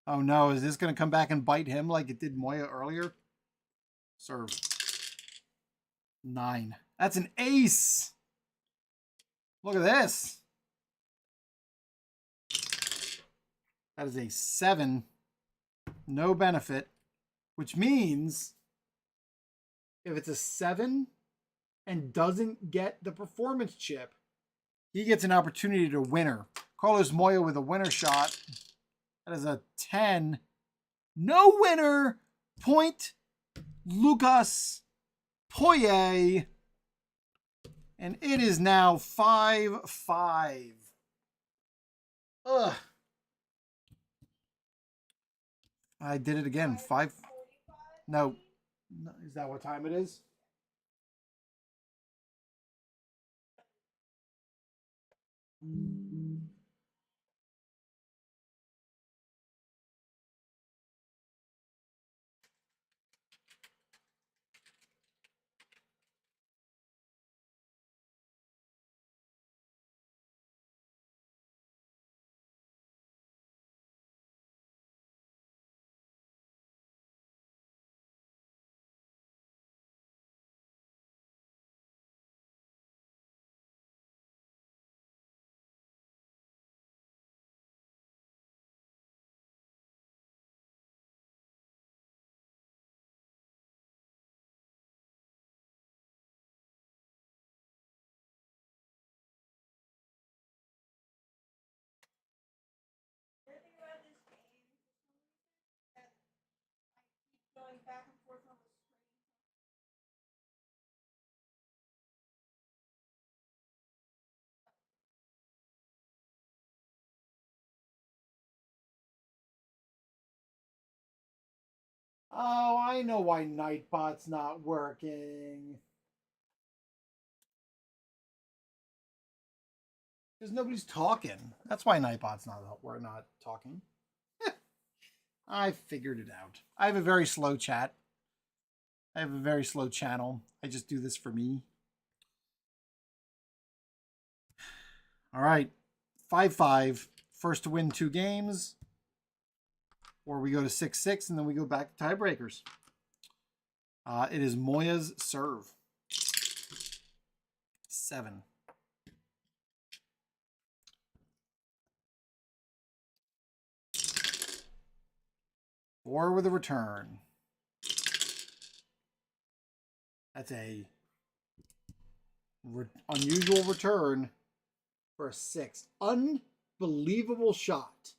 Oh no, is this going to come back and bite him like it did Moya earlier? Serve. 9. That's an ace. Look at this. That is a 7. No benefit, which means if it's a 7, and doesn't get the performance chip, he gets an opportunity to winner. Carlos Moya with a winner shot. That is a 10. No winner. Point Lucas Poye. And it is now 5-5. Ugh. I did it again. 5. No. Is that what time it is? Everything about this game, that I keep going back and forth on the screen. Oh, I know why Nightbot's not working. Because nobody's talking. That's why Nightbot's we're not talking. I figured it out. I have a very slow chat. I have a very slow channel. I just do this for me. All right. 5-5. First to win 2 games. Or we go to 6-6 and then we go back to tiebreakers. It is Moya's serve. 7. Four with a return. That's a unusual return for a 6. Unbelievable shot.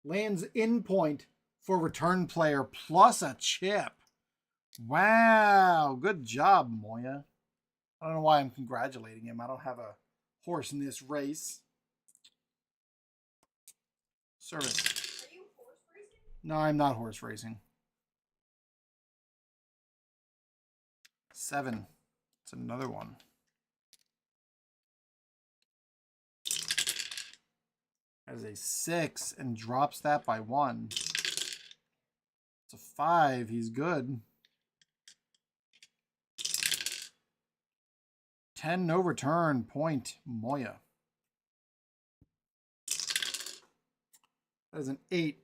Lands in point for return player plus a chip. Wow. Good job, Moya. I don't know why I'm congratulating him. I don't have a horse in this race. Service. Are you horse racing? No, I'm not horse racing. 7. It's another one. That is a 6 and drops that by 1. It's a 5. He's good. 10, no return. Point Moya. That is an 8.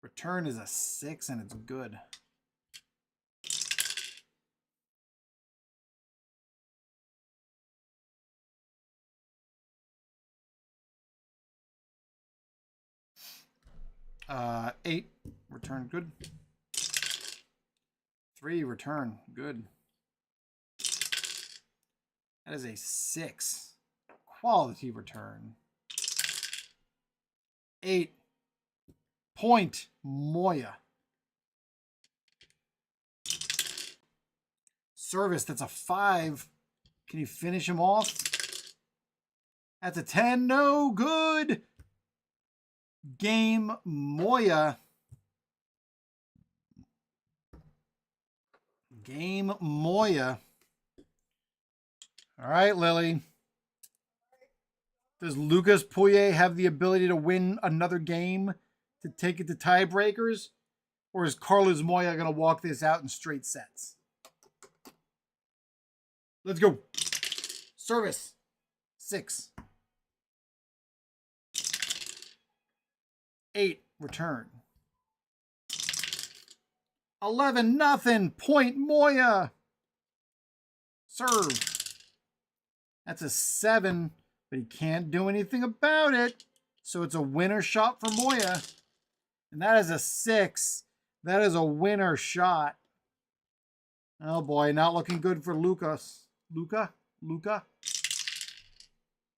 Return is a 6 and it's good. Uh, 8, return good. 3, return good. That is a 6. Quality return. 8. Point Moya. Service, that's a 5. Can you finish him off? That's a 10. No good. Game Moya. Game Moya. All right, Lily. Does Lucas Pouillet have the ability to win another game to take it to tiebreakers? Or is Carlos Moya going to walk this out in straight sets? Let's go. Service. 6. 8. Return. 11, nothing. Point Moya. Serve. That's a 7, but he can't do anything about it. So it's a winner shot for Moya. And that is a 6. That is a winner shot. Oh boy, not looking good for Lucas. Luca?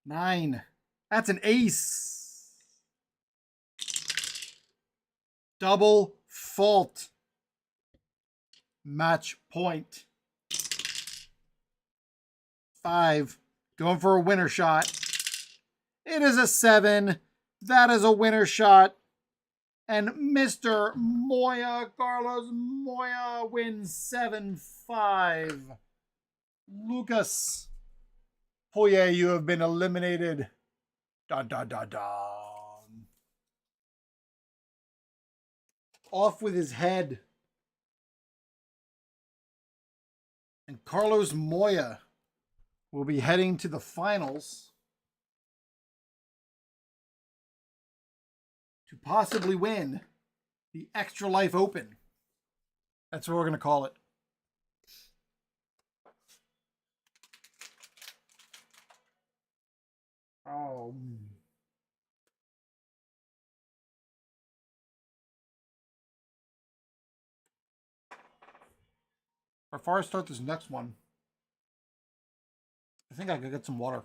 9. That's an ace. Double fault. Match point. 5. Going for a winner shot. It is a 7. That is a winner shot. And Mr. Moya, Carlos Moya, wins 7-5. Lucas Poye, you have been eliminated. Dun, dun, dun, dun. Off with his head. And Carlos Moya will be heading to the finals to possibly win the Extra Life Open. That's what we're going to call it. Oh. Before I start this next one, I think I could get some water.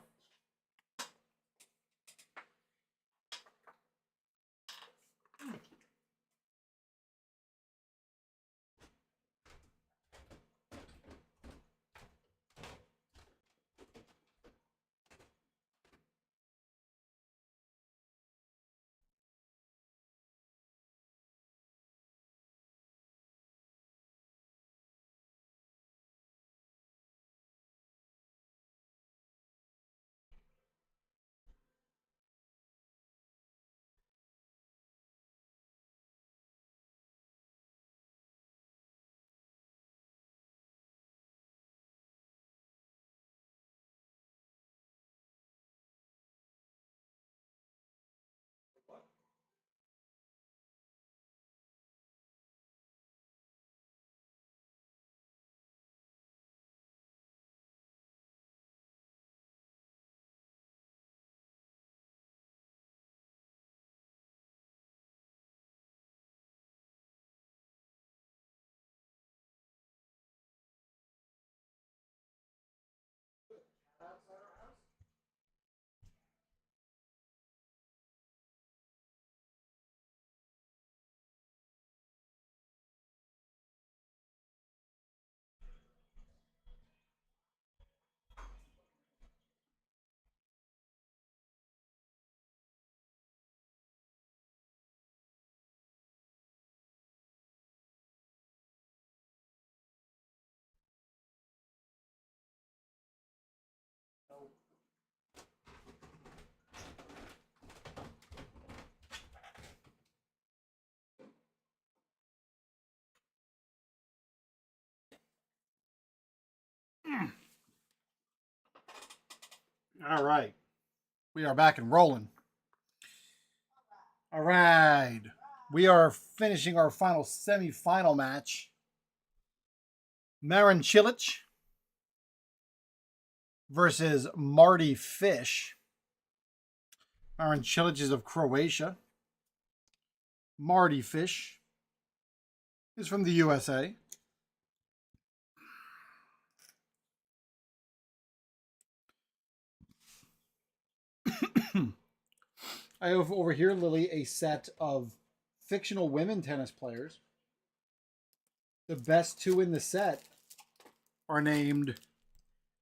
All right. We are back and rolling. All right. We are finishing our final semi-final match. Marin Cilic versus Marty Fish. Marin Cilic is of Croatia. Marty Fish is from the USA. I have over here, Lily, a set of fictional women tennis players. The best two in the set are named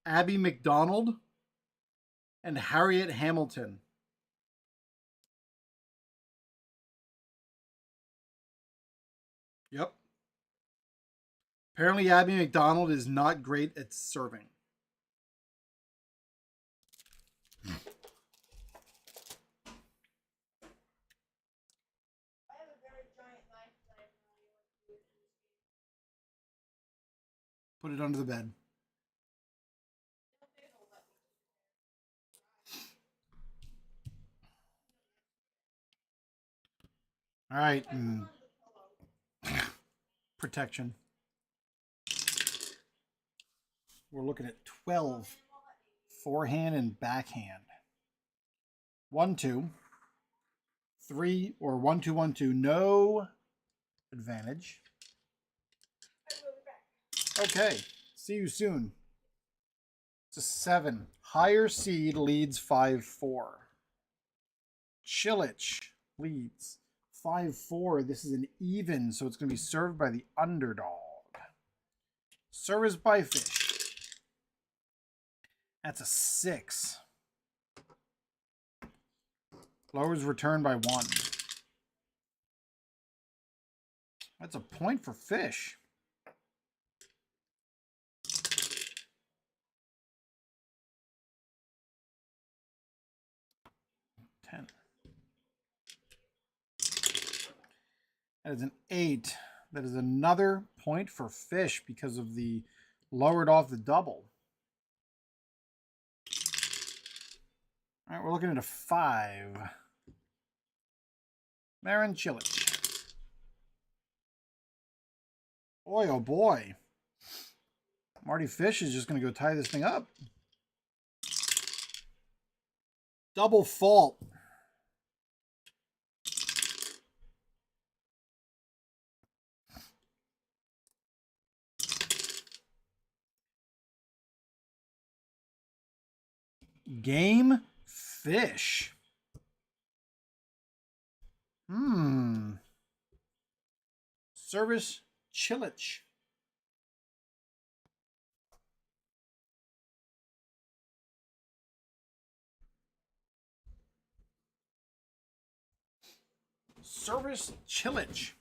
Abby McDonald and Harriet Hamilton. Yep. Apparently, Abby McDonald is not great at serving. Put it under the bed. All right. Protection. We're looking at 12. Forehand and backhand. 1-2. 3 or 1-2-1-2. No advantage. I will be back. Okay, see you soon. It's a 7. Higher seed leads 5-4. Chilich leads 5-4. This is an even, so it's going to be served by the underdog. Service by fish. That's a 6. Lowers return by 1. That's a point for fish. That is an 8. That is another point for fish because of the lowered off the double. All right, we're looking at a 5. Marin Chilich. Boy, oh boy. Marty Fish is just going to go tie this thing up. Double fault. Game fish. Service Chilich. Service Chilich.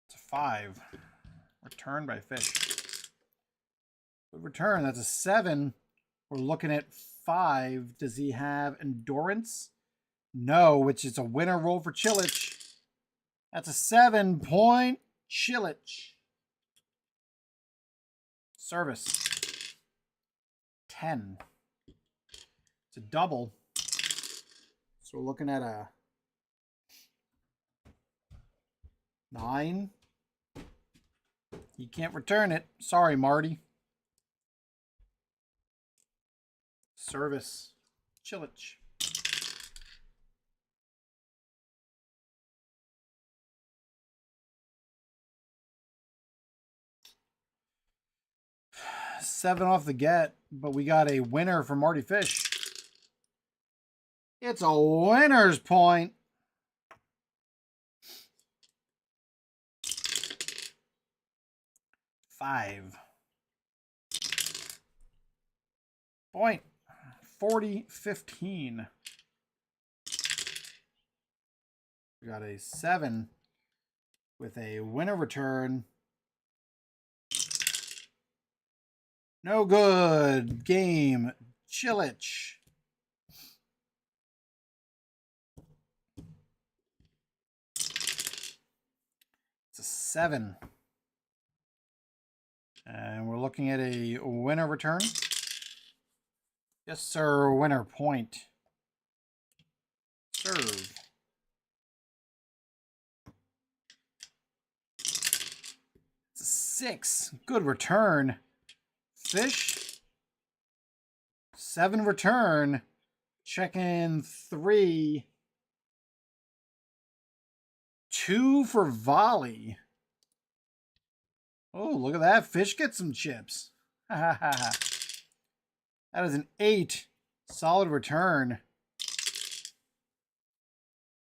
It's a 5. Return by fish. Good return. That's a 7. We're looking at 5. Does he have endurance? No, which is a winner roll for Chilich. That's a 7-point Chilich. Service. 10. It's a double. So we're looking at a 9. You can't return it. Sorry, Marty. Service. Chilich. Seven off the get, but we got a winner for Marty Fish. It's a winner's point. Five. Point. 40-15. We got a 7 with a winner return. No good. Game. Chilich. It's a 7. And we're looking at a winner return. Yes, sir. Winner point. Serve. It's a 6. Good return. Fish. 7 return. Check in 3. 2 for volley. Oh, look at that. Fish gets some chips. That is an 8. Solid return.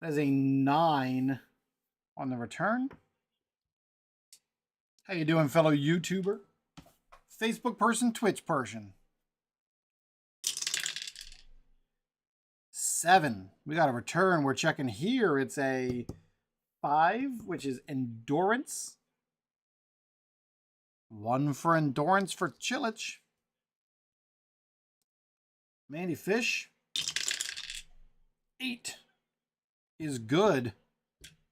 That is a 9 on the return. How you doing, fellow YouTuber? Facebook person, Twitch person. 7. We got a return. We're checking here. It's a 5, which is endurance. 1 for endurance for Chilich. Mandy Fish. 8 is good.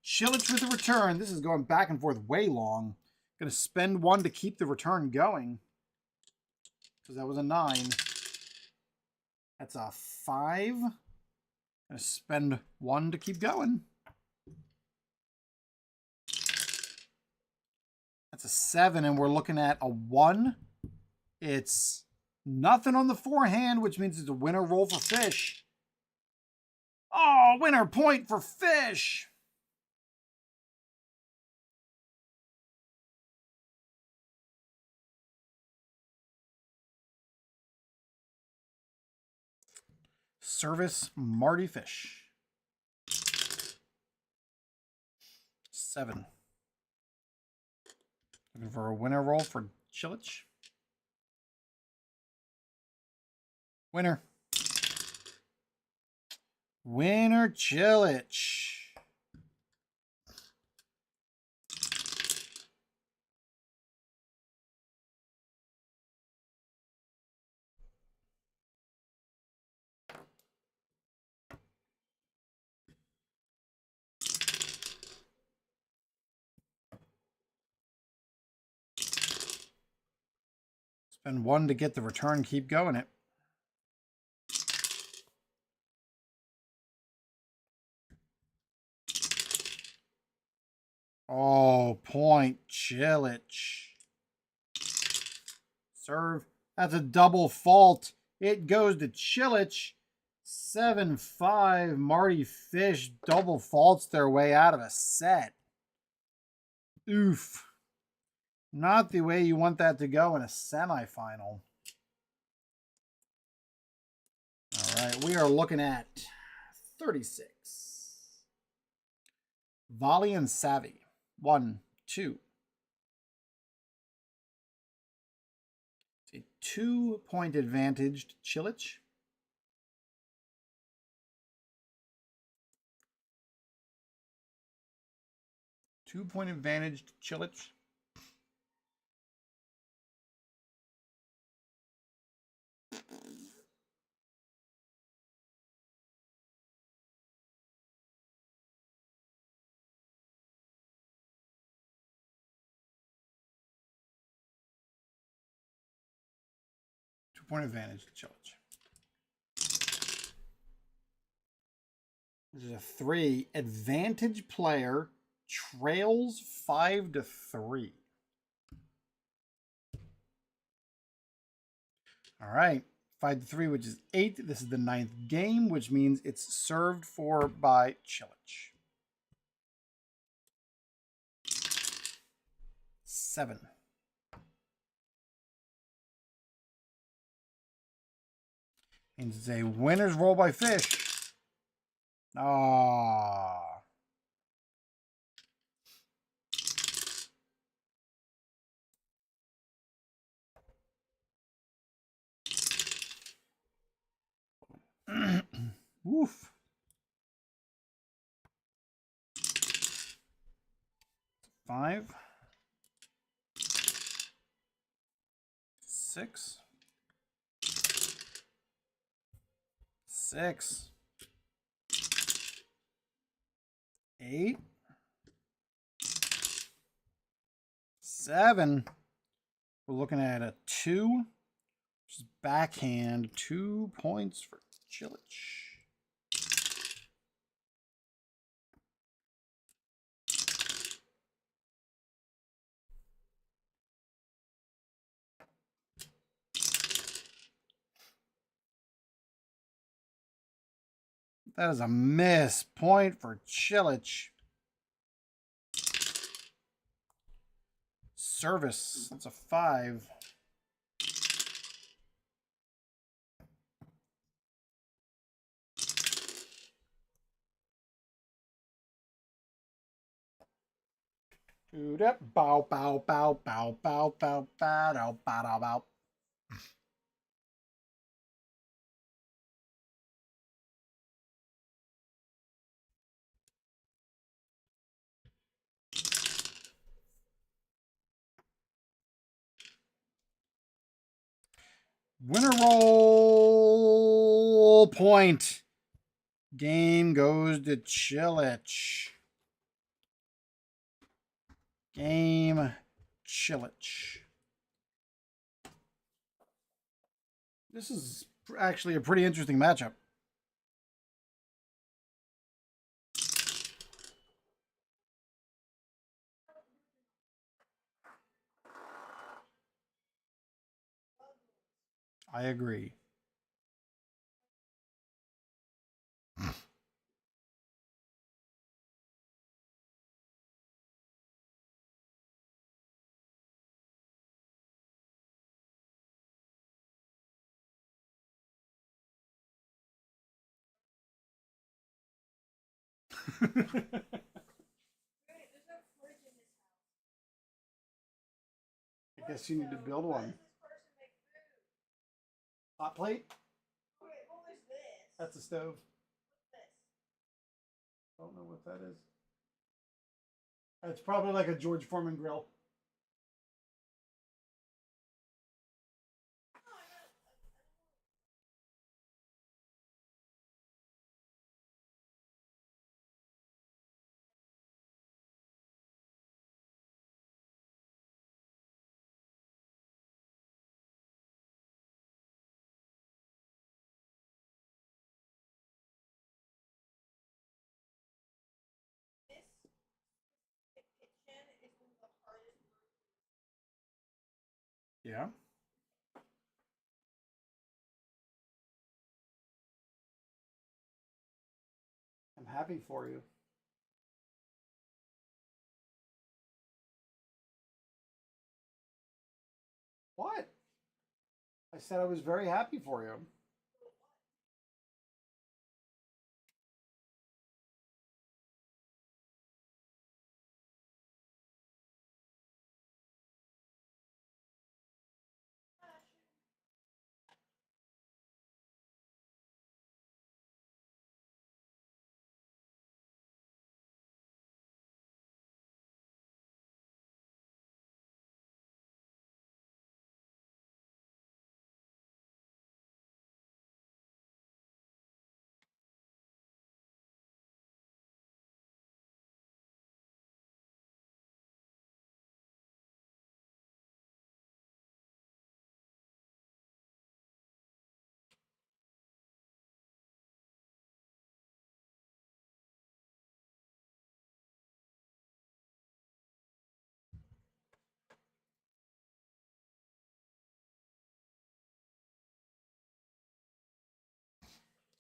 Chilich with a return. This is going back and forth way long. Going to spend 1 to keep the return going. Because that was a 9. That's a 5. Going to spend 1 to keep going. That's a 7, and we're looking at a 1. It's Nothing on the forehand, which means it's a winner roll for fish. Oh, winner point for fish. Service Marty Fish. 7. Looking for a winner roll for Chilich. Winner. Winner Chilich. Spend 1 to get the return. Keep going it. Oh, point Chilich. Serve. That's a double fault. It goes to Chilich. 7-5. Marty Fish double faults their way out of a set. Oof. Not the way you want that to go in a semifinal. All right, we are looking at 36. Volley and Savvy. 1, 2. It's a 2-point advantage to Chilich. Two-point advantage to Chilich. Two-point advantage to Chilich. This is a 3. Advantage player trails 5-3. All right. 5-3, which is 8. This is the 9th game, which means it's served for by Chilich. 7. Means it's a winner's roll by Fish. Ah. Woof. 5. 6. 6. 8. 7. We're looking at a 2. Which is backhand. 2 points for Chilich. That is a miss. Point for Chilich. Service. That's a 5. Bow, bow, bow, bow, bow, bow, bow, bow, bow, bow. Winner roll point. Game goes to Chilich. Game Chilich. This is actually a pretty interesting matchup. I agree. Wait, there's no fridge in this house. I guess you need to build How one. does this person make food? Hot plate? Okay, well, there's this. That's a stove. What's this? Don't know what that is. It's probably like a George Foreman grill. Oh, I got it. This kitchen is one of the hardest rooms. Yeah. I'm happy for you. What? I said I was very happy for you.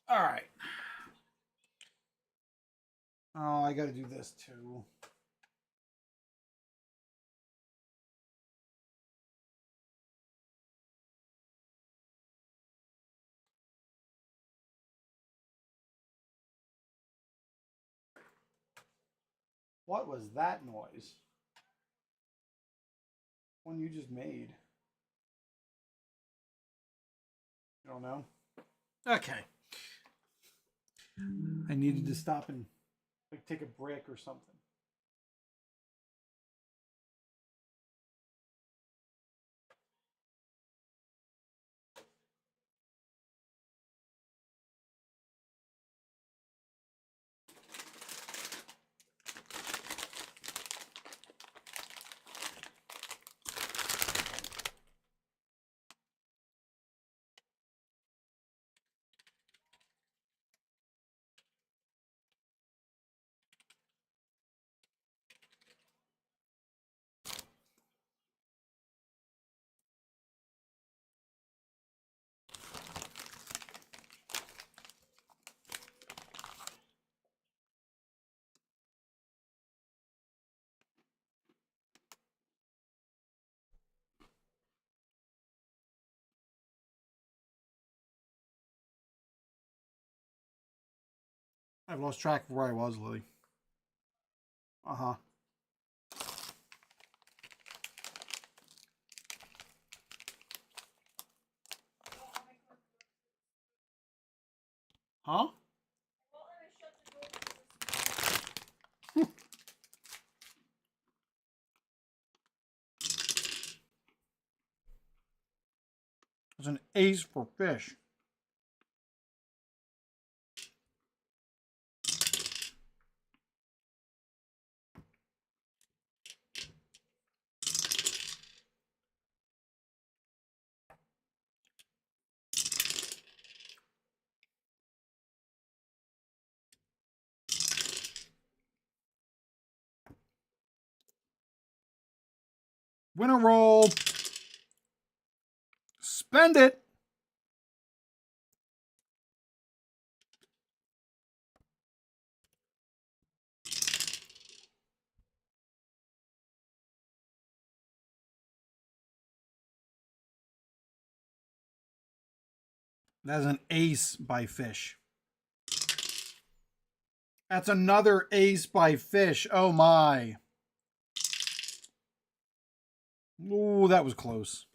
All right. Oh, I got to do this too. What was that noise? One you just made. You don't know? Okay. I needed to stop and like take a break or something. I've lost track of where I was, Lily. Uh-huh. Huh? Well, and I shut the door because It's an ace for fish. Winner roll. Spend it. That's an ace by Fish. That's another ace by Fish. Oh my. Ooh, that was close.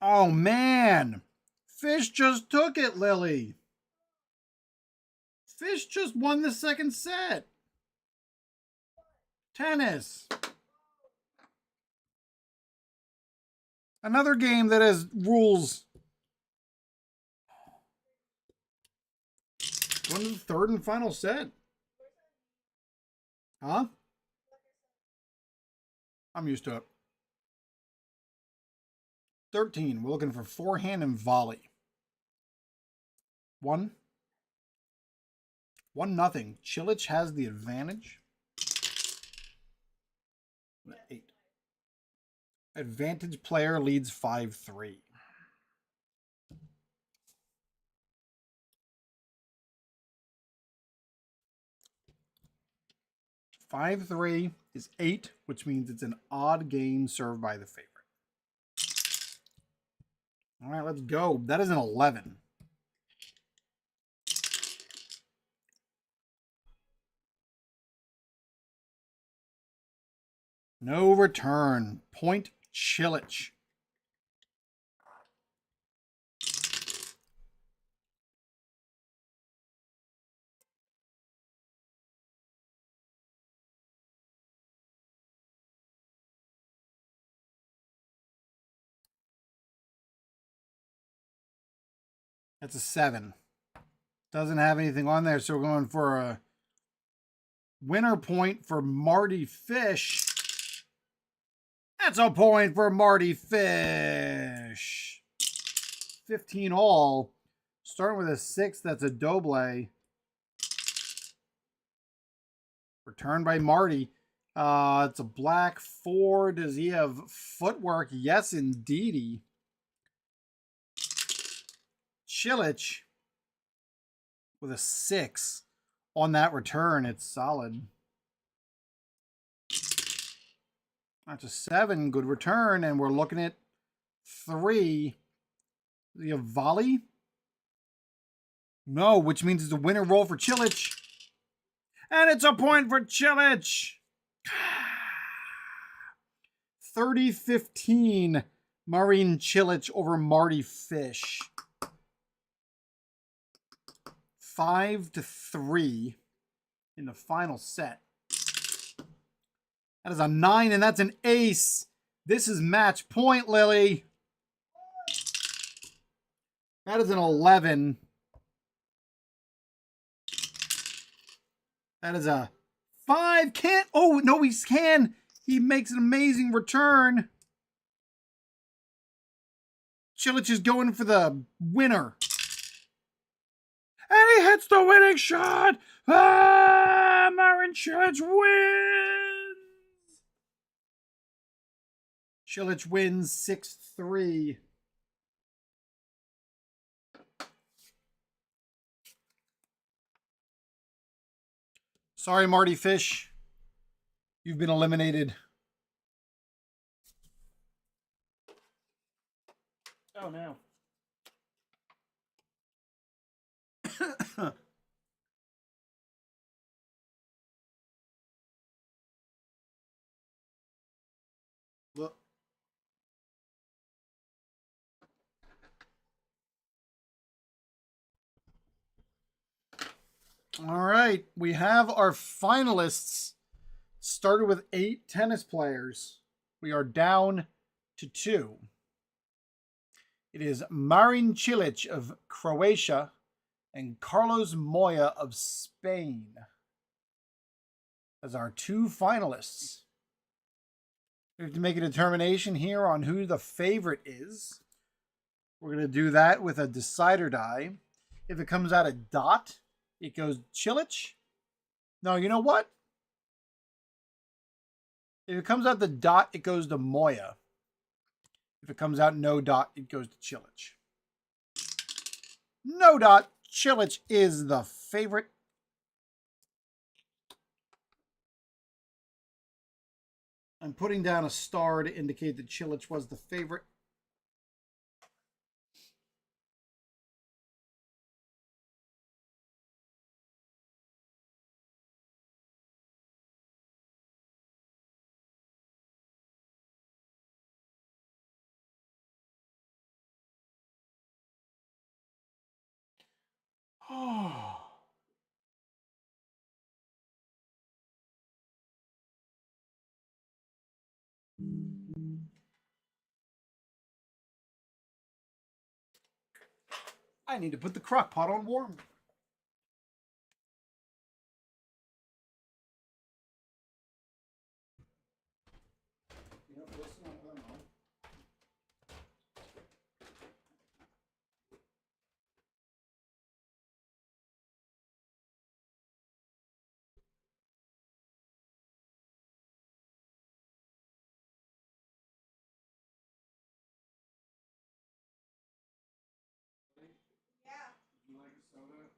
Oh man. Fish just took it, Lily. Fish just won the second set. Tennis. Another game that has rules. Going to the third and final set. Huh? I'm used to it. 13. We're looking for forehand and volley. 1-0. Chilich has the advantage. 8. Advantage player leads 5-3. Five three is 8, which means it's an odd game served by the favorite. All right, let's go. That is an 11. No return. Point Chilich. That's a 7. Doesn't have anything on there, so we're going for a winner point for Marty Fish. That's a point for Marty Fish. 15 all. Starting with a 6, that's a double. Returned by Marty. It's a black 4. Does he have footwork? Yes, indeedy. Chilich with a 6 on that return. It's solid. That's a 7. Good return. And we're looking at 3. Do you have volley? No, which means it's a winner roll for Chilich. And it's a point for Chilich. 30-15. Marin Chilich over Marty Fish. 5-3 in the final set. That is a 9, and that's an ace. This is match point, Lily. That is an 11. That is a 5. Can't. Oh, no, he can. He makes an amazing return. Chilich is going for the winner. And he hits the winning shot. Marin Chilich wins. Chilich wins 6-3. Sorry, Marty Fish. You've been eliminated. Oh, no. Look. All right, we have our finalists. Started with 8 tennis players. We are down to 2. It is Marin Cilic of Croatia and Carlos Moya of Spain as our 2 finalists. We have to make a determination here on who the favorite is. We're going to do that with a decider die. If it comes out a dot, it goes Cilic. No, you know what? If it comes out the dot, it goes to Moya. If it comes out no dot, it goes to Cilic. No dot, Cilic is the favorite. I'm putting down a star to indicate that Chilich was the favorite. Oh. I need to put the crock pot on warm. Yeah. You like a soda?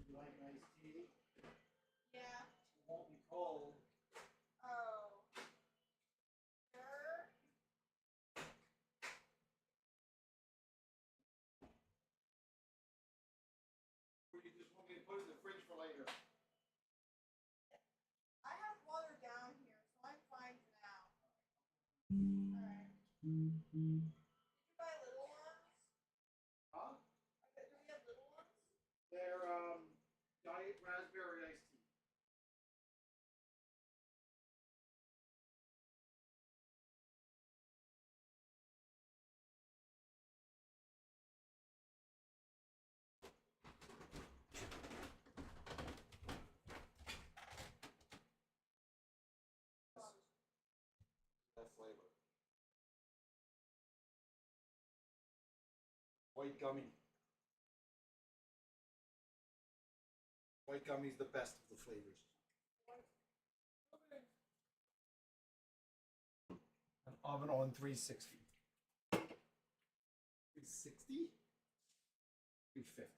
You like iced tea? Yeah. It won't be cold. Oh. Sure. Or you just want me to put it in the fridge for later? I have water down here, so I'm fine for now. Alright. Did you buy little ones? Huh? Do we have little ones? They're diet raspberry iced tea. That flavor. White gummy. White gummy's the best of the flavors. An oven on 360. 360? 350.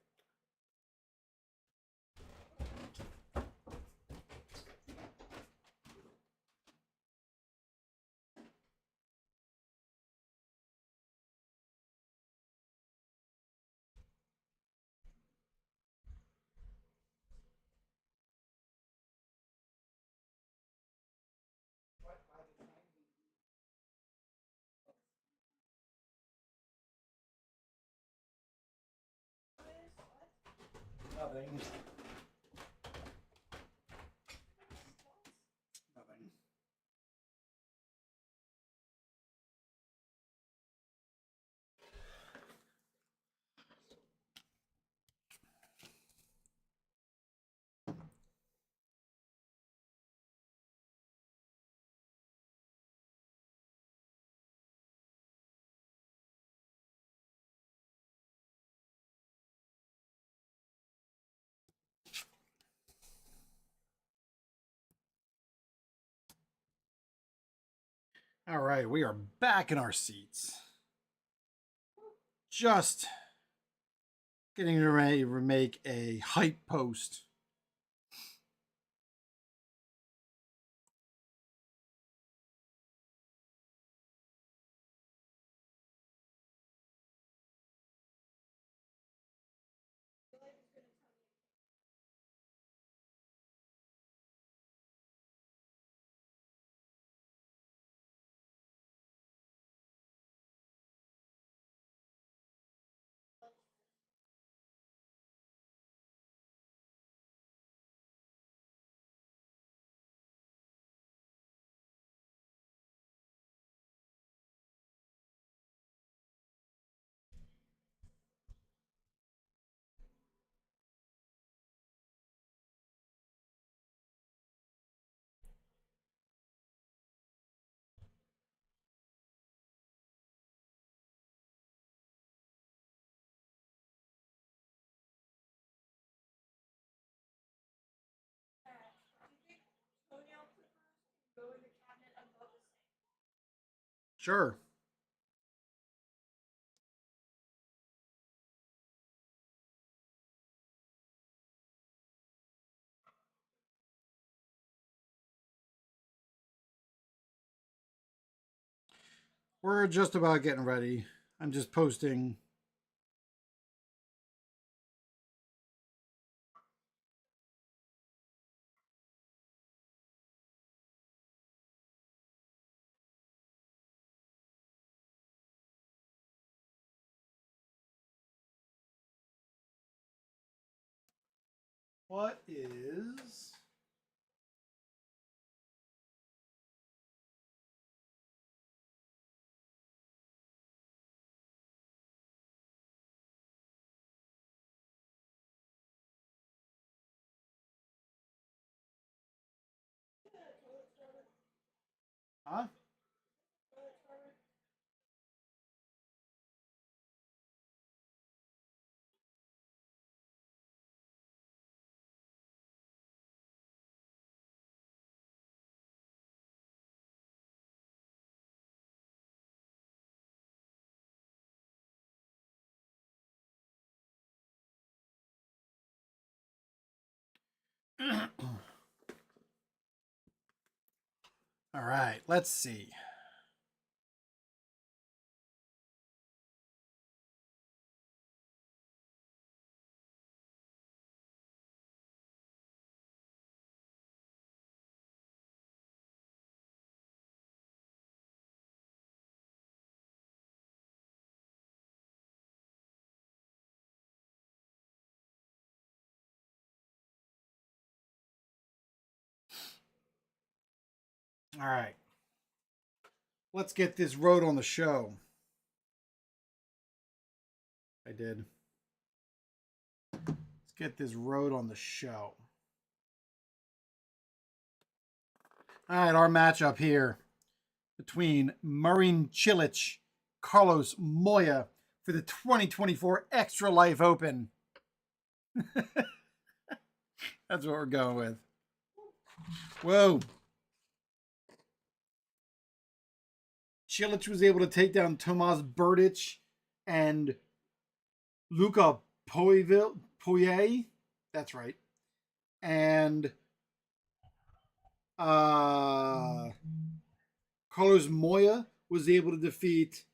Nothing. Nothing. All right, we are back in our seats. Just getting ready to make a hype post. Toenail clippers can go in the cabinet above the sink. Sure. We're just about getting ready. I'm just posting. What is... Huh? All right, let's see. All right. Let's get this road on the show. I did. Let's get this road on the show. All right, our matchup here between Marin Cilic, Carlos Moya for the 2024 Extra Life Open. That's what we're going with. Whoa. Cilic was able to take down Tomas Berdych and Luca Poirier. That's right. And Carlos Moya was able to defeat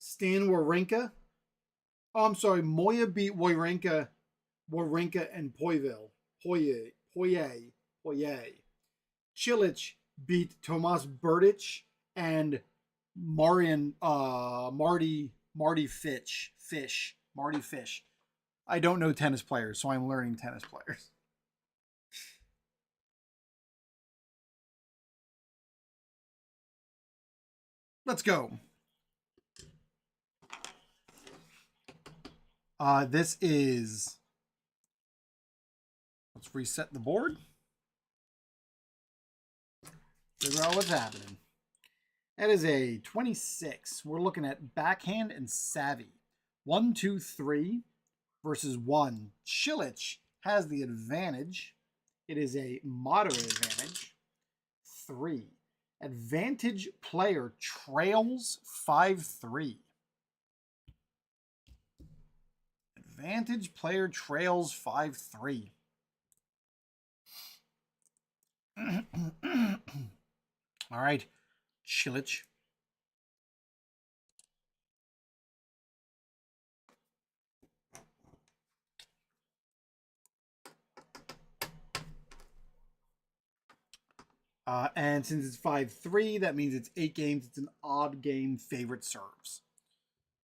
Stan Wawrinka. Oh, I'm sorry. Moya beat Wawrinka and Poirier. Cilic beat Tomas Berdych and Marty Fish. I don't know tennis players, so I'm learning tennis players. Let's go. This is... Let's reset the board. Figure out what's happening. That is a 26. We're looking at backhand and savvy. 1, 2, 3 versus 1. Cilic has the advantage. It is a moderate advantage. 3. Advantage player trails 5-3. Advantage player trails 5-3. All right, Cilic. And since it's 5-3, that means it's 8 games. It's an odd game. Favorite serves.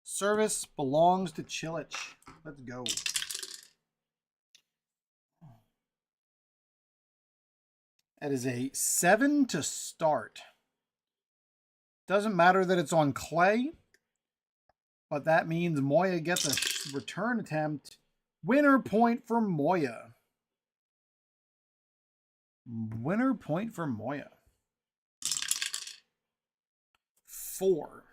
Service belongs to Cilic. Let's go. That is a 7 to start. Doesn't matter that it's on clay, but that means Moya gets a return attempt. Winner point for Moya. Winner point for Moya. 4.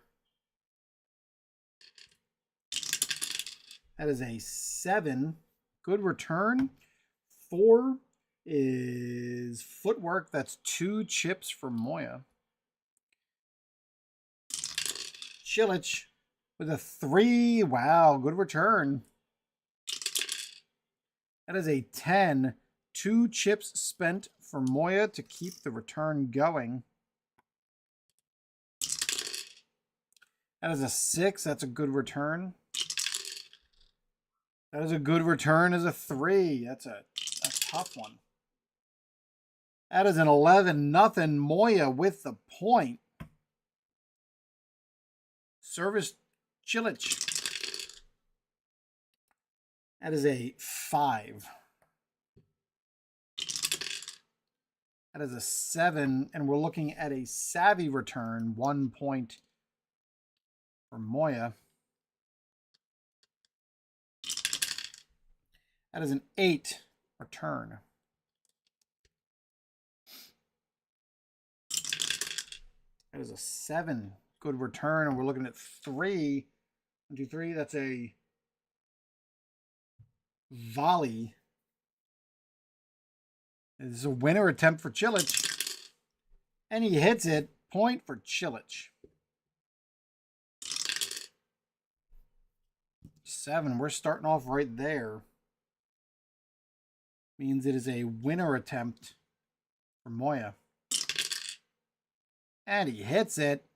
That is a 7. Good return. 4 is footwork. That's 2 chips for Moya. Cilic with a 3. Wow, good return. That is a 10. 2 chips spent for Moya to keep the return going. That is a 6. That's a good return. That is a good return as a 3. That's a tough one. That is an 11-0. Moya with the point. Service Chilich. That is a 5. That is a 7. And we're looking at a savvy return. 1 point for Moya. That is an 8 return. That is a 7. Good return. And we're looking at 3. 1, 2, 3. That's a volley. This is a winner attempt for Chilich. And he hits it. Point for Chilich. 7. We're starting off right there. Means it is a winner attempt for Moya. And he hits it.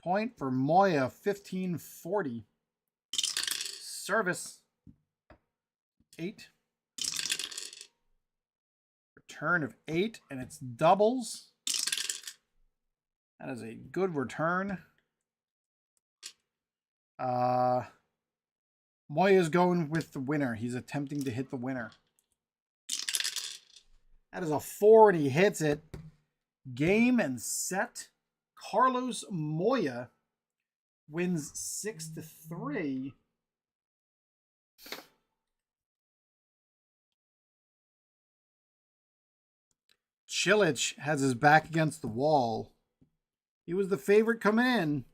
Point for Moya, 15-40. Service. 8. Return of 8, and it's doubles. That is a good return. Moya's going with the winner. He's attempting to hit the winner. That is a 4, and he hits it. Game and set. Carlos Moya wins 6-3. Chilich has his back against the wall. He was the favorite coming in,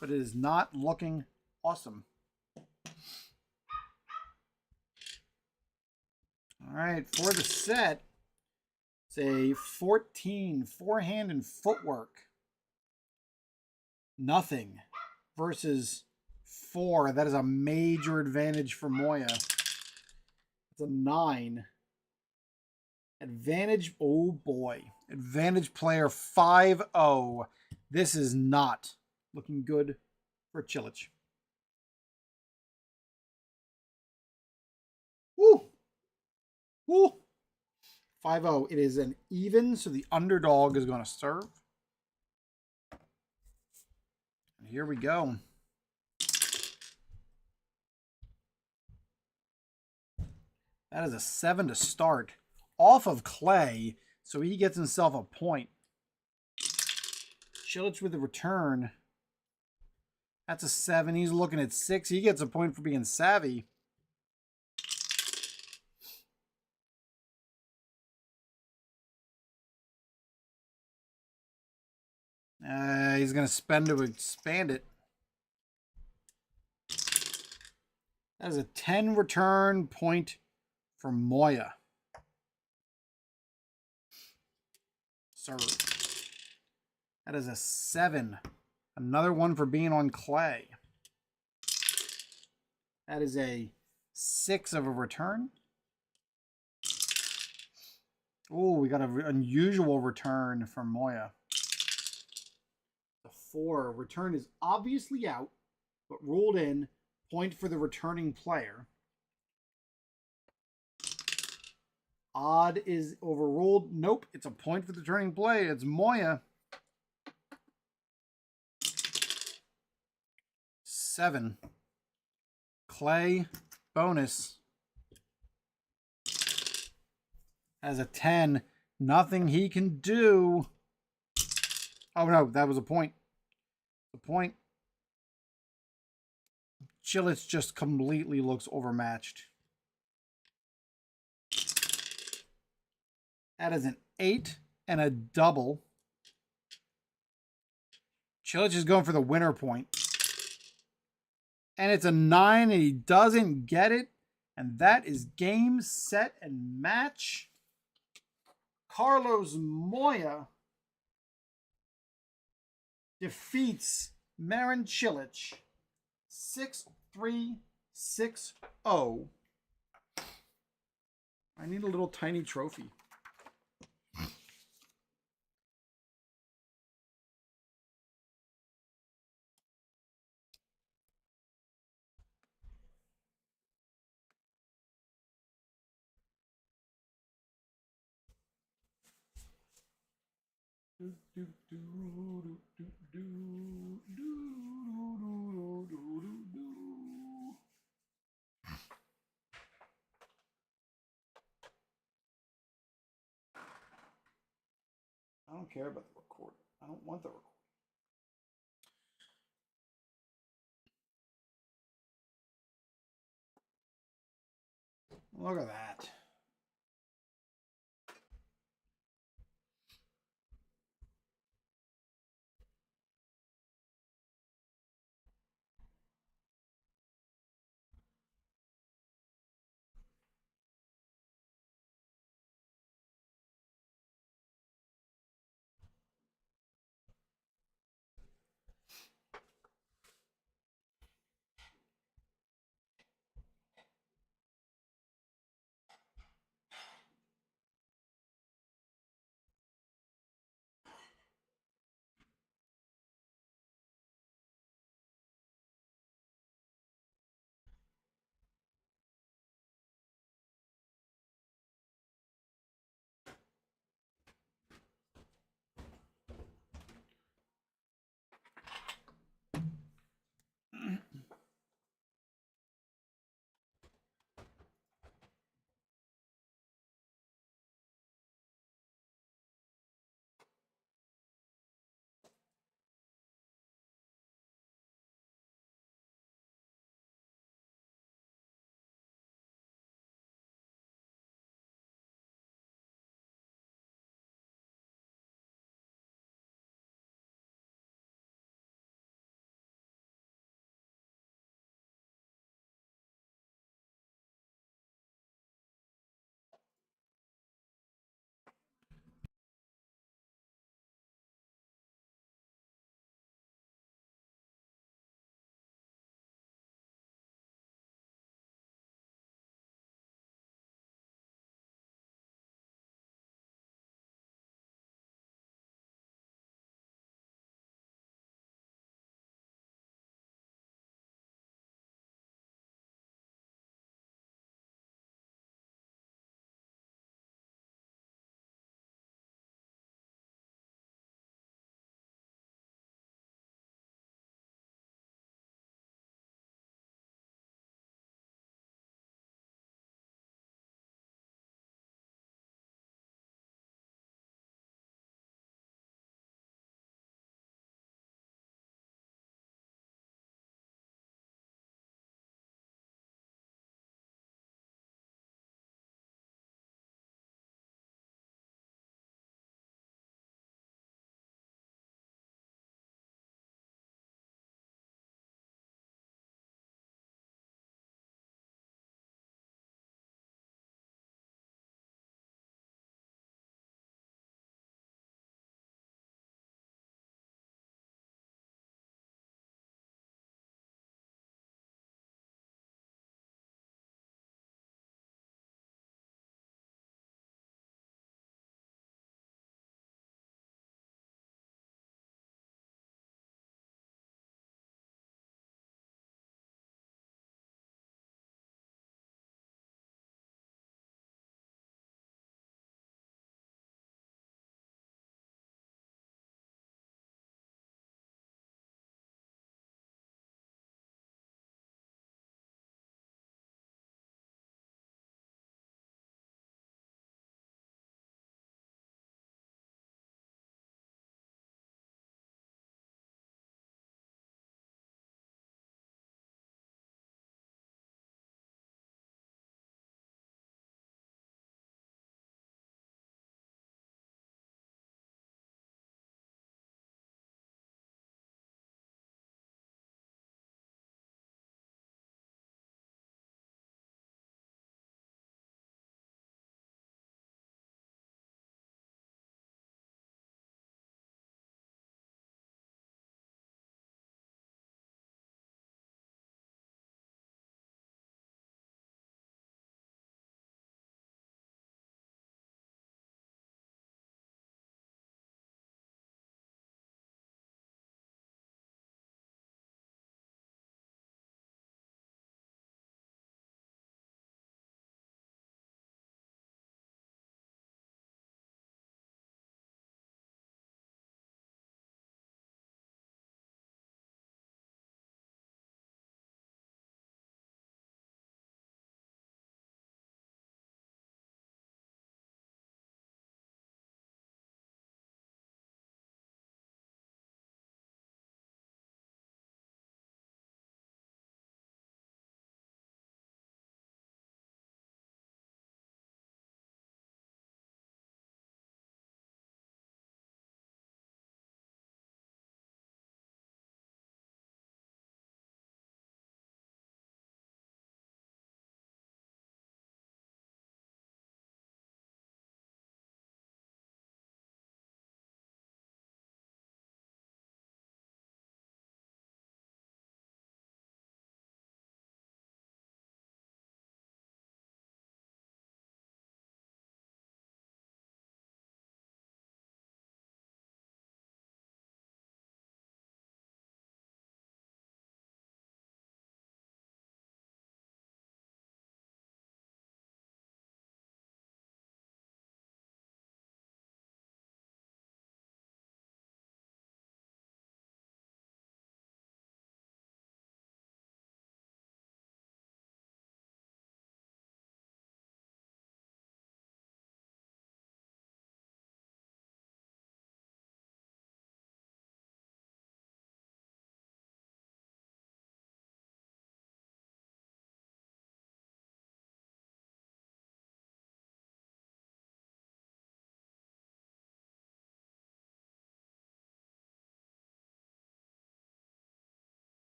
but it is not looking awesome. All right, for the set, it's a 14 forehand and footwork. Nothing versus 4. That is a major advantage for Moya. It's a 9. Advantage, oh boy. Advantage player 5-0. This is not looking good for Chilich. Woo! Woo! 5-0. It is an even, so the underdog is going to serve. And here we go. That is a 7 to start. Off of clay, so he gets himself a point. Chilich with the return. That's a 7. He's looking at 6. He gets a point for being savvy. He's going to spend to expand it. That is a 10 return point for Moya. Serve. That is a 7. Another one for being on clay. That is a 6 of a return. Oh, we got an unusual return from Moya. The 4. Return is obviously out, but ruled in. Point for the returning player. Odd is overruled. Nope, it's a point for the turning play. It's Moya. 7. Clay bonus. Has a 10. Nothing he can do. Oh no, that was a point. The point. Chilich just completely looks overmatched. That is an 8 and a double. Chilich is going for the winner point. And it's a 9 and he doesn't get it. And that is game, set, and match. Carlos Moya defeats Marin Chilich 6-3, 6-0. I need a little tiny trophy. I don't care about the recorder. I don't want the recorder. Look at that.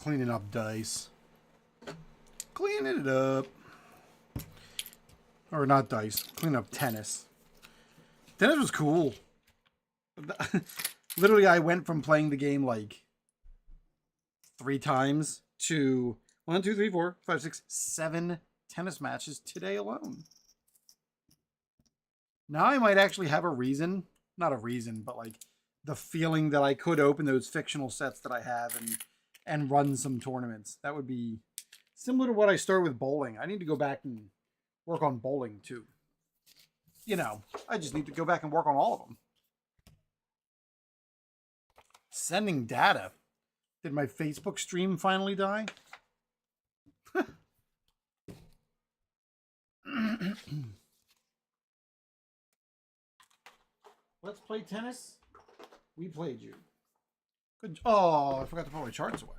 Cleaning up dice. Cleaning it up. Or not dice. Cleaning up tennis. Tennis was cool. Literally, I went from playing the game like 3 times to 1, 2, 3, 4, 5, 6, 7 tennis matches today alone. Now I might actually have a reason, not a reason, but like the feeling that I could open those fictional sets that I have and run some tournaments. That would be similar to what I started with bowling. I need to go back and work on bowling too. You know, I just need to go back and work on all of them. Sending data. Did my Facebook stream finally die? Let's play tennis. We played you. Good. Oh, I forgot to put my charts away.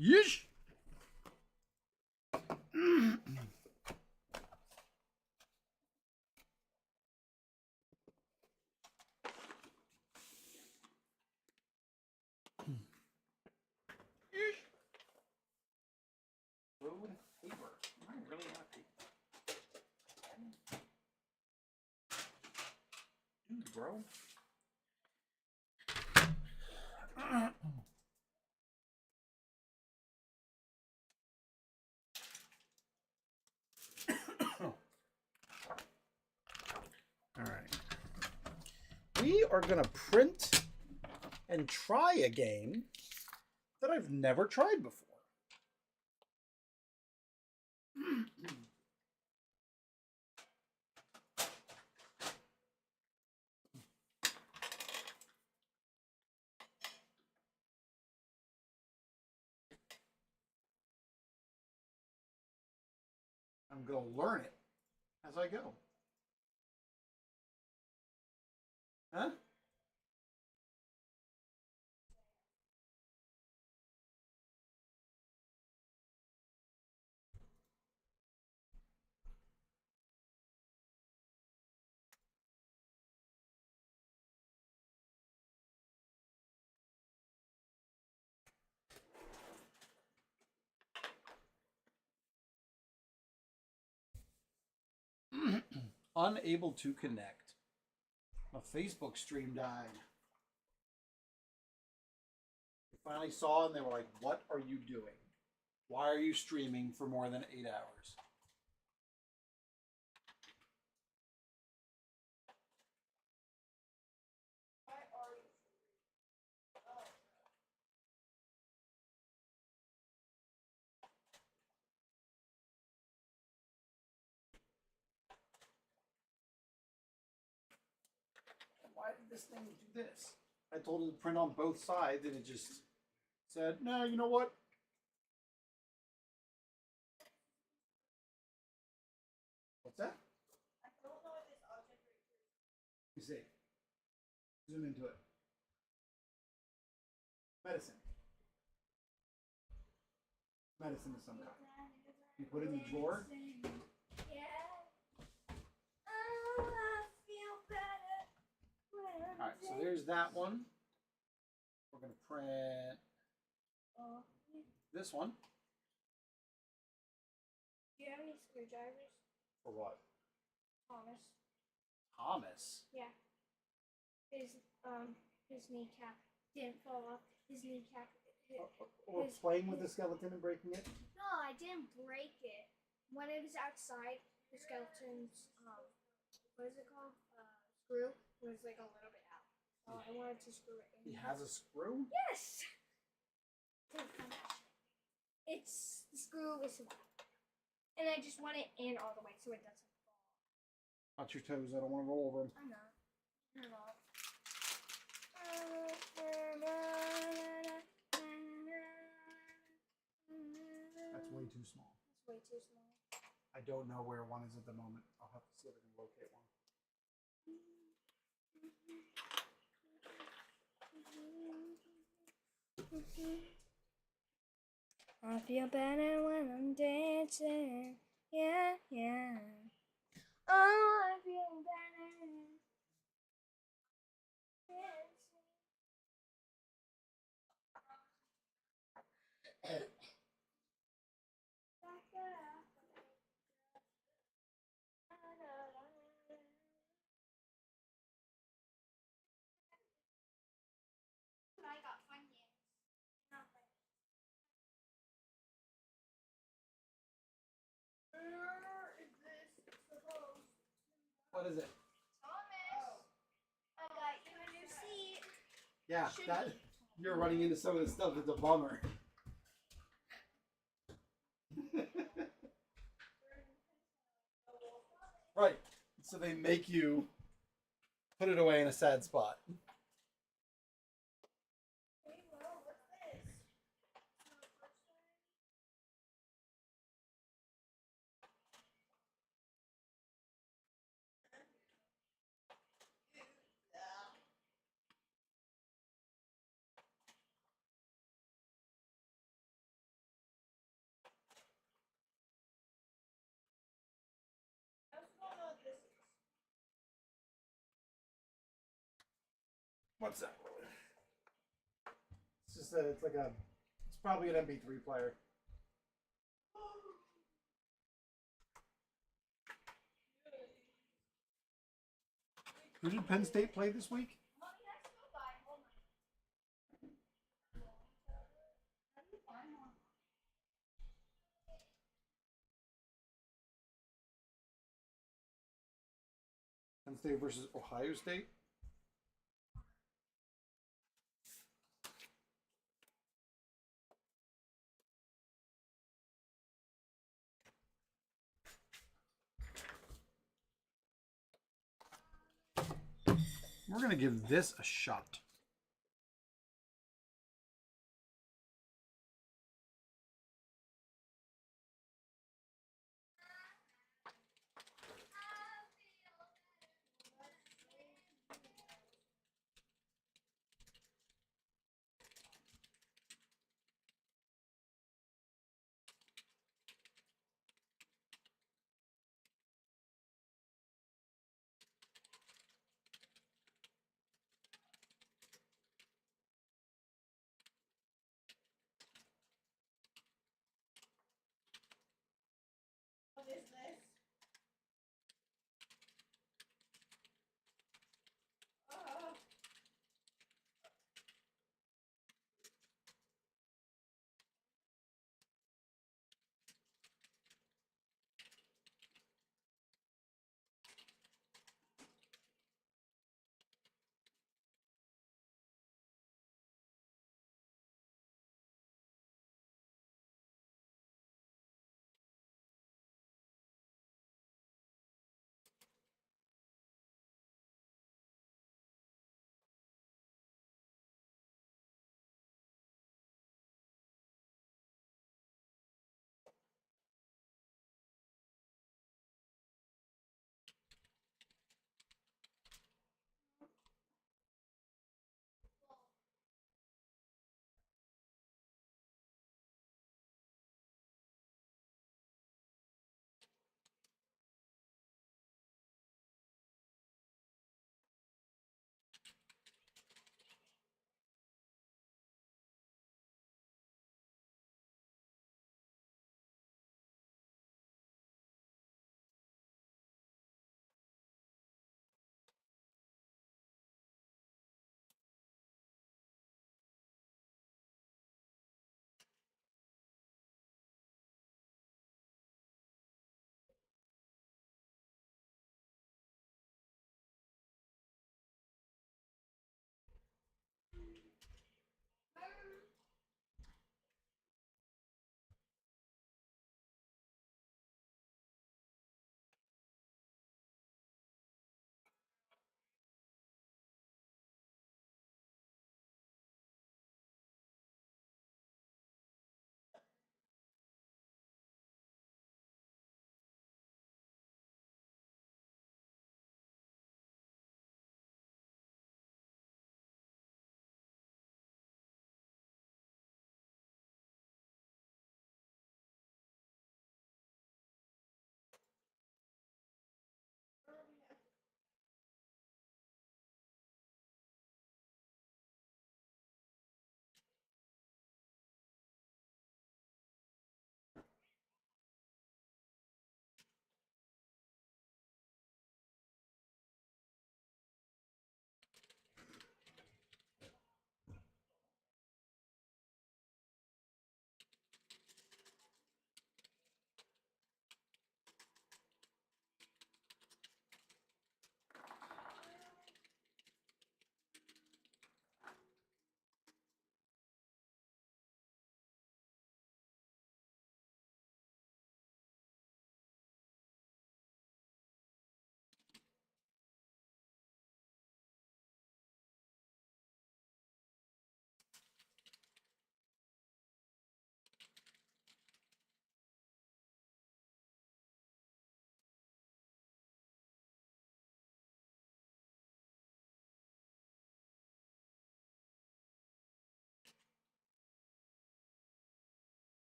Yeesh. Road paper. Am I really out of paper? Dude, bro. All right. We are going to print and try a game that I've never tried before. I'm going to learn it as I go. Huh? Unable to connect. My Facebook stream died. They finally saw and they were like, "What are you doing? Why are you streaming for more than 8 hours?" Why did this thing do this? I told it to print on both sides and it just said, "No, you know what? What's that?" I don't know what this object right here is. You see. Zoom into it. Medicine. Medicine of some kind. You put it in the drawer. Yeah. Oh, I feel better. Alright, so there's that one. We're going to print Oh. this one. Do you have any screwdrivers? For what? Thomas. Thomas. Yeah. His kneecap didn't fall off. His kneecap. Or playing with the skeleton and breaking it? No, I didn't break it. When it was outside, the skeleton's what is it called? Screw was like a little bit out. So I wanted to screw it in. He has a screw? Yes. It's the screw is and I just want it in all the way so it doesn't fall. Watch your toes, I don't want to roll over them. I'm not. Turn off. That's way too small. It's way too small. I don't know where one is at the moment. I'll have to see if I can locate one. I feel better when I'm dancing. Yeah, yeah. Oh, I'm feeling better. I got Funyuns. Where is this supposed? What is it? Thomas, I got you a new seat. Yeah, that you're running into some of the stuff that's a bummer. Right. So they make you put it away in a sad spot. Hey, well, what's this? I don't know what this is. What's that? It's just it's like a, it's probably an MP3 player. Who did Penn State play this week? Penn State versus Ohio State. We're going to give this a shot.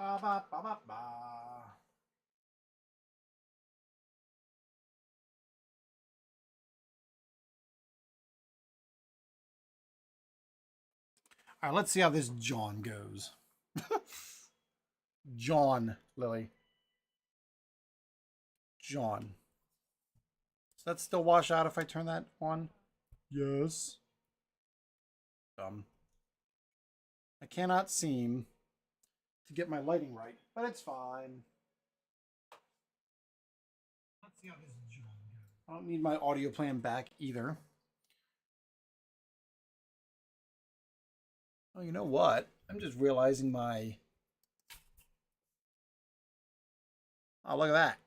Ba, ba, ba, ba, ba. All right, let's see how this John goes. John, Lily. John. Does that still wash out if I turn that on? Yes. I cannot seem to get my lighting right, but it's fine. Let's see how this John goes. I don't need my audio plan back either. Oh, you know what? I'm just realizing my... Oh, look at that.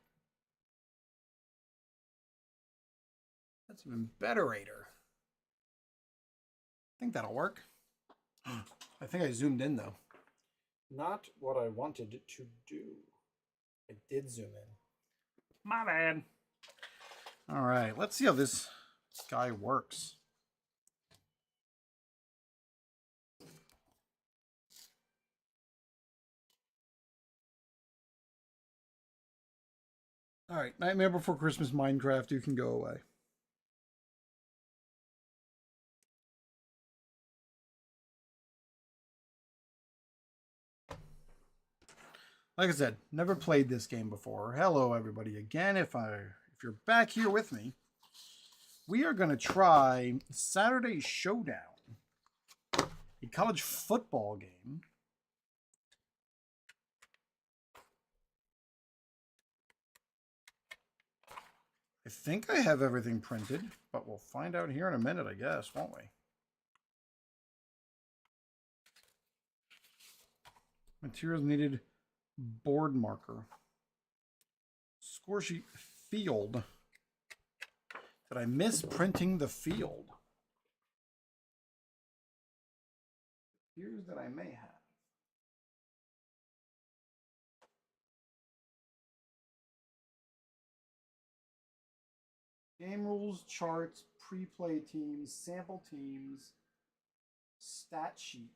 That's even better-ator. I think that'll work. I think I zoomed in, though. Not what I wanted to do. I did zoom in. My bad. All right, let's see how this guy works. All right, Nightmare Before Christmas Minecraft, you can go away. Like I said, never played this game before. Hello, everybody. Again, if you're back here with me, we are going to try Saturday Showdown, a college football game. I think I have everything printed, but we'll find out here in a minute, I guess, won't we? Materials needed, board marker. Score sheet, field. Did I miss printing the field? Here's that I may have. Game rules, charts, pre-play teams, sample teams, stat sheet.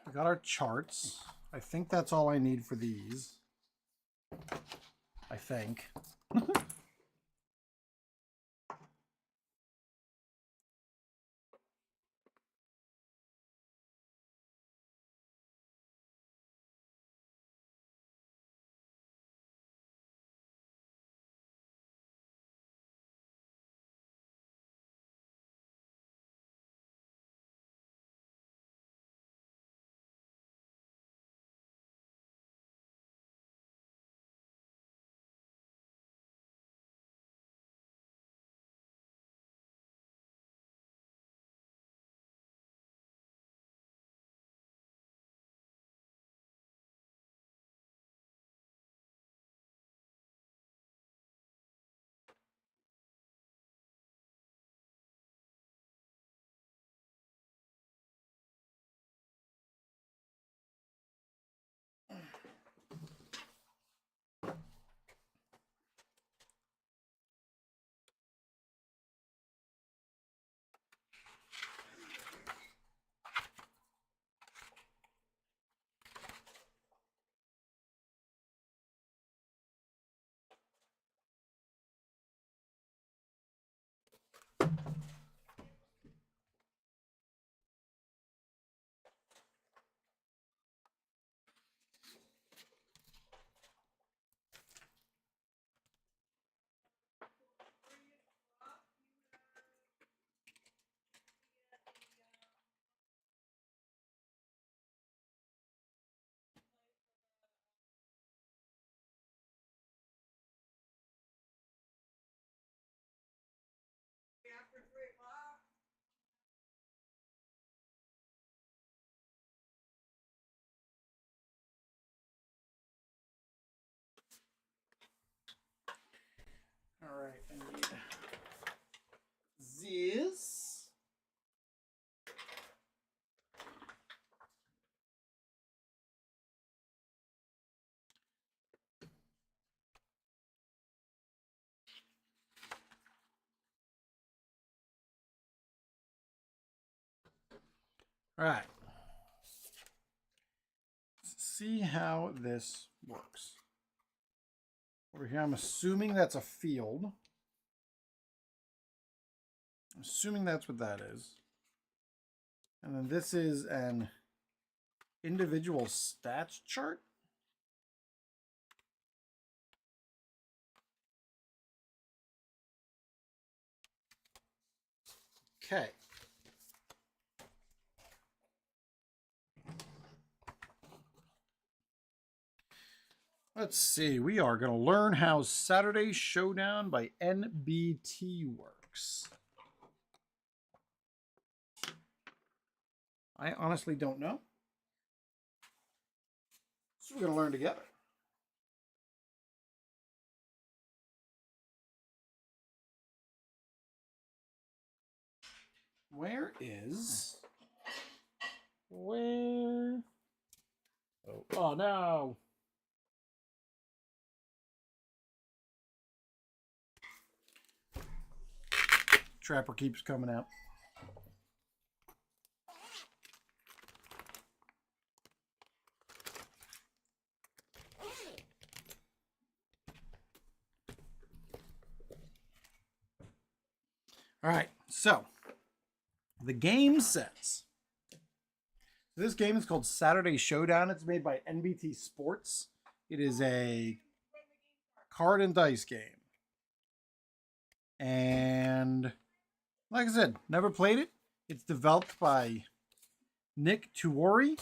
We got our charts. I think that's all I need for these. I think. right, I need this. All right. Let's see how this works. Over here, I'm assuming that's a field. I'm assuming that's what that is. And then this is an individual stats chart. Okay. Let's see. We are going to learn how Saturday Showdown by NBT works. I honestly don't know. So we're going to learn together. Where? Oh no. Trapper keeps coming out. All right, so the game says this game is called Saturday Showdown. It's made by NBT Sports. It is a card and dice game. And like I said, never played it. It's developed by Nick Tuori.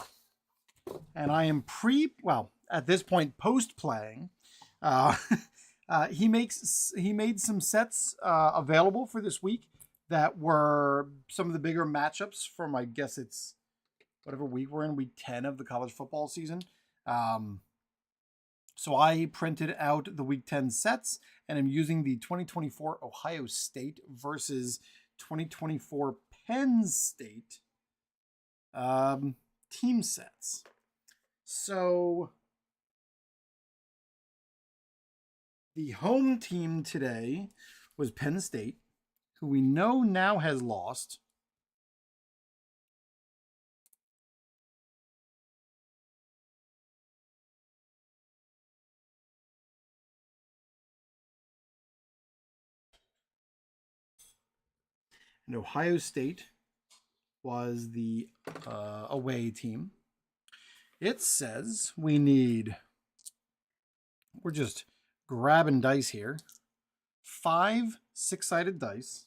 And I am at this point, post-playing. He made some sets available for this week that were some of the bigger matchups from, I guess it's whatever week we're in, week 10 of the college football season. So I printed out the week 10 sets, and I'm using the 2024 Ohio State versus 2024 Penn State team sets. So the home team today was Penn State, who we know now has lost. And Ohio State was the away team. It says we're just grabbing dice here. 5 6-sided dice.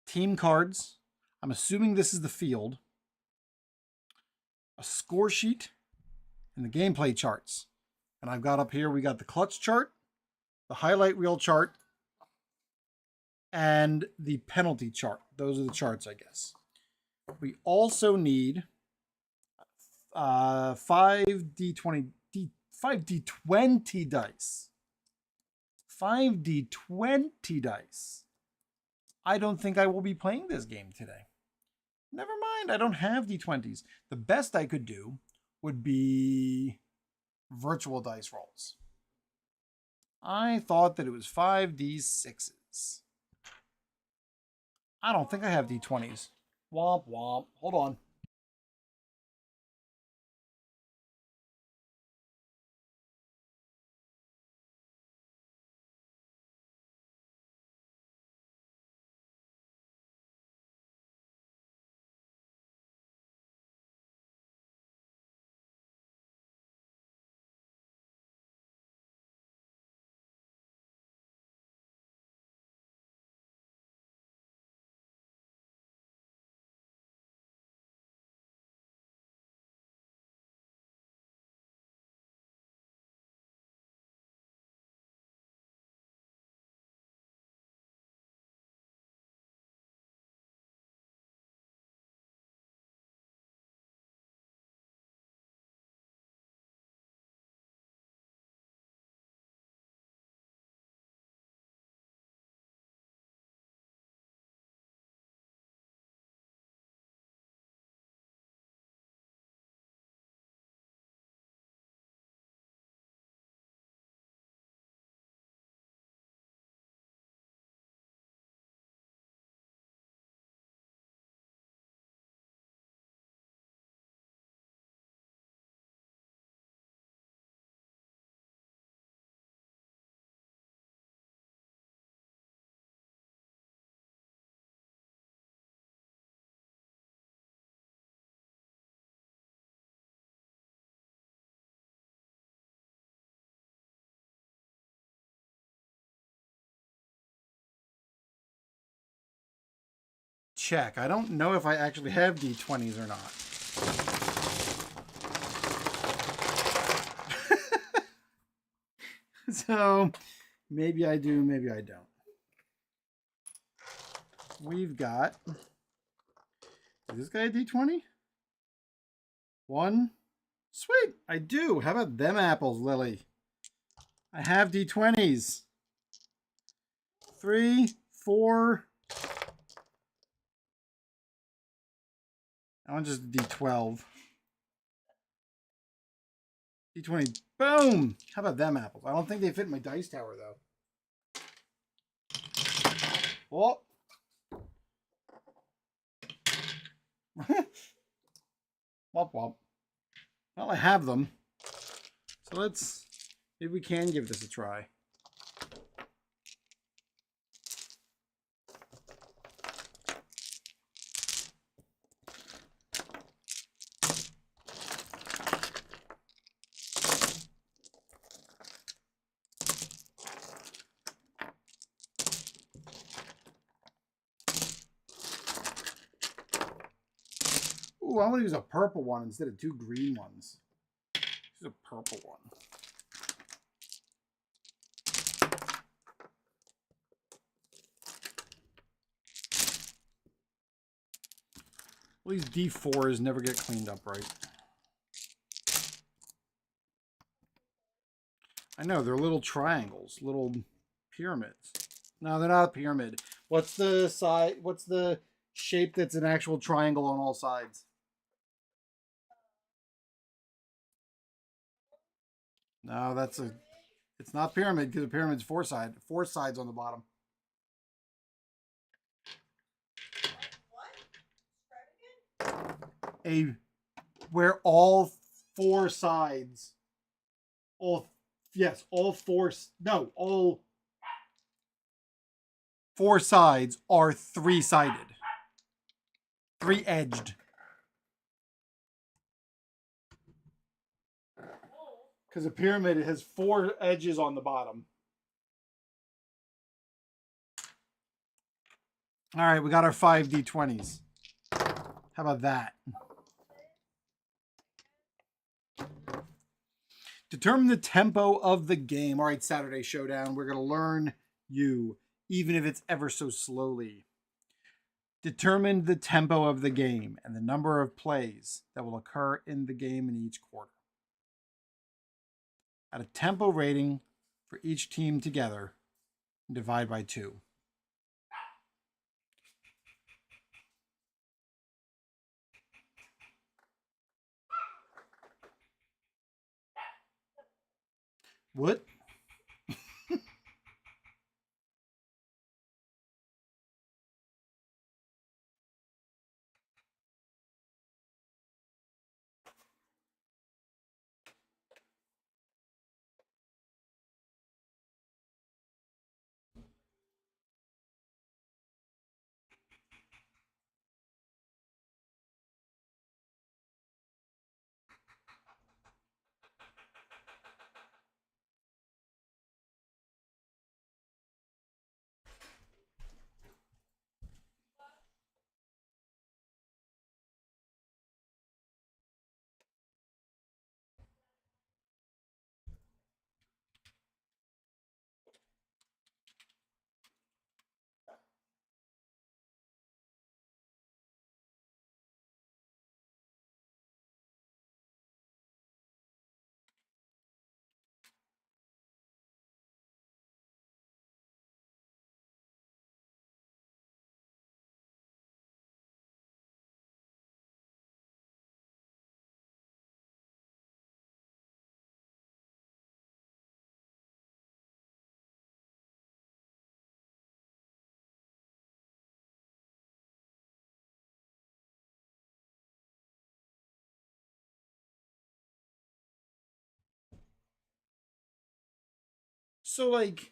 Team cards. I'm assuming this is the field. A score sheet and the gameplay charts. And I've got up here, we got the clutch chart, the highlight reel chart, and the penalty chart. Those are the charts, I guess. We also need 5D20 dice. 5D20 dice. I don't think I will be playing this game today. Never mind, I don't have D20s. The best I could do would be virtual dice rolls. I thought that it was 5D6s. I don't think I have D20s. Womp womp. Hold on. check. I don't know if I actually have D20s or not. So maybe I do, maybe I don't. We've got, is this guy a D20? One. Sweet, I do. How about them apples, Lily? I have D20s. 3, 4. I want just a D12. D20. Boom! How about them apples? I don't think they fit in my dice tower, though. Oh! Womp womp. Well, I have them. So let's... Maybe we can give this a try. Ooh, I'm going to use a purple one instead of 2 green ones. Use a purple one. Well, these D4s never get cleaned up right. I know, they're little triangles, little pyramids. No, they're not a pyramid. What's the side? What's the shape that's an actual triangle on all sides? No, that's a... It's not pyramid because a pyramid's four sides on the bottom. Where all 4 sides, all 4 sides are 3-sided, 3-edged. Because a pyramid has 4 edges on the bottom. All right, we got our 5 D20s. How about that? Determine the tempo of the game. All right, Saturday Showdown. We're going to learn you, even if it's ever so slowly. Determine the tempo of the game and the number of plays that will occur in the game in each quarter. Add a tempo rating for each team together and divide by 2. What? So, like,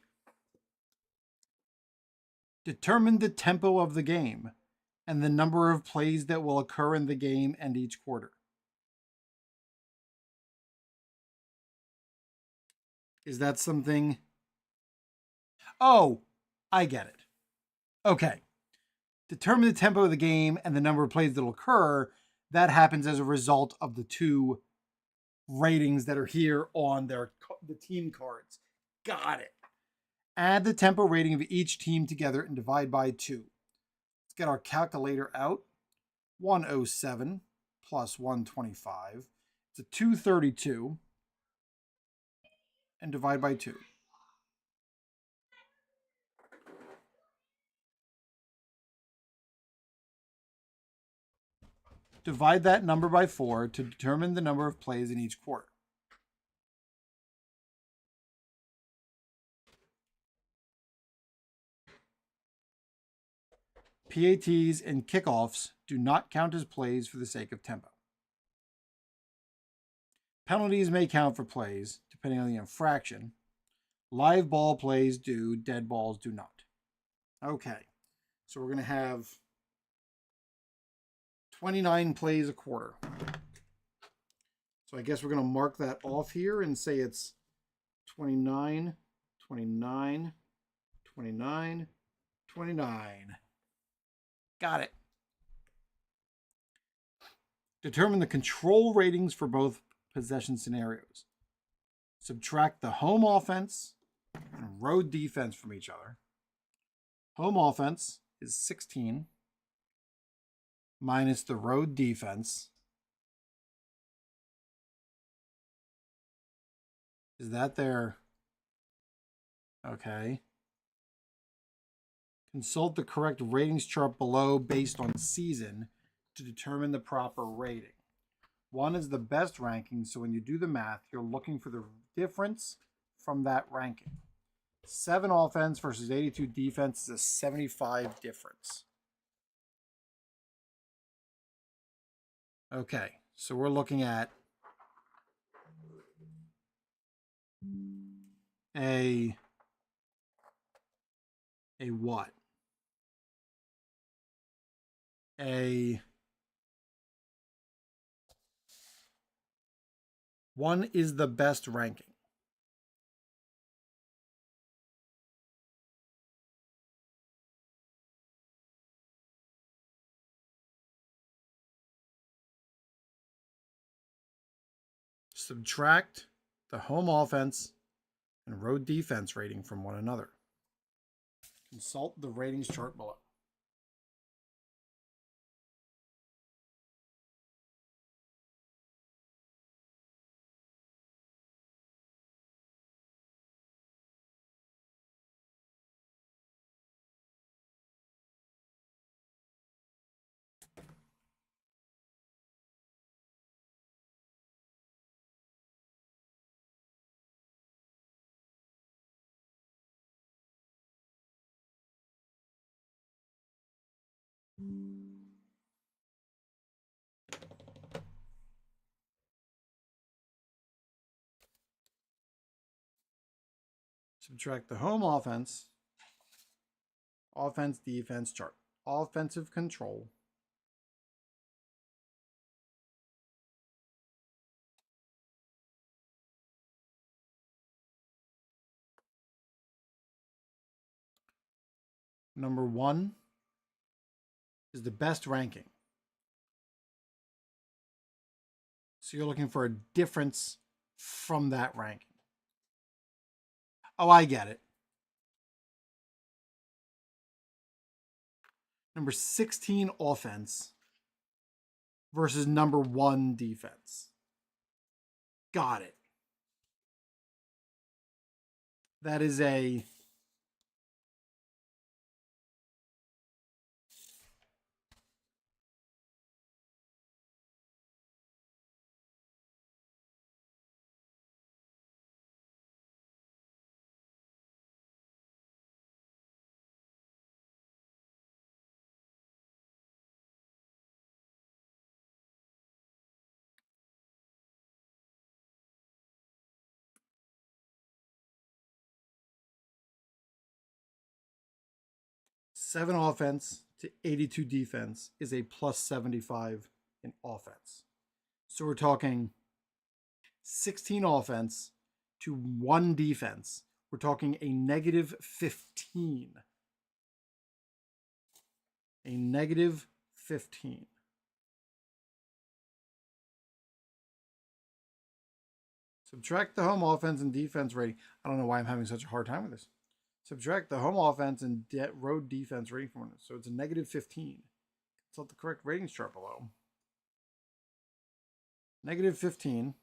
determine the tempo of the game and the number of plays that will occur in the game and each quarter. Is that something? Oh, I get it. Okay. Determine the tempo of the game and the number of plays that will occur. That happens as a result of the two ratings that are here on the team cards. Got it. Add the tempo rating of each team together and divide by 2. Let's get our calculator out. 107 plus 125. It's a 232. And divide by 2. Divide that number by 4 to determine the number of plays in each quarter. PATs and kickoffs do not count as plays for the sake of tempo. Penalties may count for plays, depending on the infraction. Live ball plays do, dead balls do not. Okay, so we're going to have 29 plays a quarter. So I guess we're going to mark that off here and say it's 29, 29, 29, 29. Got it. Determine the control ratings for both possession scenarios. Subtract the home offense and road defense from each other. Home offense is 16 minus the road defense. Is that there? Okay. Consult the correct ratings chart below based on season to determine the proper rating. 1 is the best ranking, so when you do the math, you're looking for the difference from that ranking. 7 offense versus 82 defense is a 75 difference. Okay, so we're looking at a what? One is the best ranking. Subtract the home offense and road defense rating from one another. Consult the ratings chart below. Subtract the home offense, defense chart, offensive control, number 1 is the best ranking. So you're looking for a difference from that ranking. Oh, I get it. Number 16 offense versus number 1 defense. Got it. That is a +7 offense to 82 defense is a +75 in offense. So we're talking 16 offense to 1 defense. We're talking a -15. a negative 15. Subtract the home offense and defense rating. I don't know why I'm having such a hard time with this. Subtract the home offense and road defense rating from it. So it's a negative 15. Consult the correct ratings chart below. Negative 15.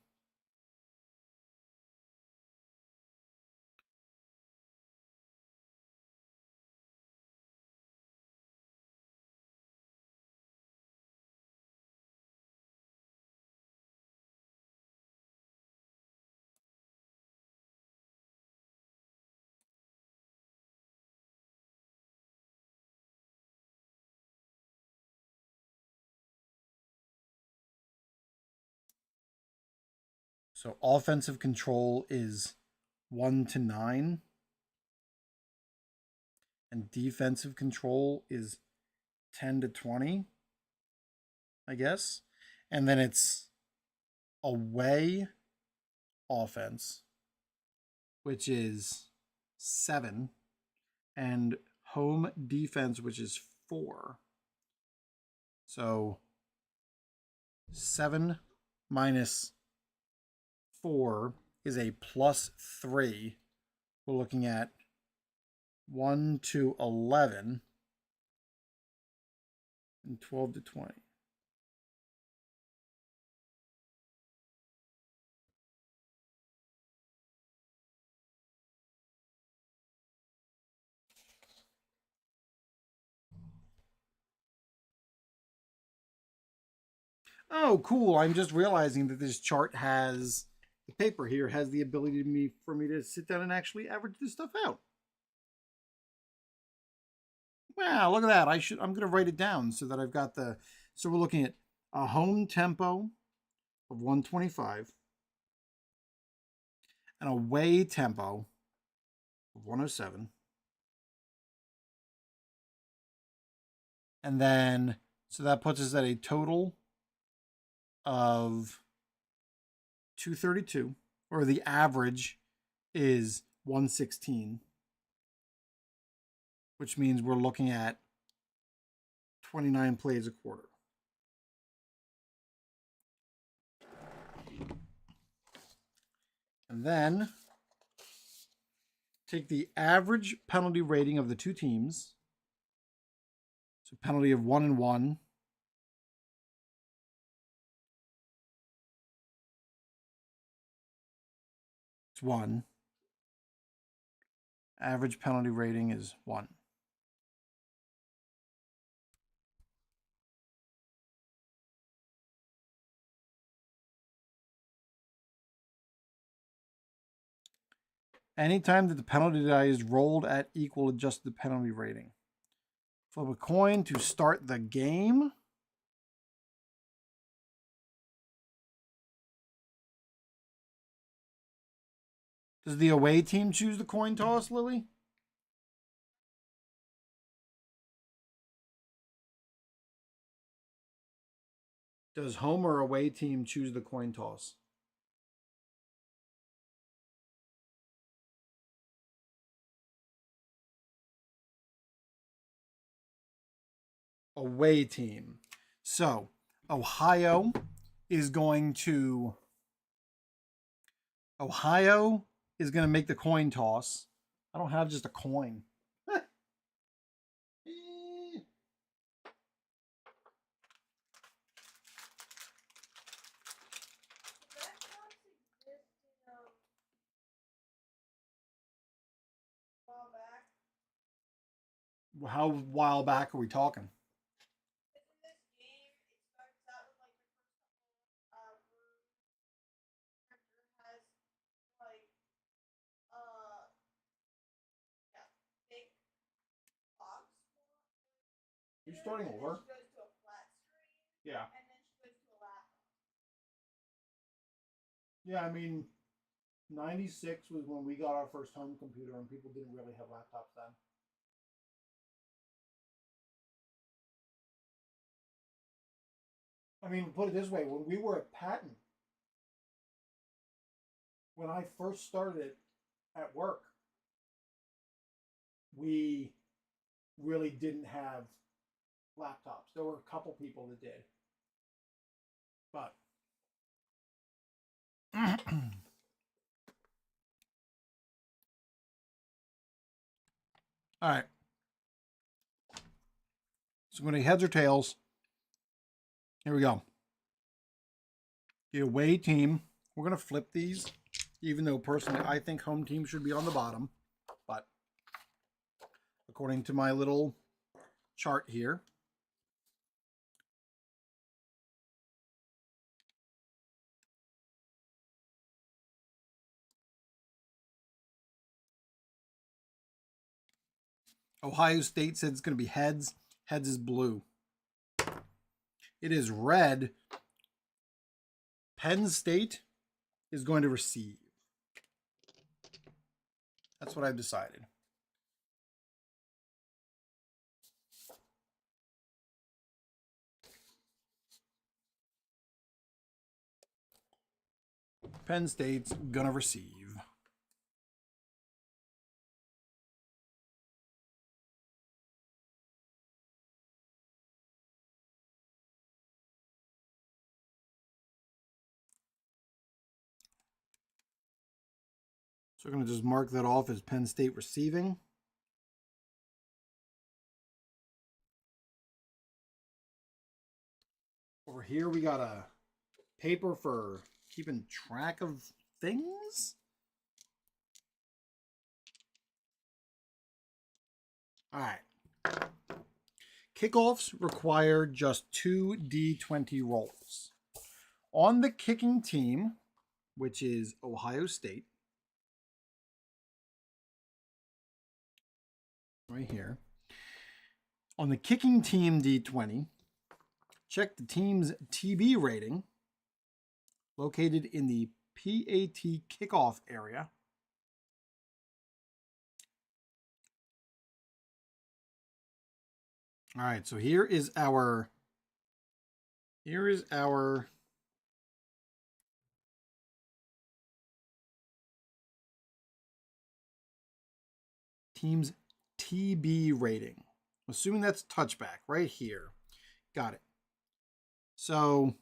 So offensive control is 1 to 9. And defensive control is 10 to 20, I guess. And then it's away offense, which is 7, and home defense, which is 4. So 7 minus 4 is a plus 3. We're looking at 1 to 11 and 12 to 20. Oh, cool. I'm just realizing that this chart has, the paper here has the ability for me to sit down and actually average this stuff out. Wow, look at that. I'm going to write it down so that I've got so we're looking at a home tempo of 125, an away tempo of 107. And then, so that puts us at a total of 232, or the average is 116, which means we're looking at 29 plays a quarter. And then take the average penalty rating of the two teams. So penalty of 1 and 1. It's 1. Average penalty rating is 1. Anytime that the penalty die is rolled at equal adjusted penalty rating. Flip a coin to start the game. Does the away team choose the coin toss, Lily? Does home or away team choose the coin toss? Away team. So Ohio is going to make the coin toss. I don't have just a coin. How while back are we talking? You're starting over. Yeah. Yeah, I mean, 96 was when we got our first home computer and people didn't really have laptops then. I mean, put it this way, when we were at Patton, when I first started at work, we really didn't have laptops. There were a couple people that did. But all right. So I'm going to heads or tails. Here we go. The away team. We're going to flip these, even though personally I think home team should be on the bottom. But according to my little chart here, Ohio State said it's going to be heads. Heads is blue. It is red. Penn State is going to receive. That's what I've decided. Penn State's going to receive. So we're going to just mark that off as Penn State receiving. Over here we got a paper for keeping track of things. All right. Kickoffs require just 2 D20 rolls. On the kicking team, which is Ohio State, right here. On the kicking team D20, check the team's TB rating located in the PAT kickoff area. All right, so here is our team's TB rating. Assuming that's touchback right here. Got it. So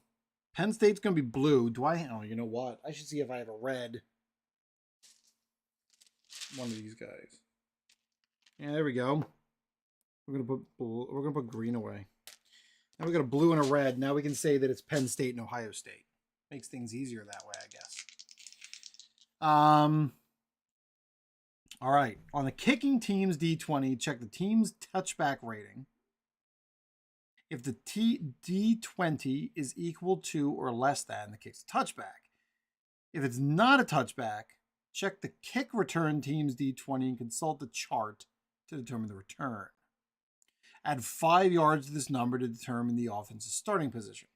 Penn State's going to be blue. Do I? Oh, you know what? I should see if I have a red. One of these guys. Yeah, there we go. We're gonna put green away. Now we got a blue and a red. Now we can say that it's Penn State and Ohio State. Makes things easier that way, I guess. All right. On the kicking team's D20, check the team's touchback rating. If the D20 is equal to or less than the kick's touchback. If it's not a touchback, check the kick return team's D20 and consult the chart to determine the return. Add 5 yards to this number to determine the offense's starting position.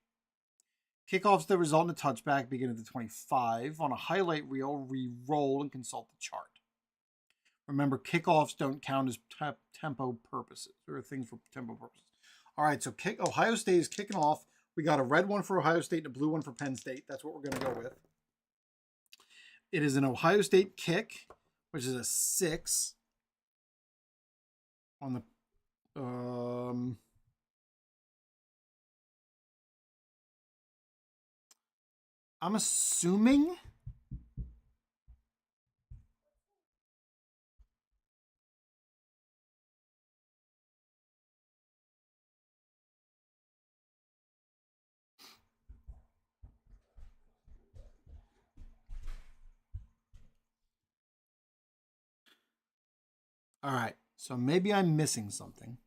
Kickoffs that result in a touchback begin at the 25. On a highlight reel, re-roll and consult the chart. Remember, kickoffs don't count as tempo purposes. There are things for tempo purposes. All right, so Ohio State is kicking off. We got a red one for Ohio State and a blue one for Penn State. That's what we're going to go with. It is an Ohio State kick, which is a 6 on the I'm assuming all right, so maybe I'm missing something.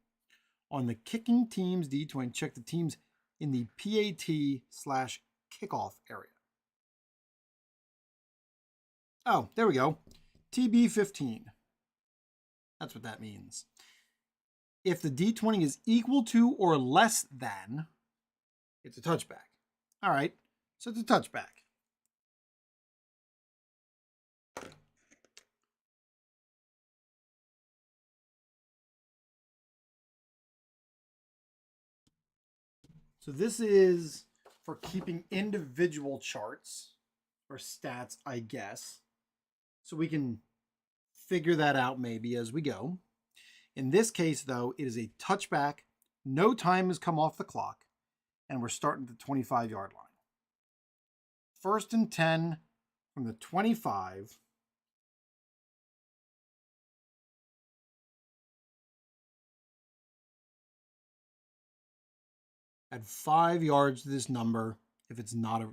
On the kicking team's D20, check the teams in the PAT/kickoff area. Oh, there we go. TB15. That's what that means. If the D20 is equal to or less than, it's a touchback. All right, so it's a touchback. So this is for keeping individual charts or stats, I guess. So we can figure that out maybe as we go. In this case, though, it is a touchback, No time has come off the clock, and we're starting at the 25-yard line. 1st and 10 from the 25. At 5 yards to this number, if it's not a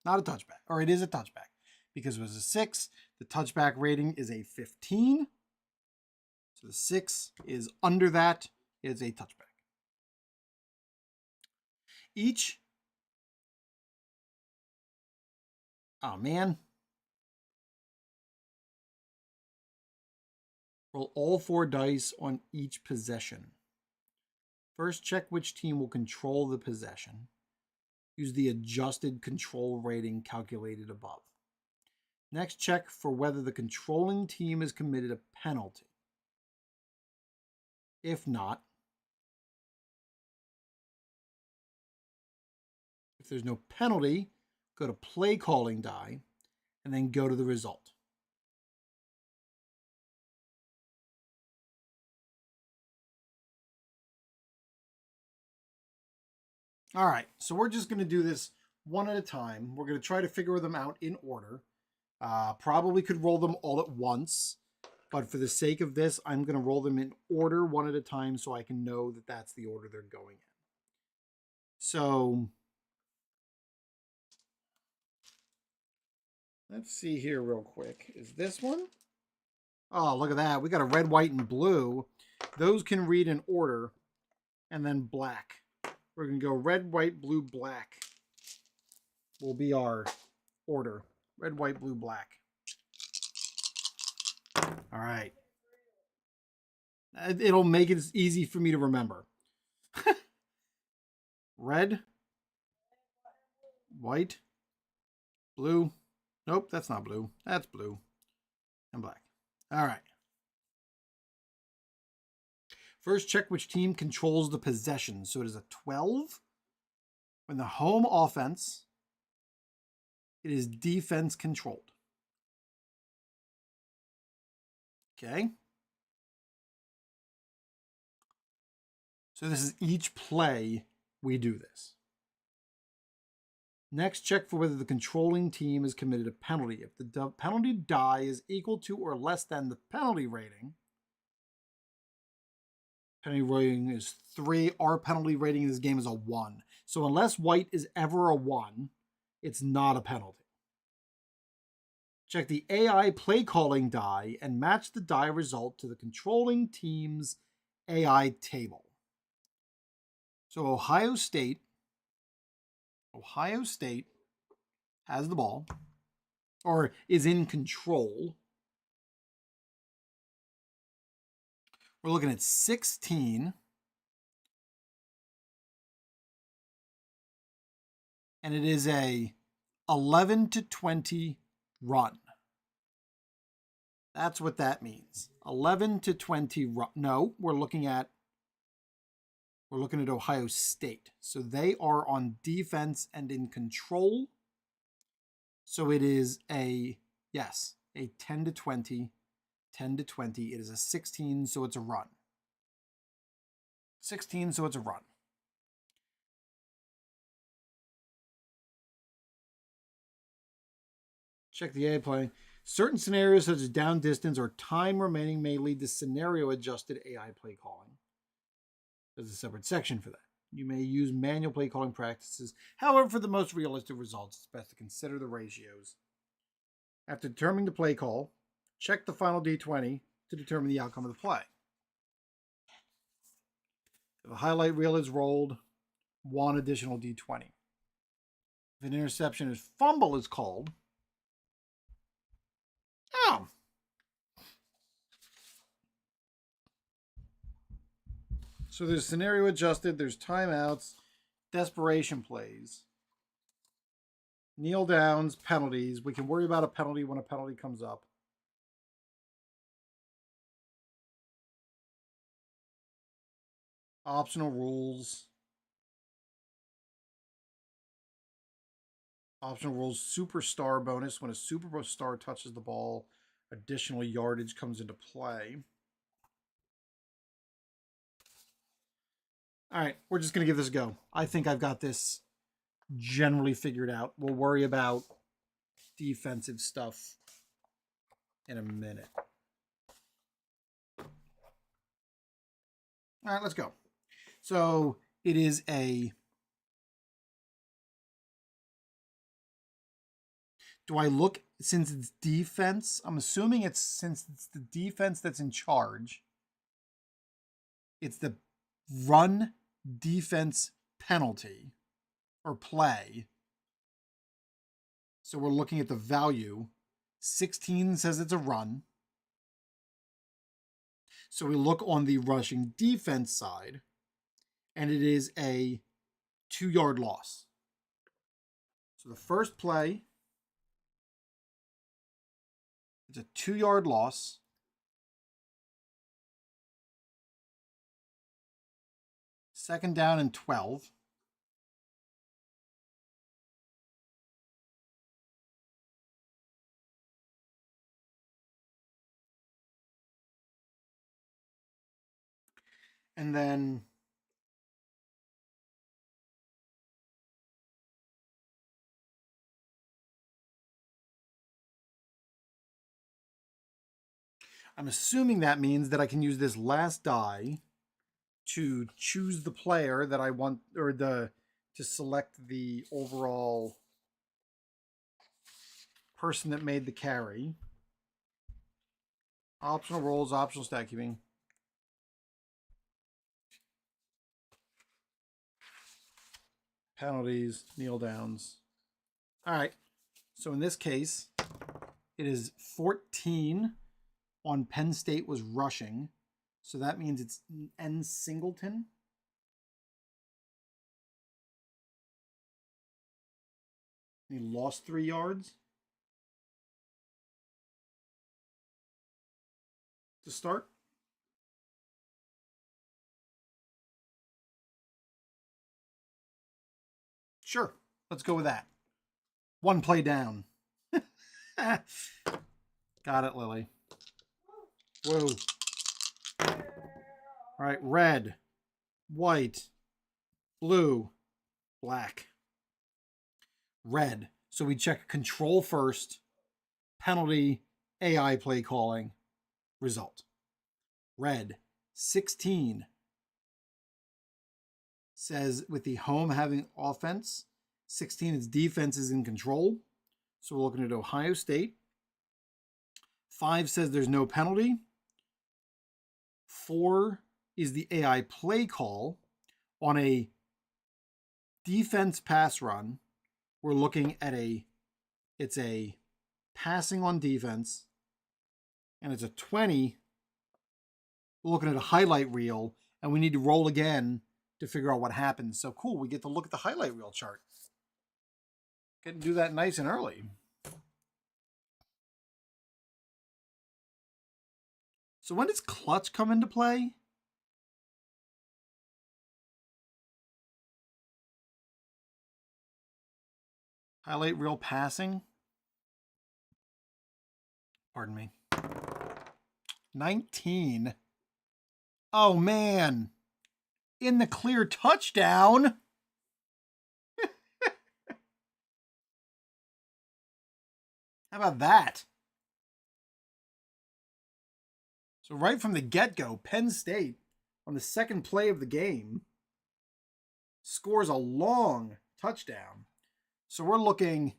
not a touchback, or it is a touchback, because it was a 6. The touchback rating is a 15. So the 6 is under that. It's a touchback. Each. Oh man. Roll all 4 dice on each possession. First, check which team will control the possession. Use the adjusted control rating calculated above. Next, check for whether the controlling team has committed a penalty. If not, if there's no penalty, go to play calling die and then go to the result. All right, so we're just going to do this one at a time. We're going to try to figure them out in order. Probably could roll them all at once, but for the sake of this, I'm going to roll them in order one at a time so I can know that that's the order they're going in. So let's see here real quick. Is this one? Oh, look at that. We got a red, white, and blue. Those can read in order, and then black. We're going to go red, white, blue, black will be our order. Red, white, blue, black. All right. It'll make it easy for me to remember. Red, white, blue. Nope, that's not blue. That's blue. And black. All right. First, check which team controls the possession. So it is a 12. When the home offense, it is defense controlled. Okay. So this is each play we do this. Next, check for whether the controlling team has committed a penalty. If the penalty die is equal to or less than the penalty rating, penalty rating is 3. Our penalty rating in this game is a 1. So unless white is ever a 1, it's not a penalty. Check the AI play calling die and match the die result to the controlling team's AI table. So Ohio State has the ball, or is in control. We're looking at 16. And it is a 11-20 run. That's what that means. 11-20 run. No, we're looking at Ohio State. So they are on defense and in control. So it is a 10-20. 10-20. It is a 16, so it's a run. 16, so it's a run. Check the A play. Certain scenarios such as down distance or time remaining may lead to scenario adjusted AI play calling. There's a separate section for that. You may use manual play calling practices. However, for the most realistic results, it's best to consider the ratios. After determining the play call, check the final D20 to determine the outcome of the play. If a highlight reel is rolled, 1 additional D20. If an interception or fumble is called, so there's scenario adjusted, there's timeouts, desperation plays, kneel downs, penalties. We can worry about a penalty when a penalty comes up. Optional rules. Optional rules, superstar bonus. When a superstar touches the ball, additional yardage comes into play. All right, we're just going to give this a go. I think I've got this generally figured out. We'll worry about defensive stuff in a minute. All right, let's go. So it is a... Do I look, since it's defense, I'm assuming it's, since it's the defense that's in charge, it's the run defense penalty or play. So we're looking at the value. 16 says it's a run. So we look on the rushing defense side, and it is a 2-yard loss. So the first play, it's a 2-yard loss. Second down and 12. And then I'm assuming that means that I can use this last die to choose the player that I want, or to select the overall person that made the carry. Optional rolls, optional stat keeping. Penalties, kneel downs. All right. So in this case, it is 14 on Penn State was rushing. So that means it's N Singleton. He lost 3 yards to start. Sure, let's go with that. 1 play down. Got it, Lily. Whoa. All right, red, white, blue, black. Red. So we check control first, penalty, AI play calling, result. Red. 16 says with the home having offense, 16 its defense is in control. So we're looking at Ohio State. 5 says there's no penalty. 4 is the AI play call on a defense pass run. We're looking at it's a passing on defense, and it's a 20. We're looking at a highlight reel, and we need to roll again to figure out what happens. So cool, we get to look at the highlight reel chart. Get to do that nice and early. So when does clutch come into play? Highlight reel passing. Pardon me. 19. Oh, man. In the clear touchdown. How about that? So right from the get-go, Penn State, on the second play of the game, scores a long touchdown. So we're looking,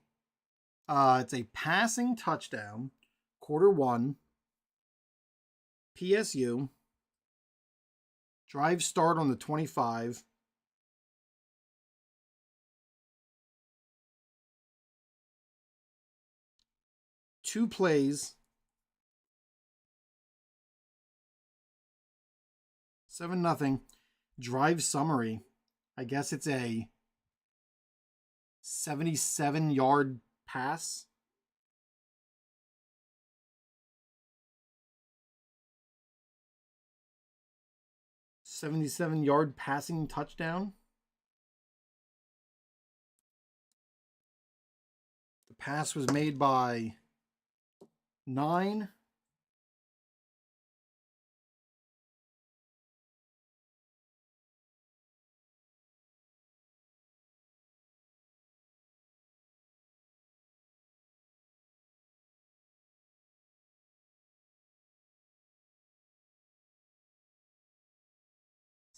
it's a passing touchdown, quarter 1, PSU, drive start on the 25. Two plays, 7-0. Drive summary. I guess it's a 77-yard pass. $77-yard passing touchdown. The pass was made by 9.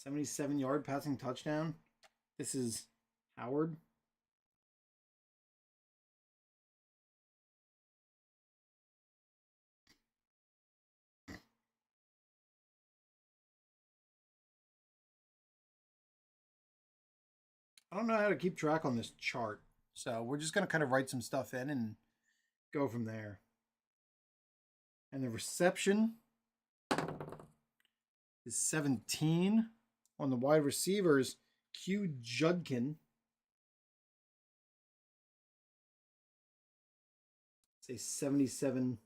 77-yard passing touchdown. This is Howard. I don't know how to keep track on this chart, so we're just going to kind of write some stuff in and go from there. And the reception is 17. On the wide receivers, Q Judkin. Say 77.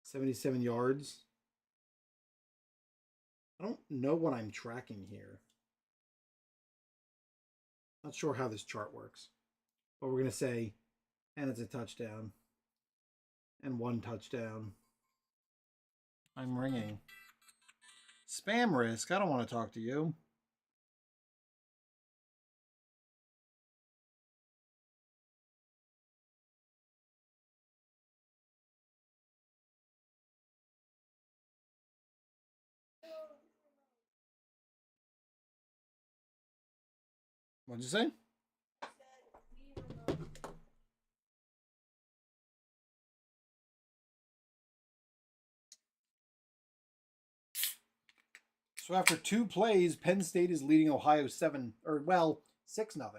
77 yards. I don't know what I'm tracking here. Not sure how this chart works. But we're going to say, and it's a touchdown. And 1 touchdown. I'm ringing. Spam risk. I don't want to talk to you. What'd you say? So after 2 plays, Penn State is leading Ohio 7, or well, 6-0.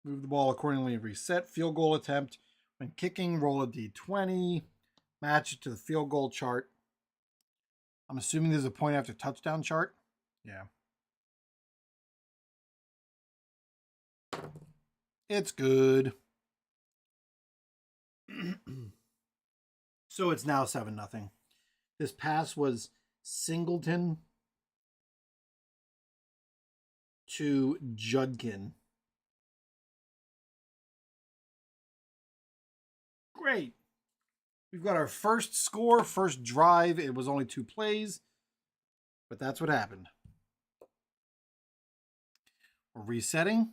Move the ball accordingly and reset. Field goal attempt. When kicking, roll a d20. Match it to the field goal chart. I'm assuming there's a point after touchdown chart. Yeah. It's good. So it's now 7-0. This pass was Singleton to Judkin. Great. We've got our first score, first drive. It was only 2 plays, but that's what happened. We're resetting.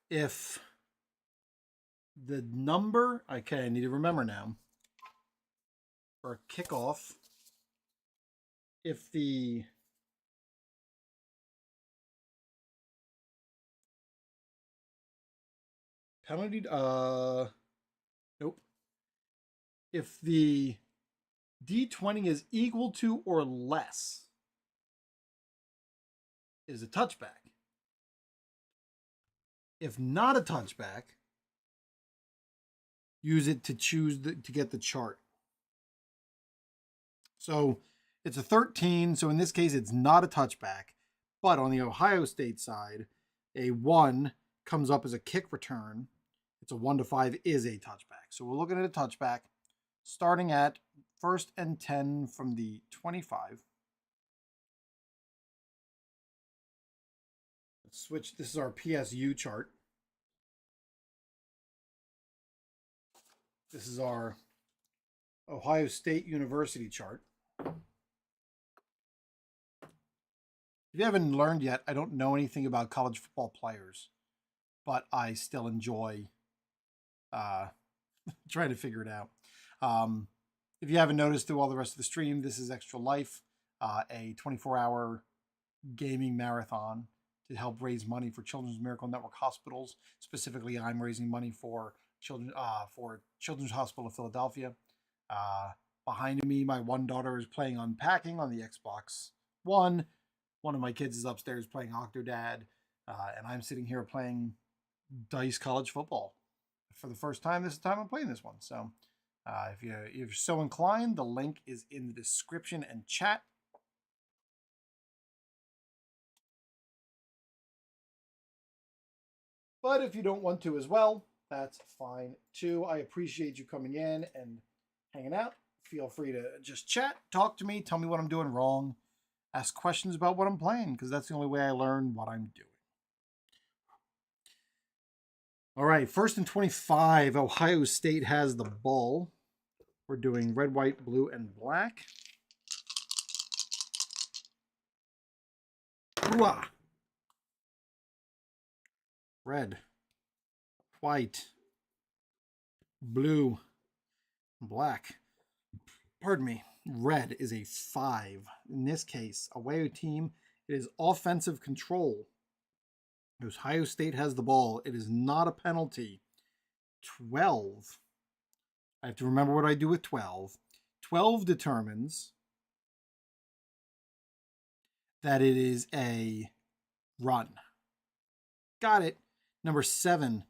If the number, okay, I need to remember now, for a kickoff, if the penalty, nope. If the D20 is equal to or less, is a touchback. If not a touchback, use it to choose to get the chart. So it's a 13. So in this case, it's not a touchback. But on the Ohio State side, a 1 comes up as a kick return. It's a 1 to 5 is a touchback. So we're looking at a touchback starting at 1st and 10 from the 25. Let's switch. This is our PSU chart. This is our Ohio State University chart. If you haven't learned yet, I don't know anything about college football players, but I still enjoy trying to figure it out. If you haven't noticed through all the rest of the stream, this is Extra Life, a 24-hour gaming marathon to help raise money for Children's Miracle Network hospitals. Specifically, I'm raising money for Children's Hospital of Philadelphia. Behind me, my one daughter is playing Unpacking on the Xbox One. One of my kids is upstairs playing Octodad, and I'm sitting here playing Dice College Football. For the first time, this is the time I'm playing this one. So if you're so inclined, the link is in the description and chat. But if you don't want to as well, that's fine too. I appreciate you coming in and hanging out. Feel free to just chat, talk to me, tell me what I'm doing wrong, ask questions about what I'm playing, because that's the only way I learn what I'm doing. All right, 1st and 25. Ohio State has the ball. We're doing red, white, blue, and black. Hooah! Red, white, blue, black. Pardon me. Red is a 5. In this case, away team, it is offensive control. Ohio State has the ball. It is not a penalty. 12. I have to remember what I do with 12. 12 determines that it is a run. Got it. Number 7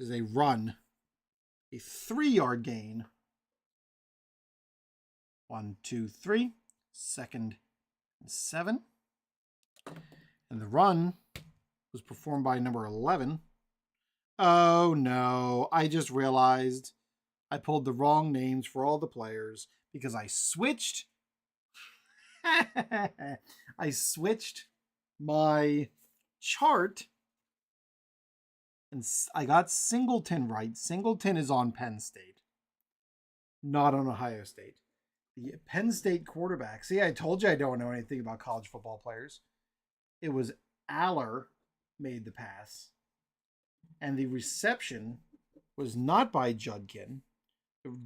is a run. A 3-yard gain. 1, 2, 3. 2nd and 7. And the run was performed by number 11. Oh no, I just realized I pulled the wrong names for all the players because I switched. I switched my chart and I got Singleton right. Singleton is on Penn State, not on Ohio State. The Penn State quarterback. See, I told you I don't know anything about college football players. It was Aller made the pass. And the reception was not by Judkin.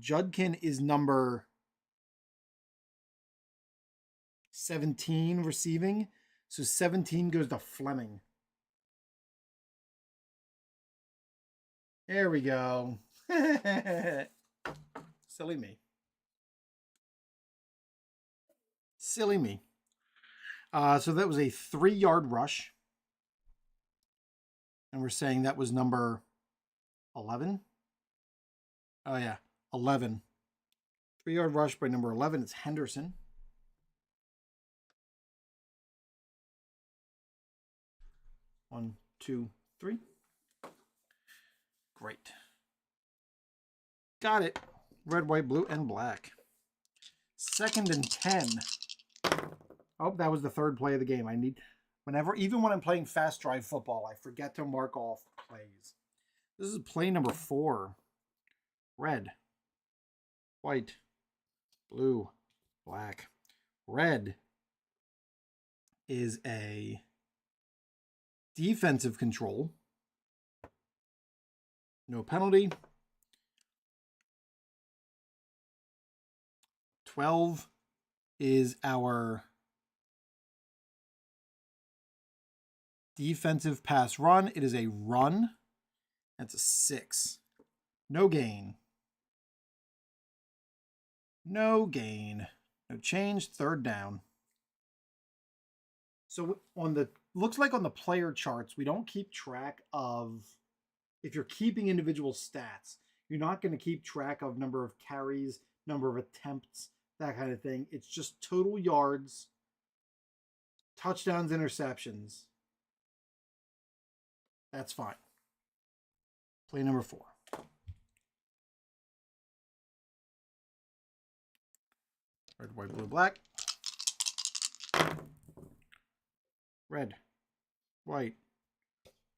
Judkin is number 17 receiving. So 17 goes to Fleming. There we go. Silly me. Silly me. So that was a 3-yard rush. And we're saying that was number 11. Oh, yeah. 11. 3-yard rush by number 11. It's Henderson. One, two, three. Great. Got it. Red, white, blue, and black. 2nd and 10. Oh, that was the 3rd play of the game. I need... even when I'm playing fast drive football, I forget to mark off plays. This is play number 4. Red, white, blue, black. Red is a defensive control. No penalty. 12 is our defensive pass run. It is a run. That's a 6. No gain. No gain. No change. 3rd down. So on the looks like on the player charts, we don't keep track of, if you're keeping individual stats, you're not going to keep track of number of carries, number of attempts, that kind of thing. It's just total yards, touchdowns, interceptions. That's fine. Play number 4. Red, white, blue, black. Red, white,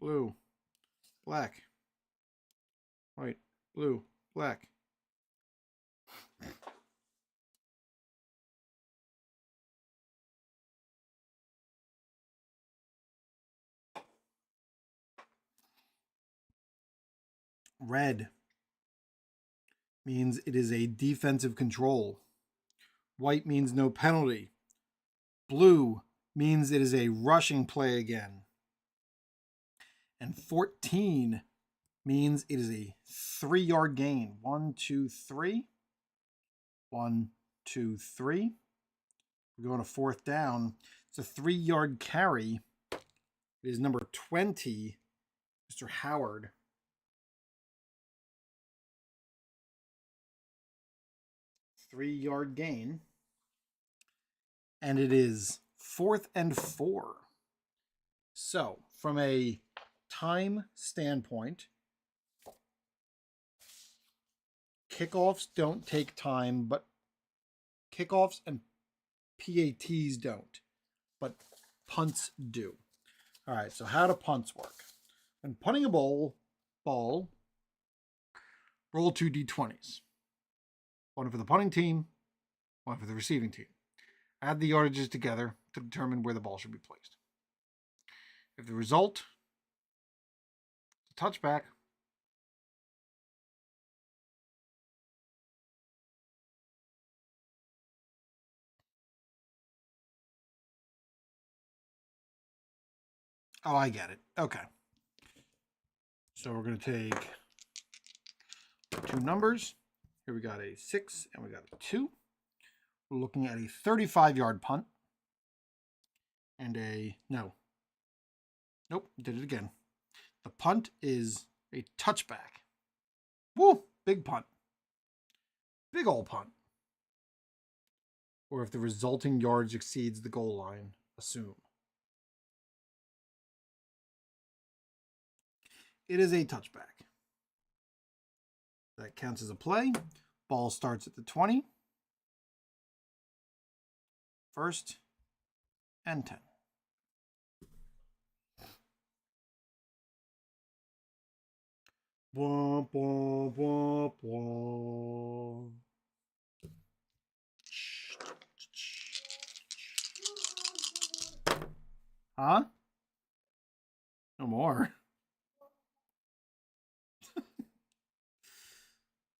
blue, black. White, blue, black. Red means it is a defensive control. White means no penalty. Blue means it is a rushing play again. And 14 means it is a 3-yard gain. 1, 2, 3. 1, 2, 3. We're going to 4th down. It's a 3-yard carry. It is number 20, Mr. Howard. Three-yard gain. And it is 4th and 4. So, from a time standpoint, Kickoffs don't take time, but kickoffs and PATs don't, but punts do. All right, so how do punts work? When punting a ball, roll 2 d20s. One for the punting team, one for the receiving team. Add the yardages together to determine where the ball should be placed. If the result is a touchback, oh, I get it. Okay. So we're going to take two numbers. Here we got a 6 and we got a 2. We're looking at a 35-yard punt and a no. Nope, did it again. The punt is a touchback. Woo, big punt. Big old punt. Or if the resulting yardage exceeds the goal line, assume. It is a touchback. That counts as a play. Ball starts at the 20. First and 10. Blah, blah, blah, blah. Huh? No more.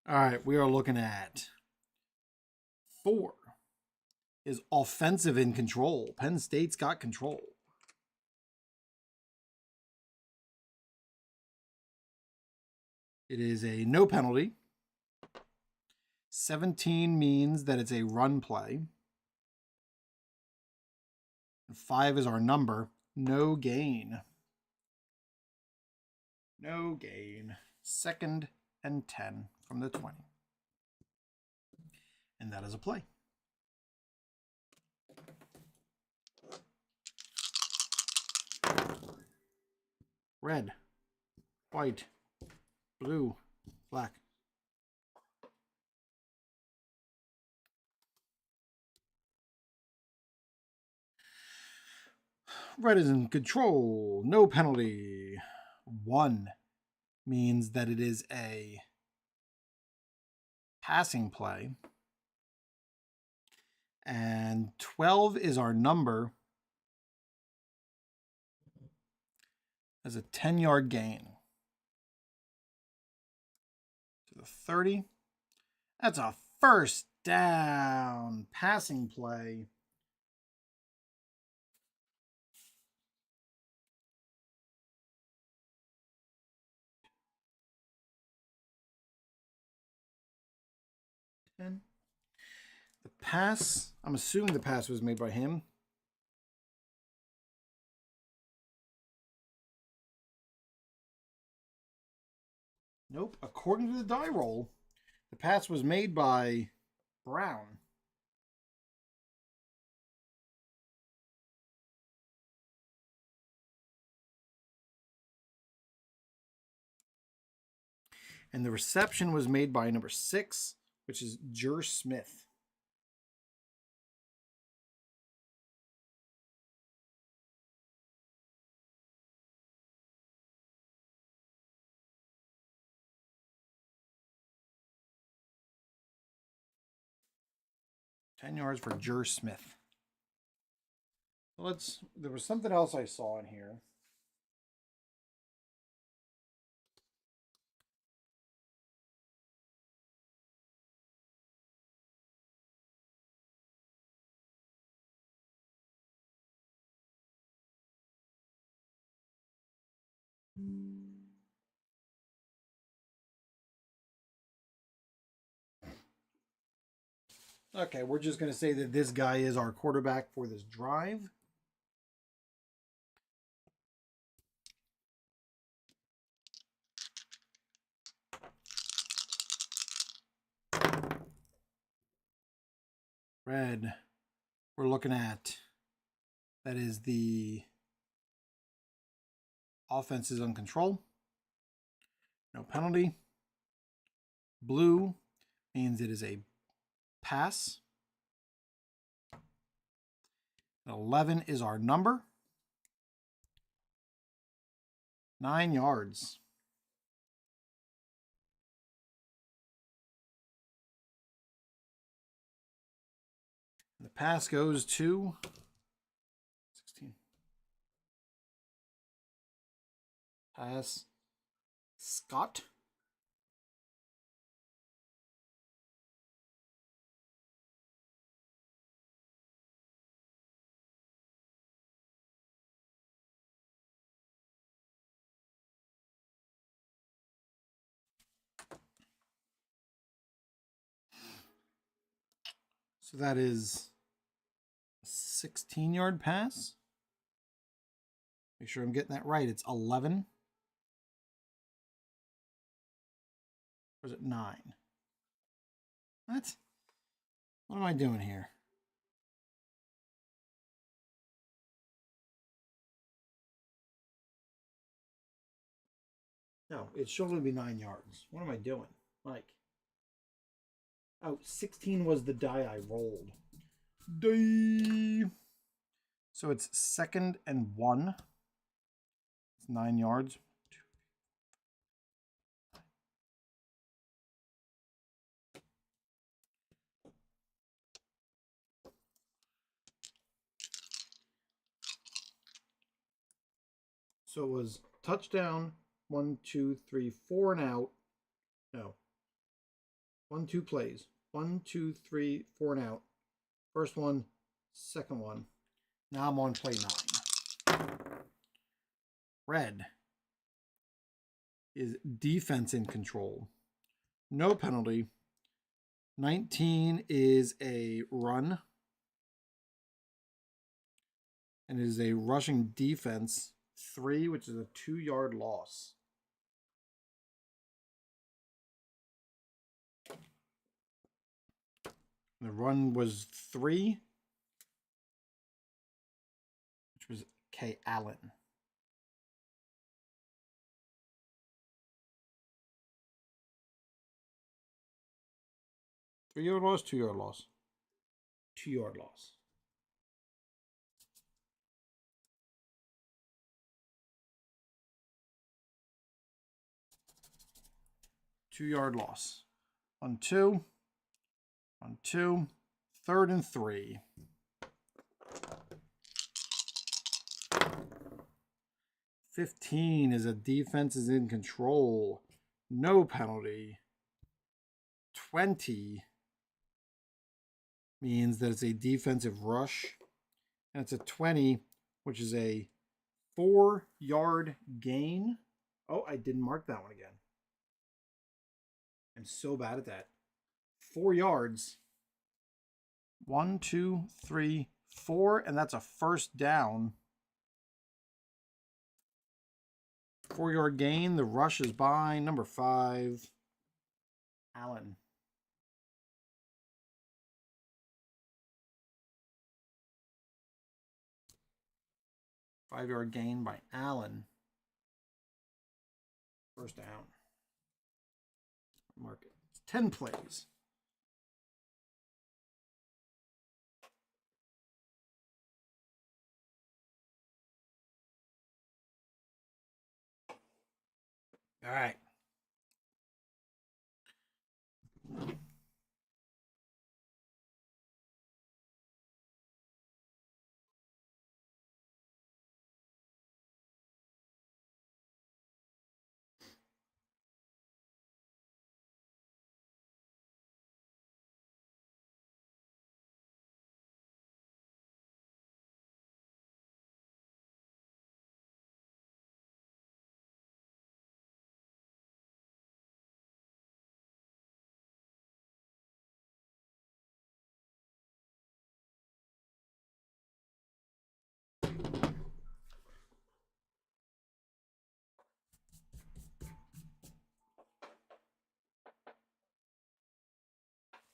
All right, we are looking at 4 is offensive in control. Penn State's got control. It is a no penalty. 17 means that it's a run play. And 5 is our number. No gain. No gain. Second and 10 from the 20. And that is a play. Red, white, blue, black. Red is in control. No penalty. 1 means that it is a passing play. And 12 is our number. As a 10-yard gain. To the 30. That's a first down passing play. The pass, I'm assuming the pass was made by him. Nope. According to the die roll, the pass was made by Brown. And the reception was made by number 6, which is Jer Smith. Ten yards for Jer Smith. There was something else I saw in here. Okay, we're just going to say that this guy is our quarterback for this drive. Red, we're looking at, that is the offense is on control. No penalty. Blue means it is a pass. 11 is our number. 9 yards. And the pass goes to 16. Pass Scott. So that is a 16-yard pass. Make sure I'm getting that right. It's 11. Or is it 9? What? What am I doing here? No, it should only be 9 yards. What am I doing? Mike. Oh, 16 was the die I rolled. Die. So it's 2nd and 1. It's 9 yards. So it was touchdown, 1, 2, 3, 4 and out. No. 1, 2 plays. 1, 2, 3, 4 and out. First one, second one. Now I'm on play 9. Red is defense in control. No penalty. 19 is a run. And it is a rushing defense 3, which is a 2-yard loss. The run was 3, which was K. Allen. Three-yard loss, 2-yard loss. 2-yard loss. Two-yard loss. 1, 2. 1, 2. 3rd and 3. 15 is a defense is in control. No penalty. 20 means that it's a defensive rush. And it's a 20, which is a 4-yard gain. Oh, I didn't mark that one again. I'm so bad at that. 4 yards. 1, 2, 3, 4, and that's a first down. 4-yard gain. The rush is by number 5, Allen. Five-yard gain by Allen. First down. Mark it. It's 10 plays. All right.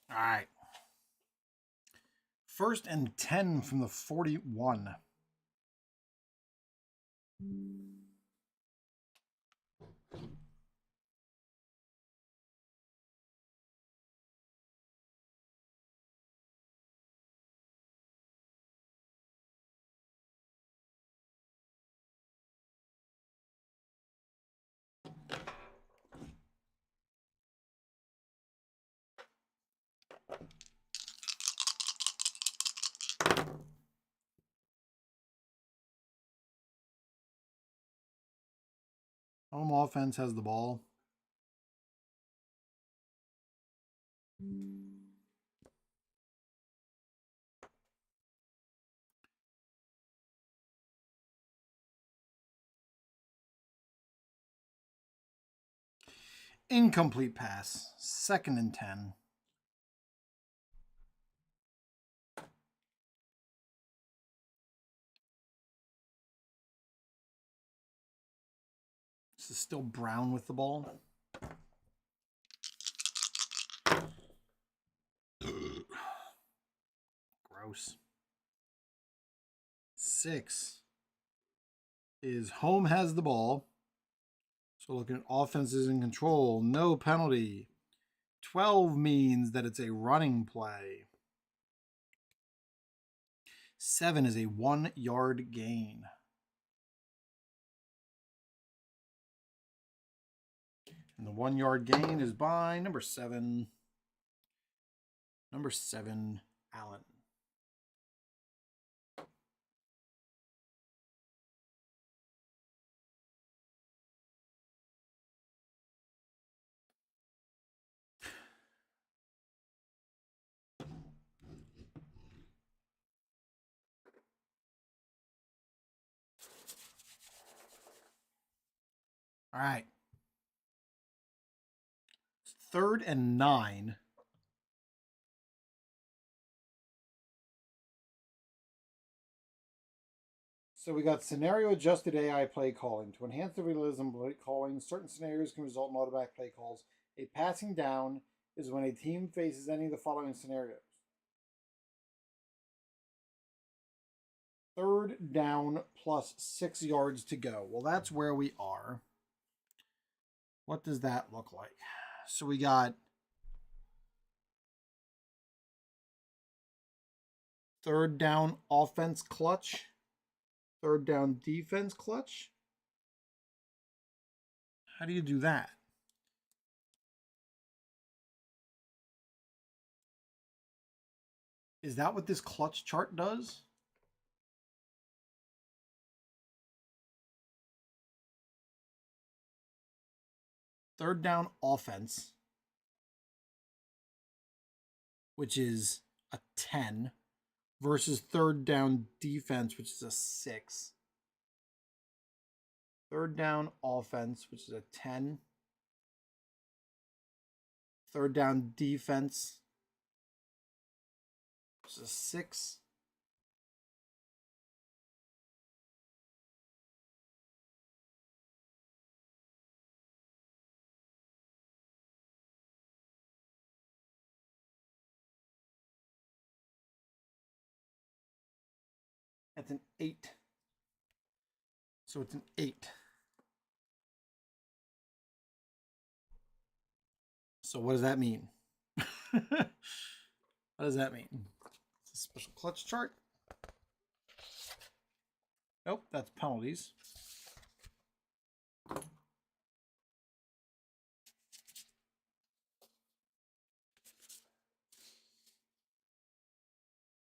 All right. 1st and 10 from the 41. Home offense has the ball. Incomplete pass. 2nd and 10. This is still Brown with the ball. Gross. 6 is home has the ball. So looking at offenses in control, no penalty. 12 means that it's a running play. 7 is a 1-yard gain. And the 1-yard gain is by number 7. Number 7, Allen. All right. 3rd and 9. So we got scenario adjusted AI play calling. To enhance the realism of play calling, certain scenarios can result in automatic play calls. A passing down is when a team faces any of the following scenarios. 3rd down plus 6 yards to go. Well, that's where we are. What does that look like? So we got 3rd down offense clutch, 3rd down defense clutch. How do you do that? Is that what this clutch chart does? Third down offense, which is a 10, versus 3rd down defense, which is a 6. 3rd down offense, which is a 10. 3rd down defense, which is a 6. That's an 8. So it's an 8. So what does that mean? What does that mean? It's a special clutch chart. Nope, that's penalties.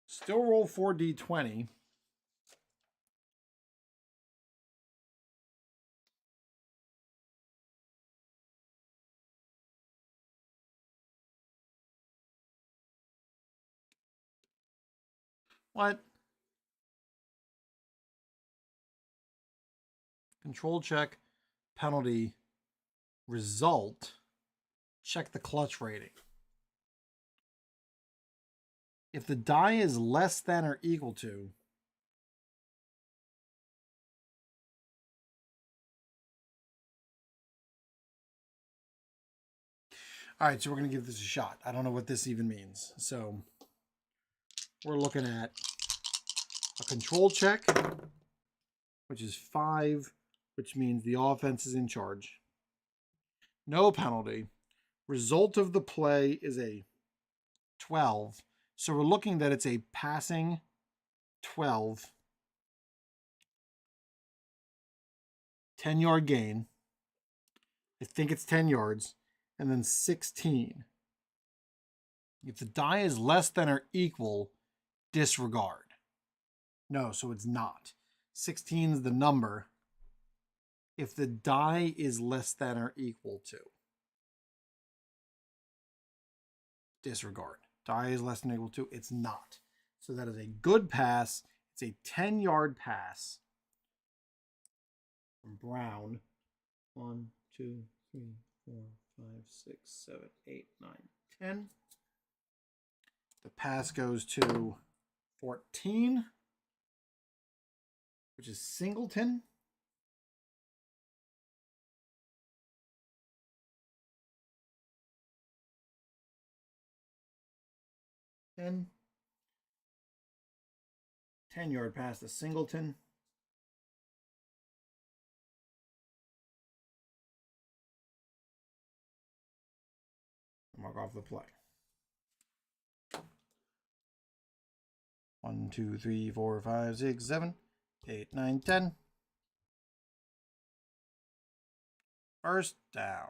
Still roll 4d20. What? Control check, penalty, result. Check the clutch rating. If the die is less than or equal to, all right, so we're going to give this a shot. I don't know what this even means. So we're looking at a control check, which is 5, which means the offense is in charge. No penalty. Result of the play is a 12. So we're looking that it's a passing 12, 10-yard gain. I think it's 10 yards. And then 16. If the die is less than or equal, disregard. No, so it's not. 16 is the number. If the die is less than or equal to, disregard. Die is less than or equal to, it's not. So that is a good pass. It's a 10-yard pass from Brown. 1, 2, 3, 4, 5, 6, 7, 8, 9, 10. The pass goes to 14, which is Singleton. Ten. 10-yard pass to Singleton. Mark off the play. 1, 2, 3, 4, 5, 6, 7, 8, 9, 10. First down.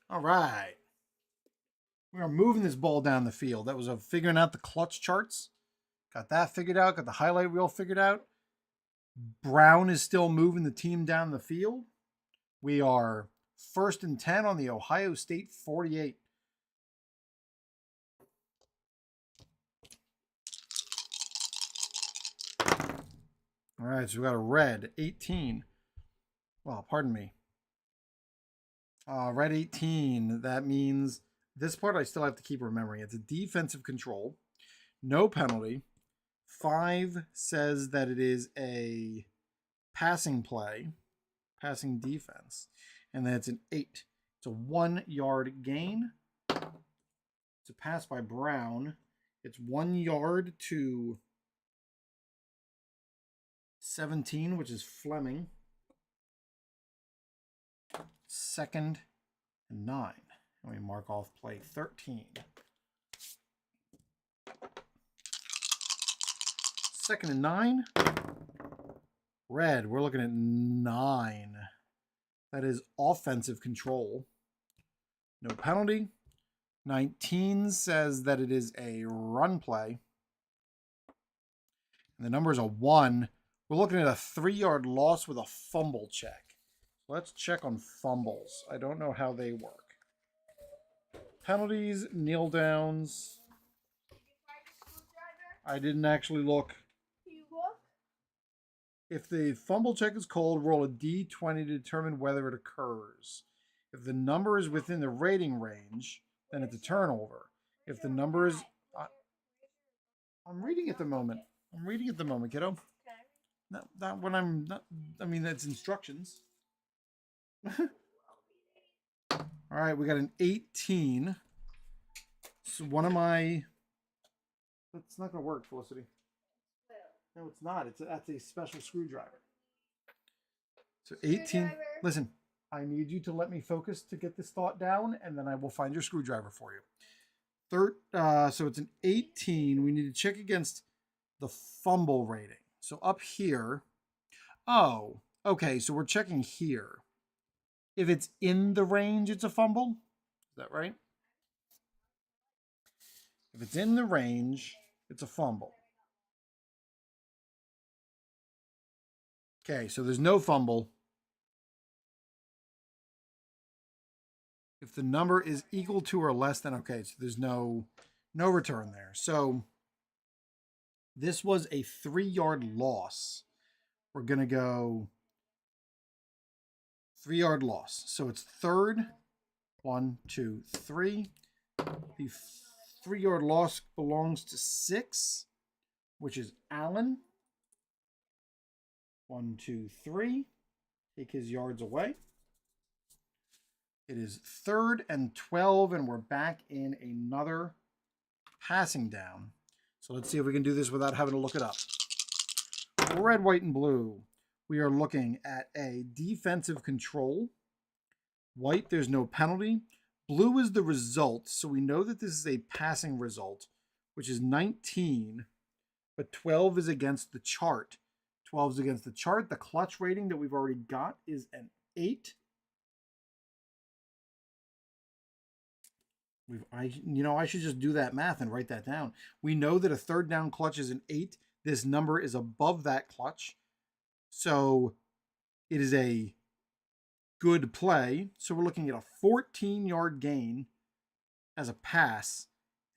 All right. We are moving this ball down the field. That was figuring out the clutch charts. Got that figured out. Got the highlight reel figured out. Brown is still moving the team down the field. We are 1st and 10 on the Ohio State 48. All right, so we got a red 18. Well, pardon me. Red 18. That means this part I still have to keep remembering. It's a defensive control. No penalty. 5 says that it is a passing play. Passing defense. And then it's an 8. It's a 1-yard gain. It's a pass by Brown. It's 1 yard to 17, which is Fleming. 2nd and 9. And we mark off play 13. 2nd and 9. Red, we're looking at 9. That is offensive control. No penalty. 19 says that it is a run play. And the number is a 1. We're looking at a 3-yard loss with a fumble check. Let's check on fumbles. I don't know how they work. Penalties, kneel downs. I didn't actually look. You look? If the fumble check is called, roll a d20 to determine whether it occurs. If the number is within the rating range, then it's a turnover. If the number is... I'm reading at the moment. I'm reading at the moment, kiddo. Not when I'm... Not, I mean, that's instructions. All right, we got an 18. So one of my... That's not going to work, Felicity. No, it's not. That's a special screwdriver. So 18. Listen, I need you to let me focus to get this thought down, and then I will find your screwdriver for you. So it's an 18. We need to check against the fumble rating. So up here. Oh, okay. So we're checking here. If it's in the range, it's a fumble. Is that right? If it's in the range, it's a fumble. Okay, so there's no fumble. If the number is equal to or less than, okay, so there's no return there. So this was a 3-yard loss. We're going to go 3-yard loss. So it's 3rd. 1, 2, 3. The 3-yard loss belongs to 6, which is Allen. 1, 2, 3. Take his yards away. It is 3rd and 12, and we're back in another passing down. So let's see if we can do this without having to look it up. Red, white, and blue. We are looking at a defensive control. White, there's no penalty. Blue is the result, so we know that this is a passing result, which is 19, but 12 is against the chart. 12 is against the chart. The clutch rating that we've already got is an 8. I should just do that math and write that down. We know that a third down clutch is an 8. This number is above that clutch. So it is a good play. So we're looking at a 14-yard gain as a pass,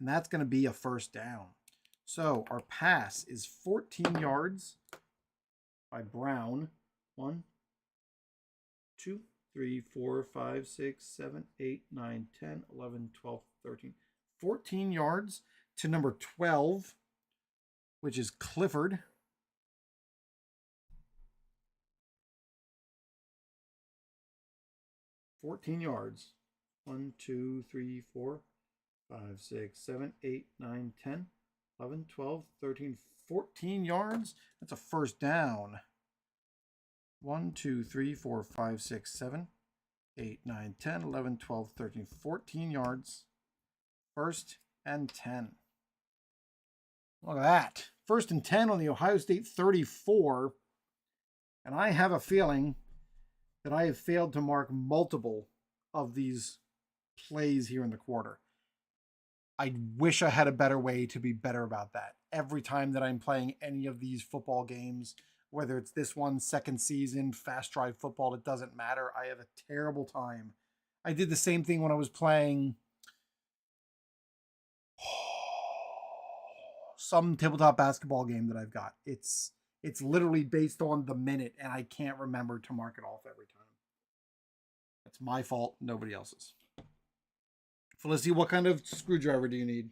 and that's going to be a first down. So our pass is 14 yards by Brown. 1, 2, 3, 4, 5, 6, 7, 8, 9, 10, 11, 12, 13. 14 yards to number 12, which is Clifford. $14 yards. 1, 2, 3, 4, 5, 6, 7, 8, 9, 10, 11, 12, 13, 14 yards. That's a first down. 1, 2, 3, 4, 5, 6, 7, 8, 9, 10, 11, 12, 13, 14 yards. First and 10. Look at that. First and 10 on the Ohio State 34. And I have a feeling that I have failed to mark multiple of these plays here in the quarter. I wish I had a better way to be better about that. Every time that I'm playing any of these football games, whether it's this one, second season, fast drive football, it doesn't matter. I have a terrible time. I did the same thing when I was playing some tabletop basketball game that I've got. It's literally based on the minute, and I can't remember to mark it off every time. That's my fault, nobody else's. Felicity, what kind of screwdriver do you need?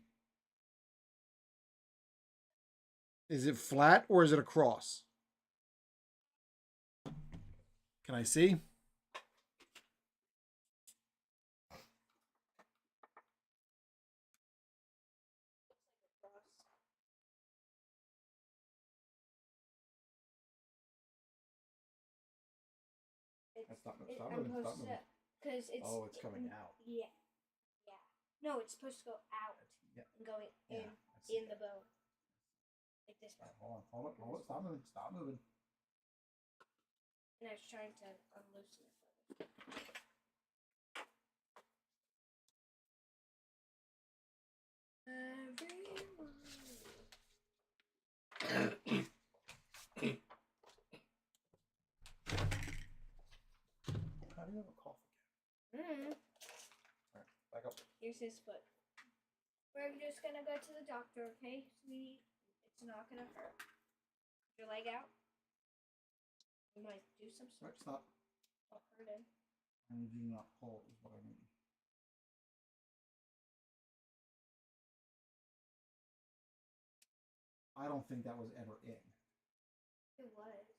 Is it flat or is it across? Can I see? Stop moving. Because it's. Oh, it's coming out. Yeah. Yeah. No, it's supposed to go out and going in the bone. Like this one. Hold on. Stop moving. And I was trying to unloosen it. How do you have a cough Mm-hmm. Alright, back up. Here's his foot. We're just gonna go to the doctor, okay, sweetie? It's not gonna hurt. Put your leg out. We might do some Right, stuff. stop. I'll hurt him. I need you to not pull is what I mean. I don't think that was ever in. It was.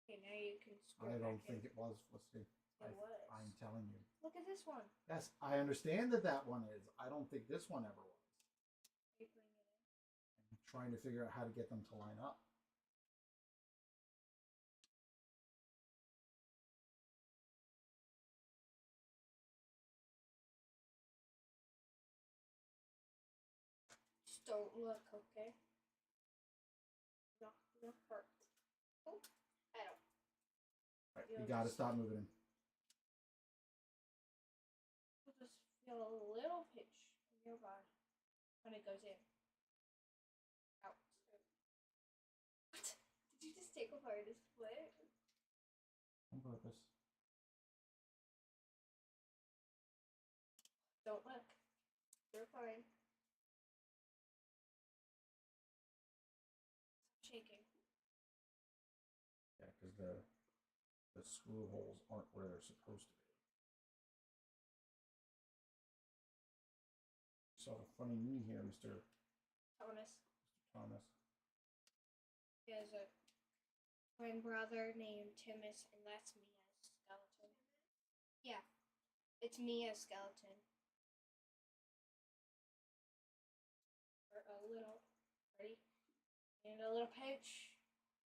Okay, now you can screw I it don't back think in. it was. Let's see. It was. I'm telling you. Look at this one. Yes, I understand that one is. I don't think this one ever was. Are you putting it in? I'm trying to figure out how to get them to line up. Just don't look, okay? Not gonna hurt. Oh, I don't. Right, you gotta stop moving him. I'll just feel a little pinch in your body when it goes in. Out. What? Did you just take apart his foot? On purpose. Don't look. You're fine. Stop shaking. Yeah, because the screw holes aren't where they're supposed to be. Saw a funny knee here, Mr. Thomas. He has a twin brother named Timus, and that's Mia's skeleton. Yeah, it's Mia's skeleton. For a little. Ready? And a little pinch.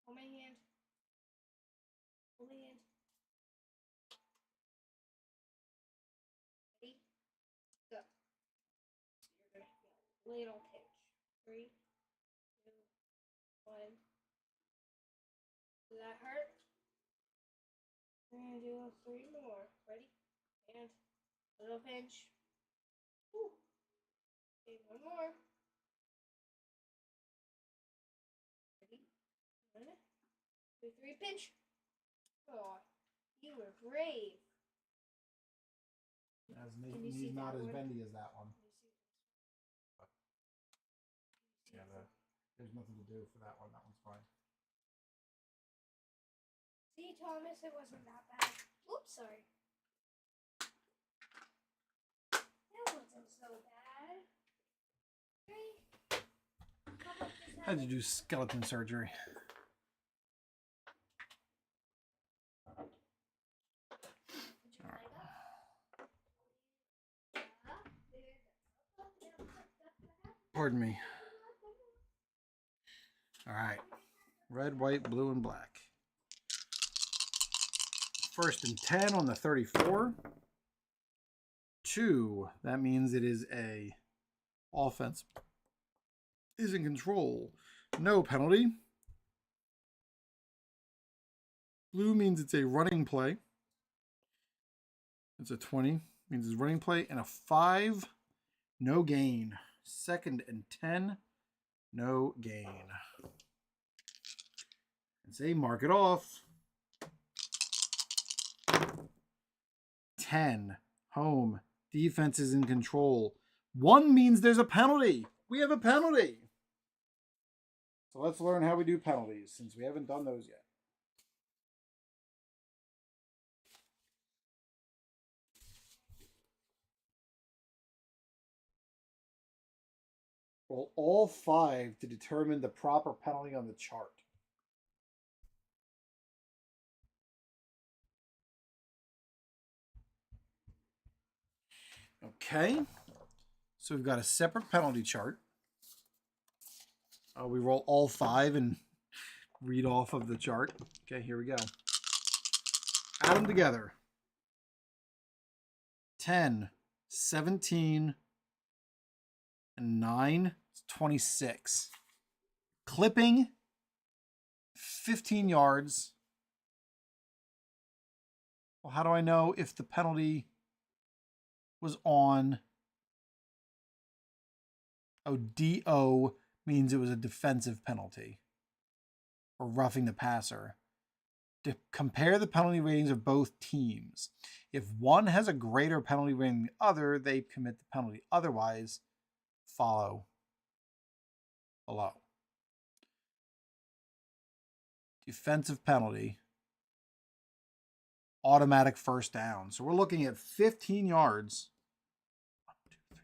Hold my hand. Hold my hand. Ready? Go. You're gonna feel a little pinch. 3, 2, 1. Does that hurt? We're gonna do 3 more. Ready? And a little pinch. Woo. One more. Ready? 1, 2, 3, pinch. Oh, you were brave. Can you see not that as one? bendy as that one. Can you see this? Yeah, there's nothing to do for that one. That one's fine. See, Thomas, it wasn't that bad. Oops, sorry. That wasn't so bad. Okay. How about this Had to do skeleton surgery. Pardon me. All right. Red, white, blue, and black. First and 10 on the 34. 2. That means it is a offense. Is in control. No penalty. Blue means it's a running play. It's a 20. Means it's running play. And a 5. No gain. Second and 10. No gain. And say mark it off. 10. Home. Defense is in control. 1 means there's a penalty. We have a penalty. So let's learn how we do penalties since we haven't done those yet. Roll all 5 to determine the proper penalty on the chart. Okay, so we've got a separate penalty chart. We roll all 5 and read off of the chart. Okay, here we go. Add them together. 10, 17, and 9, 26. Clipping, 15 yards. Well, how do I know if the penalty was on? Oh, DO means it was a defensive penalty or roughing the passer. To compare the penalty ratings of both teams. If one has a greater penalty rating than the other, they commit the penalty. Otherwise, follow below. Defensive penalty. Automatic first down. So we're looking at 15 yards. 1, 2, 3,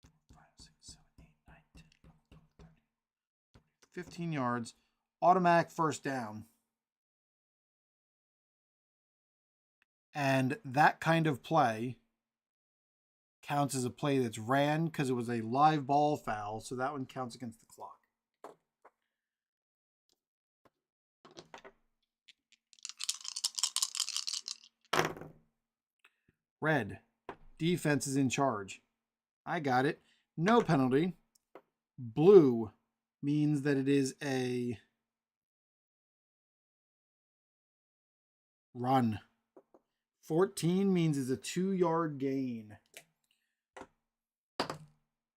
4, 5, 6, 7, 8, 9, 10, 11, 12, 13, 15 yards. Automatic first down. And that kind of play counts as a play that's ran because it was a live ball foul. So that one counts against the clock. Red, defense is in charge. I got it. No penalty. Blue means that it is a run. 14 means it's a 2-yard gain.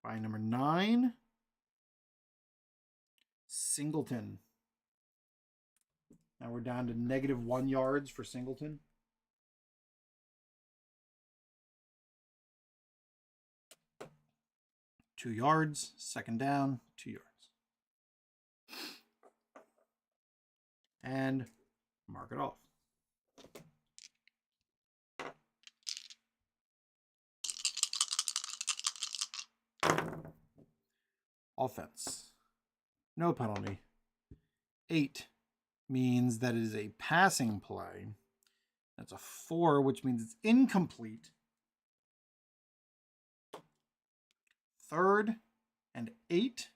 By number 9, Singleton. Now we're down to -1 yards for Singleton. Two yards, second down, 2 yards. And mark it off. Offense. No penalty. 8 means that it is a passing play. That's a 4, which means it's incomplete. 3rd and 8.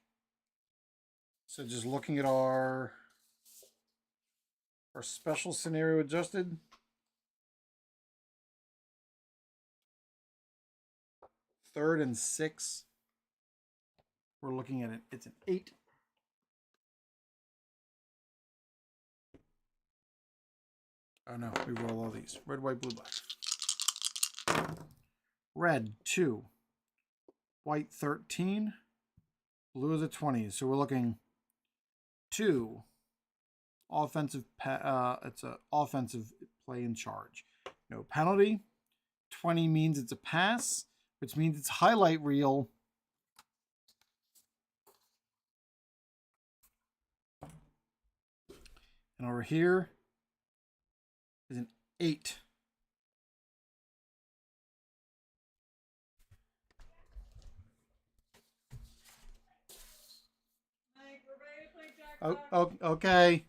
So just looking at our special scenario adjusted. Third and 6. We're looking at it. It's an 8. Oh no, we roll all these. Red, white, blue, black. Red, 2. White, 13. Blue is a 20. So we're looking 2 offensive. It's an offensive play in charge. No penalty. 20 means it's a pass, which means it's highlight reel. And over here is an 8. Mike, we're ready to play jackpot. Oh, okay.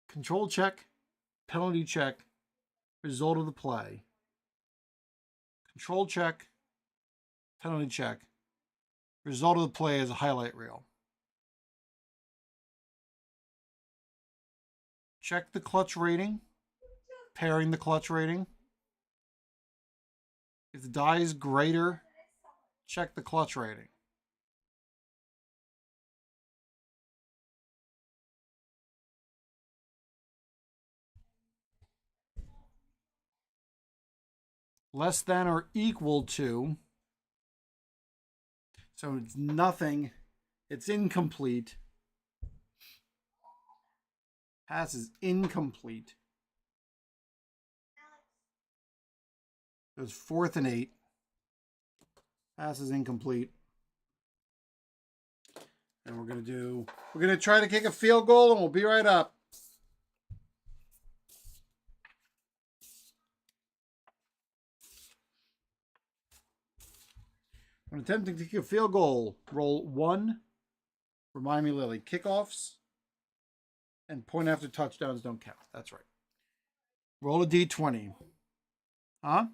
Control check, penalty check, result of the play. Control check, penalty check, result of the play is a highlight reel. Check the clutch rating, pairing the clutch rating. If the die is greater, check the clutch rating. Less than or equal to. So it's nothing. It's incomplete. Pass is incomplete. It was 4th and 8. Pass is incomplete. And we're gonna try to kick a field goal, and we'll be right up. When attempting to kick a field goal, roll 1. Remind me, Lily. Kickoffs and point after touchdowns don't count. That's right. Roll a d20. Huh?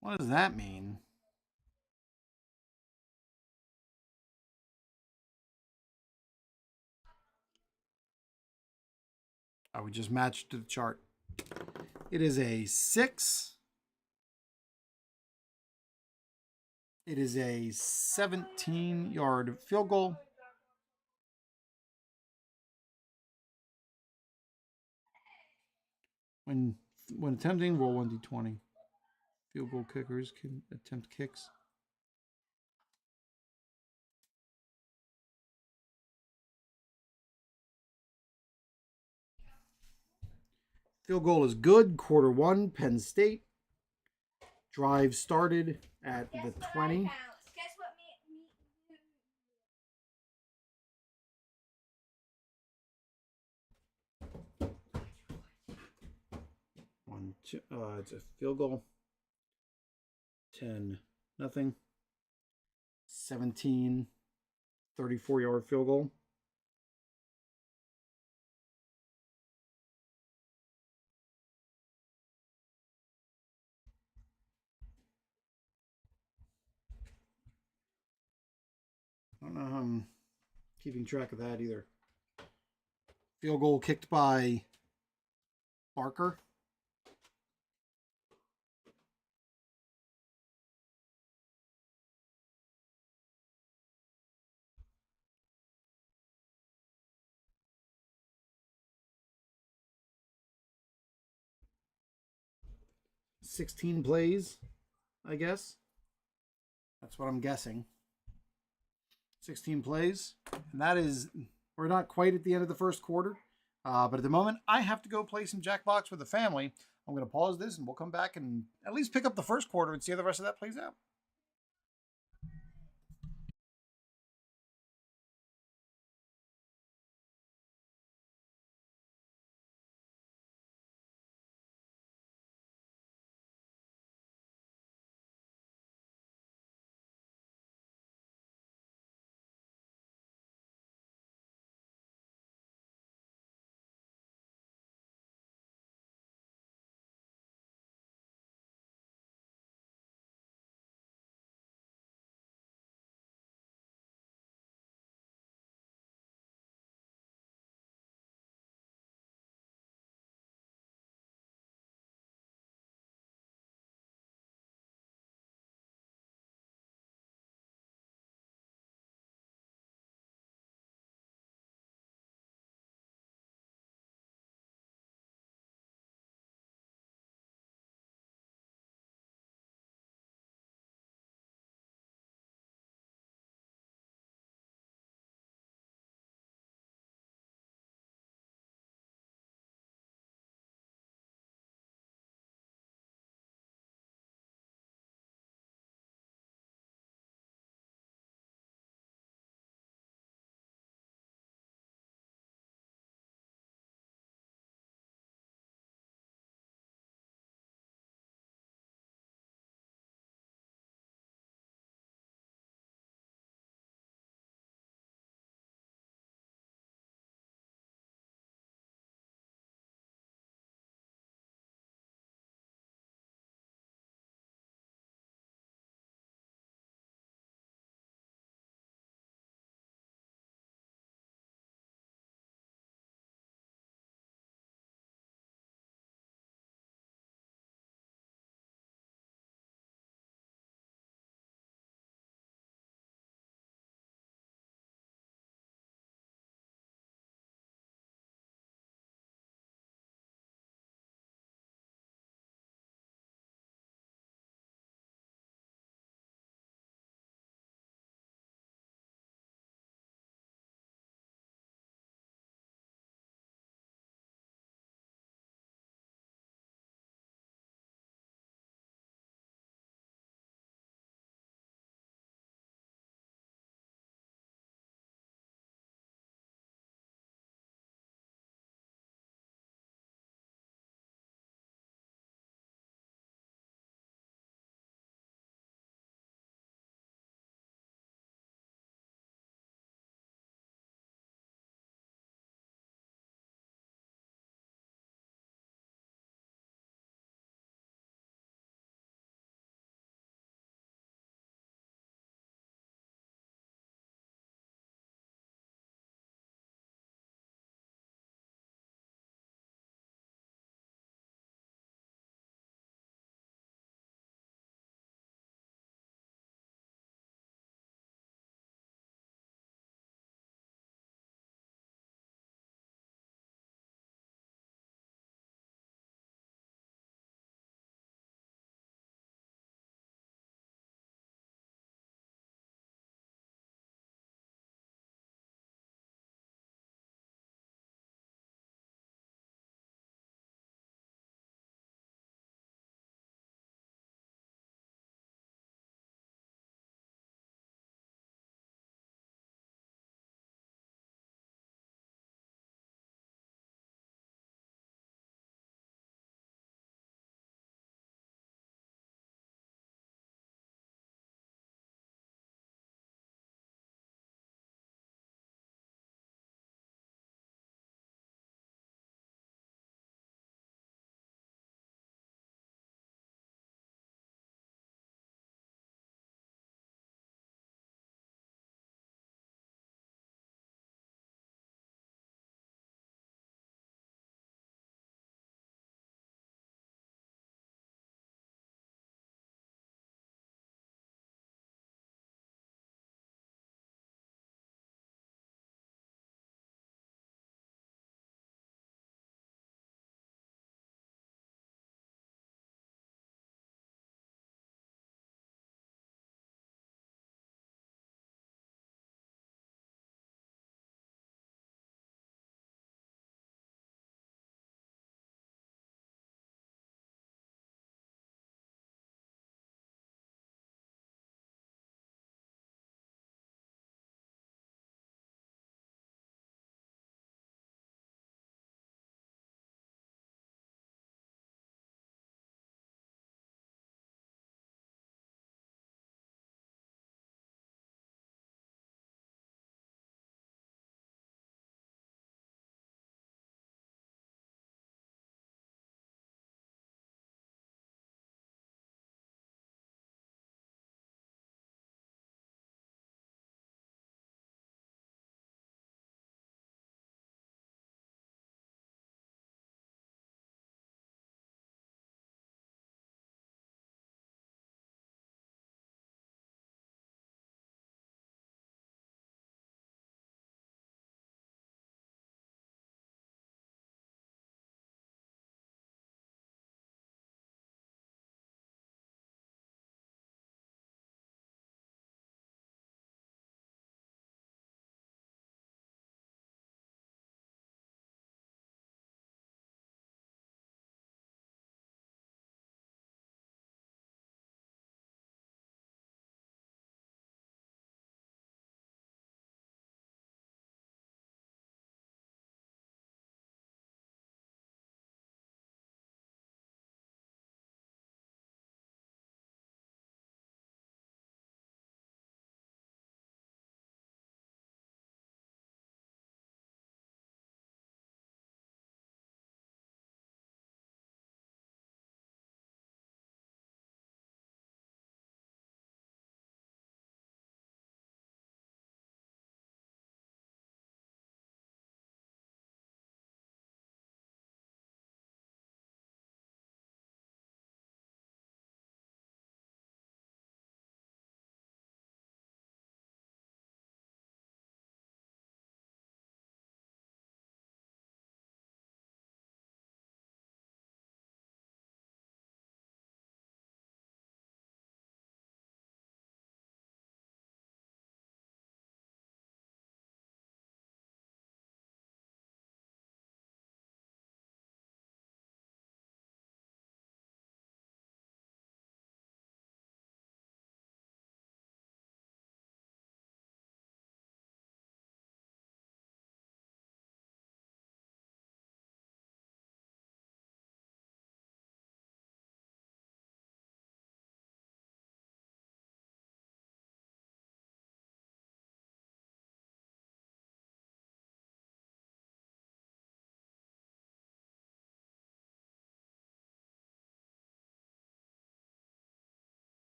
What does that mean? Oh, we just matched to the chart. It is a 6. It is a 17-yard field goal. When attempting, roll 1d20. Field goal kickers can attempt kicks. Field goal is good. Quarter 1, Penn State. Drive started at the 20. Guess what me 1, 2. It's a field goal. 10-0. 17. 34-yard field goal. I don't know how I'm keeping track of that either. Field goal kicked by Barker. $16 plays, I guess. That's what I'm guessing. 16 plays. And that is, we're not quite at the end of the first quarter. But at the moment, I have to go play some Jackbox with the family. I'm going to pause this and we'll come back and at least pick up the first quarter and see how the rest of that plays out.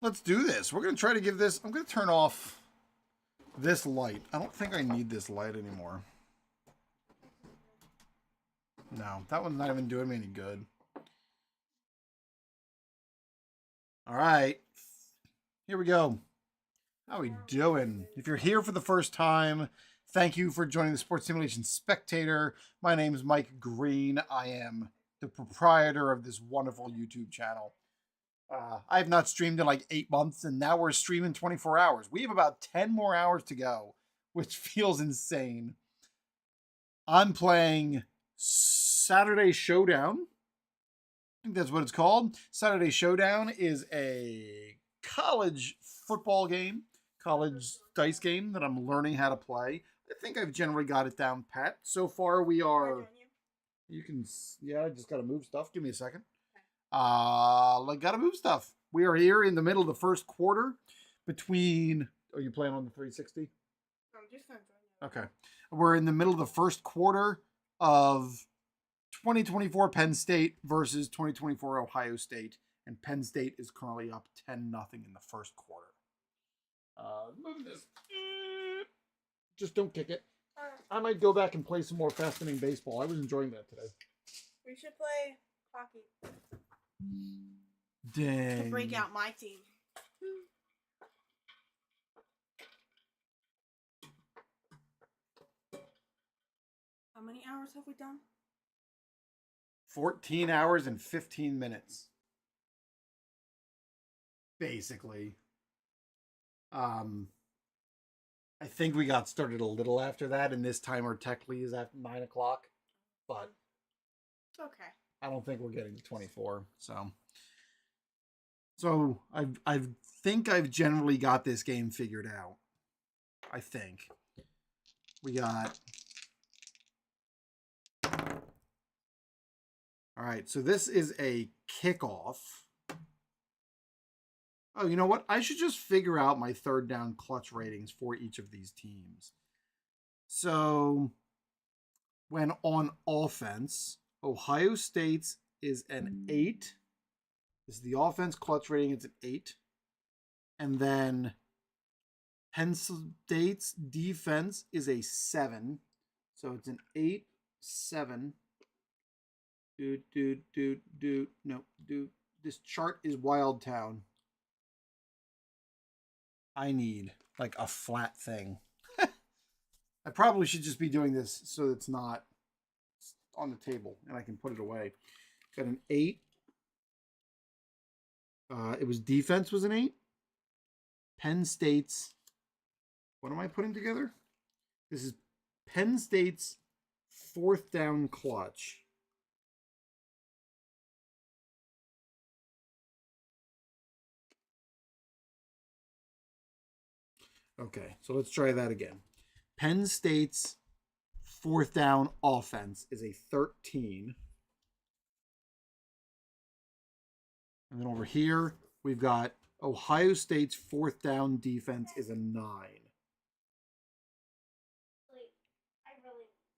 Let's do this. We're gonna try to give this. I'm gonna turn off this light. I don't think I need this light anymore. No, that one's not even doing me any good. All right, here we go. How we doing? If you're here for the first time, thank you for joining the Sports Simulation Spectator. My name is Mike Green. I am the proprietor of this wonderful YouTube channel. I have not streamed in like 8 months, and now we're streaming 24 hours. We have about 10 more hours to go, which feels insane. I'm playing Saturday Showdown. I think that's what it's called. Saturday Showdown is a college football game, college dice game that I'm learning how to play. I think I've generally got it down pat. So far we are... You can... Yeah, I just got to move stuff. Give me a second. Gotta move stuff. We are here in the middle of the first quarter between... Are you playing on the 360? I'm just gonna join you. Okay. We're in the middle of the first quarter of 2024 Penn State versus 2024 Ohio State. And Penn State is currently up 10-0 in the first quarter. Move this. Just don't kick it. I might go back and play some more fascinating baseball. I was enjoying that today. We should play hockey Dang. to break out my team. How many hours have we done? 14 hours and 15 minutes. Basically. I think we got started a little after that, and this timer technically is at 9 o'clock. But Okay. I don't think we're getting to 24. So I think I've generally got this game figured out. I think. We got... All right, so this is a kickoff. Oh, you know what? I should just figure out my third down clutch ratings for each of these teams. So, when on offense, Ohio State's is an 8. This is the offense clutch rating. It's an 8. And then Penn State's defense is a 7. So it's an 8, 7. This chart is Wild Town. I need like a flat thing. I probably should just be doing this so it's not on the table and I can put it away. Got an 8. It was defense was an 8. Penn State's. What am I putting together? This is Penn State's fourth down clutch. Okay, so let's try that again. Penn State's fourth down offense is a 13. And then over here, we've got Ohio State's fourth down defense is a 9.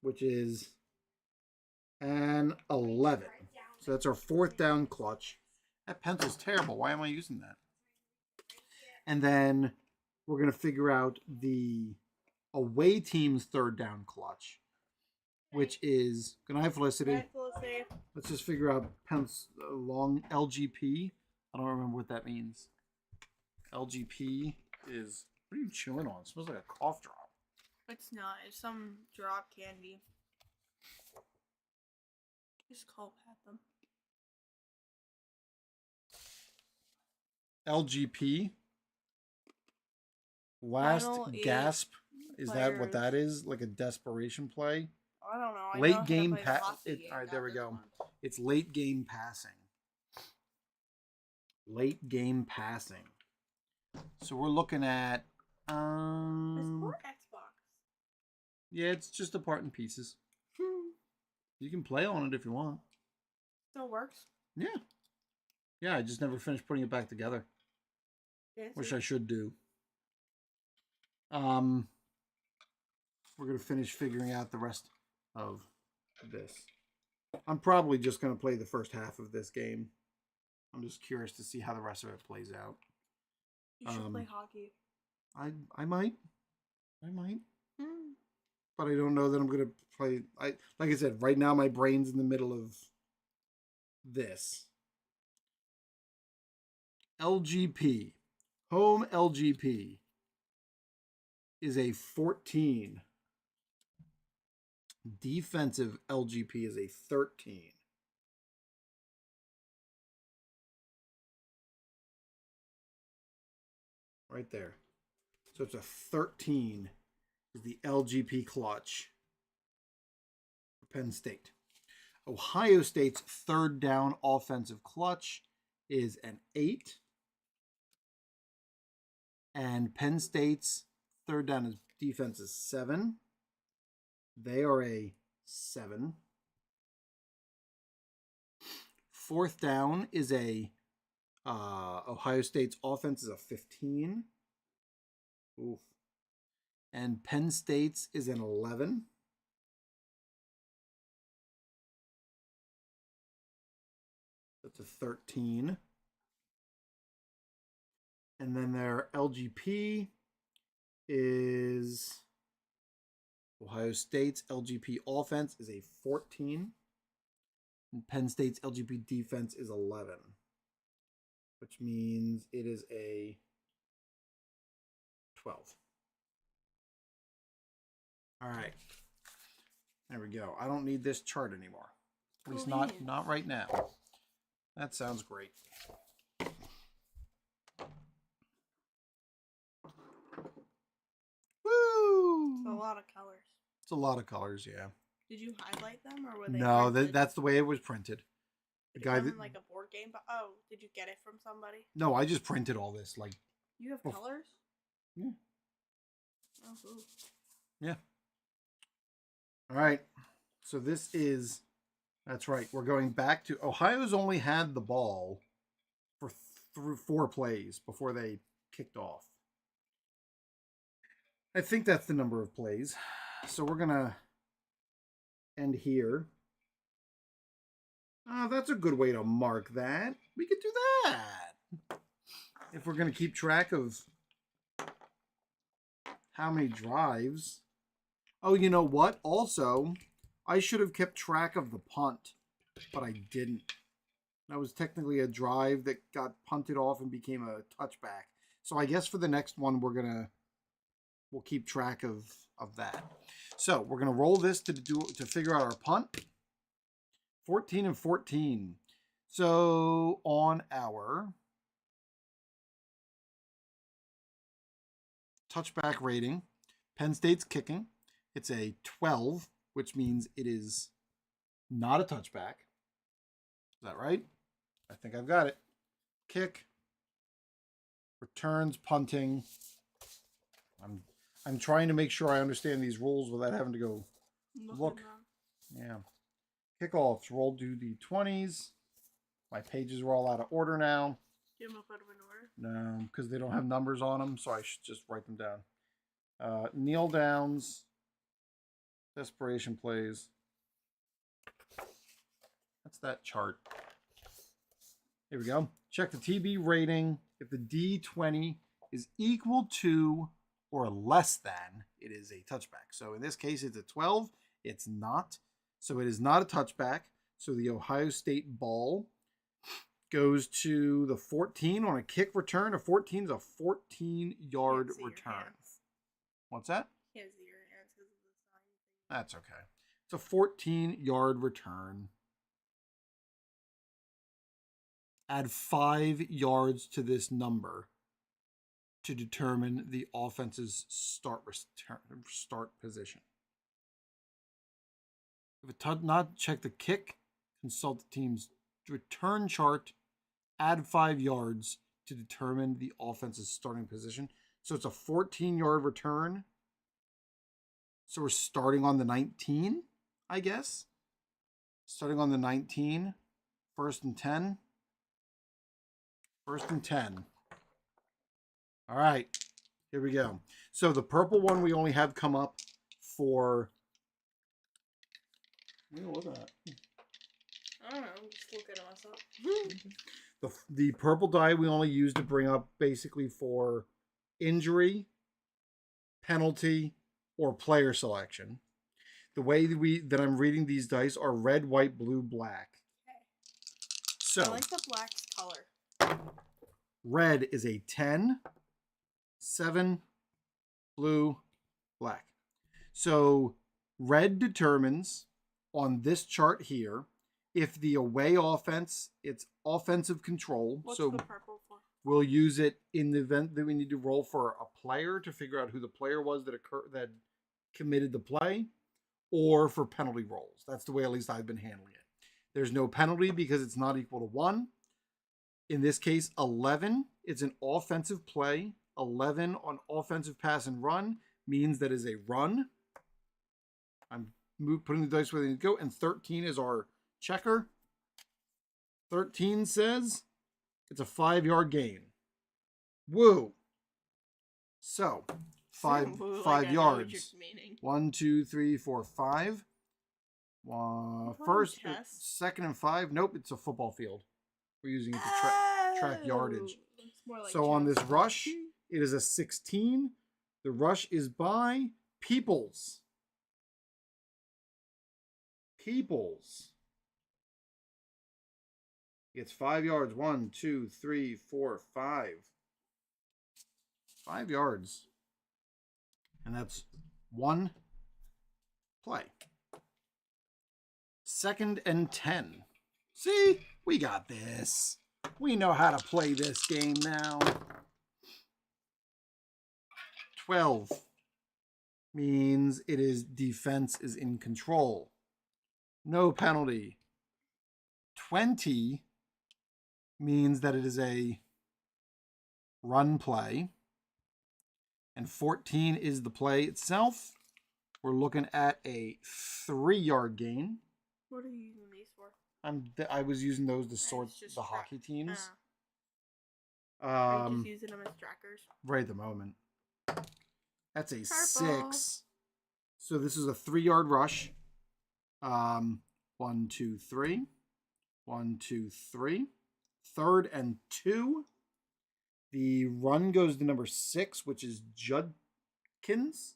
Which is an 11. So that's our fourth down clutch. That pencil's terrible. Why am I using that? And then we're going to figure out the away team's third down clutch, which is... Good night, Felicity. Hi, Felicity. Let's just figure out long LGP. I don't remember what that means. LGP is... What are you chewing on? It smells like a cough drop. It's not. It's some drop candy. Just cold pat them. LGP. Last Final gasp. Is that what players. that is? Like a desperation play? I don't know. I know Late how to game play the pass. hockey game, All right, not there we this go. one. It's late game passing. Late game passing. So we're looking at... It's for Xbox. Yeah, it's just a part in pieces. You can play on it if you want. Still works. Yeah. Yeah, I just never finished putting it back together. Which I should do. We're going to finish figuring out the rest of this. I'm probably just going to play the first half of this game. I'm just curious to see how the rest of it plays out. You should play hockey. I might. But I don't know that I'm gonna play. Like I said, right now my brain's in the middle of this. LGP, home LGP is a 14. Defensive LGP is a 13. Right there. So it's a 13 is the LGP clutch for Penn State. Ohio State's third down offensive clutch is an 8. And Penn State's third down defense is 7. They are a 7. Fourth down is a Ohio State's offense is a 15. Oof. And Penn State's is an 11. That's a 13. And then their LGP is Ohio State's LGP offense is a 14. And Penn State's LGP defense is 11. Which means it is a 12. All right. There we go. I don't need this chart anymore. At least not right now. That sounds great. Woo! It's a lot of colors. It's a lot of colors, yeah. Did you highlight them or were they? No, printed? that's the way it was printed. Did The it guy come that in like a board game? Oh, did you get it from somebody? no, I just printed all this. Like, You have Oh. colors? yeah, Oh, cool. yeah. All right. So this is. That's right. We're going back to Ohio's only had the ball for through 4 plays before they kicked off. I think that's the number of plays. So we're gonna end here. Oh, that's a good way to mark that. We could do that. If we're going to keep track of how many drives. Oh, you know what? Also, I should have kept track of the punt, but I didn't. That was technically a drive that got punted off and became a touchback. So I guess for the next one, we'll keep track of that. So we're gonna roll this to figure out our punt. 14 and 14. So on our touchback rating, Penn State's kicking. It's a 12, which means it is not a touchback. Is that right? I think I've got it. Kick, returns, punting. I'm trying to make sure I understand these rules without having to go look. Yeah. Kickoffs roll to the 20s. My pages are all out of order now. Do you have them put them in order? No, because they don't have numbers on them, so I should just write them down. Kneel downs. Desperation plays. That's that chart. Here we go. Check the TB rating. If the D20 is equal to or less than, it is a touchback. So in this case, it's a 12. It's not. So it is not a touchback. So the Ohio State ball goes to the 14 on a kick return. A 14 is a 14-yard return. What's that? Can't see your hands because of the sign. That's okay. It's a 14-yard return. Add 5 yards to this number to determine the offense's start position. If it not check the kick, consult the team's return chart, add 5 yards to determine the offense's starting position. So it's a 14-yard return. So we're starting on the 19, I guess. Starting on the 19, 1st and 10. 1st and 10. All right, here we go. So the purple one we only have come up for. What are you looking at? I don't know. I'm just looking at myself. The purple die we only use to bring up basically for injury, penalty, or player selection. The way that I'm reading these dice are red, white, blue, black. So I like the black color. red is a 10, 7, blue, black. So red determines on this chart here if the away offense, it's offensive control. What's so the purple for? we'll use it in the event that we need to roll for a player to figure out who the player was that committed the play, or for penalty rolls. That's the way at least I've been handling it. There's no penalty because it's not equal to 1. In this case, 11, it's an offensive play. 11 on offensive pass and run means that is a run. I'm putting the dice where they need to go. And 13 is our checker. 13 says it's a 5-yard gain. Woo! So, five yards. 1, 2, 3, 4, 5. First, second, and 5. Nope, it's a football field. We're using it to track yardage. Like so on this rush, it is a 16. The rush is by Peoples. Peoples. It's 5 yards. 1, 2, 3, 4, 5. 5 yards. And that's 1 play. 2nd and 10. See? We got this. We know how to play this game now. 12 means it is defense is in control. No penalty. 20 means that it is a run play. And 14 is the play itself. We're looking at a 3-yard gain. What are you using these for? I was using those to sort the hockey teams. Are you just using them as trackers? Right at the moment. That's a Purple. 6. So this is a 3-yard rush. 1, 2, 3. 1, 2, 3. 3rd and 2. The run goes to number 6, which is Judkins.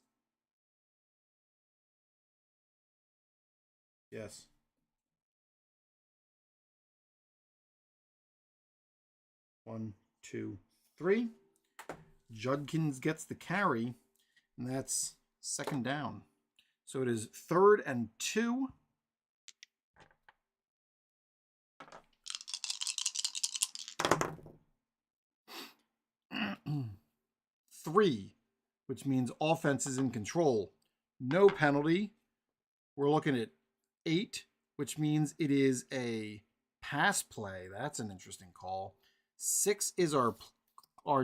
Yes. One, 2, 3. Judkins gets the carry, and that's 2nd down. So it is 3rd and 2. Three, which means offense is in control. No penalty. We're looking at 8, which means it is a pass play. That's an interesting call. 6 is our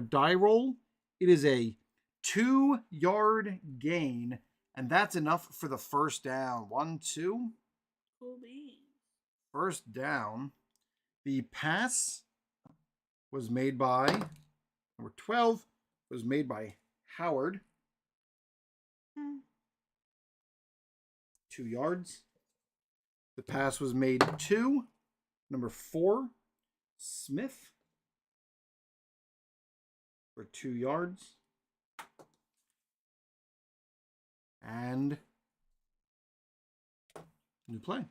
die roll. It is a 2-yard gain, and that's enough for the 1st down. 1, 2. Cool beans. 1st down. The pass was made by number 12. Was made by Howard. 2 yards. The pass was made to number 4, Smith, for 2 yards. And new play.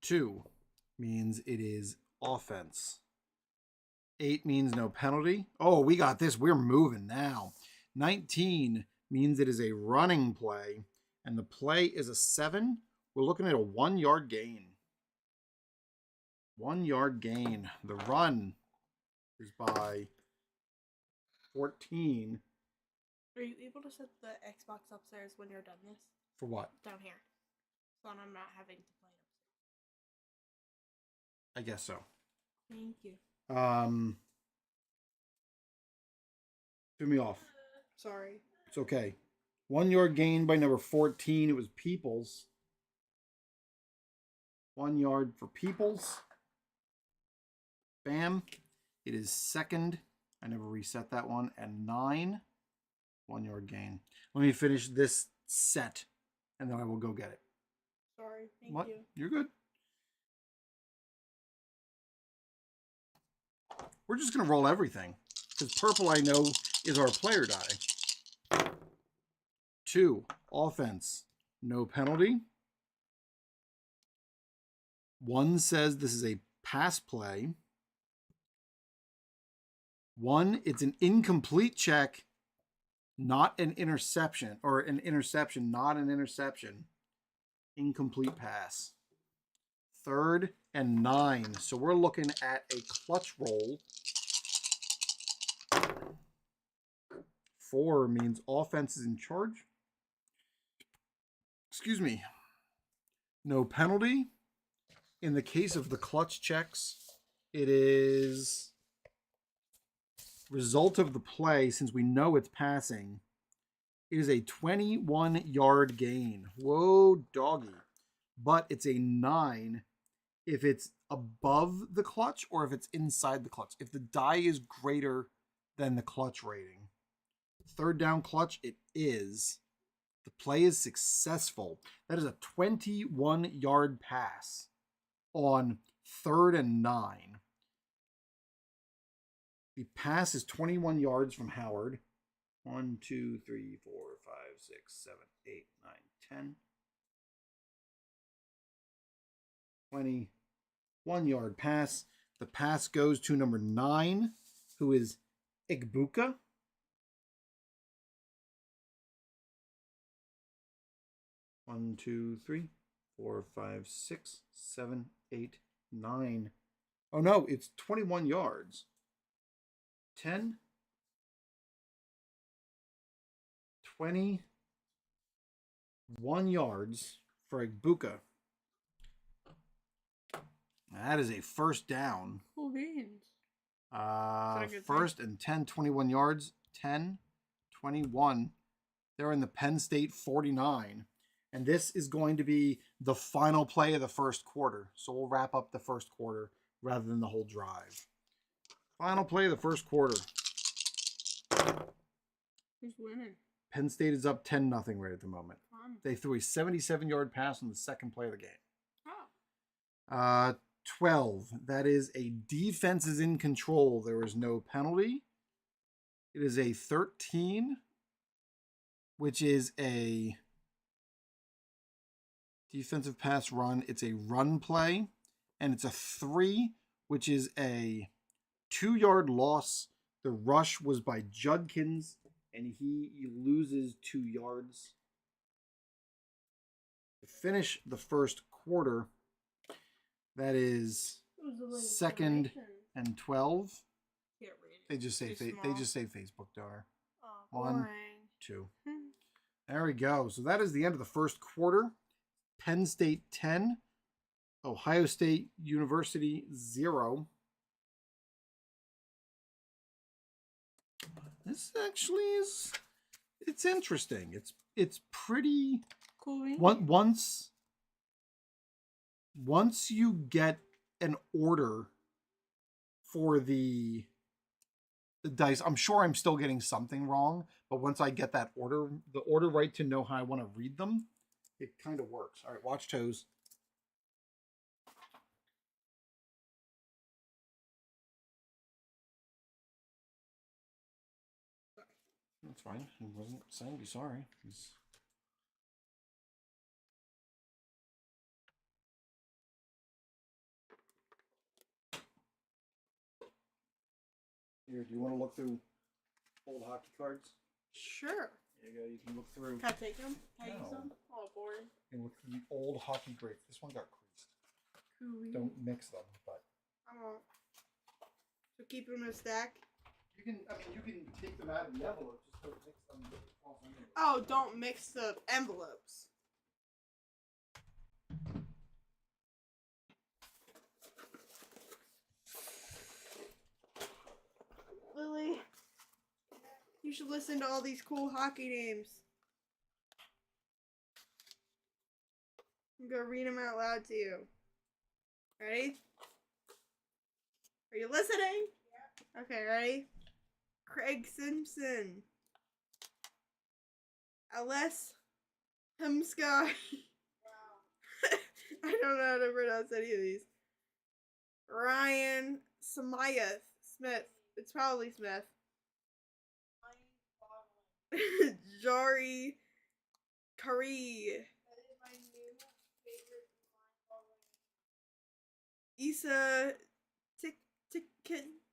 Two means it is offense. 8 means no penalty. Oh, we got this. We're moving now. 19 means it is a running play, and the play is a 7. We're looking at a 1-yard gain. 1-yard gain. The run is by 14. Are you able to set the Xbox upstairs when you're done this? For what? Down here. So I'm not having to play it upstairs. I guess so. Thank you. Threw me off. Sorry. It's okay. 1-yard gain by number 14. It was Peoples. 1 yard for Peoples. Bam. It is 2nd. I never reset that one. And 9. 1-yard gain. Let me finish this set, and then I will go get it. Sorry. Thank What? you. You're good. We're just going to roll everything. Because purple, I know, is our player die. 2, offense. No penalty. 1 says this is a pass play. 1, it's an incomplete check, not an interception. Or an interception, not an interception. Incomplete pass. 3rd and 9. So we're looking at a clutch roll. 4 means offense is in charge. Excuse me. No penalty. In the case of the clutch checks, it is result of the play, since we know it's passing. It is a 21-yard gain. Whoa, doggy. But it's a 9 if it's above the clutch or if it's inside the clutch. If the die is greater than the clutch rating. 3rd down clutch, it is. The play is successful. That is a 21-yard pass on 3rd and 9. The pass is 21 yards from Howard. 1, 2, 3, 4, 5, 6, 7, 8, 9, 10. 21-yard pass. The pass goes to number 9, who is Igbuka. 1, 2, 3, 4, 5, 6, 7, 8, 9. Oh no, it's 21 yards. 10, 21 yards for Igbuka. That is a first down. Cool beans. First and 10, 21 yards. 10, 21. They're in the Penn State 49. And this is going to be the final play of the first quarter. So we'll wrap up the first quarter rather than the whole drive. Final play of the first quarter. Who's winning? Penn State is up 10-0 right at the moment. Fun. They threw a 77-yard pass on the second play of the game. Oh. 12. That is a defense is in control. There is no penalty. It is a 13, which is a defensive pass run. It's a run play. And it's a 3, which is a 2-yard loss. The rush was by Judkins, and he loses 2 yards. To finish the first quarter, that is 2nd and 12. Can't read it. They just say Too they small. just say Facebook donor. Oh, 1, boring. 2. There we go. So that is the end of the first quarter. Penn State 10, Ohio State University 0. This actually is, it's interesting. It's pretty Cool beans. once you get an order for the dice, I'm sure I'm still getting something wrong, but once I get that order, the order right to know how I want to read them, it kind of works. All right, watch toes. That's fine. He wasn't saying be sorry. Here, do you want to look through old hockey cards? Sure. There you go. You can look through. Can I take them? Can I use No. them? Oh, boring. You can look through the old hockey grades. This one got creased. Cool beans. Don't mix them, but I won't. So keep them in a stack. you can. I mean, you can take them out of the envelope. Just don't mix them. Toss them in. Oh, don't mix the envelopes. Lily, you should listen to all these cool hockey names. I'm gonna read them out loud to you. Ready? Are you listening? Yeah. Okay, ready? Craig Simpson. Ellis Hemsky. I don't know how to pronounce any of these. Ryan Smith. It's probably Smith. Jari Kari. Issa Tick-Tick-Can.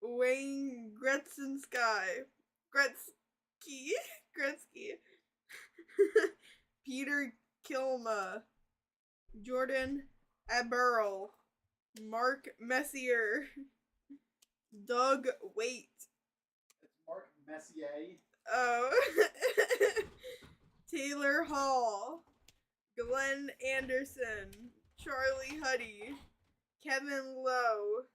Wayne Gretzky. Peter Kilma. Jordan Aberl. Mark Messier. Doug Waite. It's Mark Messier. Oh. Taylor Hall. Glenn Anderson. Charlie Huddy. Kevin Lowe.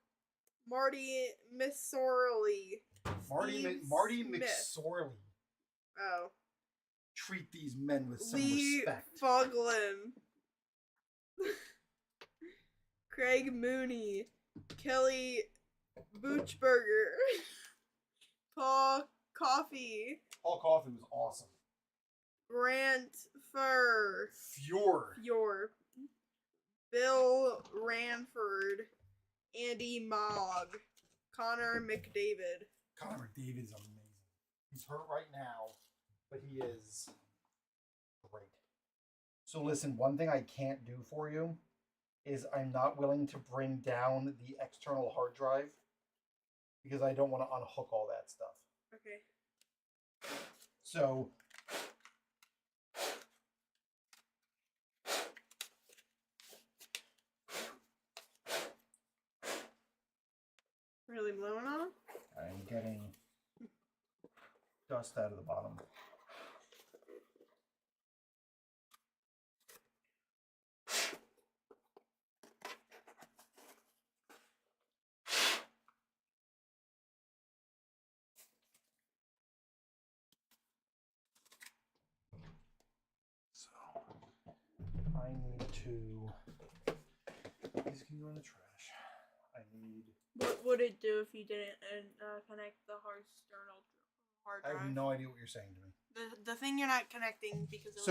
Marty Missorley. Marty Steve Smith. McSorley. Oh. Treat these men with some Lee respect. Fogland. Craig Mooney. Kelly Boochberger. Paul Coffey. Paul Coffey was awesome. Grant Fur. Fjord. Bill Ranford. Andy Mogg. Connor McDavid. Connor McDavid is amazing. He's hurt right now, but he is great. So listen, one thing I can't do for you is I'm not willing to bring down the external hard drive because I don't want to unhook all that stuff. Okay. So Really blowing on him? I'm getting dust out of the bottom. So I need to. These can go in the trash. I need. What would it do if you didn't connect the external hard I drive? have no idea what you're saying to me. The thing you're not connecting because of So